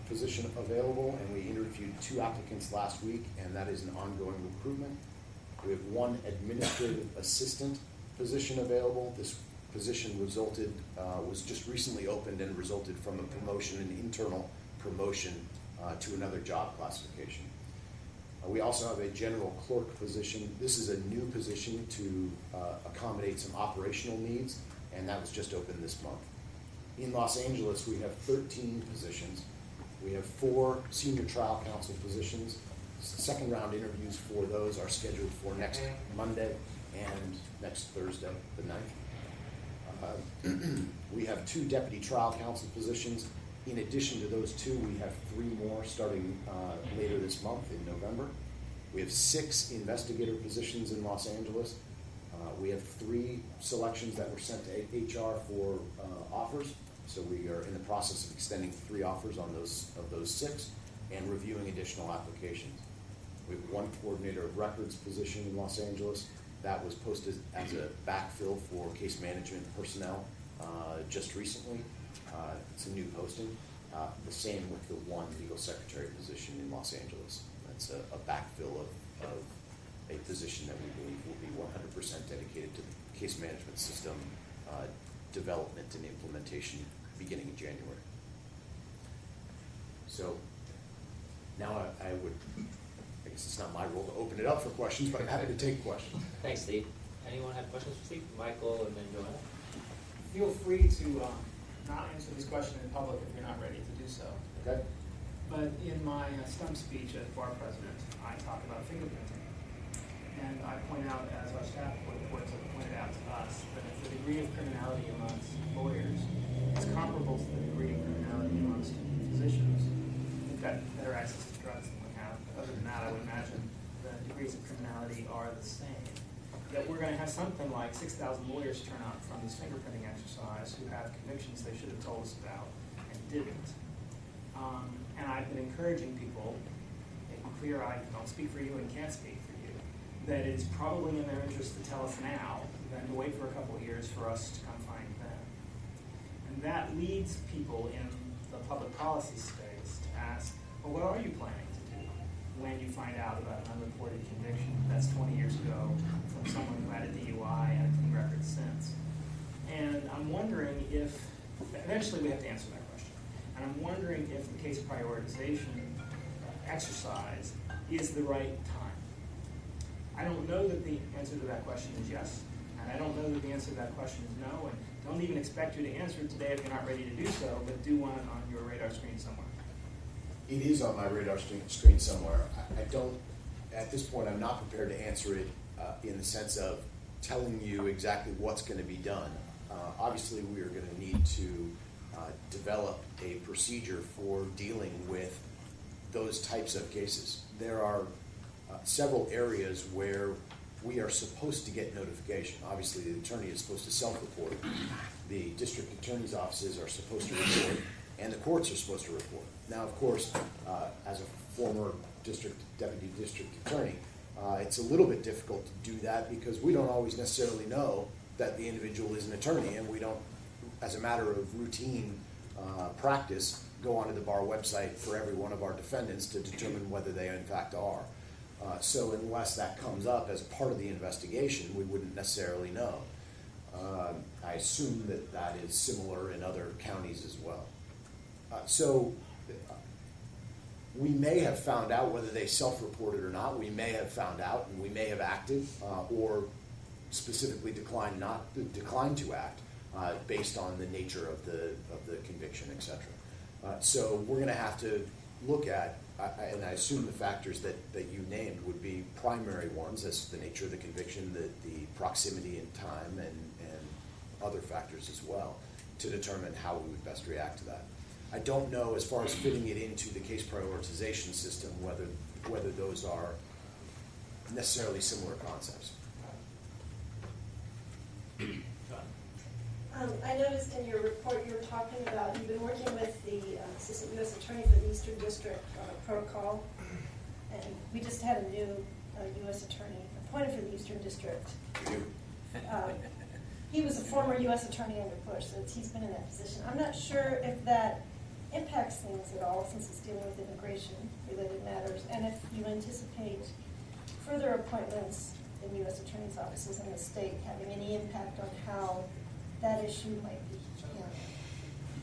position available, and we interviewed 2 applicants last week, and that is an ongoing recruitment. We have 1 administrative assistant position available. This position was just recently opened and resulted from a promotion, an internal promotion to another job classification. We also have a general clerk position. This is a new position to accommodate some operational needs, and that was just opened this month. In Los Angeles, we have 13 positions. We have 4 senior trial counsel positions. Second round interviews for those are scheduled for next Monday and next Thursday, the 9th. We have 2 deputy trial counsel positions. In addition to those 2, we have 3 more starting later this month in November. We have 6 investigator positions in Los Angeles. We have 3 selections that were sent to HR for offers. So we are in the process of extending 3 offers on those 6 and reviewing additional applications. We have 1 coordinator of records position in Los Angeles. That was posted as a backfill for case management personnel just recently. It's a new posting. The same with the 1 legal secretary position in Los Angeles. That's a backfill of a position that we believe will be 100% dedicated to the case management system development and implementation beginning in January. So now I guess it's not my role to open it up for questions, but I'm happy to take questions. Thanks, Steve. Anyone have questions for Steve? Michael and then Joanna. Feel free to not answer this question in public if you're not ready to do so. Okay. But in my stump speech as bar president, I talk about fingerprinting. And I point out, as our staff reports have pointed out to us, that the degree of criminality amongst lawyers is comparable to the degree of criminality amongst physicians. We've got better access to drugs than we have. But other than that, I would imagine the degrees of criminality are the same. Yet we're going to have something like 6,000 lawyers turn up from this fingerprinting exercise who have convictions they should have told us about and didn't. And I've been encouraging people, making clear I don't speak for you and can't speak for you, that it's probably in their interest to tell us now than to wait for a couple of years for us to come find them. And that leads people in the public policy space to ask, well, what are you planning to do when you find out about an unreported conviction that's 20 years ago from someone who had a DUI and a clean record since? And I'm wondering if, eventually we have to answer that question, and I'm wondering if the case prioritization exercise is the right time. I don't know that the answer to that question is yes, and I don't know that the answer to that question is no, and don't even expect you to answer it today if you're not ready to do so, but do want it on your radar screen somewhere. It is on my radar screen somewhere. I don't, at this point, I'm not prepared to answer it in the sense of telling you exactly what's going to be done. Obviously, we are going to need to develop a procedure for dealing with those types of cases. There are several areas where we are supposed to get notification. Obviously, the attorney is supposed to self-report. The district attorney's offices are supposed to report, and the courts are supposed to report. Now, of course, as a former deputy district attorney, it's a little bit difficult to do that because we don't always necessarily know that the individual is an attorney, and we don't, as a matter of routine practice, go onto the bar website for every one of our defendants to determine whether they in fact are. So unless that comes up as part of the investigation, we wouldn't necessarily know. I assume that that is similar in other counties as well. So we may have found out whether they self-reported or not. We may have found out, and we may have acted, or specifically declined to act based on the nature of the conviction, etc. So we're going to have to look at, and I assume the factors that you named would be primary ones, as the nature of the conviction, the proximity in time, and other factors as well, to determine how we would best react to that. I don't know, as far as fitting it into the case prioritization system, whether those are necessarily similar concepts. I noticed in your report you were talking about, you've been working with the Assistant U.S. Attorney for the Eastern District on a protocol, and we just had a new U.S. Attorney appointed for the Eastern District. He was a former U.S. Attorney under Bush, so he's been in that position. I'm not sure if that impacts things at all, since it's dealing with immigration-related matters, and if you anticipate further appointments in U.S. Attorney's offices in the state having any impact on how that issue might be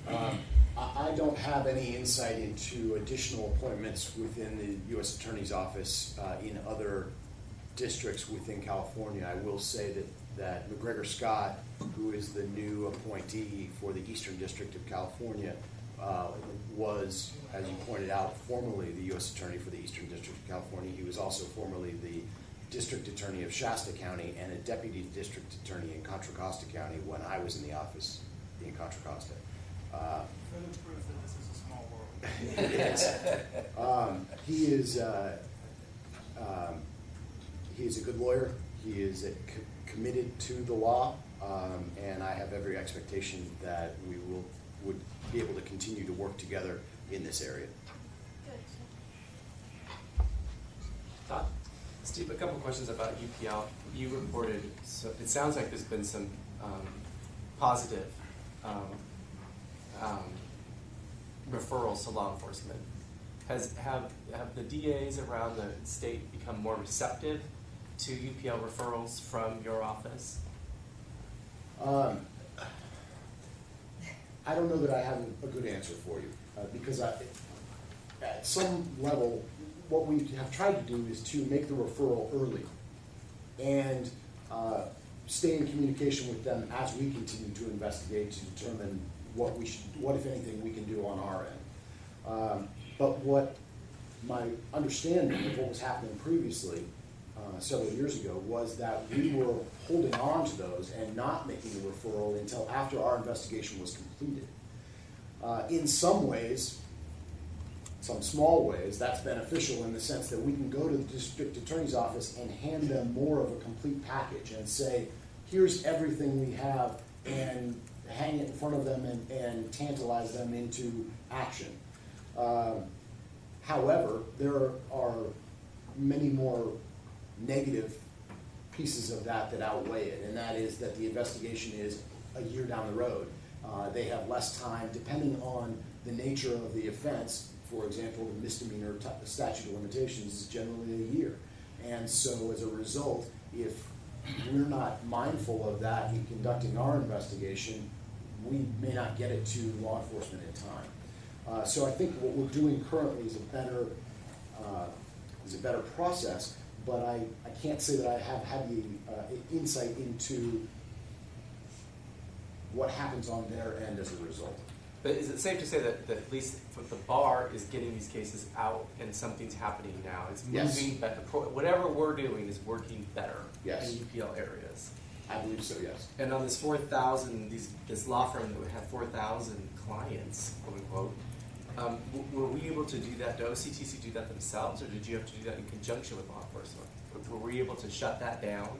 handled. I don't have any insight into additional appointments within the U.S. Attorney's Office in other districts within California. I will say that McGregor Scott, who is the new appointee for the Eastern District of California, was, as you pointed out, formerly the U.S. Attorney for the Eastern District of California. He was also formerly the District Attorney of Shasta County and a Deputy District Attorney in Contra Costa County when I was in the office in Contra Costa. Further proof that this is a small world. He is a good lawyer. He is committed to the law, and I have every expectation that we would be able to continue to work together in this area. Todd? Steve, a couple questions about UPL. You reported, so it sounds like there's been some positive referrals to law enforcement. Have the DAs around the state become more receptive to UPL referrals from your office? I don't know that I have a good answer for you, because at some level, what we have tried to do is to make the referral early and stay in communication with them as we continue to investigate to determine what if anything, we can do on our end. But what my understanding of what was happening previously, several years ago, was that we were holding on to those and not making the referral until after our investigation was completed. In some ways, some small ways, that's beneficial in the sense that we can go to the district attorney's office and hand them more of a complete package and say, here's everything we have, and hang it in front of them and tantalize them into action. However, there are many more negative pieces of that outweigh it, and that is that the investigation is a year down the road. They have less time, depending on the nature of the offense. For example, the misdemeanor statute of limitations is generally a year. And so as a result, if we're not mindful of that in conducting our investigation, we may not get it to law enforcement in time. So I think what we're doing currently is a better process, but I can't say that I have had the insight into what happens on their end as a result. But is it safe to say that at least for the bar is getting these cases out and something's happening now? It's moving, but whatever we're doing is working better in UPL areas. I believe so, yes. And on this 4,000, this law firm that would have 4,000 clients, quote unquote, were we able to do that? Did OCTC do that themselves, or did you have to do that in conjunction with law enforcement? Were we able to shut that down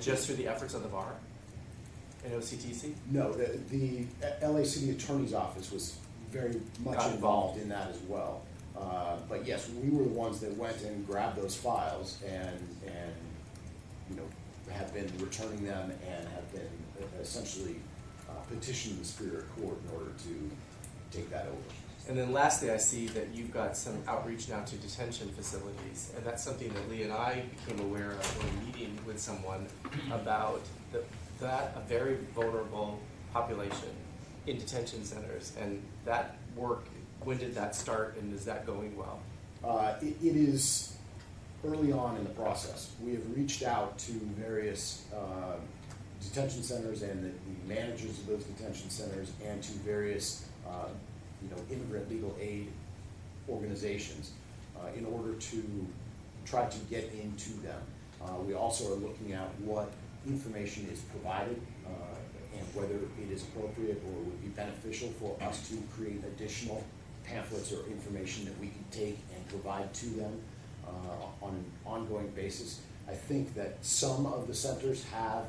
just through the efforts of the bar and OCTC? No, the LA City Attorney's Office was very much involved in that as well. But yes, we were the ones that went and grabbed those files and have been returning them and have been essentially petitioning the Superior Court in order to take that over. And then lastly, I see that you've got some outreach now to detention facilities, and that's something that Lee and I became aware of in a meeting with someone about that a very vulnerable population in detention centers, and that work, when did that start, and is that going well? It is early on in the process. We have reached out to various detention centers and the managers of those detention centers and to various immigrant legal aid organizations in order to try to get into them. We also are looking at what information is provided and whether it is appropriate or would be beneficial for us to create additional pamphlets or information that we can take and provide to them on an ongoing basis. I think that some of the centers have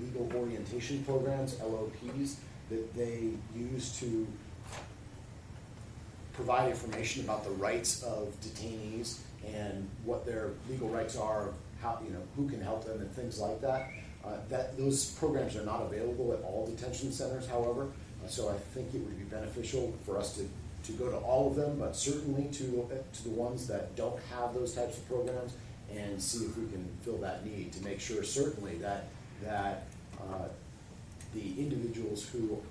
legal orientation programs, LOPs, that they use to provide information about the rights of detainees and what their legal rights are, how, who can help them and things like that. Those programs are not available at all detention centers, however, so I think it would be beneficial for us to go to all of them, but certainly to the ones that don't have those types of programs, and see if we can fill that need to make sure certainly that the individuals who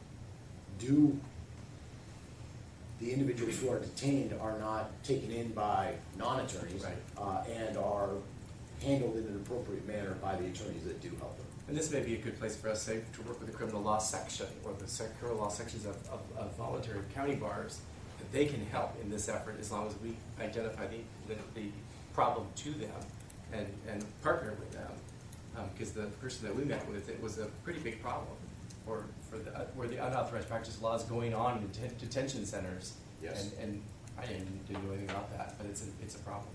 are detained are not taken in by non-attorneys and are handled in an appropriate manner by the attorneys that do help them. And this may be a good place for us, say, to work with the criminal law section or the criminal law sections of voluntary county bars, that they can help in this effort as long as we identify the problem to them and partner with them. Because the person that we met with, it was a pretty big problem where the unauthorized practice law is going on in detention centers. Yes. And I didn't know anything about that, but it's a problem.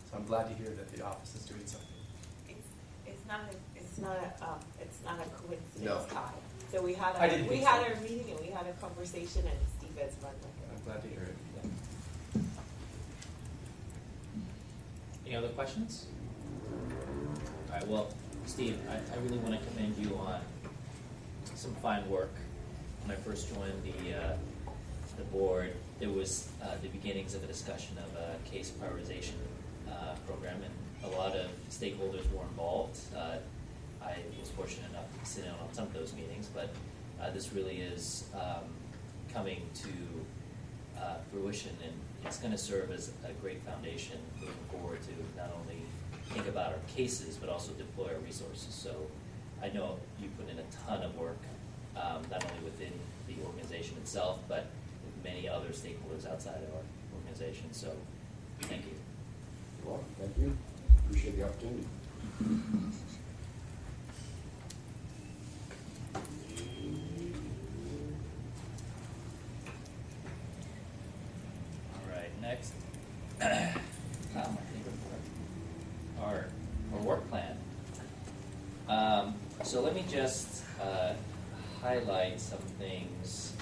So I'm glad to hear that the office is doing something. It's not a coincidence, No. Todd. So we had I didn't think so. our meeting and we had a conversation, and Steve has run like I'm glad to hear it. Any other questions? All right, well, Steve, I really want to commend you on some fine work. When I first joined the board, there was the beginnings of a discussion of a case prioritization program, and a lot of stakeholders were involved. I was fortunate enough to sit in on some of those meetings, but this really is coming to fruition, and it's going to serve as a great foundation moving forward to not only think about our cases, but also deploy our resources. So I know you put in a ton of work, not only within the organization itself, but with many other stakeholders outside of our organization. So thank you. You're welcome. Thank you. Appreciate the opportunity. All right, next. My favorite part. Our work plan. So let me just highlight some things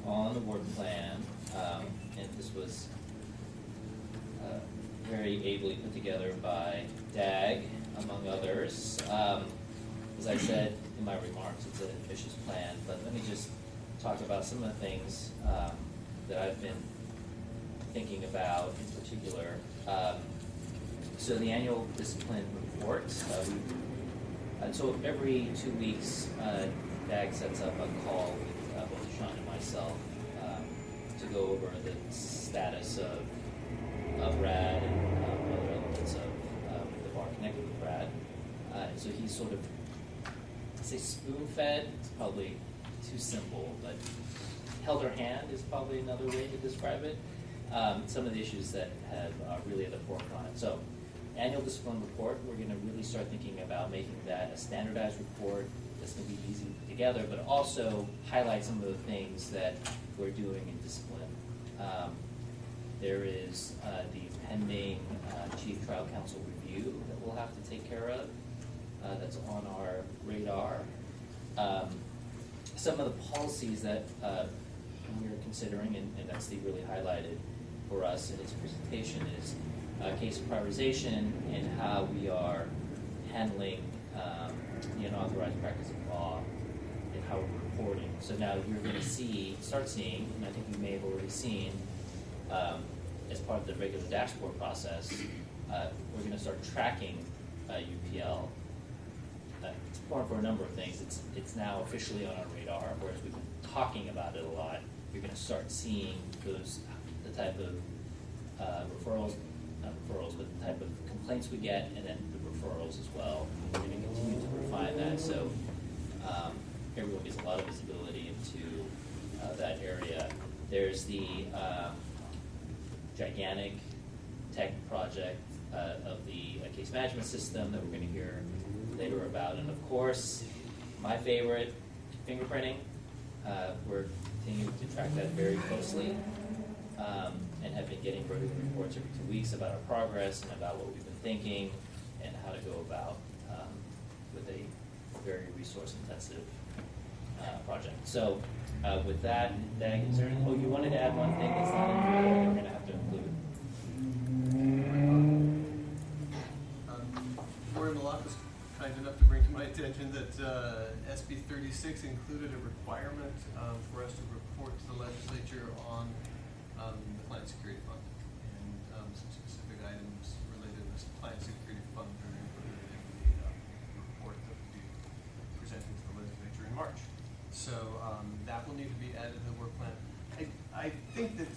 on the work plan. And this was very ably put together by DAG, among others. As I said in my remarks, it's an ambitious plan, but let me just talk about some of the things that I've been thinking about in particular. So the annual discipline report, so every 2 weeks, DAG sets up a call with both Sean and myself to go over the status of RAD and other elements of the bar connected with RAD. So he's sort of, I say spoon-fed, it's probably too simple, but held our hand is probably another way to describe it. Some of the issues that have really at the forefront. So annual discipline report, we're going to really start thinking about making that a standardized report that's going to be easy to put together, but also highlight some of the things that we're doing in discipline. There is the pending Chief Trial Counsel review that we'll have to take care of. That's on our radar. Some of the policies that we're considering, and that Steve really highlighted for us in his presentation, is case prioritization and how we are handling the unauthorized practice of law and how we're reporting. So now you're going to start seeing, and I think you may have already seen, as part of the regular dashboard process, we're going to start tracking UPL. It's important for a number of things. It's now officially on our radar, whereas we've been talking about it a lot. You're going to start seeing the type of not referrals, but the type of complaints we get, and then the referrals as well. We're going to continue to refine that, so everyone gets a lot of visibility into that area. There's the gigantic tech project of the case management system that we're going to hear later about, and of course, my favorite, fingerprinting. We're continuing to track that very closely. And have been getting regular reports every 2 weeks about our progress and about what we've been thinking and how to go about with a very resource-intensive project. So with that, Dag, is there, you wanted to add one thing that's not in the report that we're going to have to include? Rory Malak was kind enough to bring to my attention that SB 36 included a requirement for us to report to the legislature on the Client Security Fund, and some specific items related to the Client Security Fund are included in the report that we'll be presenting to the legislature in March. So that will need to be added to the work plan. I think that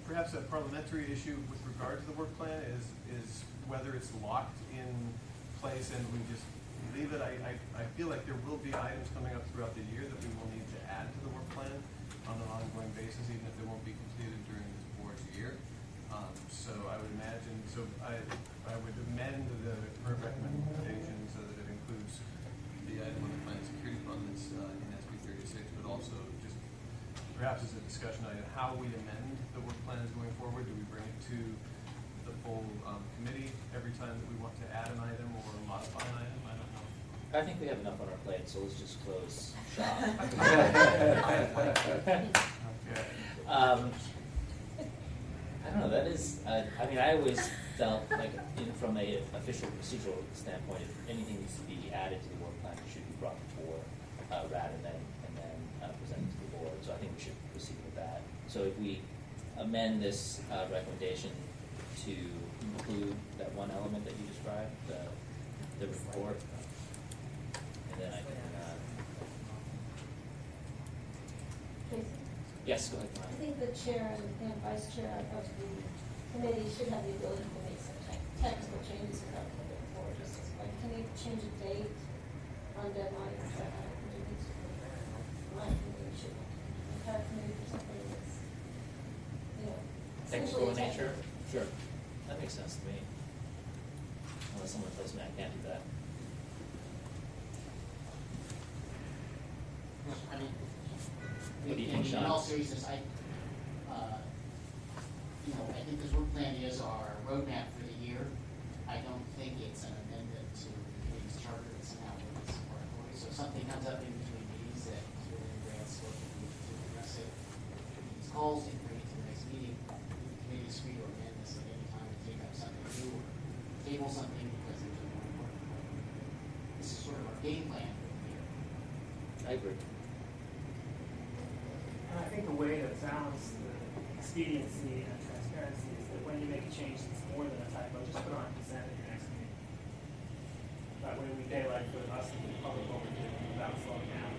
perhaps a parliamentary issue with regard to the work plan is whether it's locked in place and we just leave it. I feel like there will be items coming up throughout the year that we will need to add to the work plan on an ongoing basis, even if they won't be completed during this board's year. So I would imagine, I would amend the current recommendation so that it includes the item on the plan security fund that's in SB 36, but also just perhaps as a discussion item, how we amend the work plans going forward. Do we bring it to the full committee every time that we want to add an item or modify an item? I don't know. I think we have enough on our plate, so let's just close shop. Okay. I don't know, that is, I mean, I always felt like, from a official procedural standpoint, if anything needs to be added to the work plan, it should be brought before RAD and then presented to the board. So I think we should proceed with that. So if we amend this recommendation to include that one element that you described, the report, and then I can. Yes, go ahead, I Brian. think the chair and vice chair of the committee should have the ability to make some technical changes without coming forward. Just like, can you change a date on deadline? Is that how it needs to be? My opinion, we should have a committee for something that's, Technical in essentially nature? Sure. That makes sense to me. Unless someone tells me I can't do that. I mean, What do you think, Sean? in all seriousness, I think this work plan is our roadmap for the year. I don't think it's an amendment to the committee's charter that somehow would be support authority. So if something comes up in between meetings that is within Brad's scope, we need to address it. These calls and bring it to the next meeting. The committee is free to amend this at any time to take up something new or table something because there's a more important point. This is sort of our game plan for the year. I agree. And I think the way to balance the expediency and transparency is that when you make a change that's more than a typo, just put it on consent at your next meeting. That way we daylight for us and the public what we're doing without slowing down.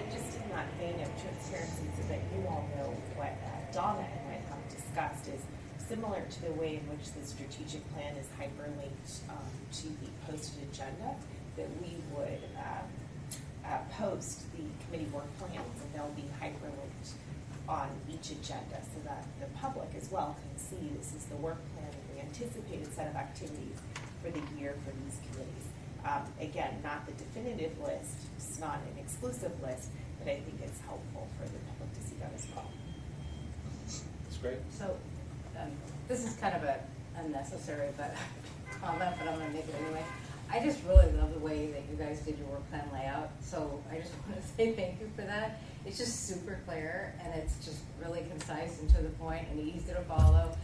And just in that vein of transparency, so that you all know what Donna and I have discussed is similar to the way in which the strategic plan is hyperlinked to the posted agenda, that we would post the committee work plans, and they'll be hyperlinked on each agenda so that the public as well can see this is the work plan and the anticipated set of activities for the year for these committees. Again, not the definitive list, it's not an exclusive list, but I think it's helpful for the public to see that as well. That's great. So, this is kind of an unnecessary comment, but I'm going to make it anyway. I just really love the way that you guys did your work plan layout, so I just want to say thank you for that. It's just super clear, and it's just really concise and to the point and easy to follow.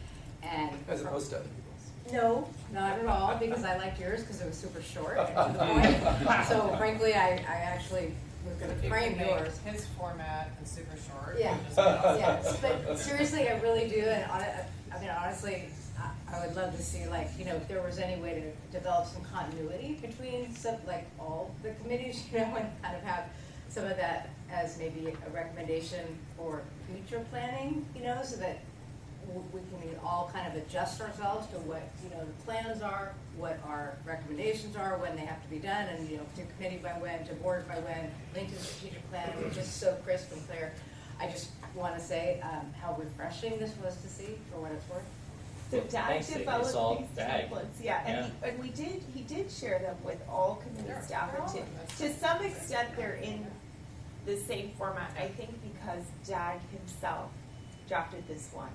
And As opposed to other people's. no, not at all, because I liked yours because it was super short and to the point. So frankly, I actually was going to frame yours. His format and super short. Yeah, yes, but seriously, I really do, and I mean, honestly, I would love to see, like, if there was any way to develop some continuity between all the committees, and kind of have some of that as maybe a recommendation for future planning, so that we can all kind of adjust ourselves to what, the plans are, what our recommendations are, when they have to be done, and, to committee by when, to board by when, link to the strategic plan, it was just so crisp and clear. I just want to say how refreshing this was to see, for what it's worth. So DAG developed these DAG. templates, and he did share them with all committee staff, and to some extent they're in the same format. I think because DAG himself drafted this one,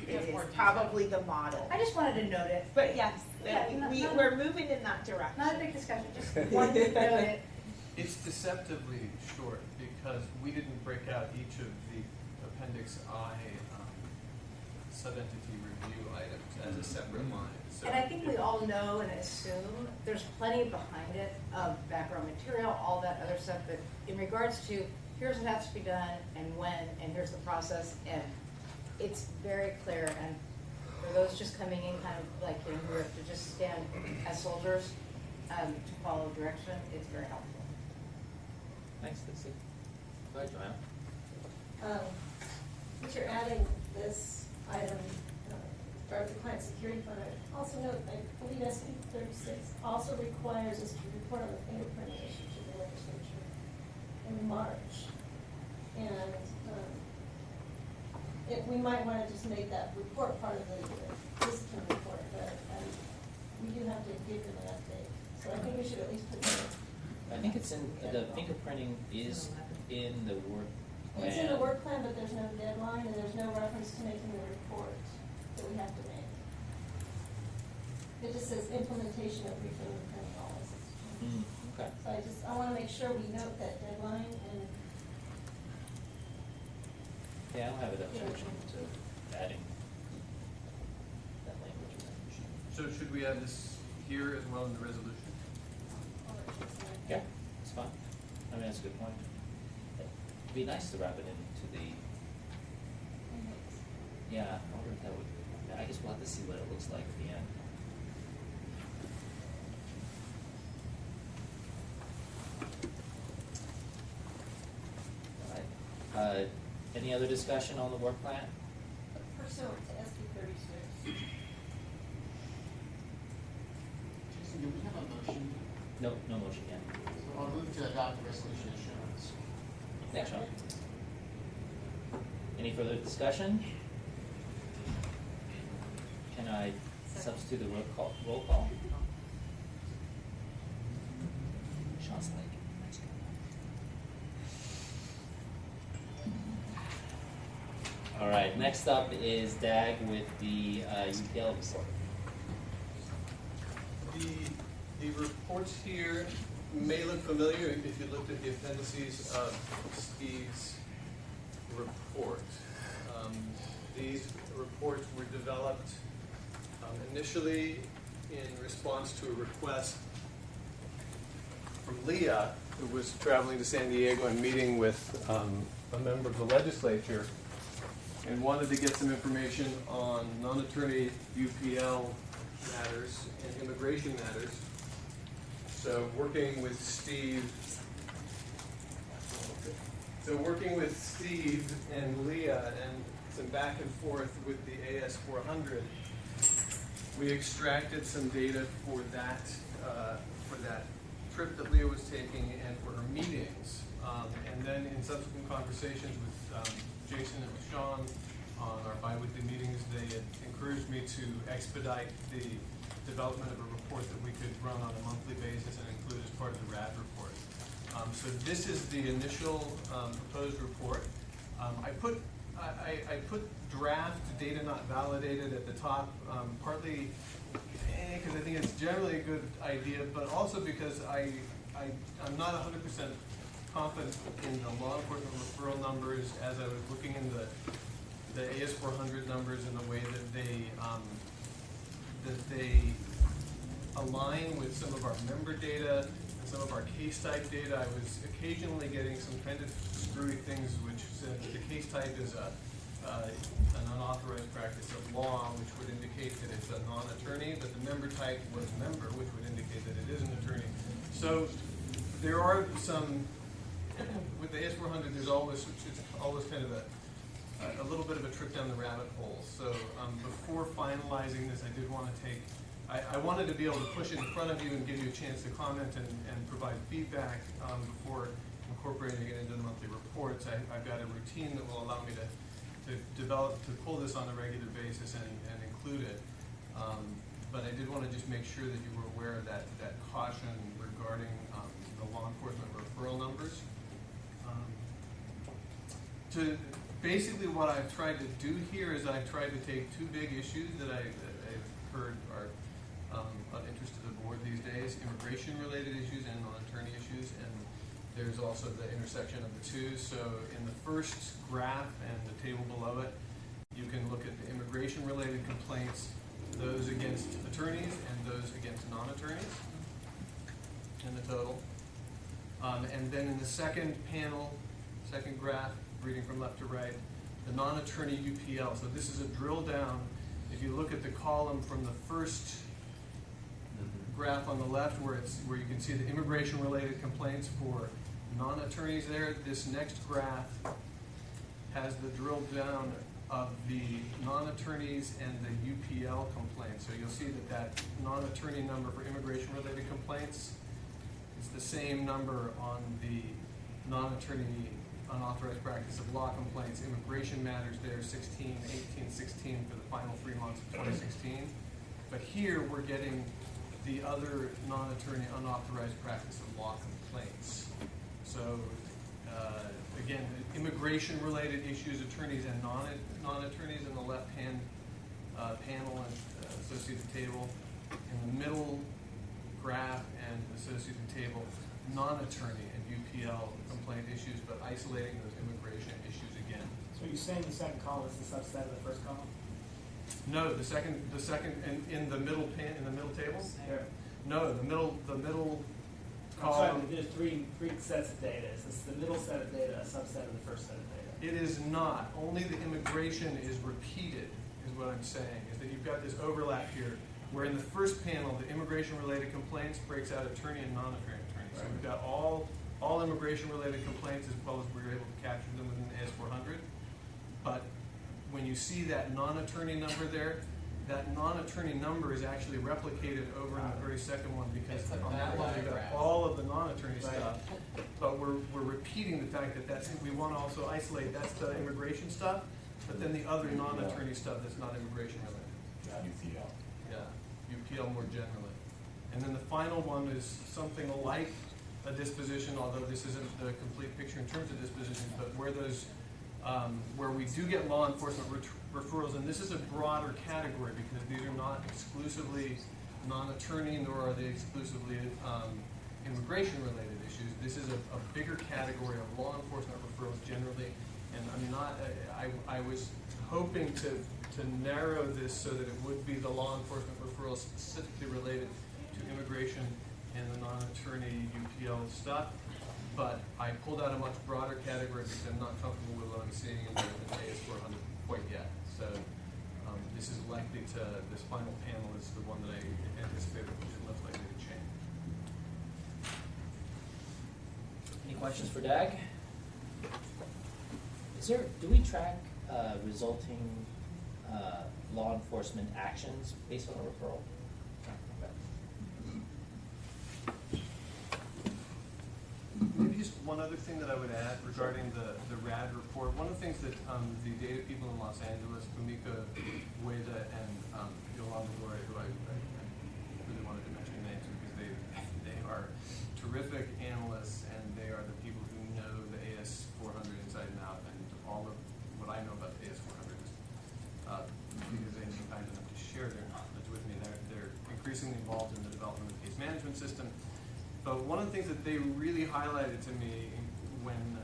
it is probably the model. I just wanted to note it. But yes, Yeah, we're moving in that direction. Not a big discussion, just wanted to note it. It's deceptively short because we didn't break out each of the Appendix I sub-entity review items as a separate line. So And I think we all know and assume there's plenty behind it of background material, all that other stuff, but in regards to here's what has to be done and when, and here's the process, and it's very clear, and for those just coming in kind of like who have to just stand as soldiers to follow direction, it's very helpful. Thanks, Dixie. Go ahead, Joanna. Since you're adding this item or the client security fund. I also note, I believe SB 36 also requires us to report on the fingerprinting issue to the legislature in March. And we might want to just make that report part of the discipline report, but we do have to give them an update. So I think we should at least put that. I think it's in, the fingerprinting is in the work plan. It's in the work plan, but there's no deadline and there's no reference to making the report that we have to make. It just says implementation of re-fingerprinting policies. Okay. So I want to make sure we note that deadline and. Yeah, I'll have it objection to adding that language. So should we add this here as well in the resolution? Yeah, it's fine. I mean, that's a good point. It'd be nice to wrap it into the, yeah, I wonder if that would, I guess we'll have to see what it looks like at the end. All right. Any other discussion on the work plan? Pursuant to SB 36. Jason, do we have a motion? No, no motion yet. So I'll move to adopt the resolution as shown. Thanks, Sean. Any further discussion? Can I substitute the roll call? Sean's like, let's go. All right, next up is DAG with the UPL report. The reports here may look familiar if you looked at the appendices of Steve's report. These reports were developed initially in response to a request from Leah, who was traveling to San Diego and meeting with a member of the legislature and wanted to get some information on non-attorney UPL matters and immigration matters. So working with Steve and Leah and some back and forth with the AS400, we extracted some data for that trip that Leah was taking and for her meetings. And then in subsequent conversations with Jason and with Sean on our bi-weekly meetings, they had encouraged me to expedite the development of a report that we could run on a monthly basis and include as part of the RAD report. So this is the initial proposed report. I put draft data not validated at the top, partly because I think it's generally a good idea, but also because I'm not 100% confident in the law enforcement referral numbers as I was looking in the AS400 numbers and the way that they align with some of our member data and some of our case type data. I was occasionally getting some kind of screwy things which said that the case type is an unauthorized practice of law, which would indicate that it's a non-attorney, but the member type was member, which would indicate that it is an attorney. So there are some, with the AS400, it's always kind of a little bit of a trip down the rabbit hole. So before finalizing this, I did want to I wanted to be able to push it in front of you and give you a chance to comment and provide feedback before incorporating it into the monthly reports. I've got a routine that will allow me to pull this on a regular basis and include it. But I did want to just make sure that you were aware of that caution regarding the law enforcement referral numbers. Basically what I've tried to do here is I've tried to take two big issues that I've heard are of interest to the board these days, immigration-related issues and non-attorney issues, and there's also the intersection of the two. So in the first graph and the table below it, you can look at the immigration-related complaints, those against attorneys and those against non-attorneys in the total. And then in the second panel, second graph, reading from left to right, the non-attorney UPL. So this is a drill down. If you look at the column from the first graph on the left where you can see the immigration-related complaints for non-attorneys there, this next graph has the drill down of the non-attorneys and the UPL complaints. So you'll see that non-attorney number for immigration-related complaints is the same number on the non-attorney unauthorized practice of law complaints. Immigration matters there, 16, 18, 16 for the final 3 months of 2016. But here we're getting the other non-attorney unauthorized practice of law complaints. So again, immigration-related issues, attorneys and non-attorneys in the left-hand panel and associated table. In the middle graph and associated table, non-attorney and UPL complaint issues, but isolating those immigration issues again. So you're saying the second column is the subset of the first column? No, the second in the middle in the middle table. Yeah. No, the middle I'm sorry, column. there's three sets of data. Is this the middle set of data a subset of the first set of data? It is not. Only the immigration is repeated, is what I'm saying. Is that you've got this overlap here, where in the first panel, the immigration-related complaints breaks out attorney and non-attorney attorneys. So we've got all immigration-related complaints as well as we were able to capture them within the AS400. But when you see that non-attorney number there, that non-attorney number is actually replicated over in the very second one, because on that one we've got all of the non-attorney stuff, but we're repeating the fact that we want to also isolate, that's the immigration stuff, but then the other non-attorney stuff that's not immigration related. UPL. Yeah, UPL more generally. And then the final one is something like a disposition, although this isn't the complete picture in terms of dispositions, but where those where we do get law enforcement referrals, and this is a broader category because these are not exclusively non-attorney, nor are they exclusively immigration-related issues. This is a bigger category of law enforcement referrals generally, and I was hoping to narrow this so that it would be the law enforcement referrals specifically related to immigration and the non-attorney UPL stuff. But I pulled out a much broader category because I'm not comfortable with what I'm seeing in the AS400 quite yet. So this is likely this final panel is the one that I anticipated is most likely to change. Any questions for Dag? Do we track resulting law enforcement actions based on a referral? Maybe just one other thing that I would add regarding the RAD report. One of the things that the data people in Los Angeles, Bumika Ueda and Yolanda Gloria, who I really wanted to mention names because they are terrific analysts, and they are the people who know the AS400 inside and out, and all of what I know about the AS400 is because they've been kind enough to share their knowledge with me. They're increasingly involved in the development of the case management system. But one of the things that they really highlighted to me when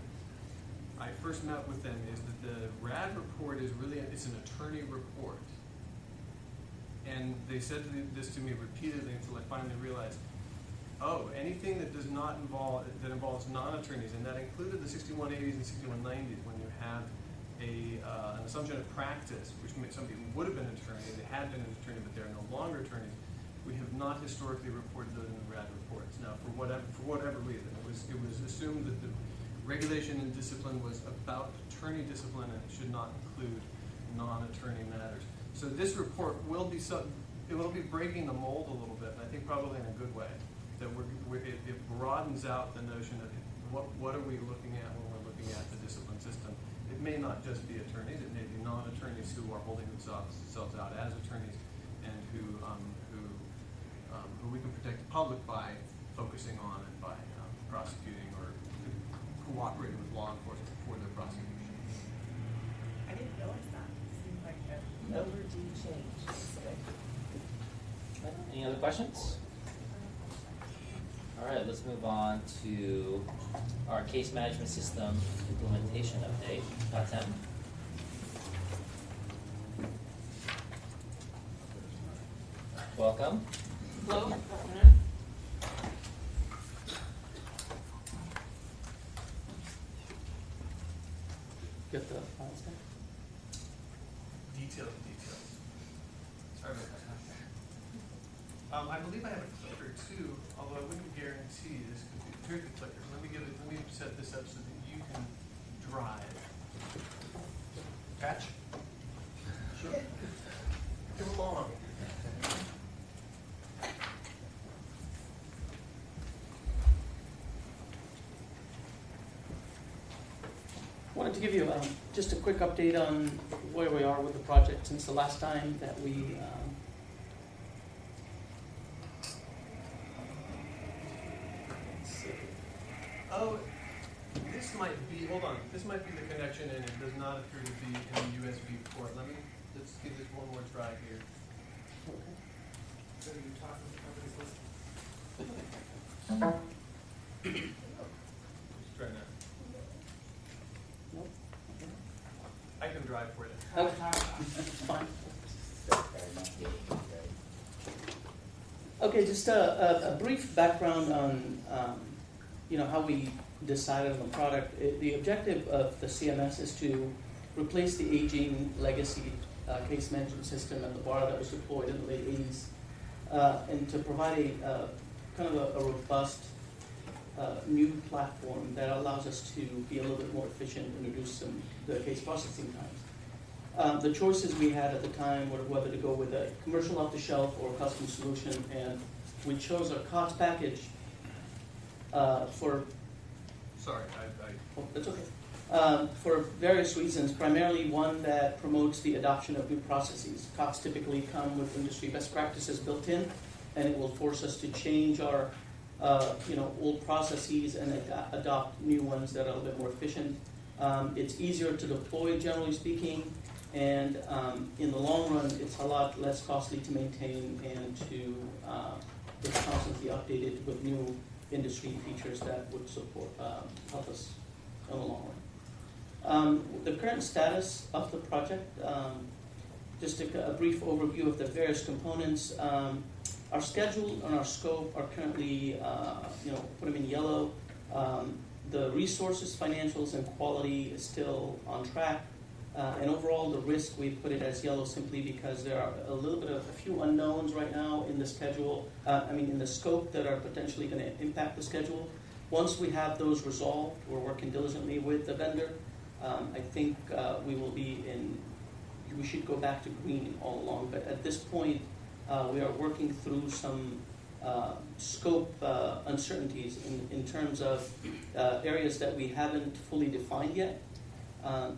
I first met with them is that the RAD report is it's an attorney report. And they said this to me repeatedly until I finally realized, oh, anything that does not involves non-attorneys, and that included the 6180s and 6190s when you have an assumption of practice, which meant somebody would have been an attorney, they had been an attorney, but they're no longer attorneys. We have not historically reported those in the RAD reports. Now, for whatever reason, it was assumed that the regulation and discipline was about attorney discipline and it should not include non-attorney matters. So this report will be breaking the mold a little bit, and I think probably in a good way. That it broadens out the notion of what are we looking at when we're looking at the discipline system. It may not just be attorneys; it may be non-attorneys who are holding themselves out as attorneys and who we can protect the public by focusing on and by prosecuting or cooperating with law enforcement for their prosecution. I didn't realize that. It seemed like an overdue change. Any other questions? All right, let's move on to our case management system implementation update. Tim. Welcome. Hello. Get the files back. Details. Sorry about that. I believe I have a clicker too, although I wouldn't guarantee this could be. Here's the clicker. Let me set this up so that you can drive. Catch? wanted to give you just a quick update on where we are with the project since the last time that we Oh, this might be, hold on, this might be the connection and it does not appear to be in the USB port. Let's give this one more try here. So you talk with the company's list? Let's try now. Nope. I can drive for you. Fine. Okay, just a brief background on how we decided on the product. The objective of the CMS is to replace the aging legacy case management system and the bar that was deployed in the late 80s, and to provide a kind of a robust new platform that allows us to be a little bit more efficient and reduce the case processing times. The choices we had at the time were whether to go with a commercial off-the-shelf or custom solution, and we chose a COTS package for... Sorry, Oh, that's okay. For various reasons, primarily one that promotes the adoption of new processes. COTS typically come with industry best practices built in, and it will force us to change our old processes and adopt new ones that are a little bit more efficient. It's easier to deploy, generally speaking, and in the long run, it's a lot less costly to maintain and to be constantly updated with new industry features that would support help us in the long run. The current status of the project, just a brief overview of the various components. Our schedule and our scope are currently, put them in yellow. The resources, financials, and quality is still on track. And overall, the risk, we put it as yellow simply because there are a few unknowns right now in the schedule, in the scope that are potentially going to impact the schedule. Once we have those resolved, we're working diligently with the vendor. I think we should go back to green all along, but at this point, we are working through some scope uncertainties in terms of areas that we haven't fully defined yet.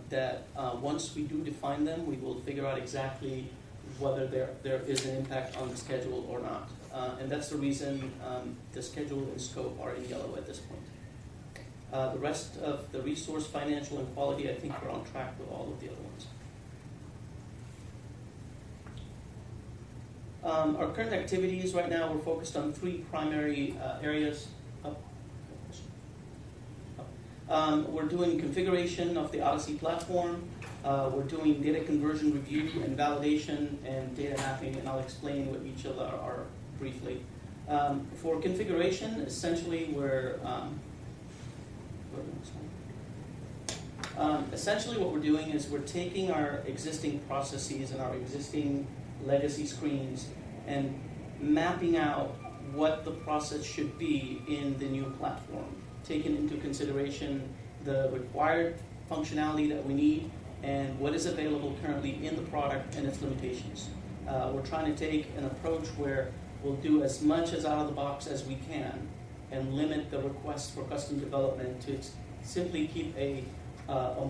That once we do define them, we will figure out exactly whether there is an impact on the schedule or not. And that's the reason the schedule and scope are in yellow at this point. The rest of the resource, financial, and quality, I think we're on track with all of the other ones. Our current activities right now, we're focused on three primary areas. We're doing configuration of the Odyssey platform. We're doing data conversion review and validation and data mapping, and I'll explain what each of them are briefly. For configuration, essentially what we're doing is we're taking our existing processes and our existing legacy screens and mapping out what the process should be in the new platform, taking into consideration the required functionality that we need and what is available currently in the product and its limitations. We're trying to take an approach where we'll do as much as out of the box as we can and limit the request for custom development to simply keep a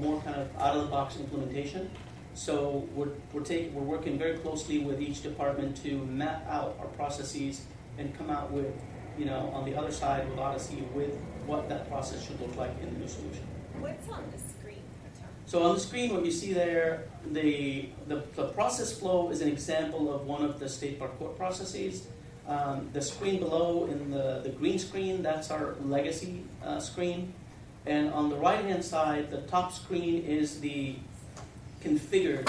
more kind of out of the box implementation. So we're working very closely with each department to map out our processes and come out with, on the other side with Odyssey, with what that process should look like in the new solution. What's on the screen? So on the screen, what you see there, the process flow is an example of one of the state park court processes. The screen below in the green screen, that's our legacy screen. And on the right-hand side, the top screen is the configured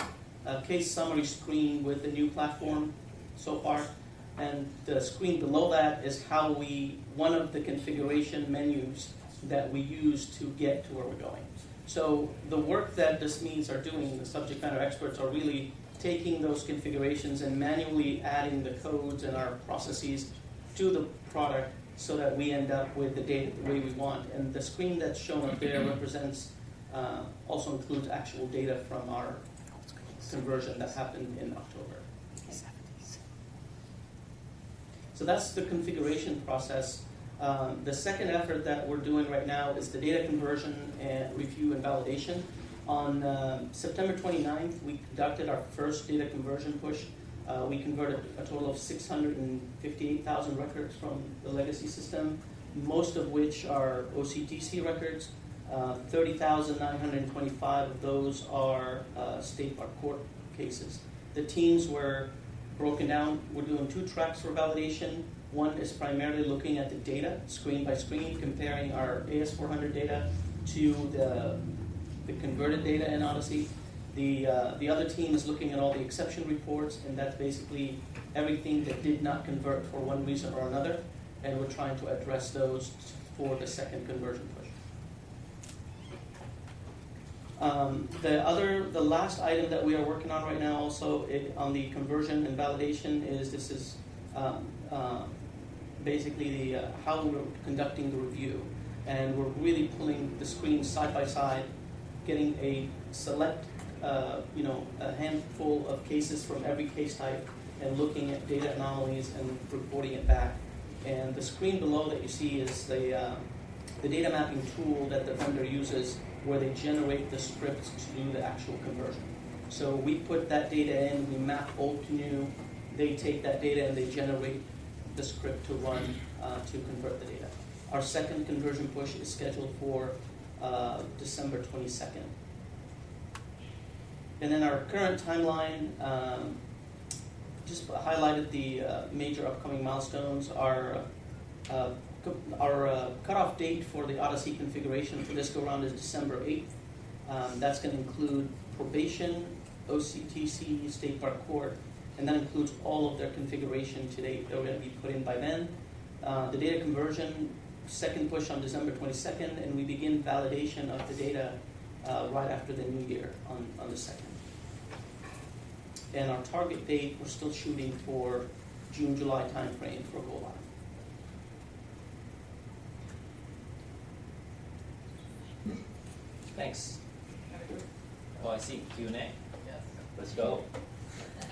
case summary screen with the new platform so far. And the screen below that is one of the configuration menus that we use to get to where we're going. So the work that the SMEs are doing, the subject matter experts, are really taking those configurations and manually adding the codes and our processes to the product so that we end up with the data the way we want. And the screen that's shown up there also includes actual data from our conversion that happened in October. So that's the configuration process. The second effort that we're doing right now is the data conversion and review and validation. On September 29th, we conducted our first data conversion push. We converted a total of 658,000 records from the legacy system, most of which are OCTC records. 30,925 of those are state bar court cases. The teams were broken down. We're doing 2 tracks for validation. One is primarily looking at the data, screen by screen, comparing our AS400 data to the converted data in Odyssey. The other team is looking at all the exception reports, and that's basically everything that did not convert for one reason or another, and we're trying to address those for the second conversion push. The last item that we are working on right now also on the conversion and validation is basically how we're conducting the review. And we're really pulling the screens side by side, getting a select, a handful of cases from every case type and looking at data anomalies and reporting it back. And the screen below that you see is the data mapping tool that the vendor uses where they generate the scripts to do the actual conversion. So we put that data in, we map old to new, they take that data and they generate the script to run to convert the data. Our second conversion push is scheduled for December 22nd. And then our current timeline, just highlighted the major upcoming milestones. Our cutoff date for the Odyssey configuration for this go-round is December 8th. That's going to include probation, OCTC, State Bar Court, and that includes all of their configuration to date that are going to be put in by then. The data conversion, second push on December 22nd, and we begin validation of the data right after the new year on the 2nd. And our target date, we're still shooting for June, July timeframe for go live. Thanks. Oh, I see Q&A. Yes. Let's go.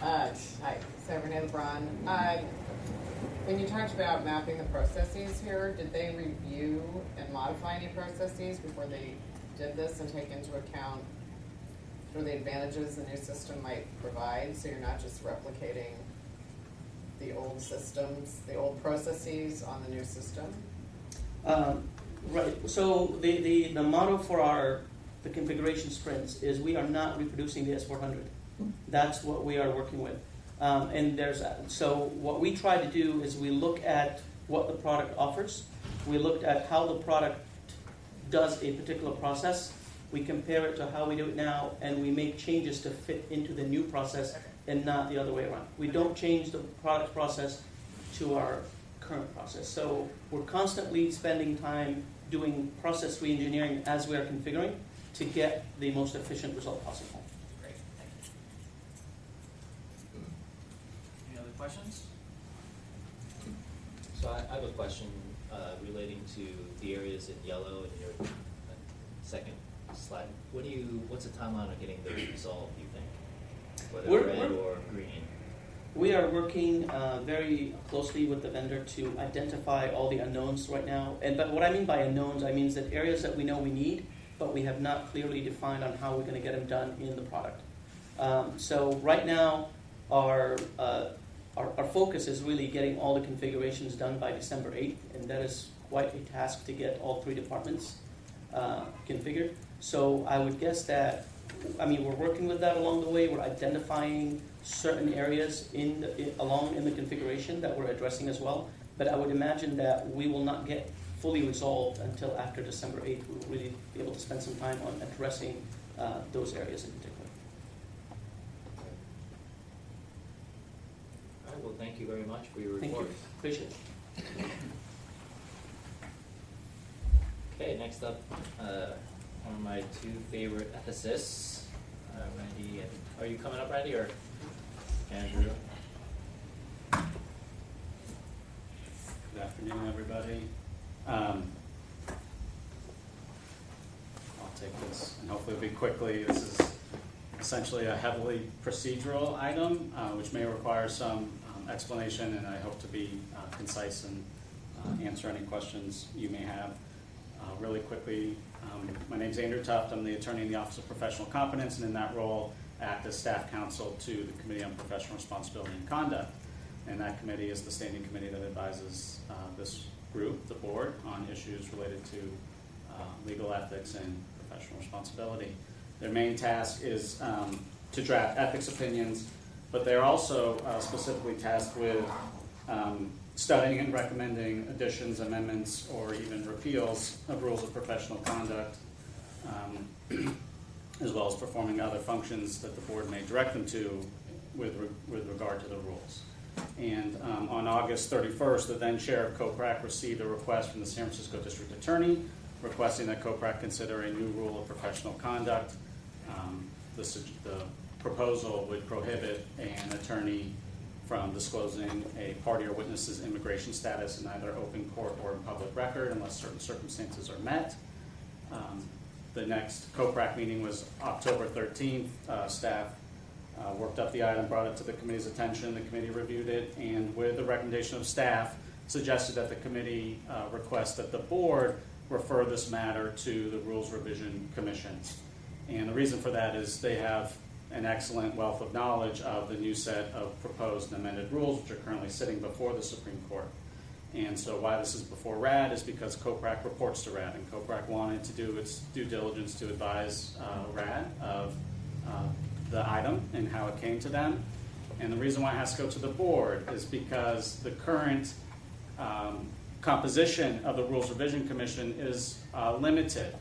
Hi, so Renee LeBron. When you talked about mapping the processes here, did they review and modify any processes before they did this and take into account sort of the advantages the new system might provide, so you're not just replicating the old systems, the old processes on the new system? Right. So the motto for the configuration sprints is we are not reproducing the S400. That's what we are working with. So what we try to do is we look at what the product offers. We looked at how the product does a particular process. We compare it to how we do it now, and we make changes to fit into the new process and not the other way around. We don't change the product process to our current process. So we're constantly spending time doing process re-engineering as we are configuring to get the most efficient result possible. Great, thank you. Any other questions? So I have a question relating to the areas in yellow in your second slide. What's the timeline of getting those resolved, do you think? Whether red or green? We are working very closely with the vendor to identify all the unknowns right now. But what I mean by unknowns, I mean that areas that we know we need, but we have not clearly defined on how we're going to get them done in the product. So right now, our focus is really getting all the configurations done by December 8th, and that is quite a task to get all 3 departments configured. So I would guess that, we're working with that along the way. We're identifying certain areas along in the configuration that we're addressing as well. But I would imagine that we will not get fully resolved until after December 8th. We will really be able to spend some time on addressing those areas in particular. All right, well, thank you very much for your report. Thank you. Appreciate it. Okay, next up, one of my 2 favorite ethicists, Randy. Are you coming up, Randy, or Andrew? Good afternoon, everybody. I'll take this, and hopefully it'll be quickly. This is essentially a heavily procedural item, which may require some explanation, and I hope to be concise and answer any questions you may have. Really quickly, my name's Andrew Tuft. I'm the attorney in the Office of Professional Competence, and in that role, act as staff counsel to the Committee on Professional Responsibility and Conduct. And that committee is the standing committee that advises this group, the board, on issues related to legal ethics and professional responsibility. Their main task is to draft ethics opinions, but they're also specifically tasked with studying and recommending additions, amendments, or even repeals of rules of professional conduct, as well as performing other functions that the board may direct them to with regard to the rules. And on August 31st, the then chair of COPRAC received a request from the San Francisco District Attorney requesting that COPRAC consider a new rule of professional conduct. The proposal would prohibit an attorney from disclosing a party or witness's immigration status in either open court or in public record unless certain circumstances are met. The next COPRAC meeting was October 13th. Staff worked up the item, brought it to the committee's attention. The committee reviewed it, and with the recommendation of staff, suggested that the committee request that the board refer this matter to the Rules Revision Commission. And the reason for that is they have an excellent wealth of knowledge of the new set of proposed and amended rules, which are currently sitting before the Supreme Court. And so why this is before RAD is because COPRAC reports to RAD, and COPRAC wanted to do its due diligence to advise RAD of the item and how it came to them. And the reason why it has to go to the board is because the current composition of the Rules Revision Commission is limited.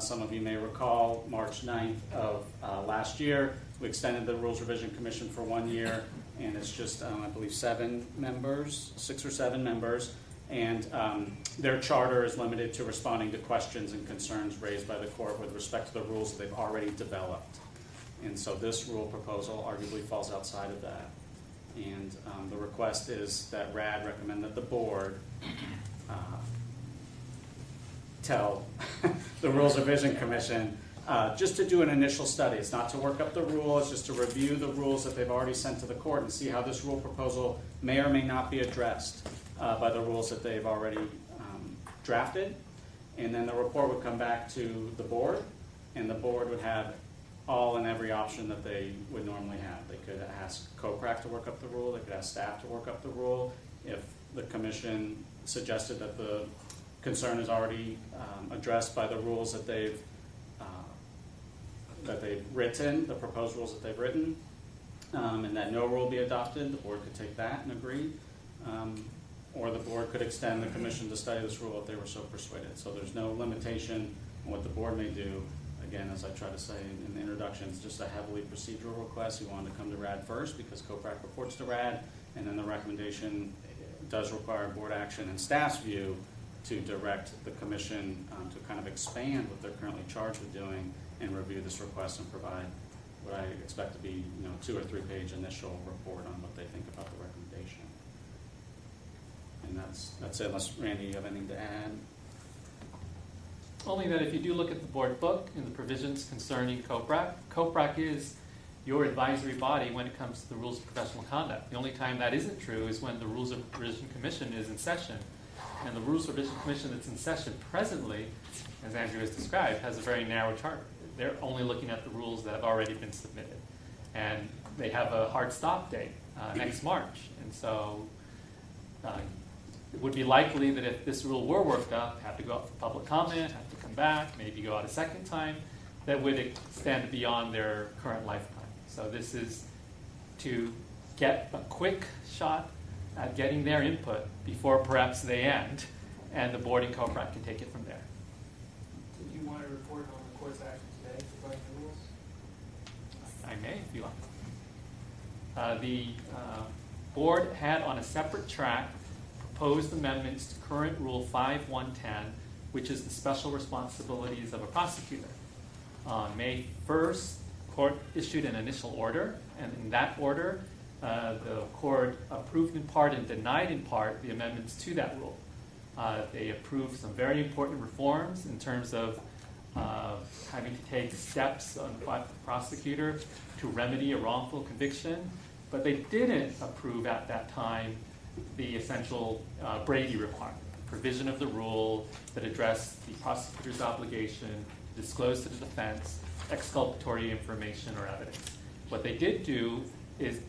Some of you may recall March 9th of last year, we extended the Rules Revision Commission for 1 year, and it's just, I believe, 6 or 7 members, and their charter is limited to responding to questions and concerns raised by the court with respect to the rules that they've already developed. And so this rule proposal arguably falls outside of that. And the request is that RAD recommend that the board tell the Rules Revision Commission just to do an initial study. It's not to work up the rule, it's just to review the rules that they've already sent to the court and see how this rule proposal may or may not be addressed by the rules that they've already drafted. And then the report would come back to the board, and the board would have all and every option that they would normally have. They could ask COPRAC to work up the rule, they could ask staff to work up the rule. If the commission suggested that the concern is already addressed by the rules that they've written, the proposed rules that they've written, and that no rule be adopted, the board could take that and agree. Or the board could extend the commission to study this rule if they were so persuaded. So there's no limitation on what the board may do. Again, as I try to say in the introduction, it's just a heavily procedural request. We wanted to come to RAD first because COPRAC reports to RAD, and then the recommendation does require board action and staff's view to direct the commission to kind of expand what they're currently charged with doing and review this request and provide what I expect to be 2 or 3 page initial report on what they think about the recommendation. And that's it, unless Randy, you have anything to add? Only that if you do look at the board book and the provisions concerning COPRAC, COPRAC is your advisory body when it comes to the rules of professional conduct. The only time that isn't true is when the Rules of Revision Commission is in session. And the Rules of Revision Commission that's in session presently, as Andrew has described, has a very narrow charter. They're only looking at the rules that have already been submitted. And they have a hard stop date next March. And so it would be likely that if this rule were worked up, have to go out for public comment, have to come back, maybe go out a second time, that would extend beyond their current lifetime. So this is to get a quick shot at getting their input before perhaps they end, and the board and COPRAC can take it from there. Did you want to report on the court's action today regarding the rules? I may, if you like. The board had on a separate track proposed amendments to current Rule 5110, which is the special responsibilities of a prosecutor. On May 1st, the court issued an initial order, and in that order, the court approved in part and denied in part the amendments to that rule. They approved some very important reforms in terms of having to take steps on the prosecutor to remedy a wrongful conviction, but they didn't approve at that time the essential Brady requirement. provision of the rule that addressed the prosecutor's obligation to disclose to the defense exculpatory information or evidence. What they did do is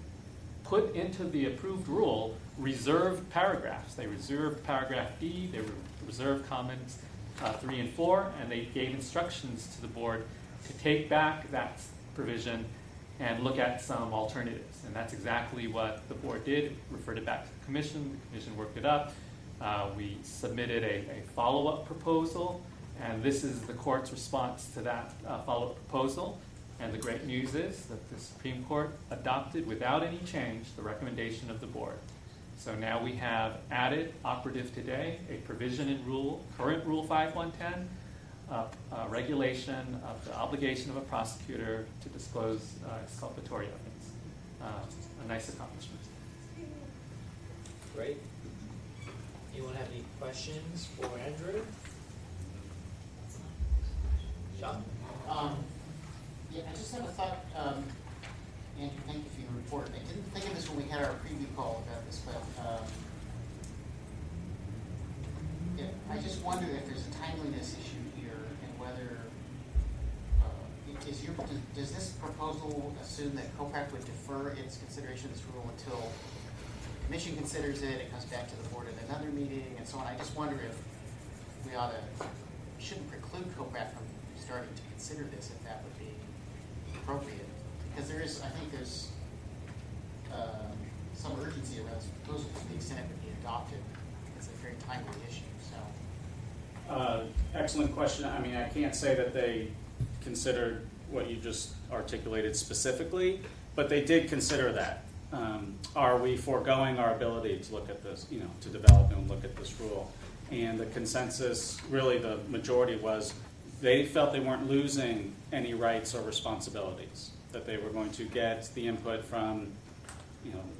put into the approved rule reserved paragraphs. They reserved paragraph B, they reserved comments 3 and 4, and they gave instructions to the board to take back that provision and look at some alternatives. And that's exactly what the board did, referred it back to the commission worked it up. We submitted a follow-up proposal, and this is the court's response to that follow-up proposal. And the great news is that the Supreme Court adopted without any change the recommendation of the board. So now we have added, operative today, a provision in current Rule 5110, regulation of the obligation of a prosecutor to disclose exculpatory evidence. A nice accomplishment. Great. Anyone have any questions for Andrew? John? Yeah, I just have a thought, Andrew, thank you for your report. I didn't think of this when we had our preview call about this, but I just wonder if there's a timeliness issue here and whether, does this proposal assume that COPAC would defer its consideration of this rule until the commission considers it, it comes back to the board at another meeting, and so on? I just wonder if we shouldn't preclude COPAC from starting to consider this, if that would be appropriate, because I think there's some urgency around this proposal to the extent it would be adopted. It's a very timely issue. So, excellent question. I mean, I can't say that they considered what you just articulated specifically, but they did consider that. Are we foregoing our ability to look at this, to develop and look at this rule? And the consensus, really the majority was, they felt they weren't losing any rights or responsibilities, that they were going to get the input from,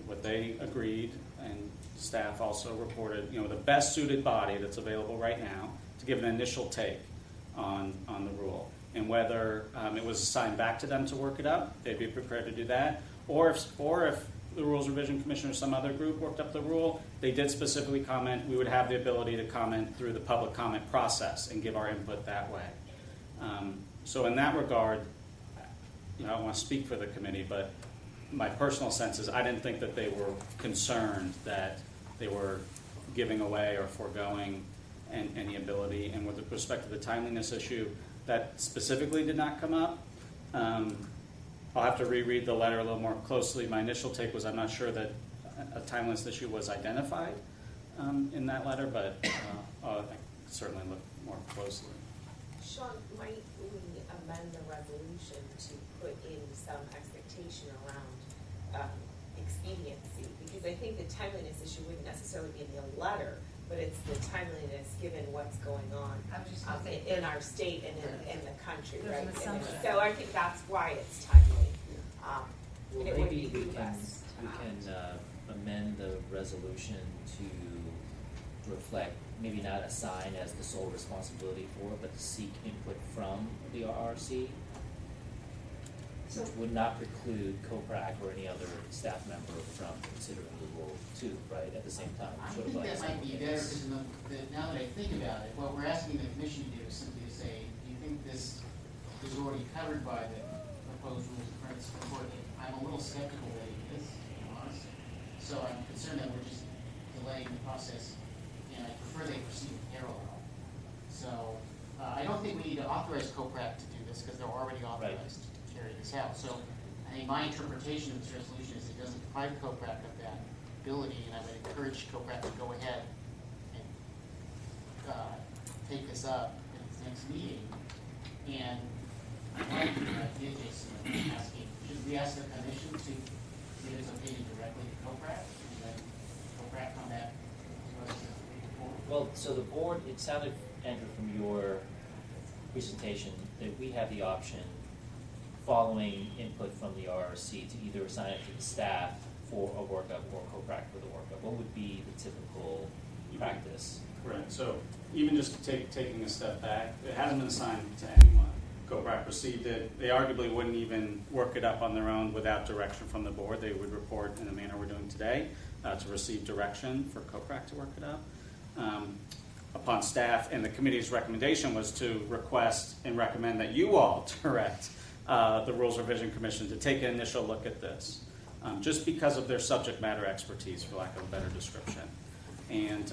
what they agreed, and staff also reported, the best suited body that's available right now to give an initial take on the rule. And whether it was assigned back to them to work it up, they'd be prepared to do that. Or if the Rules Revision Commission or some other group worked up the rule, they did specifically comment, we would have the ability to comment through the public comment process and give our input that way. So in that regard, I don't want to speak for the committee, but my personal sense is I didn't think that they were concerned that they were giving away or foregoing any ability. And with respect to the timeliness issue, that specifically did not come up. I'll have to reread the letter a little more closely. My initial take was I'm not sure that a timeliness issue was identified in that letter, but I certainly look more closely. Sean, might we amend the resolution to put in some expectation around expediency? Because I think the timeliness issue wouldn't necessarily be in the letter, but it's the timeliness given what's going on in our state and in the country, right? So I think that's why it's timely. Well, maybe we can amend the resolution to reflect, maybe not assign as the sole responsibility for it, but to seek input from the RRC, which would not preclude COPRAC or any other staff member from considering the rule too, right, at the same time. I think that might be better, because now that I think about it, what we're asking the commission to do is simply to say, do you think this is already covered by the proposed rules of credit support? I'm a little skeptical that it is, to be honest. So I'm concerned that we're just delaying the process, and I prefer they proceed in parallel. So I don't think we need to authorize COPRAC to do this, because they're already authorized to carry this out. So I think my interpretation of this resolution is it doesn't deprive COPRAC of that ability, and I would encourage COPRAC to go ahead and take this up in its next meeting. And I like the idea, Jason, of asking, should we ask the commission to give its opinion directly to COPRAC, and then COPRAC come back to us as a report? Well, so the board, it sounded, Andrew, from your presentation, that we have the option, following input from the RRC, to either assign it to the staff for a workup or COPRAC for the workup. What would be the typical practice? Correct. So even just taking a step back, it hasn't been assigned to anyone. COPRAC received it. They arguably wouldn't even work it up on their own without direction from the board. They would report in the manner we're doing today to receive direction for COPRAC to work it up. upon staff, and the committee's recommendation was to request and recommend that you all direct the Rules Revision Commission to take an initial look at this, just because of their subject matter expertise, for lack of a better description. And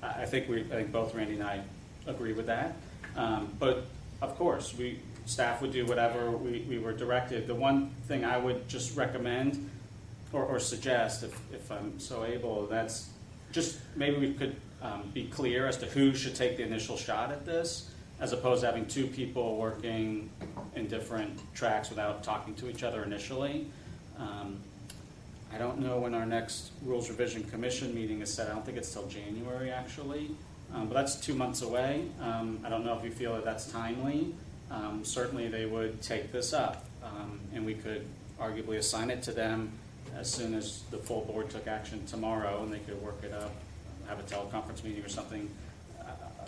I think both Randy and I agree with that. But of course, staff would do whatever we were directed. The one thing I would just recommend or suggest, if I'm so able, that's just maybe we could be clear as to who should take the initial shot at this, as opposed to having two people working in different tracks without talking to each other initially. I don't know when our next Rules Revision Commission meeting is set. I don't think it's till January, actually. But that's 2 months away. I don't know if you feel that that's timely. Certainly they would take this up, and we could arguably assign it to them as soon as the full board took action tomorrow, and they could work it up, have a teleconference meeting or something,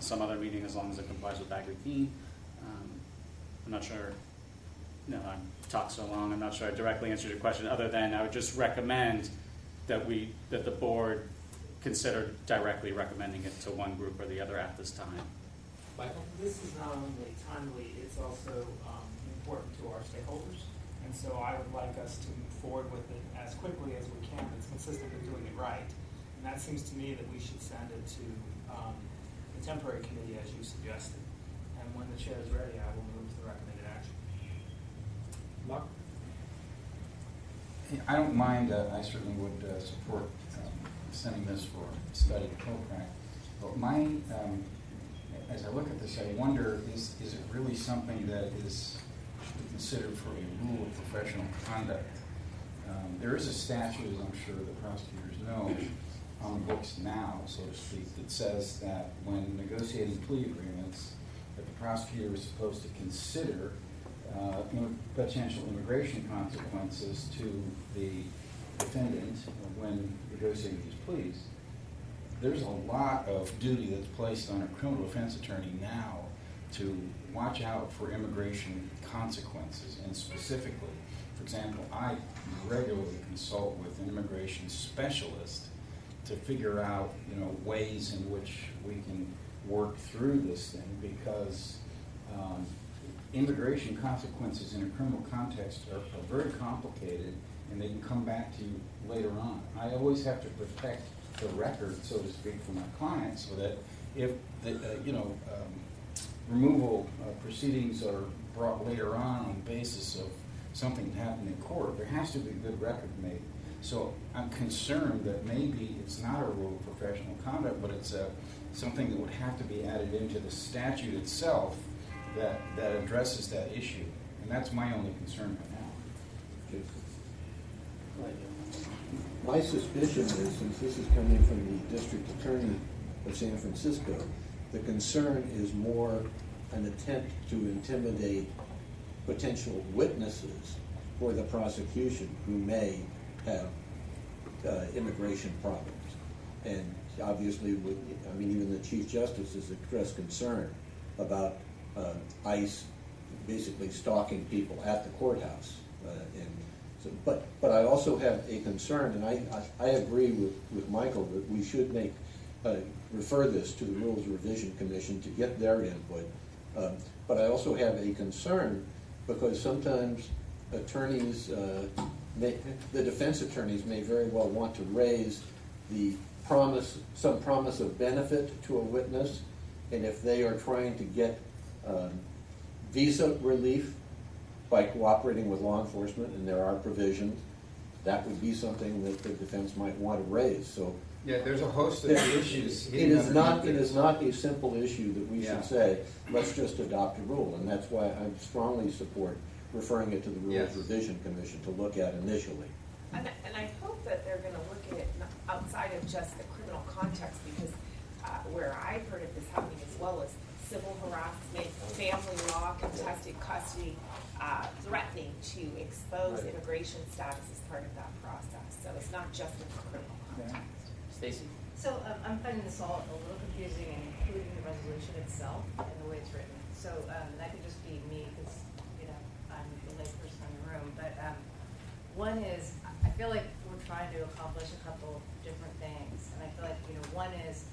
some other meeting, as long as it complies with Bagley-Keene. I'm not sure. No, I've talked so long. I'm not sure I directly answered your question, other than I would just recommend that the board consider directly recommending it to one group or the other at this time. Michael? This is not only timely, it's also important to our stakeholders. And so I would like us to move forward with it as quickly as we can. It's consistent with doing it right. And that seems to me that we should send it to the temporary committee as you suggested. And when the chair is ready, I will move to the recommended action. Mark? I don't mind, I certainly would support sending this for study to COPRAC. But as I look at this, I wonder, is it really something that is considered for a rule of professional conduct? There is a statute, as I'm sure the prosecutors know, on the books now, so to speak, that says that when negotiating plea agreements, that the prosecutor is supposed to consider potential immigration consequences to the defendant when negotiating these pleas. There's a lot of duty that's placed on a criminal defense attorney now to watch out for immigration consequences, and specifically, for example, I regularly consult with an immigration specialist to figure out, ways in which we can work through this thing, because immigration consequences in a criminal context are very complicated, and they can come back to you later on. I always have to protect the record, so to speak, for my clients, so that if removal proceedings are brought later on the basis of something that happened in court, there has to be a good record made. So I'm concerned that maybe it's not a rule of professional conduct, but it's something that would have to be added into the statute itself that addresses that issue. And that's my only concern right now. My suspicion is, since this is coming from the district attorney of San Francisco, the concern is more an attempt to intimidate potential witnesses for the prosecution who may have immigration problems. And obviously, even the Chief Justice has expressed concern about ICE basically stalking people at the courthouse. But I also have a concern, and I agree with Michael that we should refer this to the Rules Revision Commission to get their input. But I also have a concern because sometimes attorneys, the defense attorneys may very well want to raise some promise of benefit to a witness, and if they are trying to get visa relief by cooperating with law enforcement, and there are provisions, that would be something that the defense might want to raise. So yeah, there's a host of issues. It is not a simple issue that we should say, let's just adopt a rule, and that's why I strongly support referring it to the Rules Revision Commission to look at initially. And I hope that they're going to look at it outside of just the criminal context, because where I've heard of this happening as well as civil harassment, family law, contested custody, threatening to expose immigration status as part of that process. So it's not just in the criminal context. Stacy? So I'm finding this all a little confusing, including the resolution itself and the way it's written. So that could just be me, because I'm the layperson in the room. But one is, I feel like we're trying to accomplish a couple different things, and I feel like one is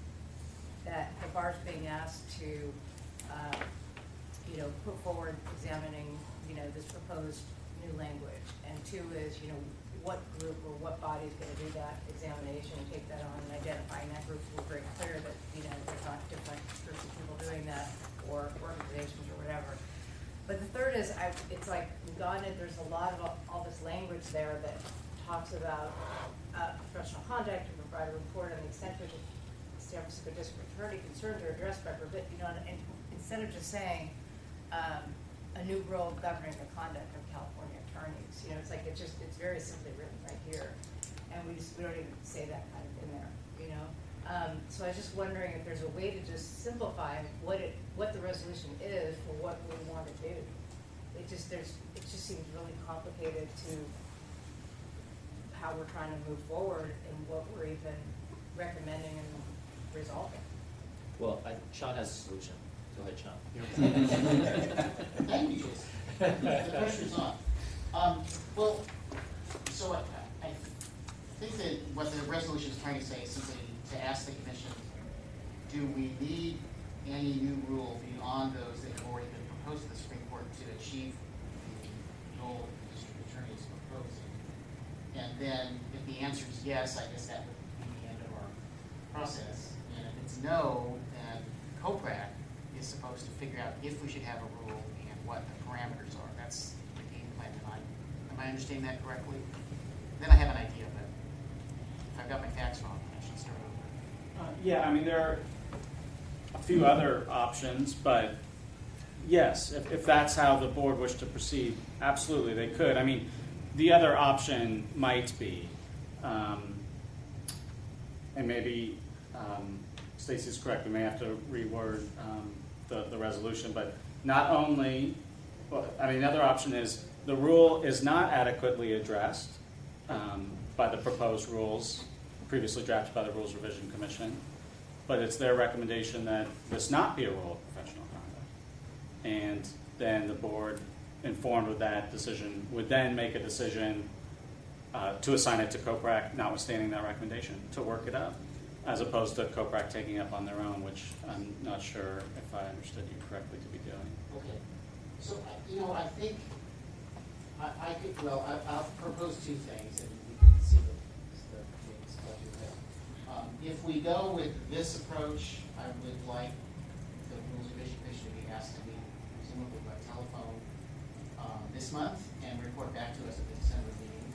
that the bar's being asked to, put forward examining, this proposed new language. And two is, what group or what body is going to do that examination and take that on, and identifying that group to be very clear that, there's not different groups of people doing that or organizations or whatever. But the third is, it's like we've gotten it, there's a lot of all this language there that talks about professional conduct and provide a report on the extent to which the San Francisco District Attorney concerns are addressed by and instead of just saying a new rule governing the conduct of California attorneys, it's like it's very simply written right here, and we don't even say that kind of in there, So I was just wondering if there's a way to just simplify what the resolution is for what we want to do. It just seems really complicated to how we're trying to move forward and what we're even recommending and resolving. Well, Sean has a solution. Go ahead, Sean. Thank you, Jason. The pressure's on. Well, so I think that what the resolution is trying to say is simply to ask the commission, do we need any new rule beyond those that have already been proposed to the Supreme Court to achieve the goal the district attorney is proposing? And then if the answer is yes, I guess that would be the end of our process. And if it's no, then COPRAC is supposed to figure out if we should have a rule and what the parameters are. That's the game plan. Am I understanding that correctly? Then I have an idea, but if I've got my facts wrong, I should start over. Yeah, I mean, there are a few other options, but yes, if that's how the board wished to proceed, absolutely they could. I mean, the other option might be, and maybe Stacey's correct, we may have to reword the resolution, but not only, the other option is the rule is not adequately addressed by the proposed rules previously drafted by the Rules Revision Commission, but it's their recommendation that this not be a rule of professional conduct. And then the board, informed with that decision, would then make a decision to assign it to COPRAC, notwithstanding that recommendation, to work it up, as opposed to COPRAC taking it up on their own, which I'm not sure if I understood you correctly to be doing. Okay. So, I think I could, I'll propose two things, and we can see the if we go with this approach, I would like the Rules Revision Commission to be asked to meet, presumably by telephone, this month and report back to us at the December meeting.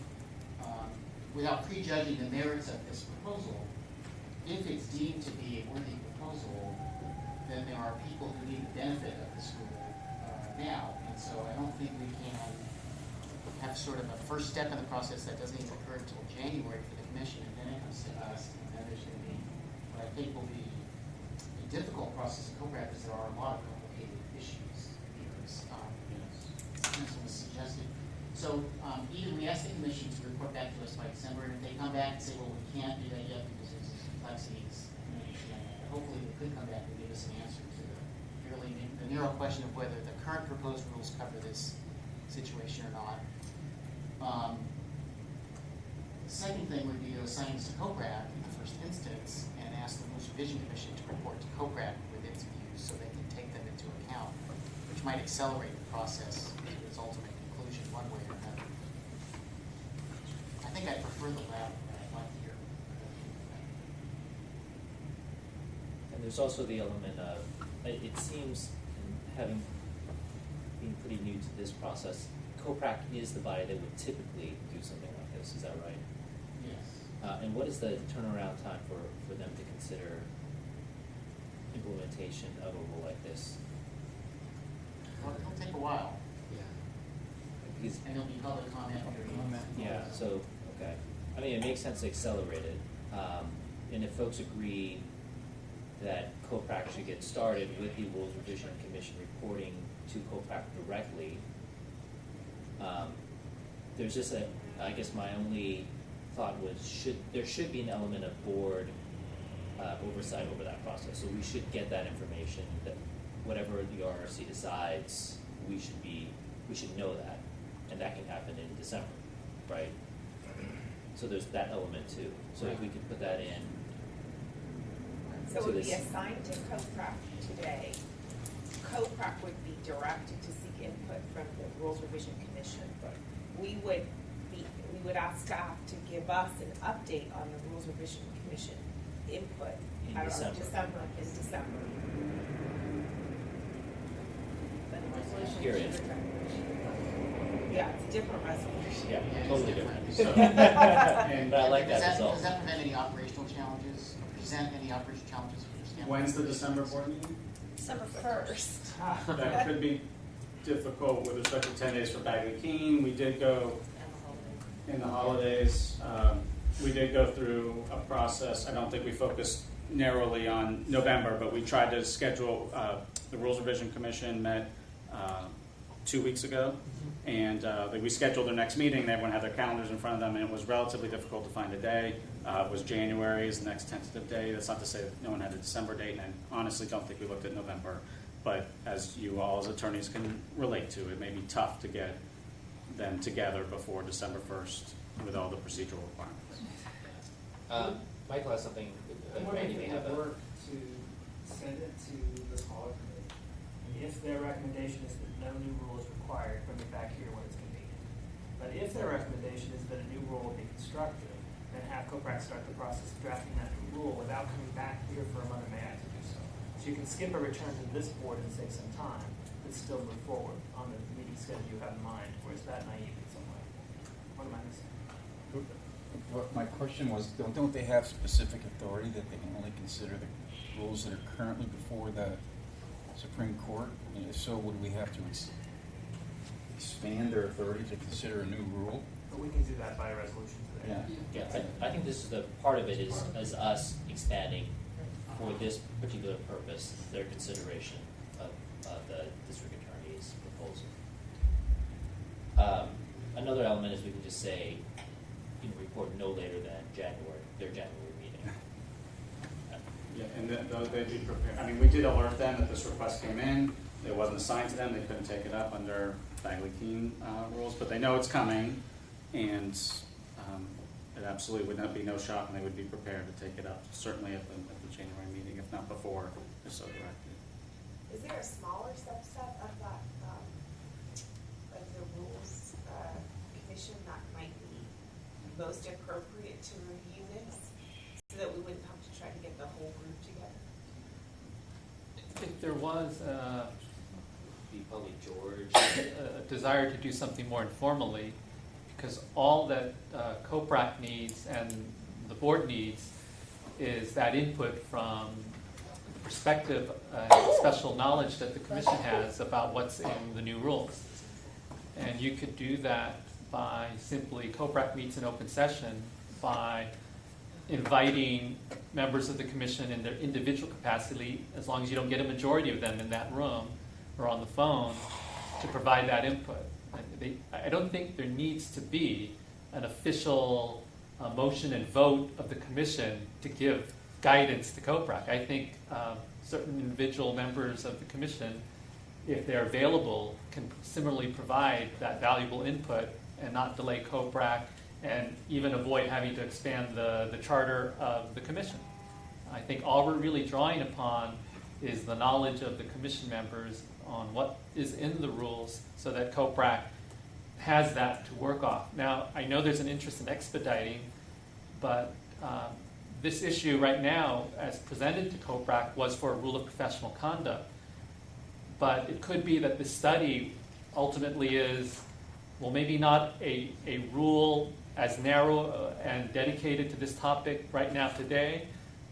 Without prejudging the merits of this proposal, if it's deemed to be a worthy proposal, then there are people who need the benefit of the school now. And so I don't think we can have sort of a first step in the process that doesn't even occur until January for the commission, and then it comes to us, and then there's going to be what I think will be a difficult process in COPRAC, because there are a lot of complicated issues here, as council was suggested. So either we ask the commission to report back to us by December, and if they come back and say, well, we can't do that yet because there's complexities, and hopefully they could come back and give us an answer to the narrow question of whether the current proposed rules cover this situation or not. The second thing would be to assign this to COPRAC in the first instance and ask the Rules Revision Commission to report to COPRAC with its views so they can take them into account, which might accelerate the process to its ultimate conclusion one way or another. I think I prefer the latter, but I'd like to hear. And there's also the element of, it seems, having been pretty new to this process, COPRAC is the body that would typically do something like this, is that right? Yes. And what is the turnaround time for them to consider implementation of a rule like this? Well, it'll take a while. Because, and there'll be public comment period. Yeah, so, okay. I mean, it makes sense to accelerate it. And if folks agree that COPRAC should get started with the Rules Revision Commission reporting to COPRAC directly, there's just I guess my only thought was there should be an element of board oversight over that process. So we should get that information, that whatever the RRC decides, we should know that, and that can happen in December, right? So there's that element too. So if we could put that in. So it would be this. assigned to COPRAC today. COPRAC would be directed to seek input from the Rules Revision Commission. We would ask staff to give us an update on the Rules Revision Commission input In at our December. in December. Period. Yeah, it's a different resolution. Yeah, totally different. And But I like that Does result. that prevent any operational challenges, or present any operational challenges for your staff? When's the December board meeting? December 1st. That could be difficult with respect to 10 days for Bagley Keene. We did go in the holidays. We did go through a process. I don't think we focused narrowly on November, but we tried to schedule, the Rules Revision Commission met 2 weeks ago, and we scheduled their next meeting. Everyone had their calendars in front of them, and it was relatively difficult to find a day. It was January is the next tentative day. That's not to say that no one had a December date, and I honestly don't think we looked at November. But as you all as attorneys can relate to, it may be tough to get them together before December 1st with all the procedural requirements. Michael has something. I'm wondering Randy if may it have would a- work to send it to the smaller committee. And if their recommendation is that no new rule is required, bring it back here when it's convenient. But if their recommendation is that a new rule will be constructed, then have COPRAC start the process of drafting that new rule without coming back here for a month or may I to do so. So you can skip a return to this board and save some time, but still move forward on the meeting schedule you have in mind, or is that naive in some way? What am I missing? What my question was, don't they have specific authority that they can only consider the rules that are currently before the Supreme Court? And if so, would we have to expand their authority to consider a new rule? But we can do that by resolution today. Yeah. Yeah, I think this is the part of it is us expanding for this particular purpose, their consideration of the district attorney's proposal. Another element is we can just say, you know, report no later than their January meeting. Yeah, and they'd be prepared. I mean, we did alert them that this request came in. It wasn't assigned to them. They couldn't take it up under Bagley Keene rules, but they know it's coming, and it absolutely would not be no shock, and they would be prepared to take it up, certainly at the January meeting, if not before, if so directed. Is there a smaller subset of that, of the rules commission that might be most appropriate to review this, so that we wouldn't have to try to get the whole group together? If there was Be probably George. a desire to do something more informally, because all that COPRAC needs and the board needs is that input from perspective, special knowledge that the commission has about what's in the new rules. And you could do that by simply, COPRAC meets in open session by inviting members of the commission in their individual capacity, as long as you don't get a majority of them in that room or on the phone, to provide that input. I don't think there needs to be an official motion and vote of the commission to give guidance to COPRAC. I think certain individual members of the commission, if they're available, can similarly provide that valuable input and not delay COPRAC and even avoid having to expand the charter of the commission. I think all we're really drawing upon is the knowledge of the commission members on what is in the rules so that COPRAC has that to work off. Now, I know there's an interest in expediting, but this issue right now, as presented to COPRAC, was for a rule of professional conduct. But it could be that the study ultimately is, well, maybe not a rule as narrow and dedicated to this topic right now today,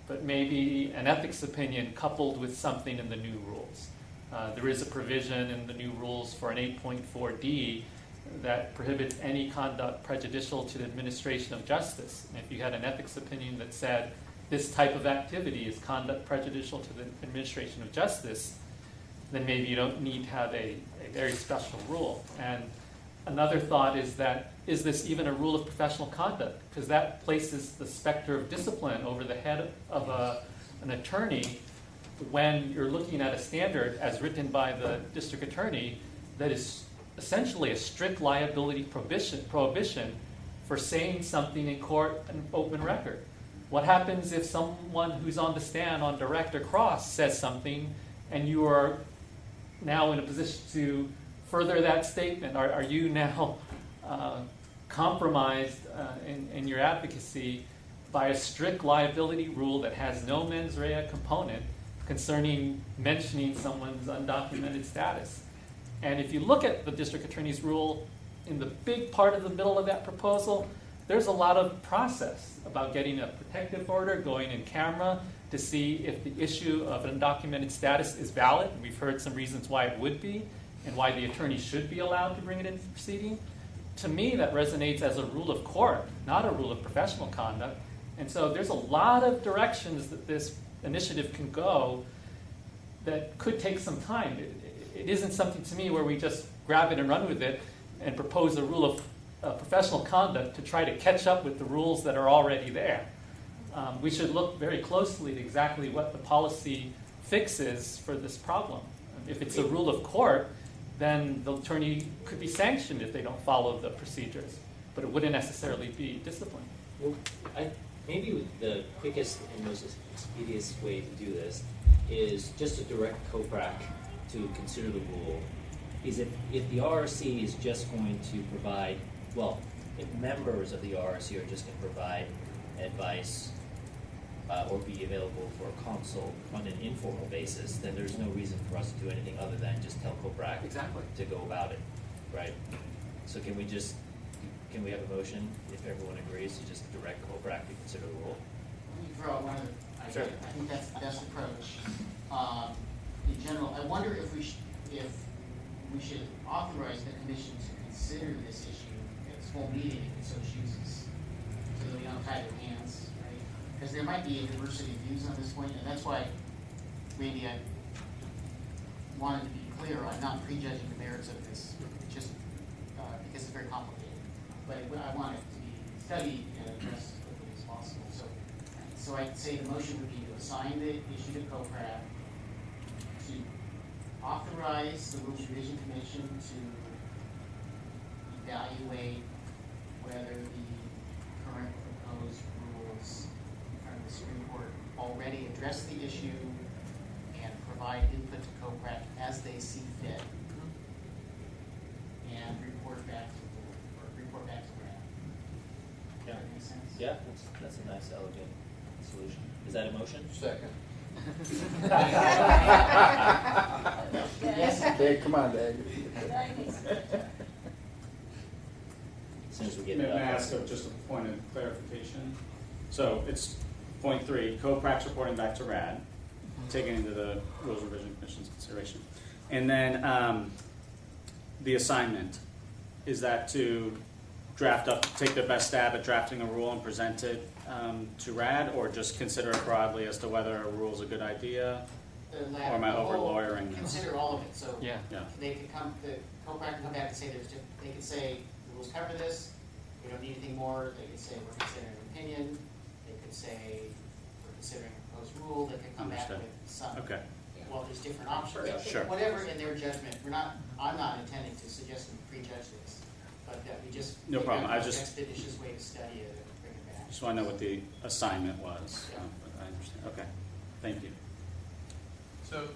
but maybe an ethics opinion coupled with something in the new rules. There is a provision in the new rules for an 8.4D that prohibits any conduct prejudicial to the administration of justice. And if you had an ethics opinion that said this type of activity is conduct prejudicial to the administration of justice, then maybe you don't need to have a very special rule. And another thought is that, is this even a rule of professional conduct? Because that places the specter of discipline over the head of an attorney when you're looking at a standard as written by the district attorney that is essentially a strict liability prohibition for saying something in court, an open record. What happens if someone who's on the stand on direct or cross says something and you are now in a position to further that statement? Are you now compromised in your advocacy by a strict liability rule that has no mens rea component concerning mentioning someone's undocumented status? And if you look at the district attorney's rule, in the big part of the middle of that proposal, there's a lot of process about getting a protective order, going in camera to see if the issue of undocumented status is valid. We've heard some reasons why it would be and why the attorney should be allowed to bring it into the proceeding. To me, that resonates as a rule of court, not a rule of professional conduct. And so there's a lot of directions that this initiative can go that could take some time. It isn't something to me where we just grab it and run with it and propose a rule of professional conduct to try to catch up with the rules that are already there. We should look very closely at exactly what the policy fix is for this problem. If it's a rule of court, then the attorney could be sanctioned if they don't follow the procedures, but it wouldn't necessarily be disciplined. Well, maybe the quickest and most expedient way to do this is just to direct COPRAC to consider the rule. Is if the RRC is just going to provide, well, if members of the RRC are just going to provide advice or be available for counsel on an informal basis, then there's no reason for us to do anything other than just tell COPRAC to go about it, right? So can we have a motion, if everyone agrees, to just direct COPRAC to consider the rule? Let me throw out one other idea. I think that's the best approach. In general, I wonder if we should authorize the commission to consider this issue at its full meeting if it so chooses, so that we don't tie their hands, right? Because there might be a diversity of views on this point, and that's why maybe I wanted to be clear on not prejudging the merits of this, just because it's very complicated. But I want it to be studied and addressed as quickly as possible. So I'd say the motion would be to assign the issue to COPRAC, to authorize the Rules Revision Commission to evaluate whether the current proposed rules in front of the Supreme Court already address the issue and provide input to COPRAC as they see fit, and report back to RAD. Yeah. Does that make sense? Yeah, that's a nice, elegant solution. Is that a motion? Second. Yes. Dave, come on, Dave. As soon as we get May May it I up. ask just a point of clarification? So it's point 3, COPRAC's reporting back to RAD, taking into the Rules Revision Commission's consideration. And then the assignment, is that to draft up, take their best stab at drafting a rule and present it to RAD, or just consider it broadly as to whether a rule is a good idea? Or am I over lawyering this? Consider all of it. So Yeah. they could come, the COPRAC can come back and say they could say the rules cover this. We don't need anything more. They could say we're considering an opinion. They could say we're considering a proposed rule. They could come Understood. back with some. Okay. Well, there's different options. Sure. Whatever in their judgment. I'm not intending to suggest we prejudge this, but that we just No figure problem. out I the just- expeditious way to study it and bring it back. Just want to know what the assignment was. Yeah. But I understand. Okay. Thank you. So,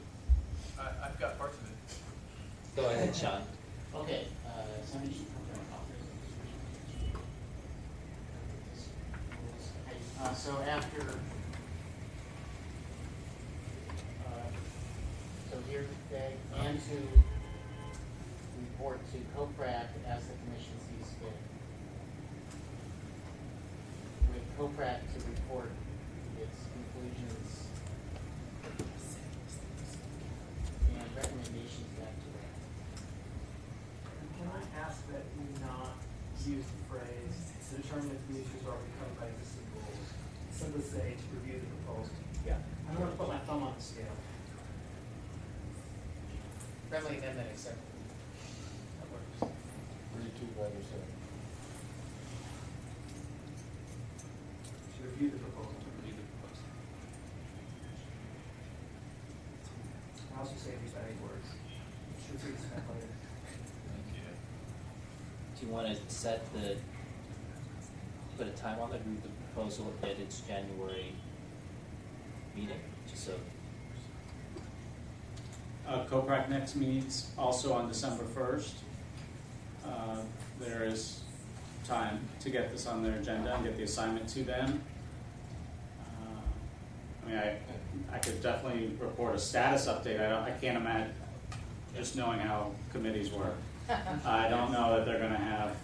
I've got parts of it. Go ahead, Sean. Okay, somebody should come to our office. So after, so here today, and to report to COPRAC as the commission sees fit. With COPRAC to report its conclusions and recommendations back to RAD. Can I ask that we not use the phrase to determine if the issues are covered by existing rules? Simply say to review the proposal. Yeah. I'm going to put my thumb on the scale. Friendly amendment accepted. That works. 32 letters in. To review the proposal. I also say these bad words. Should we spend later? Do you want to set the put a time on the review the proposal at its January meeting, just so. COPRAC next meets also on December 1st. There is time to get this on their agenda and get the assignment to them. I mean, I could definitely report a status update. I can't imagine, just knowing how committees work, I don't know that they're going to have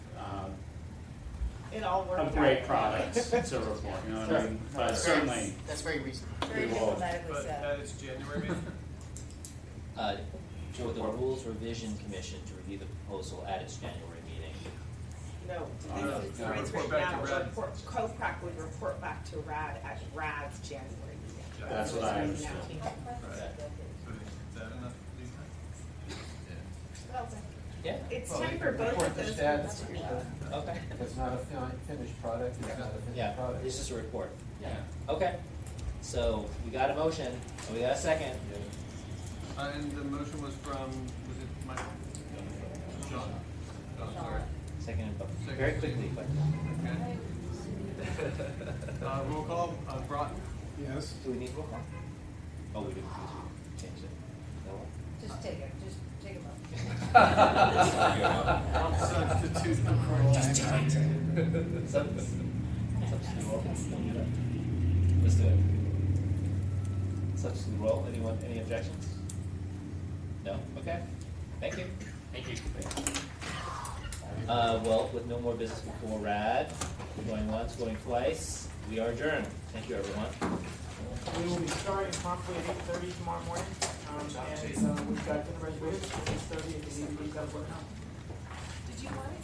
It all worked a out. great product to report. You know what I mean? But certainly, That's very reasonable. Very we will. diplomatically But said. that is January meeting? For the Rules Revision Commission to review the proposal at its January meeting. No, No, this is no, where it's report written back to down, RAD. COPRAC would report back to RAD at RAD's January meeting. That's what I understood. Right. So is that enough lead time? Yeah. It's Well, time you for can both report of the those. status. Okay. If it's not a finished product, it's not a finished Yeah, product. this is a report. Yeah. Okay. So we got a motion, and we got a second. And the motion was from, was it Michael? John. John, sorry. Second, but Second. very quickly, but. Okay. Roll call, Broughton? Yes. Do we need roll call? Oh, we do, because we changed it. No one? Just take it, just take a moment. Substitute the roll. Substitute roll. Let's do it. Substitute roll. Anyone, any objections? No? Okay. Thank you. Thank you. Well, with no more business before RAD, going once, going twice, we are adjourned. Thank you, everyone. We will be starting promptly at 8:30 tomorrow morning, and we've got dinner reservations at 6:30 if you need to leave that work out. Did you want it?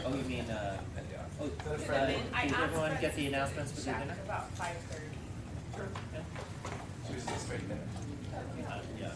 Oh, you mean, I did asked everyone get the Francis announcements for the check dinner? About 5:30. Yeah. Tuesday straight dinner. Yeah.